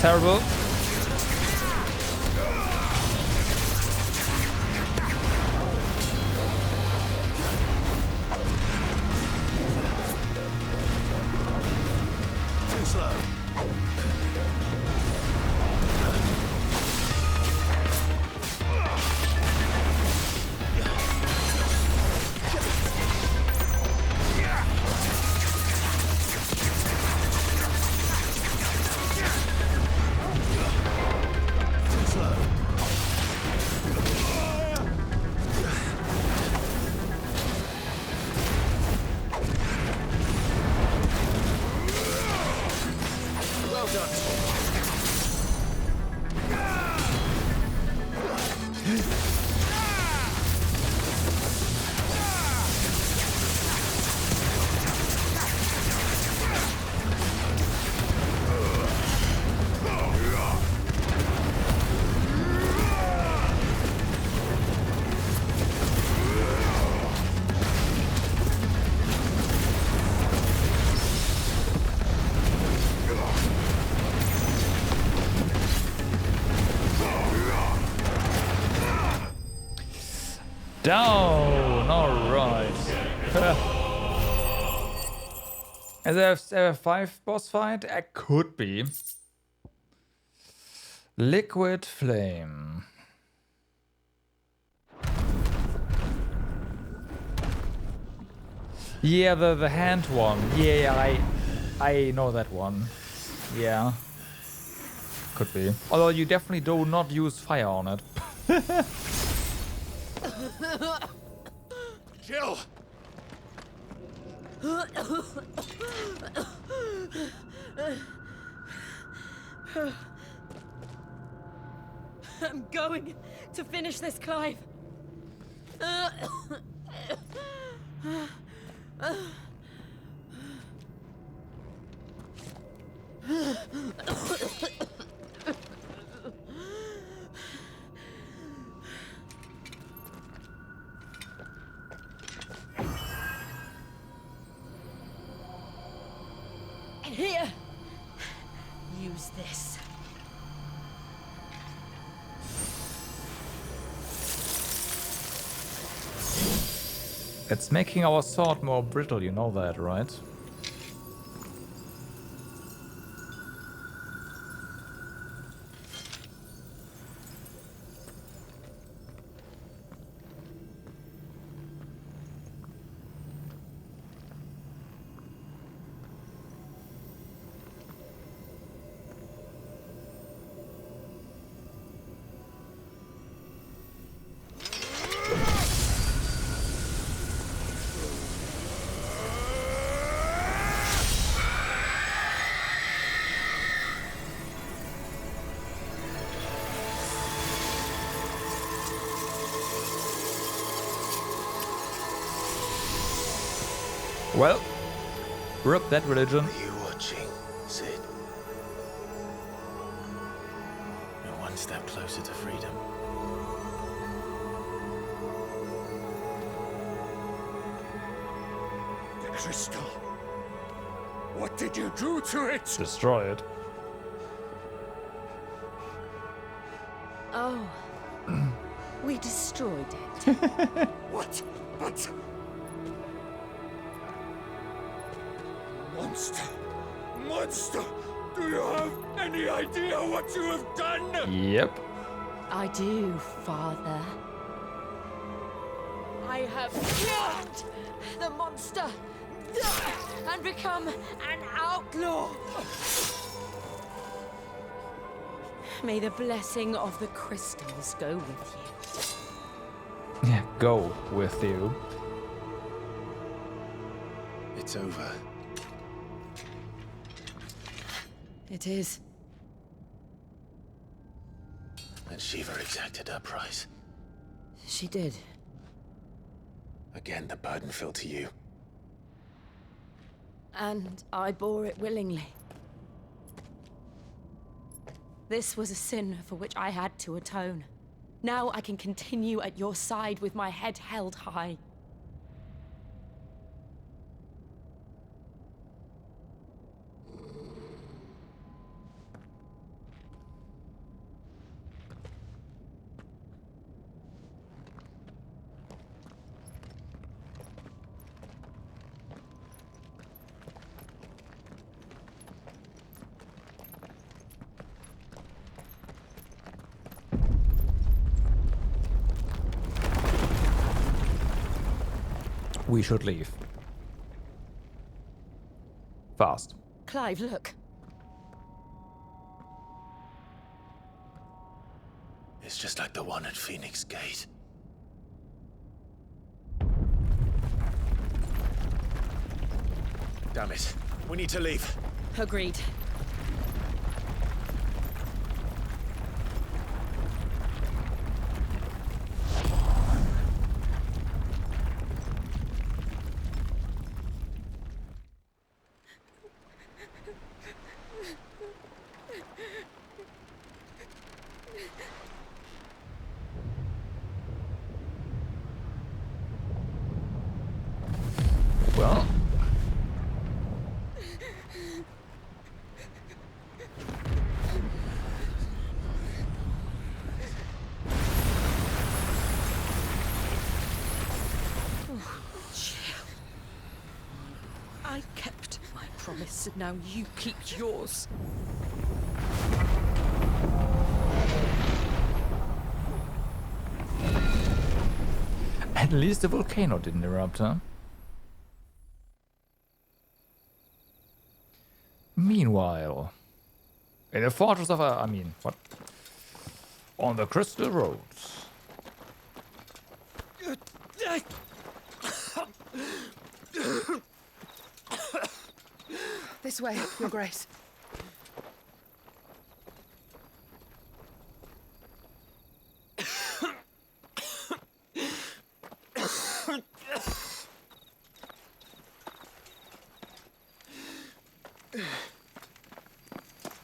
That's terrible. Too slow. Down! Alright. Is there a 5 boss fight? It could be. Liquid Flame. Yeah, the hand one. Yeah, I know that one. Yeah. Could be. Although you definitely do not use fire on it. Jill! I'm going to finish this, Clive. Here, use this. It's making our sword more brittle, you know that, right? Well, rip that religion. Are you watching, Sid? You're one step closer to freedom. The crystal. What did you do to it? Destroy it. Oh, we destroyed it. What? But... Monster! Monster! Do you have any idea what you have done? Yep. I do, Father. I have killed the monster and become an outlaw. May the blessing of the crystals go with you. Yeah, go with you. It's over. It is. And Shiva exacted her price. She did. Again, the burden fell to you. And I bore it willingly. This was a sin for which I had to atone. Now I can continue at your side with my head held high. we should leave. Fast. Clive, look. It's just like the one at Phoenix Gate. Damn it. We need to leave. Agreed. Well. I kept my promise, and now you keep yours. At least the volcano didn't erupt, huh? Meanwhile, in the fortress of what? On the Crystal Roads. This way, Your Grace.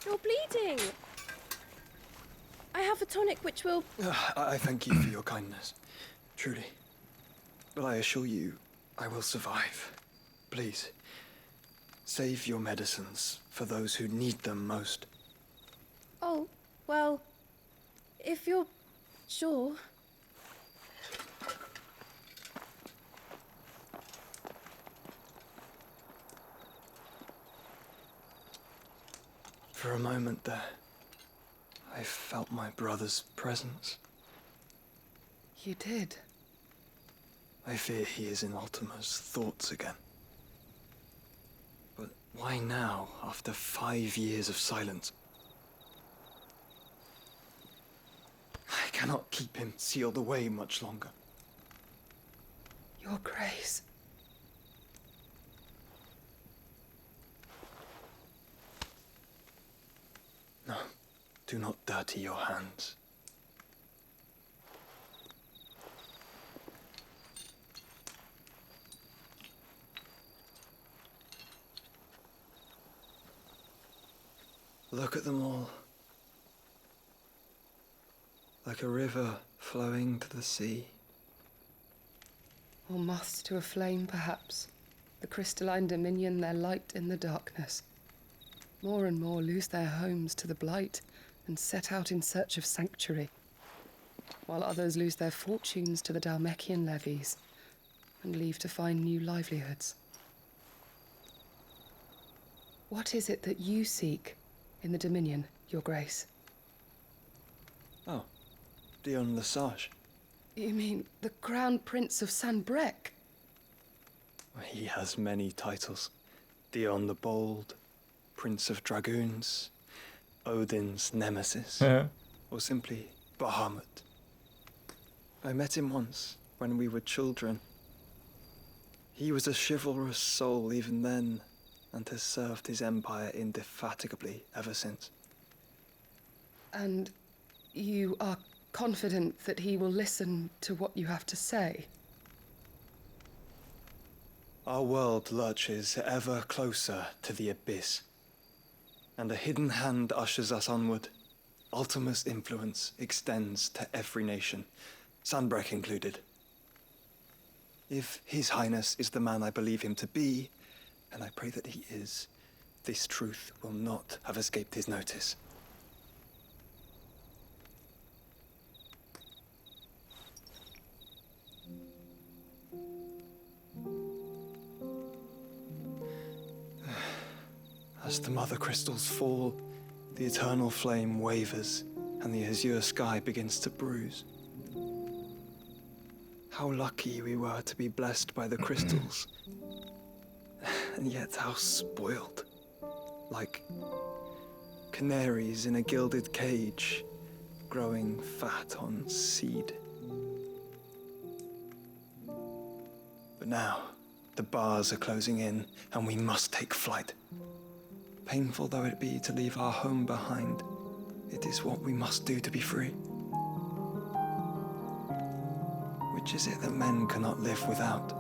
You're bleeding. I have a tonic which will... I thank you for your kindness, truly. But I assure you, I will survive. Please, save your medicines for those who need them most. Oh, well, if you're sure. For a moment there, I felt my brother's presence. You did? I fear he is in Ultima's thoughts again. But why now, after 5 years of silence? I cannot keep him sealed away much longer. Your Grace. No, do not dirty your hands. Look at them all. Like a river flowing to the sea. Or moths to a flame, perhaps. The crystalline dominion their light in the darkness. More and more lose their homes to the blight and set out in search of sanctuary, while others lose their fortunes to the Dhalmekian levies and leave to find new livelihoods. What is it that you seek in the Dominion, Your Grace? Oh, Dion Lesage. You mean the Crown Prince of Sanbreque? He has many titles. Dion the Bold, Prince of Dragoons, Odin's nemesis, or simply Bahamut. I met him once, when we were children. He was a chivalrous soul even then, and has served his empire indefatigably ever since. And you are confident that he will listen to what you have to say? Our world lurches ever closer to the abyss, and a hidden hand ushers us onward. Ultima's influence extends to every nation, Sanbreque included. If His Highness is the man I believe him to be, and I pray that he is, this truth will not have escaped his notice. As the mother crystals fall, the eternal flame wavers, and the azure sky begins to bruise. How lucky we were to be blessed by the crystals. And yet how spoiled. Like canaries in a gilded cage, growing fat on seed. But now, the bars are closing in, and we must take flight. Painful though it be to leave our home behind, it is what we must do to be free. Which is it that men cannot live without?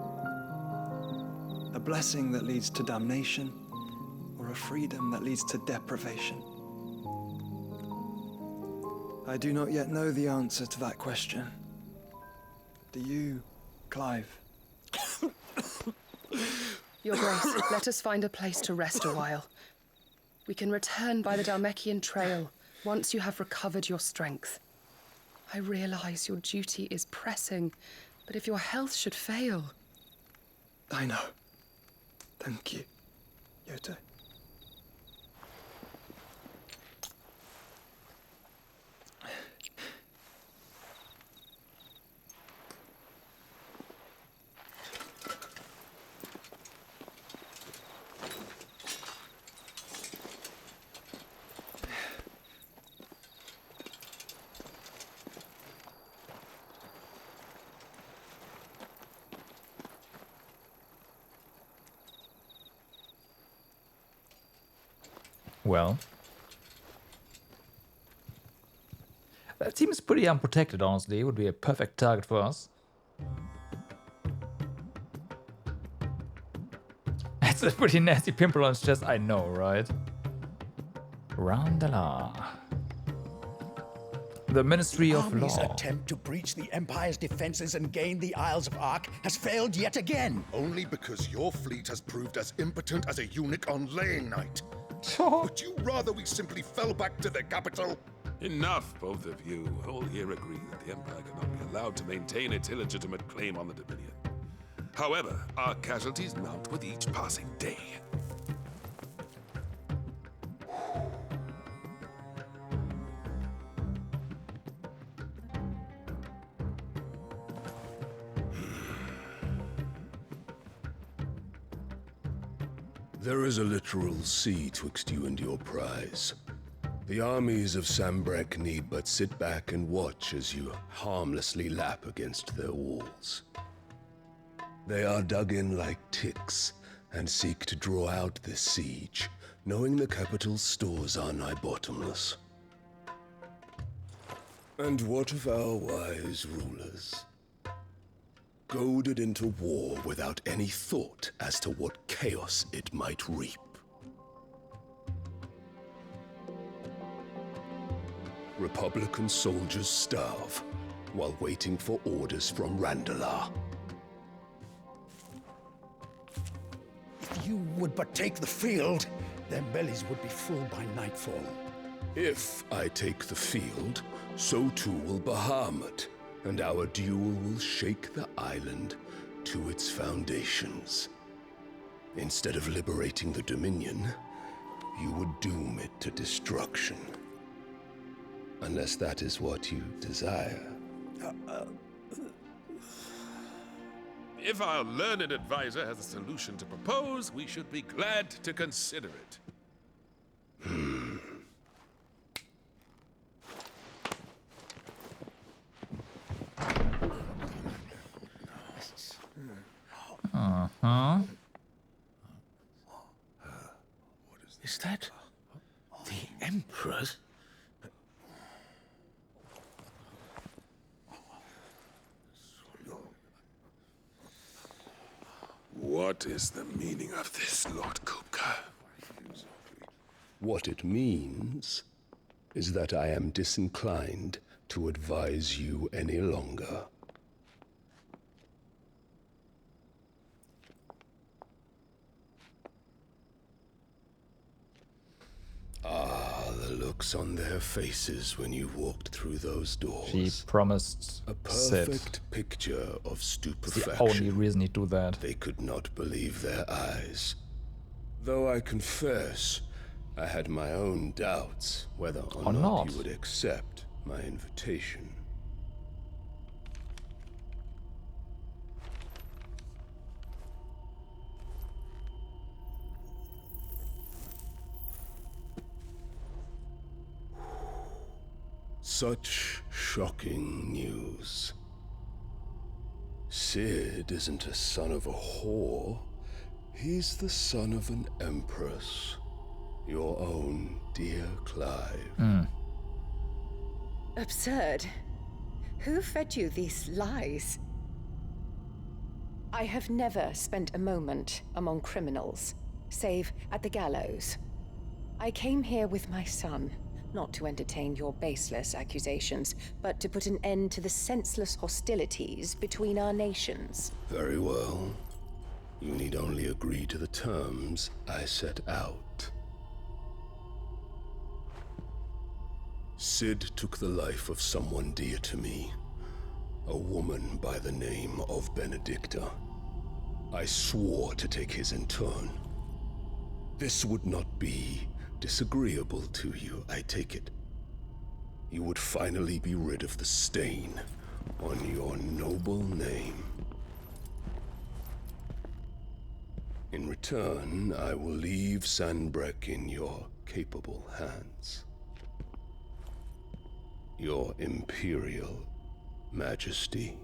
A blessing that leads to damnation, or a freedom that leads to deprivation? I do not yet know the answer to that question. Do you, Clive? Your Grace, let us find a place to rest a while. We can return by the Dalmekian trail once you have recovered your strength. I realize your duty is pressing, but if your health should fail... I know. Thank you, Yote. Well, that seems pretty unprotected, honestly. It would be a perfect target for us. That's a pretty nasty pimple on his chest, I know, right? Randala. The Ministry of Army's Law. attempt to breach the Empire's defenses and gain the Isles of Ark has failed yet again. Only because your fleet has proved as impotent as a eunuch on laying night. Would you rather we simply fell back to the capital? Enough, both of you. All here agree that the Empire cannot be allowed to maintain its illegitimate claim on the Dominion. However, our casualties mount with each passing day. There is a literal sea twixt you and your prize. The armies of Sambrek need but sit back and watch as you harmlessly lap against their walls. They are dug in like ticks and seek to draw out this siege, knowing the capital's stores are nigh bottomless. And what of our wise rulers? Goaded into war without any thought as to what chaos it might reap. Republican soldiers starve while waiting for orders from Randalar. If you would but take the field, their bellies would be full by nightfall. If I take the field, so too will Bahamut, and our duel will shake the island to its foundations. Instead of liberating the Dominion, you would doom it to destruction. Unless that is what you desire. If our learned advisor has a solution to propose, we should be glad to consider it. Uh-huh. Is that the Emperor's? What is the meaning of this, Lord Kupka? What it means is that I am disinclined to advise you any longer. Ah, the looks on their faces when you walked through those doors. She promised a Sid. perfect picture of stupefaction. The only reason he'd do that. They could not believe their eyes. Though I confess, I had my own doubts whether or not you would accept my invitation. Such shocking news. Sid isn't a son of a whore. He's the son of an empress. Your own dear Clive. Absurd. Who fed you these lies? I have never spent a moment among criminals, save at the gallows. I came here with my son, not to entertain your baseless accusations, but to put an end to the senseless hostilities between our nations. Very well. You need only agree to the terms I set out. Sid took the life of someone dear to me, a woman by the name of Benedicta. I swore to take his in turn. This would not be disagreeable to you, I take it. You would finally be rid of the stain on your noble name. In return, I will leave Sanbreque in your capable hands. Your Imperial Majesty.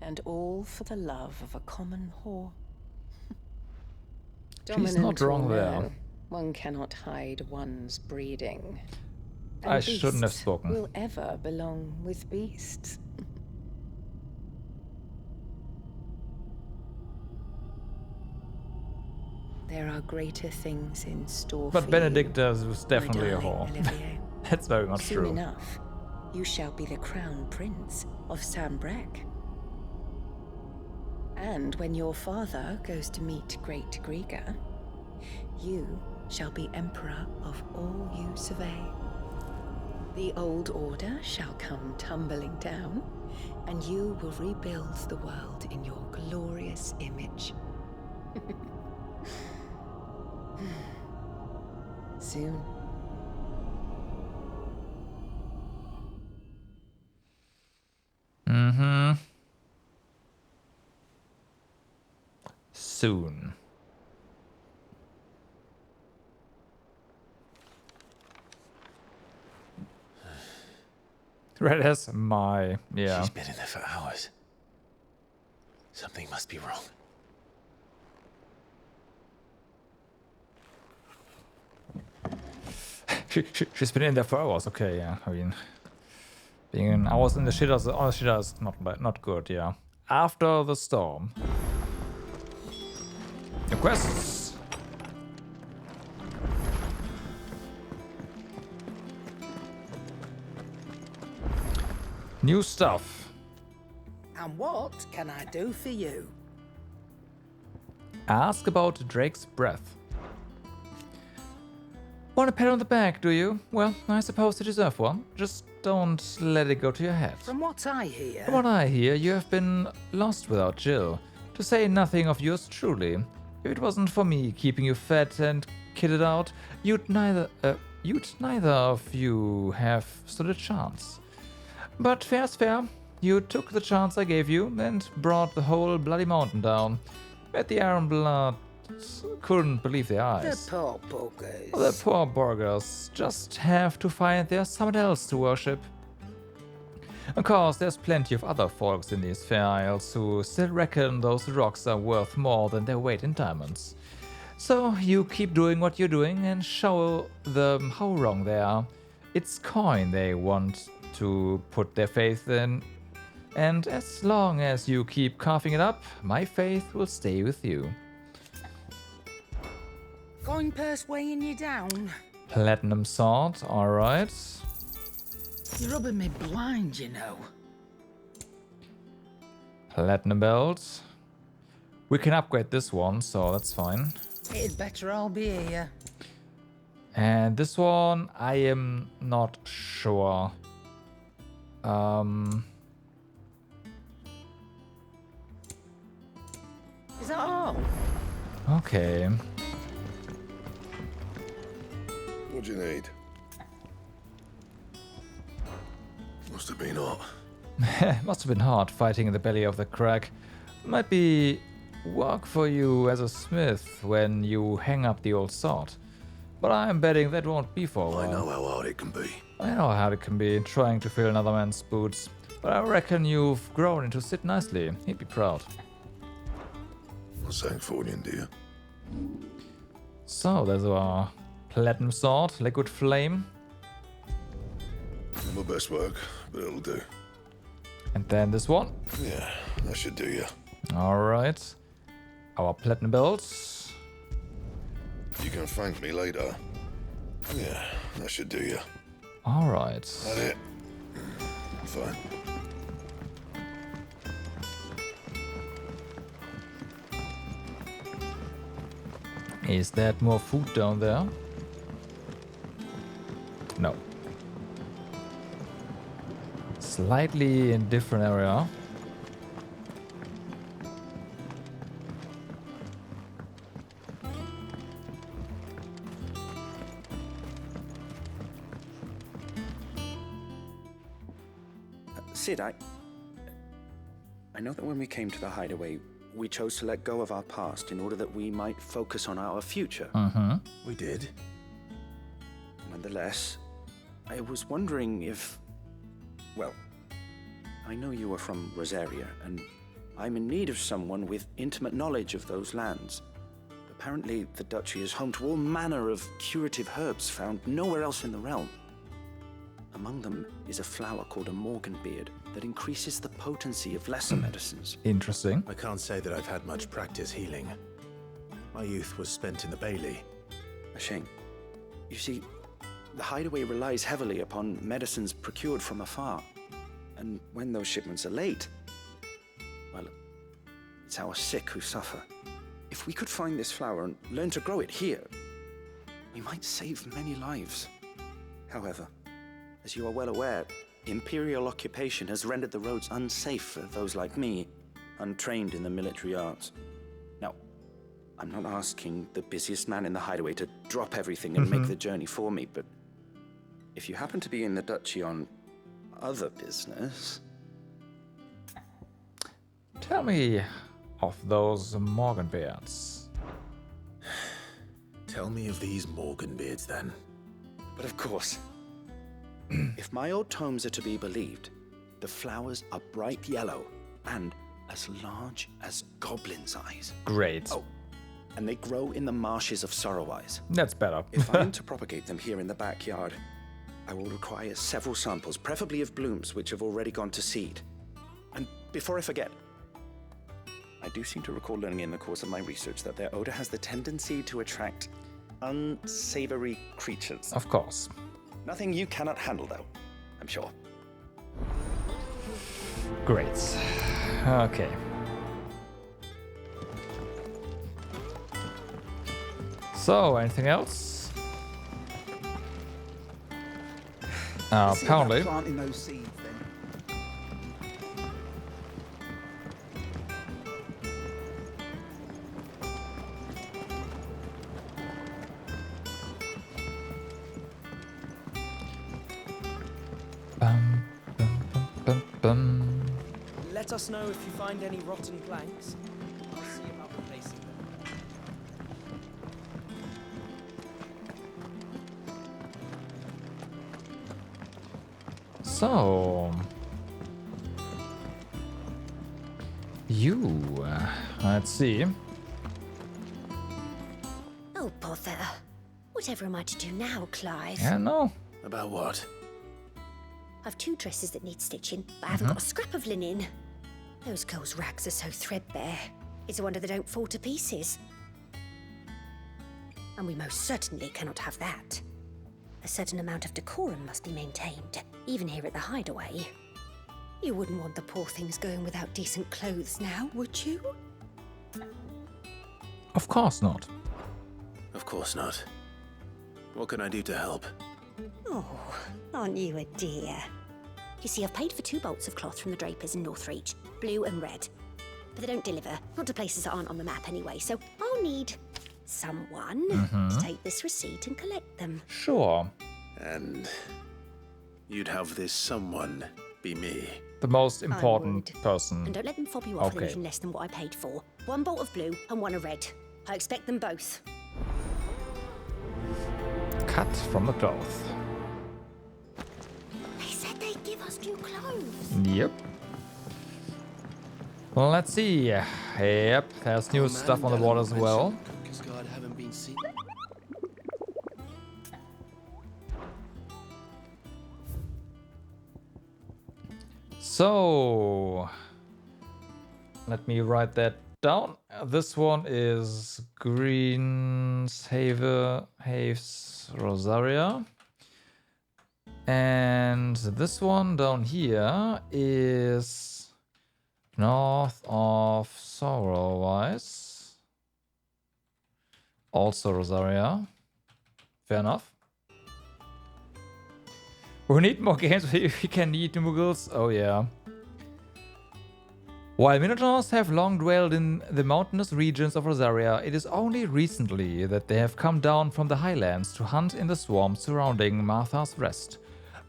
And all for the love of a common whore. She's not wrong there. One cannot hide one's breeding. I shouldn't have spoken. Will ever belong with beasts. There are greater things in store But for Benedicta you, was definitely a my whore. darling Olivier. That's very much Soon true. enough, you shall be the crown prince of Sanbreque. And when your father goes to meet Great Griga, you shall be emperor of all you survey. The old order shall come tumbling down, and you will rebuild the world in your glorious image. Soon. Soon. Right as my, yeah. She's been in there for hours. Something must be wrong. She's been in there for hours. Okay, yeah. I mean, being in hours in the shitters, on the shitters, not good. Yeah. After the storm. The quests. New stuff. And what can I do for you? Ask about Drake's breath. Want a pat on the back, do you? Well, I suppose you deserve one. Just don't let it go to your head. From what I hear... From what I hear, you have been lost without Jill. To say nothing of yours truly. If it wasn't for me keeping you fed and kitted out, you'd neither of you have stood a chance. But fair's fair. You took the chance I gave you and brought the whole bloody mountain down. But the Iron Blood couldn't believe their eyes. The poor buggers. The poor burgers just have to find there's someone else to worship. Of course, there's plenty of other folks in these fair isles who still reckon those rocks are worth more than their weight in diamonds. So you keep doing what you're doing and show them how wrong they are. It's coin they want to put their faith in. And as long as you keep coughing it up, my faith will stay with you. Coin purse weighing you down. Platinum sword, alright. You're rubbing me blind, you know. Platinum belt. We can upgrade this one, so that's fine. It'd better all be here. And this one, I am not sure. Is that all? Okay. What do you need? Must have been hot. Must have been hard fighting in the belly of the crag. Might be work for you as a smith when you hang up the old sword. But I'm betting that won't be for a while. I know how hard it can be. I know how it can be trying to fill another man's boots. But I reckon you've grown into sit nicely. He'd be proud. Well, thanks for you, dear. So there's our platinum sword, liquid flame. Not my best work, but it'll do. And then this one. Yeah, that should do you. Alright. Our platinum belts. You can thank me later. Yeah, that should do you. Alright. That it? Fine. Is that more food down there? No. Slightly in different area. Sid, I know that when we came to the Hideaway, we chose to let go of our past in order that we might focus on our future. We did. Nonetheless, I was wondering if... Well, I know you are from Rosaria, and I'm in need of someone with intimate knowledge of those lands. Apparently, the Duchy is home to all manner of curative herbs found nowhere else in the realm. Among them is a flower called a Morganbeard that increases the potency of lesser medicines. Interesting. I can't say that I've had much practice healing. My youth was spent in the Bailey. A shame. You see, the Hideaway relies heavily upon medicines procured from afar. And when those shipments are late, well, it's our sick who suffer. If we could find this flower and learn to grow it here, we might save many lives. However, as you are well aware, Imperial occupation has rendered the roads unsafe for those like me, untrained in the military arts. Now, I'm not asking the busiest man in the Hideaway to drop everything and make the journey for me, but if you happen to be in the Duchy on other business... Tell me of those Morganbeards. Tell me of these Morganbeards, then. But of course. If my old tomes are to be believed, the flowers are bright yellow and as large as goblins' eyes. Great. Oh, and they grow in the marshes of Sorrowise. That's better. If I am to propagate them here in the backyard, I will require several samples, preferably of blooms which have already gone to seed. And before I forget, I do seem to recall learning in the course of my research that their odor has the tendency to attract unsavory creatures. Of course. Nothing you cannot handle, though, I'm sure. Great. Okay. So, anything else? Apparently. Planting those seeds, then. Let us know if you find any rotten planks. I'll see about replacing them. So, let's see. Oh, bother. Whatever am I to do now, Clive? I don't know. About what? I've 2 dresses that need stitching, but I haven't got a scrap of linen. Those girls' rags are so threadbare. It's a wonder they don't fall to pieces. And we most certainly cannot have that. A certain amount of decorum must be maintained, even here at the Hideaway. You wouldn't want the poor things going without decent clothes now, would you? Of course not. Of course not. What can I do to help? Oh, aren't you a dear? You see, I've paid for 2 bolts of cloth from the drapers in Northreach, blue and red. But they don't deliver, not to places that aren't on the map anyway, so I'll need someone to take this receipt and collect them. Sure. And you'd have this someone be me. The most important person. And don't let them fob you off with Okay. anything less than what I paid for. 1 bolt of blue and 1 of red. I expect them both. Cut from the cloth. They said they'd give us new clothes. Yep. Well, let's see. Yep, there's new stuff on the board as well. Haven't been seen. So, let me write that down. This one is Haves Rosaria. And this one down here is north of Sorrowwise. Also Rosaria. Fair enough. We need more games if we can eat Muggles. Oh yeah. While Minotaurs have long dwelled in the mountainous regions of Rosaria, it is only recently that they have come down from the highlands to hunt in the swamps surrounding Martha's Rest.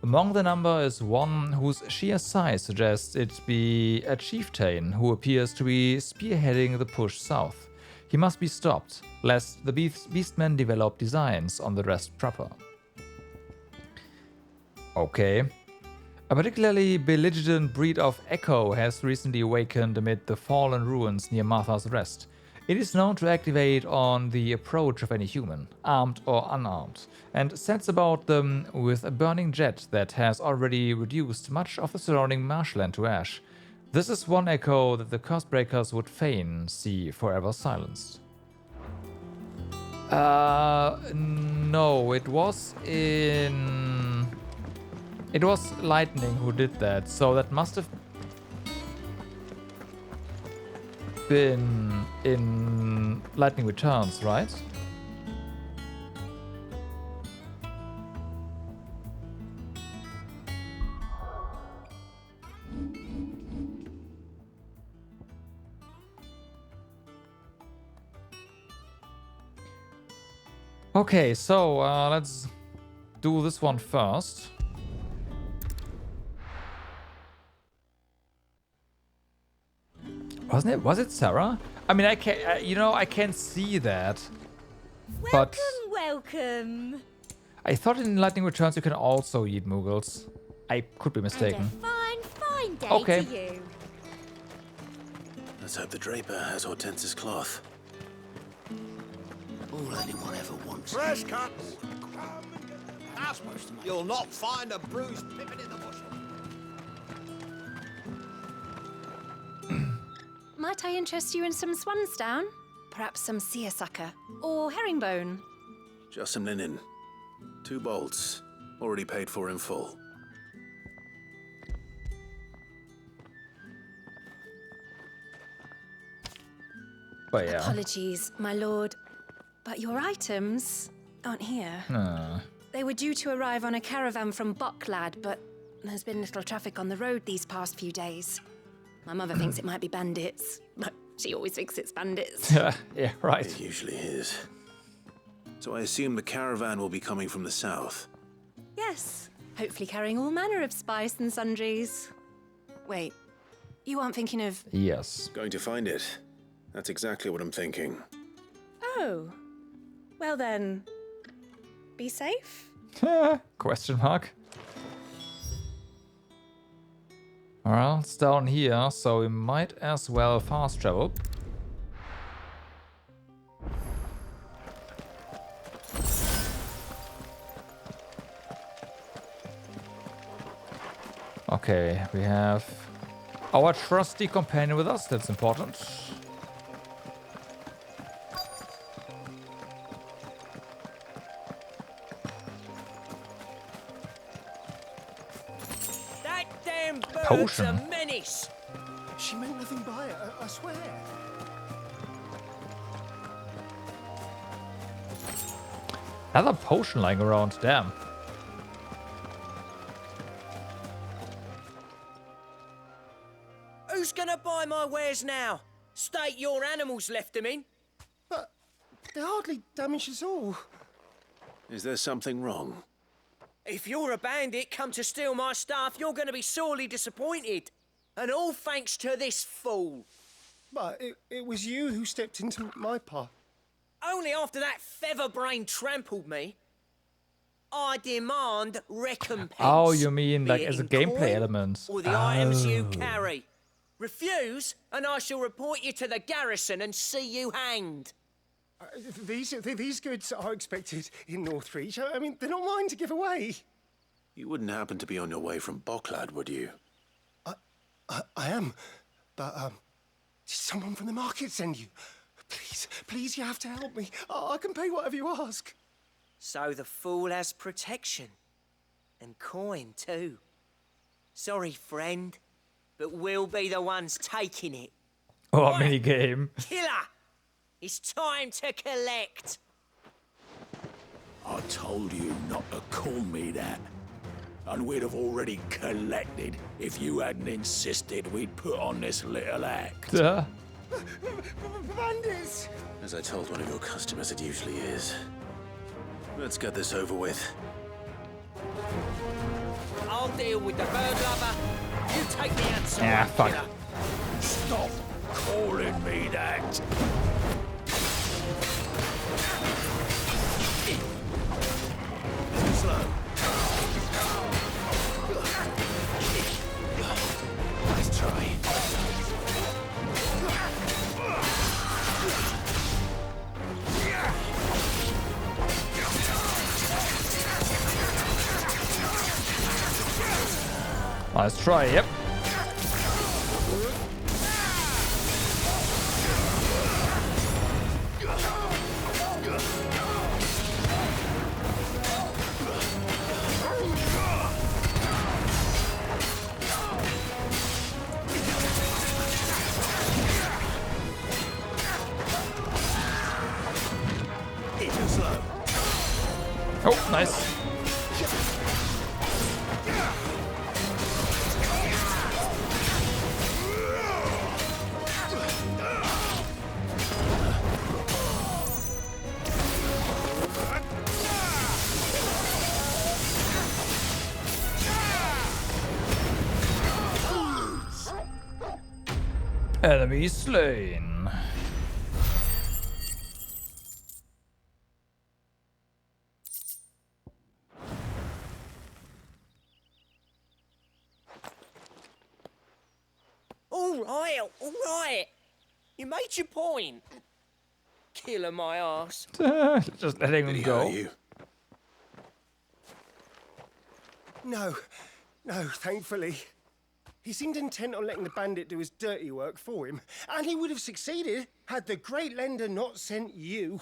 Among the number is one whose sheer size suggests it be a chieftain who appears to be spearheading the push south. He must be stopped, lest the beastmen develop designs on the rest proper. Okay. A particularly belligerent breed of echo has recently awakened amid the fallen ruins near Martha's Rest. It is known to activate on the approach of any human, armed or unarmed, and sets about them with a burning jet that has already reduced much of the surrounding marshland to ash. This is one echo that the Cursebreakers would fain see forever silenced. No, it was Lightning who did that, so that must have been in Lightning Returns, right? Okay, so let's do this one first. Wasn't it? Was it Sarah? I mean, I can't. I can't see that. But Welcome. I thought in Lightning Returns you can also eat Muggles. I could be mistaken. Fine day Okay. to you. Let's hope the Draper has Hortense's cloth. All anyone ever wants. Fresh cuts. You'll not find a bruised pippin in the bushel. Might I interest you in some swansdown? Perhaps some seersucker or herringbone? Just some linen. 2 bolts. Already paid for in full. But yeah. Apologies, my lord, but your items aren't here. Nah. They were due to arrive on a caravan from Bucklad, but there's been little traffic on the road these past few days. My mother thinks it might be bandits, but she always thinks it's bandits. Yeah, right. It usually is. So I assume the caravan will be coming from the south. Yes, hopefully carrying all manner of spice and sundries. Wait, you aren't thinking of... Yes. Going to find it. That's exactly what I'm thinking. Oh, well then, be safe? Question mark. Well, it's down here, so we might as well fast travel. Okay, we have our trusty companion with us, that's important. That damn bird's Potion. a menace. She meant nothing by it, I swear. Another potion lying around, damn. Who's gonna buy my wares now? State your animals left them in. They hardly damage us all. Is there something wrong? If you're a bandit come to steal my stuff, you're going to be sorely disappointed. And all thanks to this fool. But it was you who stepped into my path. Only after that feather-brain trampled me. I demand recompense. Oh, you mean be like it as a in gameplay coin element? or the items you carry. Refuse, and I shall report you to the garrison and see you hanged. These goods are expected in Northreach. I mean, they're not mine to give away. You wouldn't happen to be on your way from Bocklad, would you? I am, but did someone from the market send you? Please, you have to help me. I can pay whatever you ask. So the fool has protection. And coin, too. Sorry, friend, but we'll be the ones taking it. Oh, mini game. Killer! It's time to collect. I told you not to call me that. And we'd have already collected if you hadn't insisted we'd put on this little act. Bandits! As I told one of your customers, it usually is. Let's get this over with. I'll deal with the bird lover. You take the answer. Yeah, fuck. Killer. Stop calling me that. Slow. Nice try. Nice try, yep. Oh, nice. Enemy slain. All right. You made your point. Killer my ass. Just letting him go. No, thankfully. He seemed intent on letting the bandit do his dirty work for him, and he would have succeeded had the Great Lender not sent you.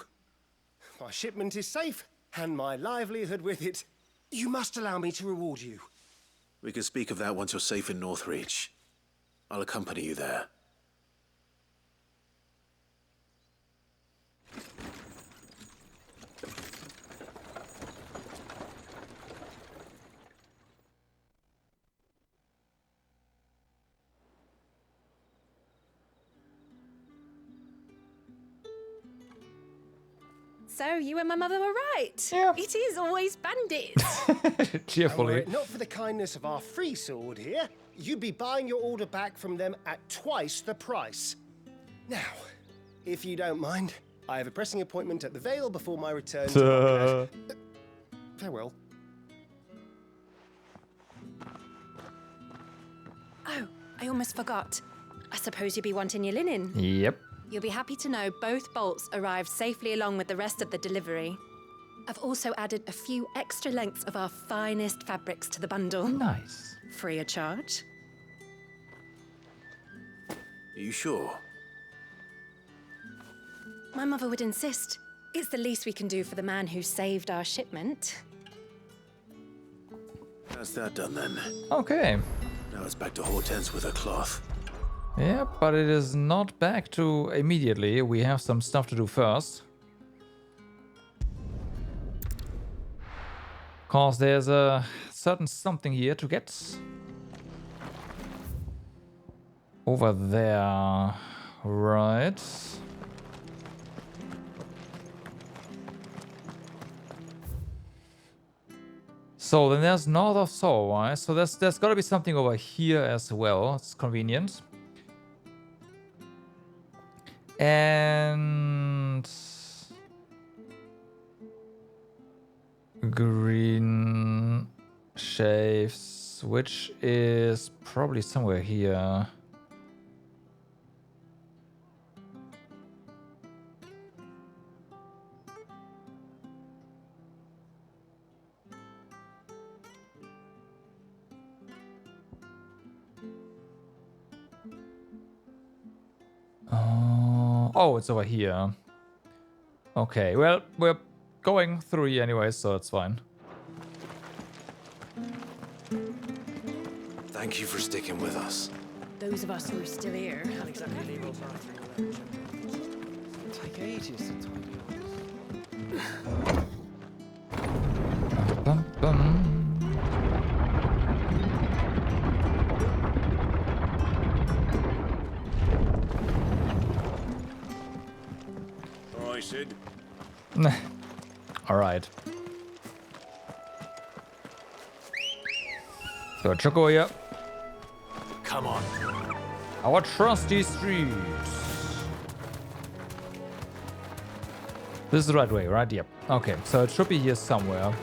My shipment is safe, and my livelihood with it. You must allow me to reward you. We can speak of that once you're safe in Northreach. I'll accompany you there. So, you and my mother were right. Yeah. It is always bandits. Cheerfully. Were it not for the kindness of our free sword here, you'd be buying your order back from them at twice the price. Now, if you don't mind, I have a pressing appointment at the Vale before my return to Bocklad. Farewell. Oh, I almost forgot. I suppose you'll be wanting your linen. Yep. You'll be happy to know both bolts arrived safely along with the rest of the delivery. I've also added a few extra lengths of our finest fabrics to the bundle. Nice. Free of charge. Are you sure? My mother would insist. It's the least we can do for the man who saved our shipment. That's that done then. Okay. Now it's back to Hortense with her cloth. Yeah, but it is not back to immediately. We have some stuff to do first. Cause there's a certain something here to get. Over there. Right. So then there's north of Seoul, right? So there's got to be something over here as well. It's convenient. And green shaves, which is probably somewhere here. Oh, it's over here. Okay, well, we're going through here anyway, so it's fine. Thank you for sticking with us. Those of us who are still here have exactly leave our bathroom. Take ages to Bum, bum. Sid. All right. So Choco here. Come on. Our trusty streets. This is the right way, right? Yep. Okay, so it should be here somewhere.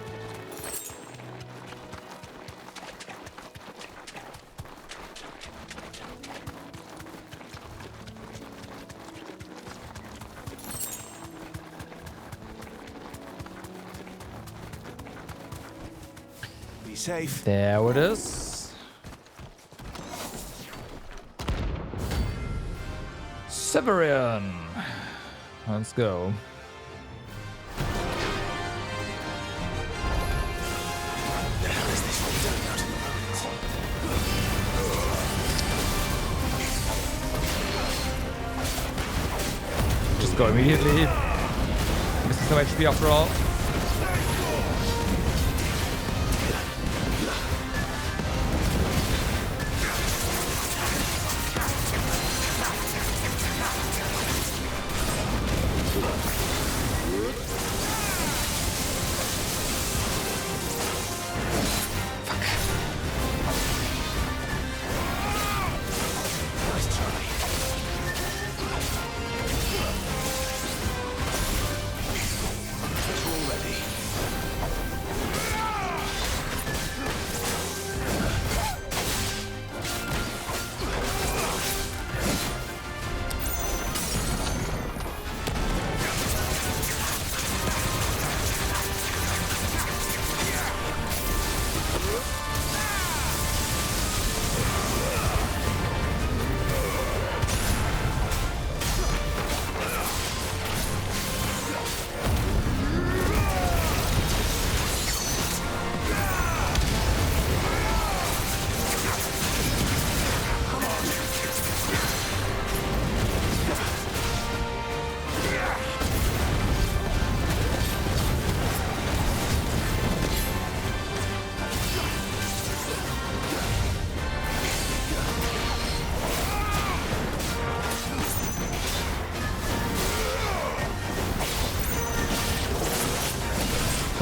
Safe. There it is. Severian. Let's go. Just go immediately. Missing some HP after all.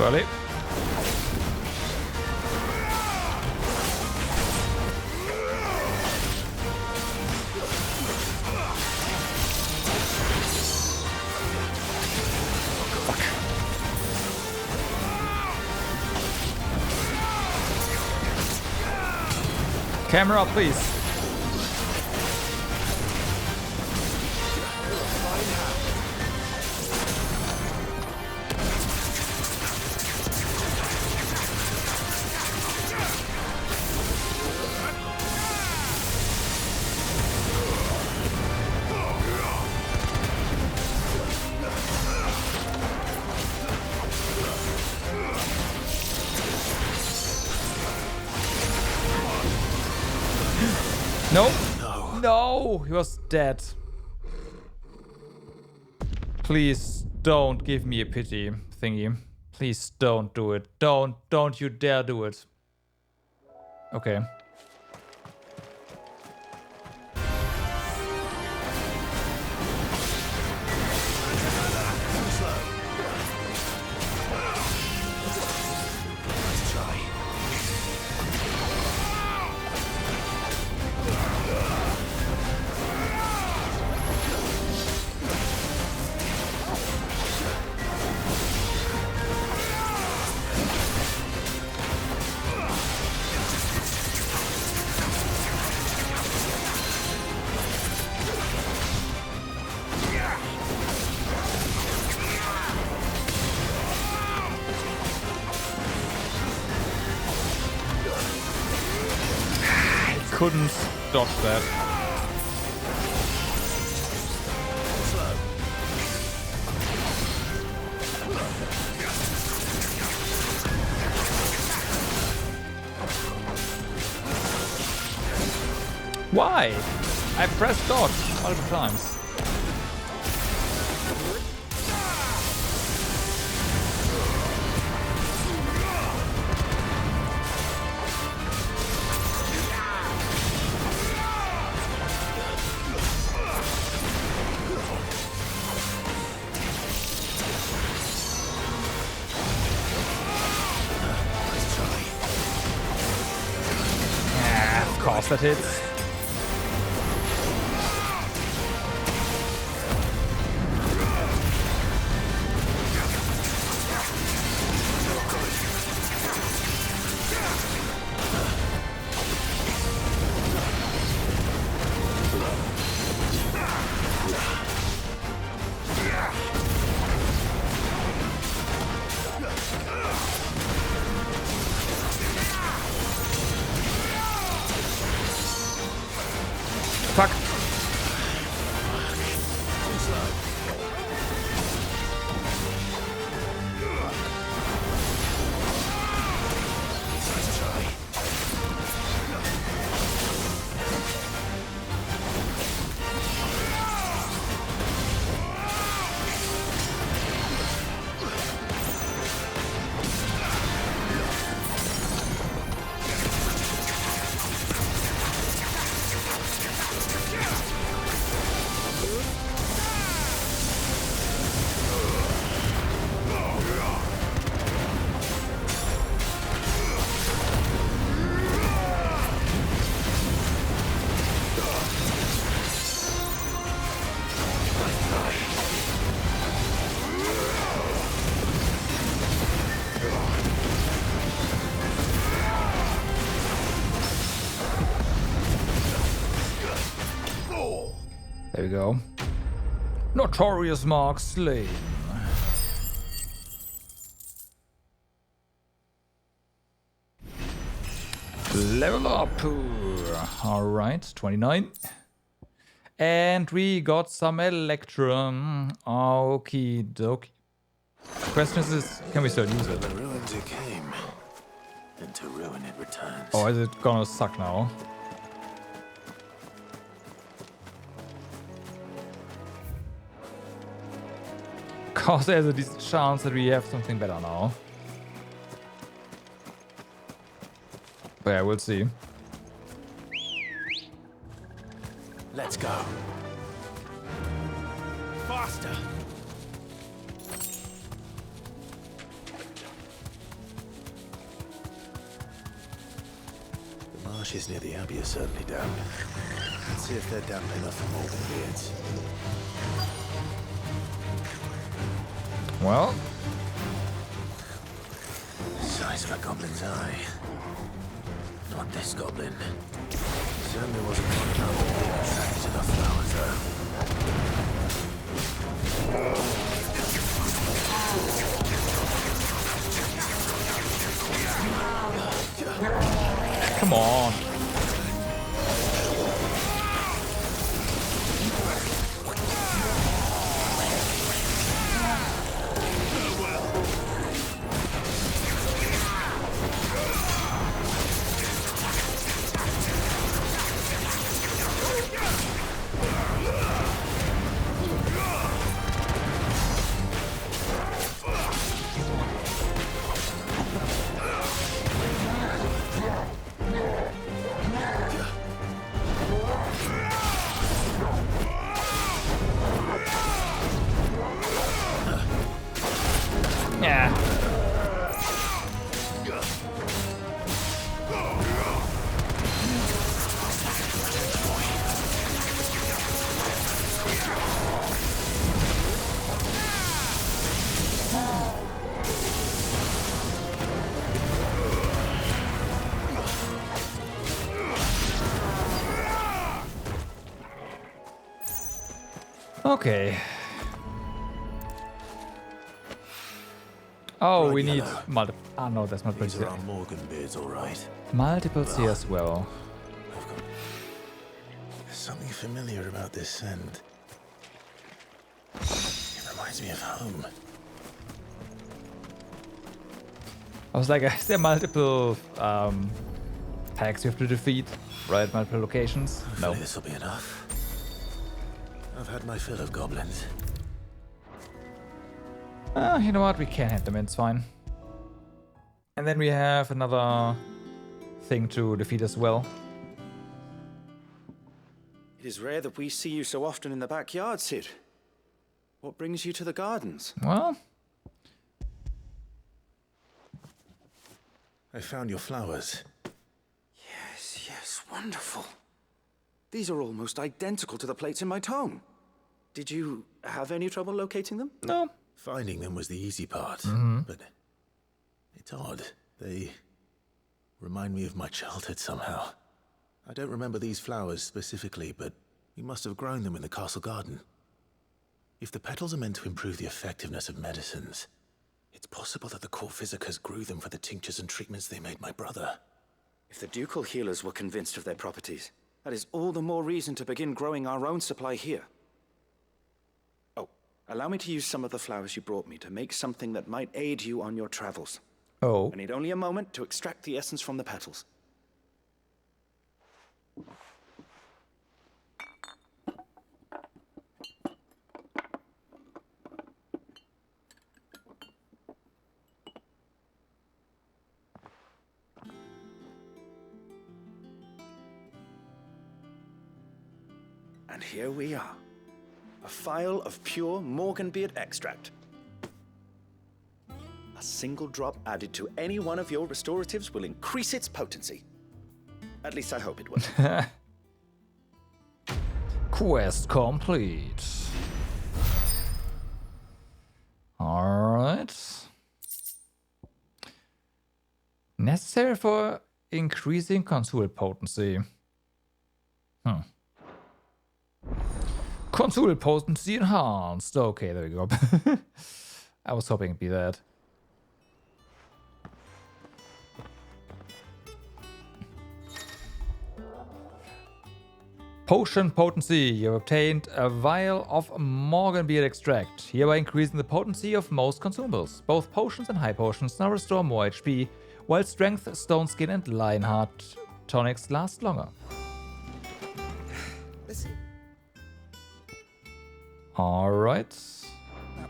Early. Camera, please. Nope. No, he was dead. Please don't give me a pity thingy. Please don't do it. Don't you dare do it. Okay. Let's try. couldn't dodge that. Why? I pressed dodge multiple times. Yeah, of course that hits. Fuck. There we go. Notorious mark slain. Level up. Alright, 29. And we got some Electrum. Okie dokie. Question is, can we still use it? The ruins it came, and to ruin it returns. Or is it gonna suck now? Because there's a decent chance that we have something better now. But yeah, we'll see. Let's go. Faster. The marshes near the Abbey are certainly damp. Let's see if they're damp enough for Morbol beards. Well. Size of a goblin's eye. Not this goblin. Certainly wasn't one enough to be attracted to the flowers, though. Come on. Okay. Oh, Right, we need yellow. multiple. Ah, no, that's not These pretty. are our Morgan beards, all right. Multiples here as well. I've got something familiar about this scent. It reminds me of home. I was like, is there multiple tags you have to defeat? Right, multiple locations? No. Hopefully this will be enough. I've had my fill of goblins. You know what? We can hit them, it's fine. And then we have another thing to defeat as well. It is rare that we see you so often in the backyard, Sid. What brings you to the gardens? Well, I found your flowers. Yes, wonderful. These are almost identical to the plates in my tome. Did you have any trouble locating them? No. Finding them was the easy part, but it's odd. They remind me of my childhood somehow. I don't remember these flowers specifically, but we must have grown them in the castle garden. If the petals are meant to improve the effectiveness of medicines, it's possible that the court physicers grew them for the tinctures and treatments they made my brother. If the ducal healers were convinced of their properties, that is all the more reason to begin growing our own supply here. Oh, allow me to use some of the flowers you brought me to make something that might aid you on your travels. Oh. I need only a moment to extract the essence from the petals. And here we are. A phial of pure Morganbeard extract. A single drop added to any one of your restoratives will increase its potency. At least I hope it will. Quest complete. Alright. Necessary for increasing console potency. Console potency enhanced. Okay, there we go. I was hoping it'd be that. Potion potency. You obtained a vial of Morganbeard extract, hereby increasing the potency of most consumables. Both potions and high potions now restore more HP, while strength, stone skin, and lionheart tonics last longer. Alright.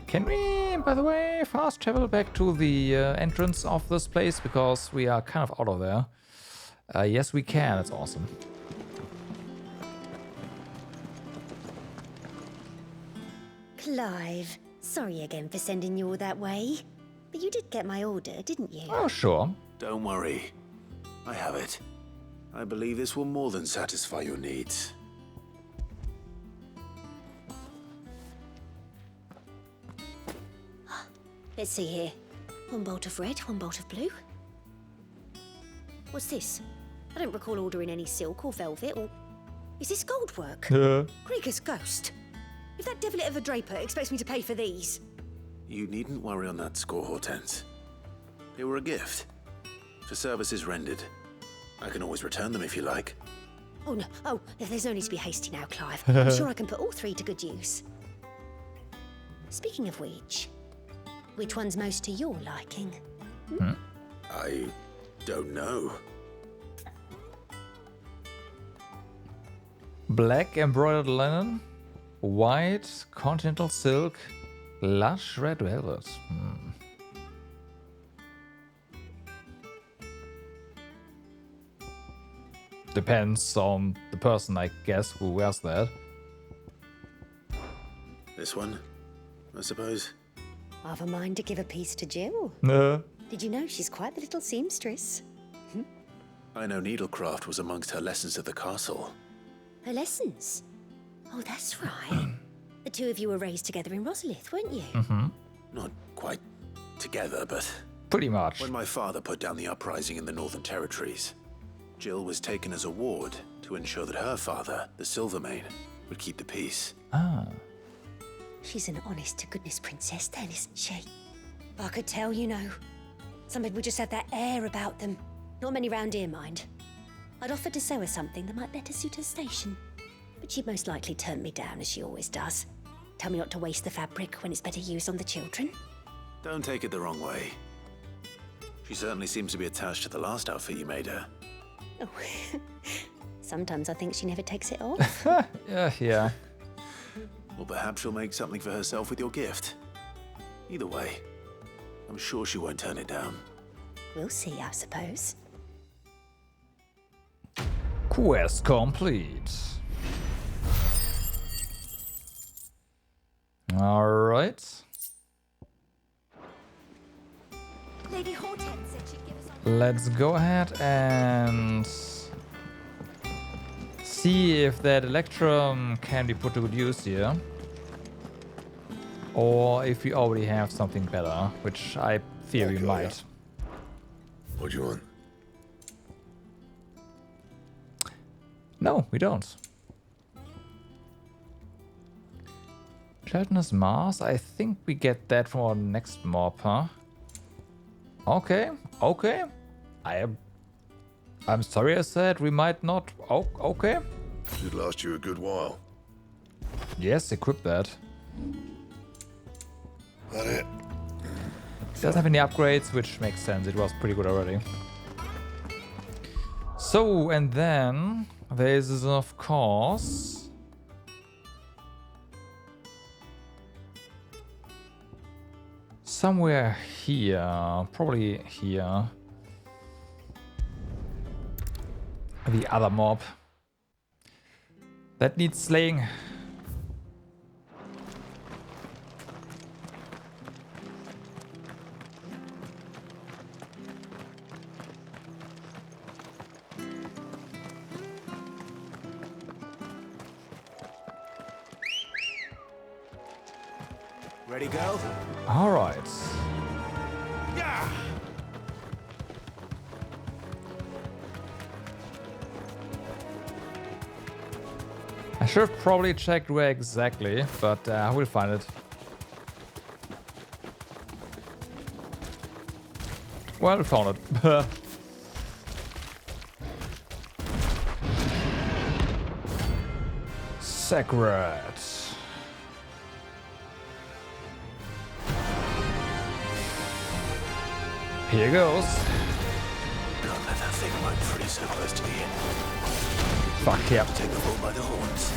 Can we, by the way, fast travel back to the entrance of this place? Because we are kind of out of there. Yes, we can. That's awesome. Clive, sorry again for sending you all that way. But you did get my order, didn't you? Oh, sure. Don't worry. I have it. I believe this will more than satisfy your needs. Let's see here. One bolt of red, one bolt of blue. What's this? I don't recall ordering any silk or velvet or... Is this gold work? Krieger's ghost. If that devilit of a draper expects me to pay for these... You needn't worry on that score, Hortense. They were a gift. For services rendered. I can always return them if you like. Oh, no. Oh, there's no need to be hasty now, Clive. I'm sure I can put all three to good use. Speaking of which one's most to your liking? I don't know. Black embroidered linen, white continental silk, lush red velvet. Depends on the person, I guess, who wears that. This one, I suppose. I've a mind to give a piece to Jill. No. Did you know she's quite the little seamstress? I know needlecraft was amongst her lessons at the castle. Her lessons? Oh, that's right. The two of you were raised together in Rosalith, weren't you? Not quite together, but... Pretty much. When my father put down the uprising in the Northern Territories, Jill was taken as a ward to ensure that her father, the Silvermane, would keep the peace. Ah. She's an honest-to-goodness princess then, isn't she? I could tell, you know. Some people just have that air about them. Not many round here, mind. I'd offered to sew her something that might better suit her station. But she'd most likely turn me down, as she always does. Tell me not to waste the fabric when it's better used on the children. Don't take it the wrong way. She certainly seems to be attached to the last outfit you made her. Oh, sometimes I think she never takes it off. Yeah. Or perhaps she'll make something for herself with your gift. Either way, I'm sure she won't turn it down. We'll see, I suppose. Quest complete. Alright. Lady Hortense said she'd give us Let's go ahead and see if that Electrum can be put to good use here. Or if we already have something better, which I fear we might. What do you want? No, we don't. Gelatinous Mars, I think we get that from our next mob, huh? Okay. I'm sorry I said we might not. Oh, okay. Should last you a good while. Yes, equip that. That it? Doesn't have any upgrades, which makes sense. It was pretty good already. So, and then there's of course somewhere here, probably here, the other mob that needs slaying. Ready, go? All right. Yeah. I should have probably checked where exactly, but I will find it. Well, we found it. Sekhret. Here goes. Can't let that thing run free so close to the end. Fuck yeah. Take the bull by the horns.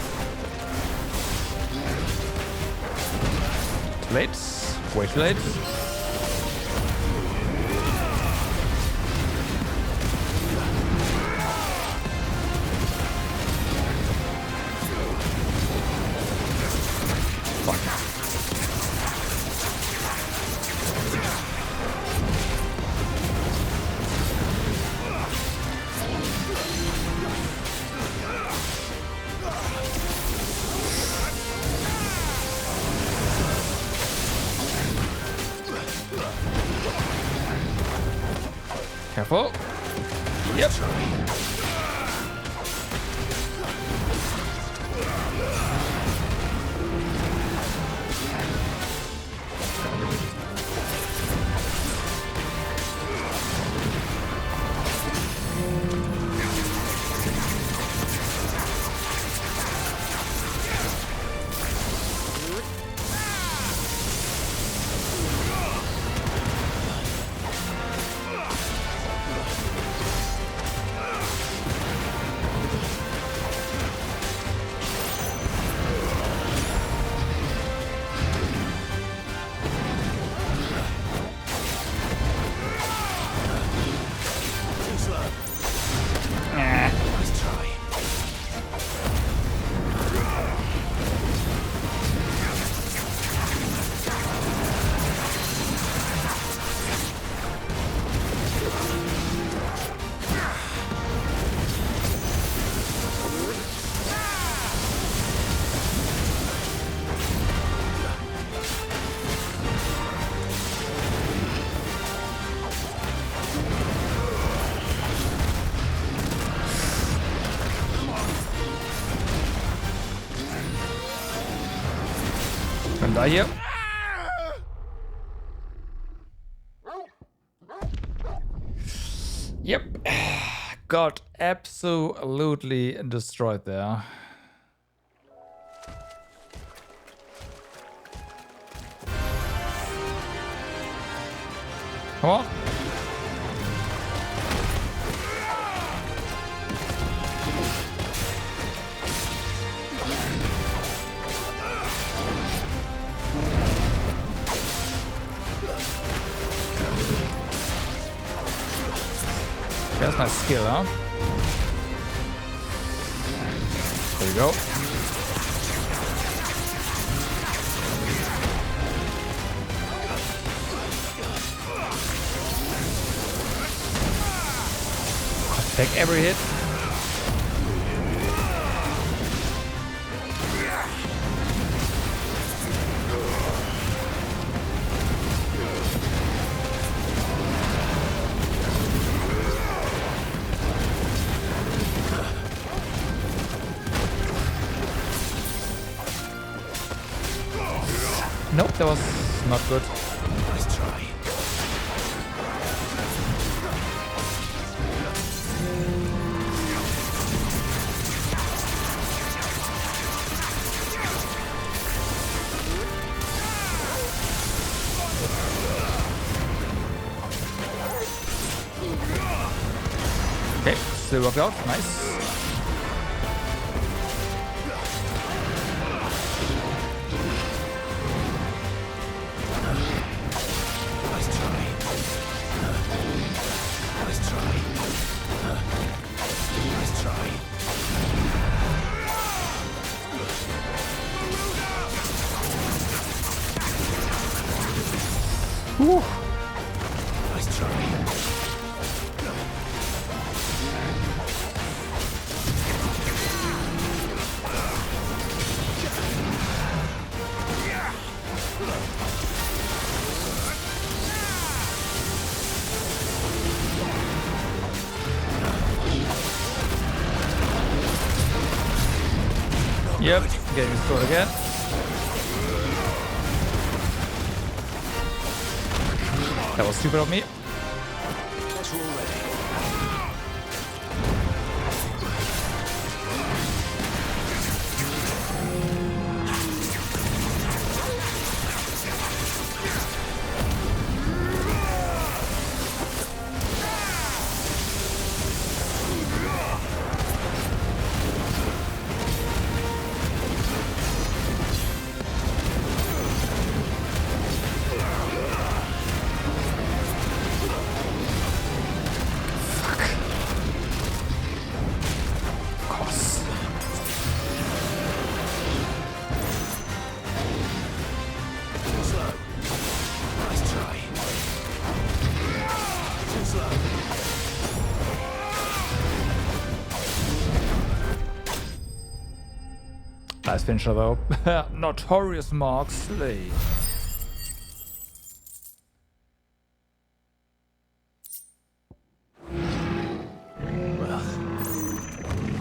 Too late. Way too late. Careful. Yep. Können da hier. Yep. Got absolutely destroyed there. Come on. That's my skill, huh? There we go. Take every hit. Nope, that was not good. Nice try. Okay, still worked out. Nice. Whew. Nice try. Yep, getting restored again. That was stupid of me. That's all ready. Nice finisher though. Notorious Mark Slay. Well,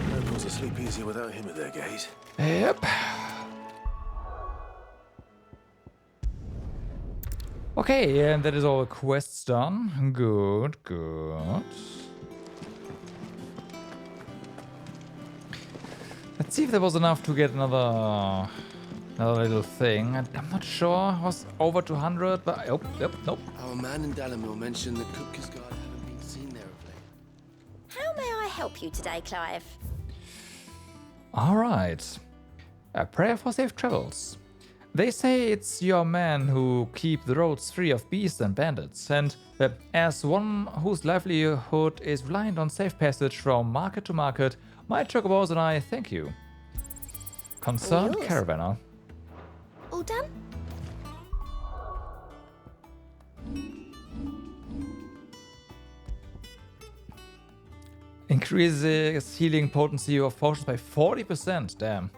no cause to sleep easier without him at their gate. Yep. Okay, and that is all the quests done. Good, good. Let's see if there was enough to get another little thing. I'm not sure. I was over 200, but nope. Our man in Dalamil mentioned that Kupka's guard haven't been seen there of late. How may I help you today, Clive? All right. A prayer for safe travels. They say it's your men who keep the roads free of beasts and bandits, and as one whose livelihood is reliant on safe passage from market to market, my chocobos and I thank you. Concerned Yours. Caravaner. All done? Increases healing potency of potions by 40%. Damn.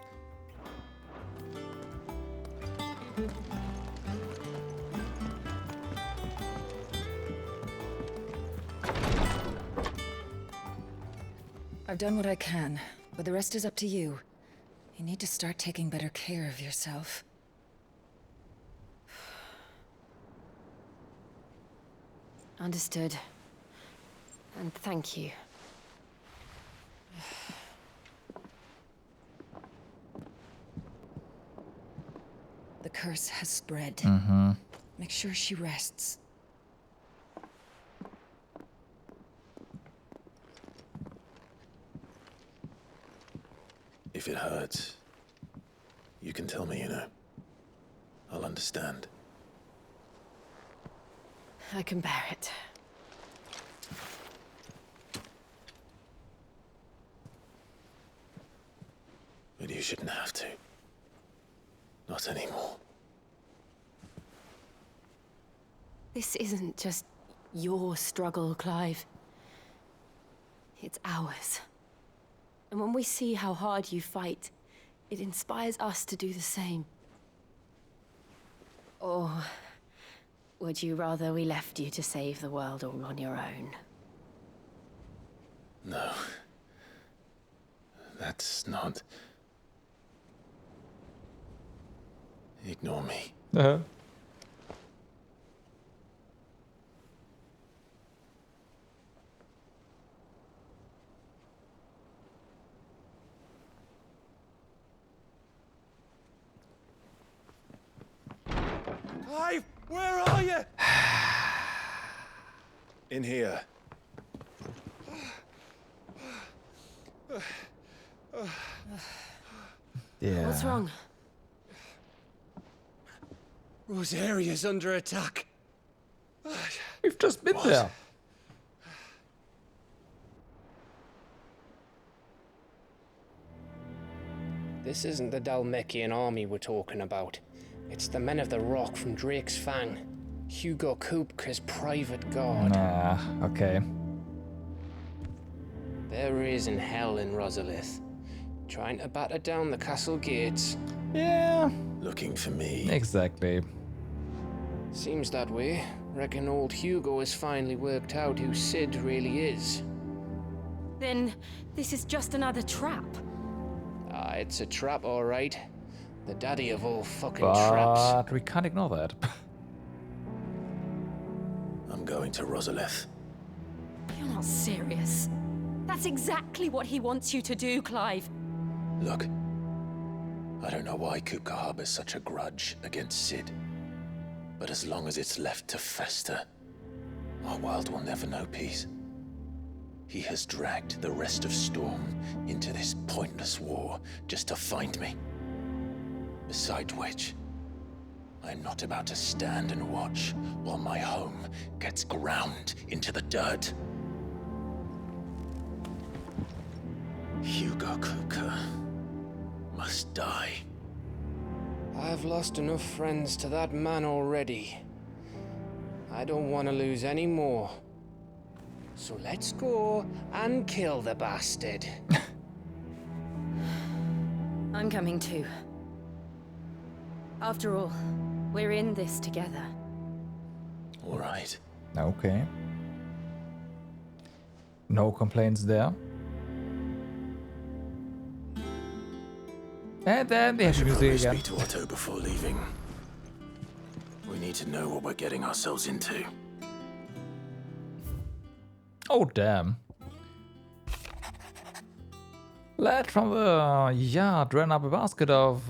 I've done what I can, but the rest is up to you. You need to start taking better care of yourself. Understood. And thank you. The curse has spread. Mm-hmm. Make sure she rests. hurts, you can tell me, you know. I'll understand. I can bear it. But you shouldn't have to. Not anymore. This isn't just your struggle, Clive. It's ours. And when we see how hard you fight, it inspires us to do the same. Or would you rather we left you to save the world all on your own? No. That's not... Ignore me. Uh-huh. Clive, where are you? In here. Yeah. What's wrong? Rosaria's under attack. We've just been there. This isn't the Dalmekian army we're talking about. It's the men of the Rock from Drake's Fang. Hugo Kupka's private guard. Nah, okay. There is in hell in Rosalith. Trying to batter down the castle gates. Yeah. Looking for me. Exactly. Seems that way. Reckon old Hugo has finally worked out who Sid really is. Then this is just another trap. Ah, it's a trap, all right. The daddy of all fucking But traps. we can't ignore that. I'm going to Rosalith. You're not serious. That's exactly what he wants you to do, Clive. Look, I don't know why Kupka harbors such a grudge against Sid. But as long as it's left to fester, our world will never know peace. He has dragged the rest of Storm into this pointless war just to find me. Besides which, I'm not about to stand and watch while my home gets ground into the dirt. Hugo Kupka must die. I've lost enough friends to that man already. I don't want to lose any more. So let's go and kill the bastard. I'm coming too. After all, we're in this together. All right. Okay. No complaints there. And then the happy music again. Speak to Otto before leaving. We need to know what we're getting ourselves into. Oh, damn. Lad from the yard ran up a basket of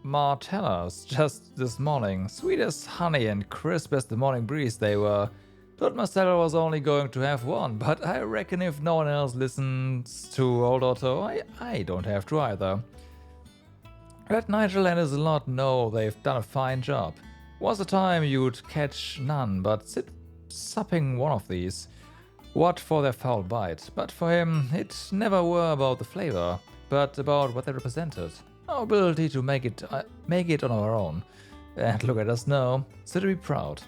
martellas just this morning. Sweet as honey and crisp as the morning breeze they were. Thought Marcella was only going to have one, but I reckon if no one else listens to old Otto, I don't have to either. Let Nigel and his lot know they've done a fine job. Was a time you'd catch none, but sit supping one of these. What for their foul bite, but for him it never were about the flavor, but about what they represented. Our ability to make it on our own. And look at us now, so to be proud.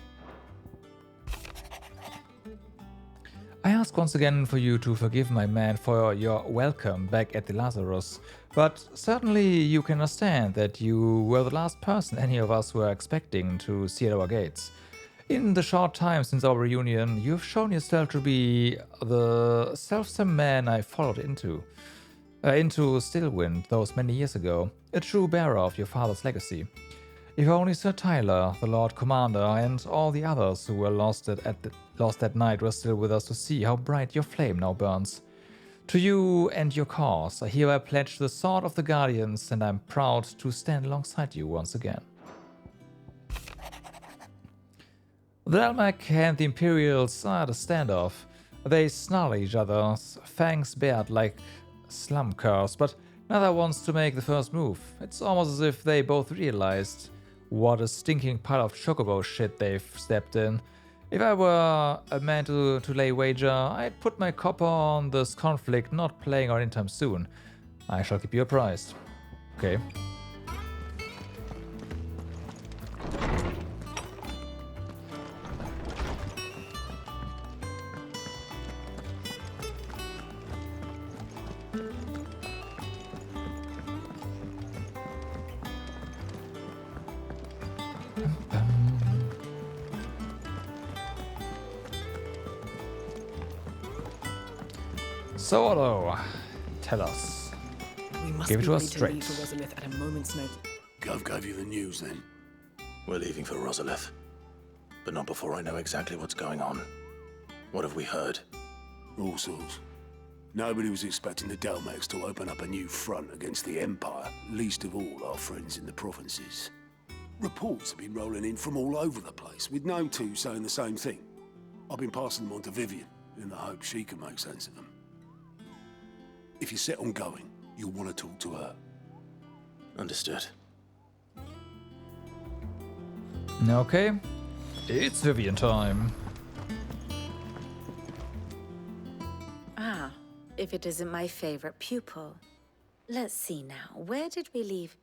I ask once again for you to forgive my man for your welcome back at the Lazarus, but certainly you can understand that you were the last person any of us were expecting to see at our gates. In the short time since our reunion, you have shown yourself to be the selfsame man I followed into Stillwind those many years ago, a true bearer of your father's legacy. If only Sir Tyler, the Lord Commander, and all the others who were lost that night were still with us to see how bright your flame now burns. To you and your cause, I hereby pledge the sword of the Guardians, and I'm proud to stand alongside you once again. The Dalmek and the Imperials are at a standoff. They snarl at each other's fangs bared like slum curs, but Another wants to make the first move. It's almost as if they both realized what a stinking pile of chocobo shit they've stepped in. If I were a man to lay wager, I'd put my copper on this conflict not playing out anytime soon. I shall keep you apprised. Okay. So, Otto, tell us. We must Give it be to us ready to straight. leave for Rosalith at a moment's notice. Gov gave you the news then? We're leaving for Rosalith, but not before I know exactly what's going on. What have we heard? All sorts. Nobody was expecting the Dalmex to open up a new front against the Empire, least of all our friends in the provinces. Reports have been rolling in from all over the place, with no two saying the same thing. I've been passing them on to Vivian, in the hope she can make sense of them. If you're set on going, you'll want to talk to her. Understood. Okay. It's Vivian time. Ah, if it isn't my favorite pupil. Let's see now, where did we leave?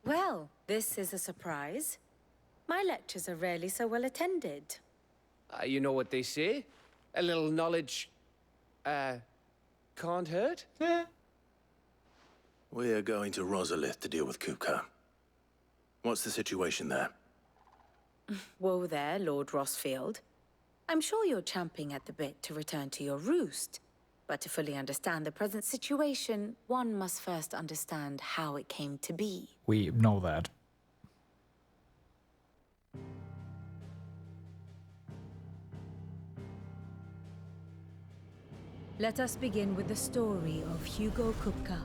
Well, this is a surprise. My lectures are rarely so well attended. You know what they say? A little knowledge, can't hurt? We're going to Rosalith to deal with Kupka. What's the situation there? Whoa there, Lord Rossfield. I'm sure you're champing at the bit to return to your roost. But to fully understand the present situation, one must first understand how it came to be. We know that. Let us begin with the story of Hugo Kupka,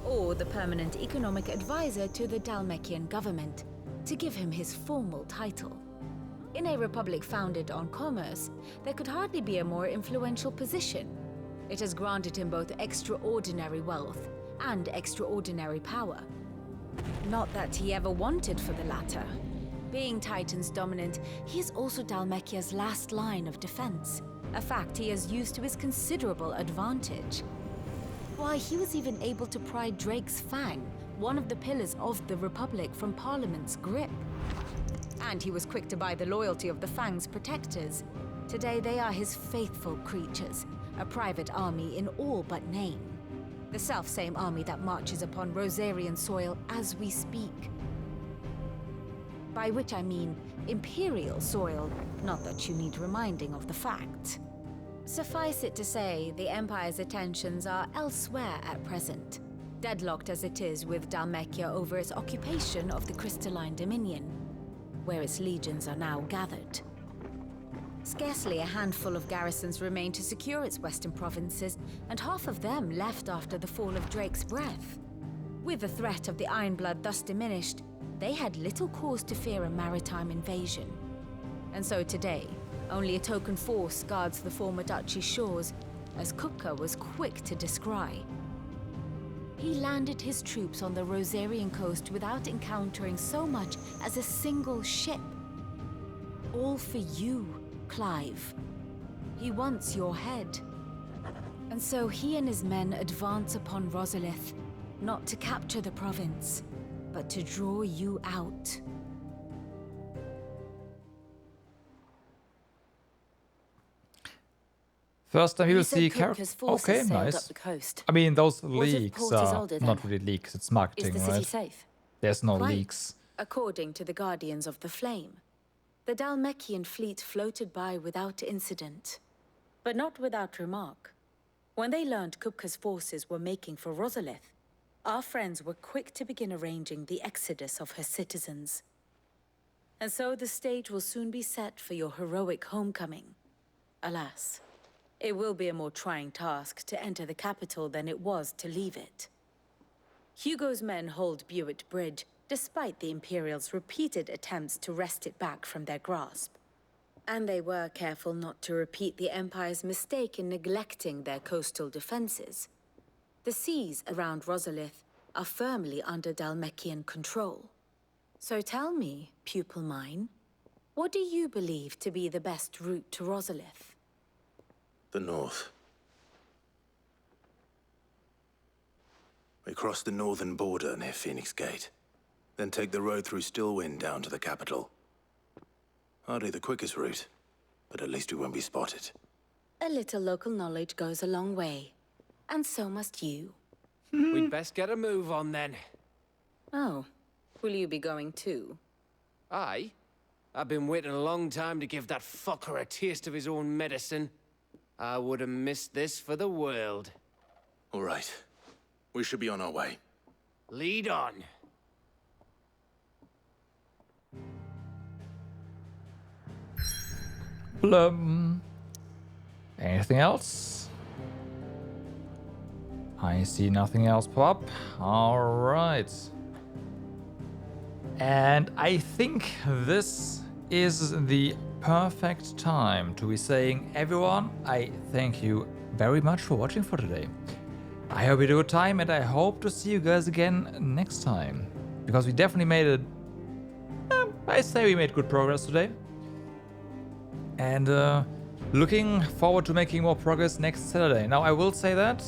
or the permanent economic advisor to the Dalmekian government, to give him his formal title. In a republic founded on commerce, there could hardly be a more influential position. It has granted him both extraordinary wealth and extraordinary power. Not that he ever wanted for the latter. Being Titan's dominant, he is also Dalmekia's last line of defense, a fact he has used to his considerable advantage. Why, he was even able to pry Drake's Fang, one of the pillars of the Republic, from Parliament's grip. And he was quick to buy the loyalty of the Fang's protectors. Today they are his faithful creatures, a private army in all but name. The self-same army that marches upon Rosarian soil as we speak. By which I mean Imperial soil, not that you need reminding of the fact. Suffice it to say, the Empire's attentions are elsewhere at present, deadlocked as it is with Dalmekia over its occupation of the Crystalline Dominion, where its legions are now gathered. Scarcely a handful of garrisons remain to secure its western provinces, and half of them left after the fall of Drake's Breath. With the threat of the Ironblood thus diminished, they had little cause to fear a maritime invasion. And so today, only a token force guards the former duchy's shores, as Kupka was quick to descry. He landed his troops on the Rosarian coast without encountering so much as a single ship. All for you, Clive. He wants your head. And so he and his men advance upon Rosalith, not to capture the province, but to draw you out. First time you'll You said see Kupka's forces Okay, sailed nice. up the coast. I mean, those What of leaks Port are Isolde, then? not really leaks, it's Is marketing, the city right? safe? There's no Quite. leaks. According to the Guardians of the Flame, the Dalmekian fleet floated by without incident. But not without remark. When they learned Kupka's forces were making for Rosalith, our friends were quick to begin arranging the exodus of her citizens. And so the stage will soon be set for your heroic homecoming. Alas, it will be a more trying task to enter the capital than it was to leave it. Hugo's men hold Buet Bridge, despite the Imperial's repeated attempts to wrest it back from their grasp. And they were careful not to repeat the Empire's mistake in neglecting their coastal defenses. The seas around Rosalith are firmly under Dhalmekian control. So tell me, pupil mine, what do you believe to be the best route to Rosalith? The north. We cross the northern border near Phoenix Gate, then take the road through Stillwind down to the capital. Hardly the quickest route, but at least we won't be spotted. A little local knowledge goes a long way, and so must you. We'd best get a move on then. Oh, will you be going too? Aye. I've been waiting a long time to give that fucker a taste of his own medicine. I would have missed this for the world. All right. We should be on our way. Lead on. Blum. Anything else? I see nothing else pop up. Alright. And I think this is the perfect time to be saying, everyone, I thank you very much for watching for today. I hope you had a good time, and I hope to see you guys again next time. Because we definitely made it... I say we made good progress today. And looking forward to making more progress next Saturday. Now, I will say that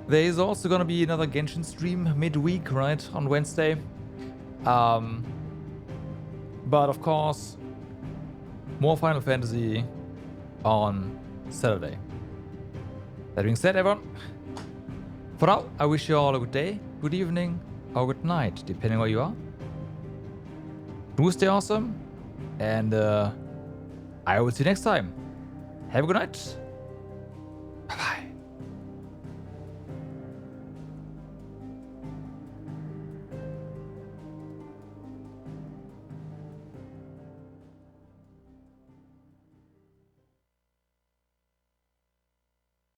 there is also going to be another Genshin stream midweek, right, on Wednesday. But of course, more Final Fantasy on Saturday. That being said, everyone, for now, I wish you all a good day, good evening, or good night, depending where you are. Do stay awesome, and I will see you next time. Have a good night.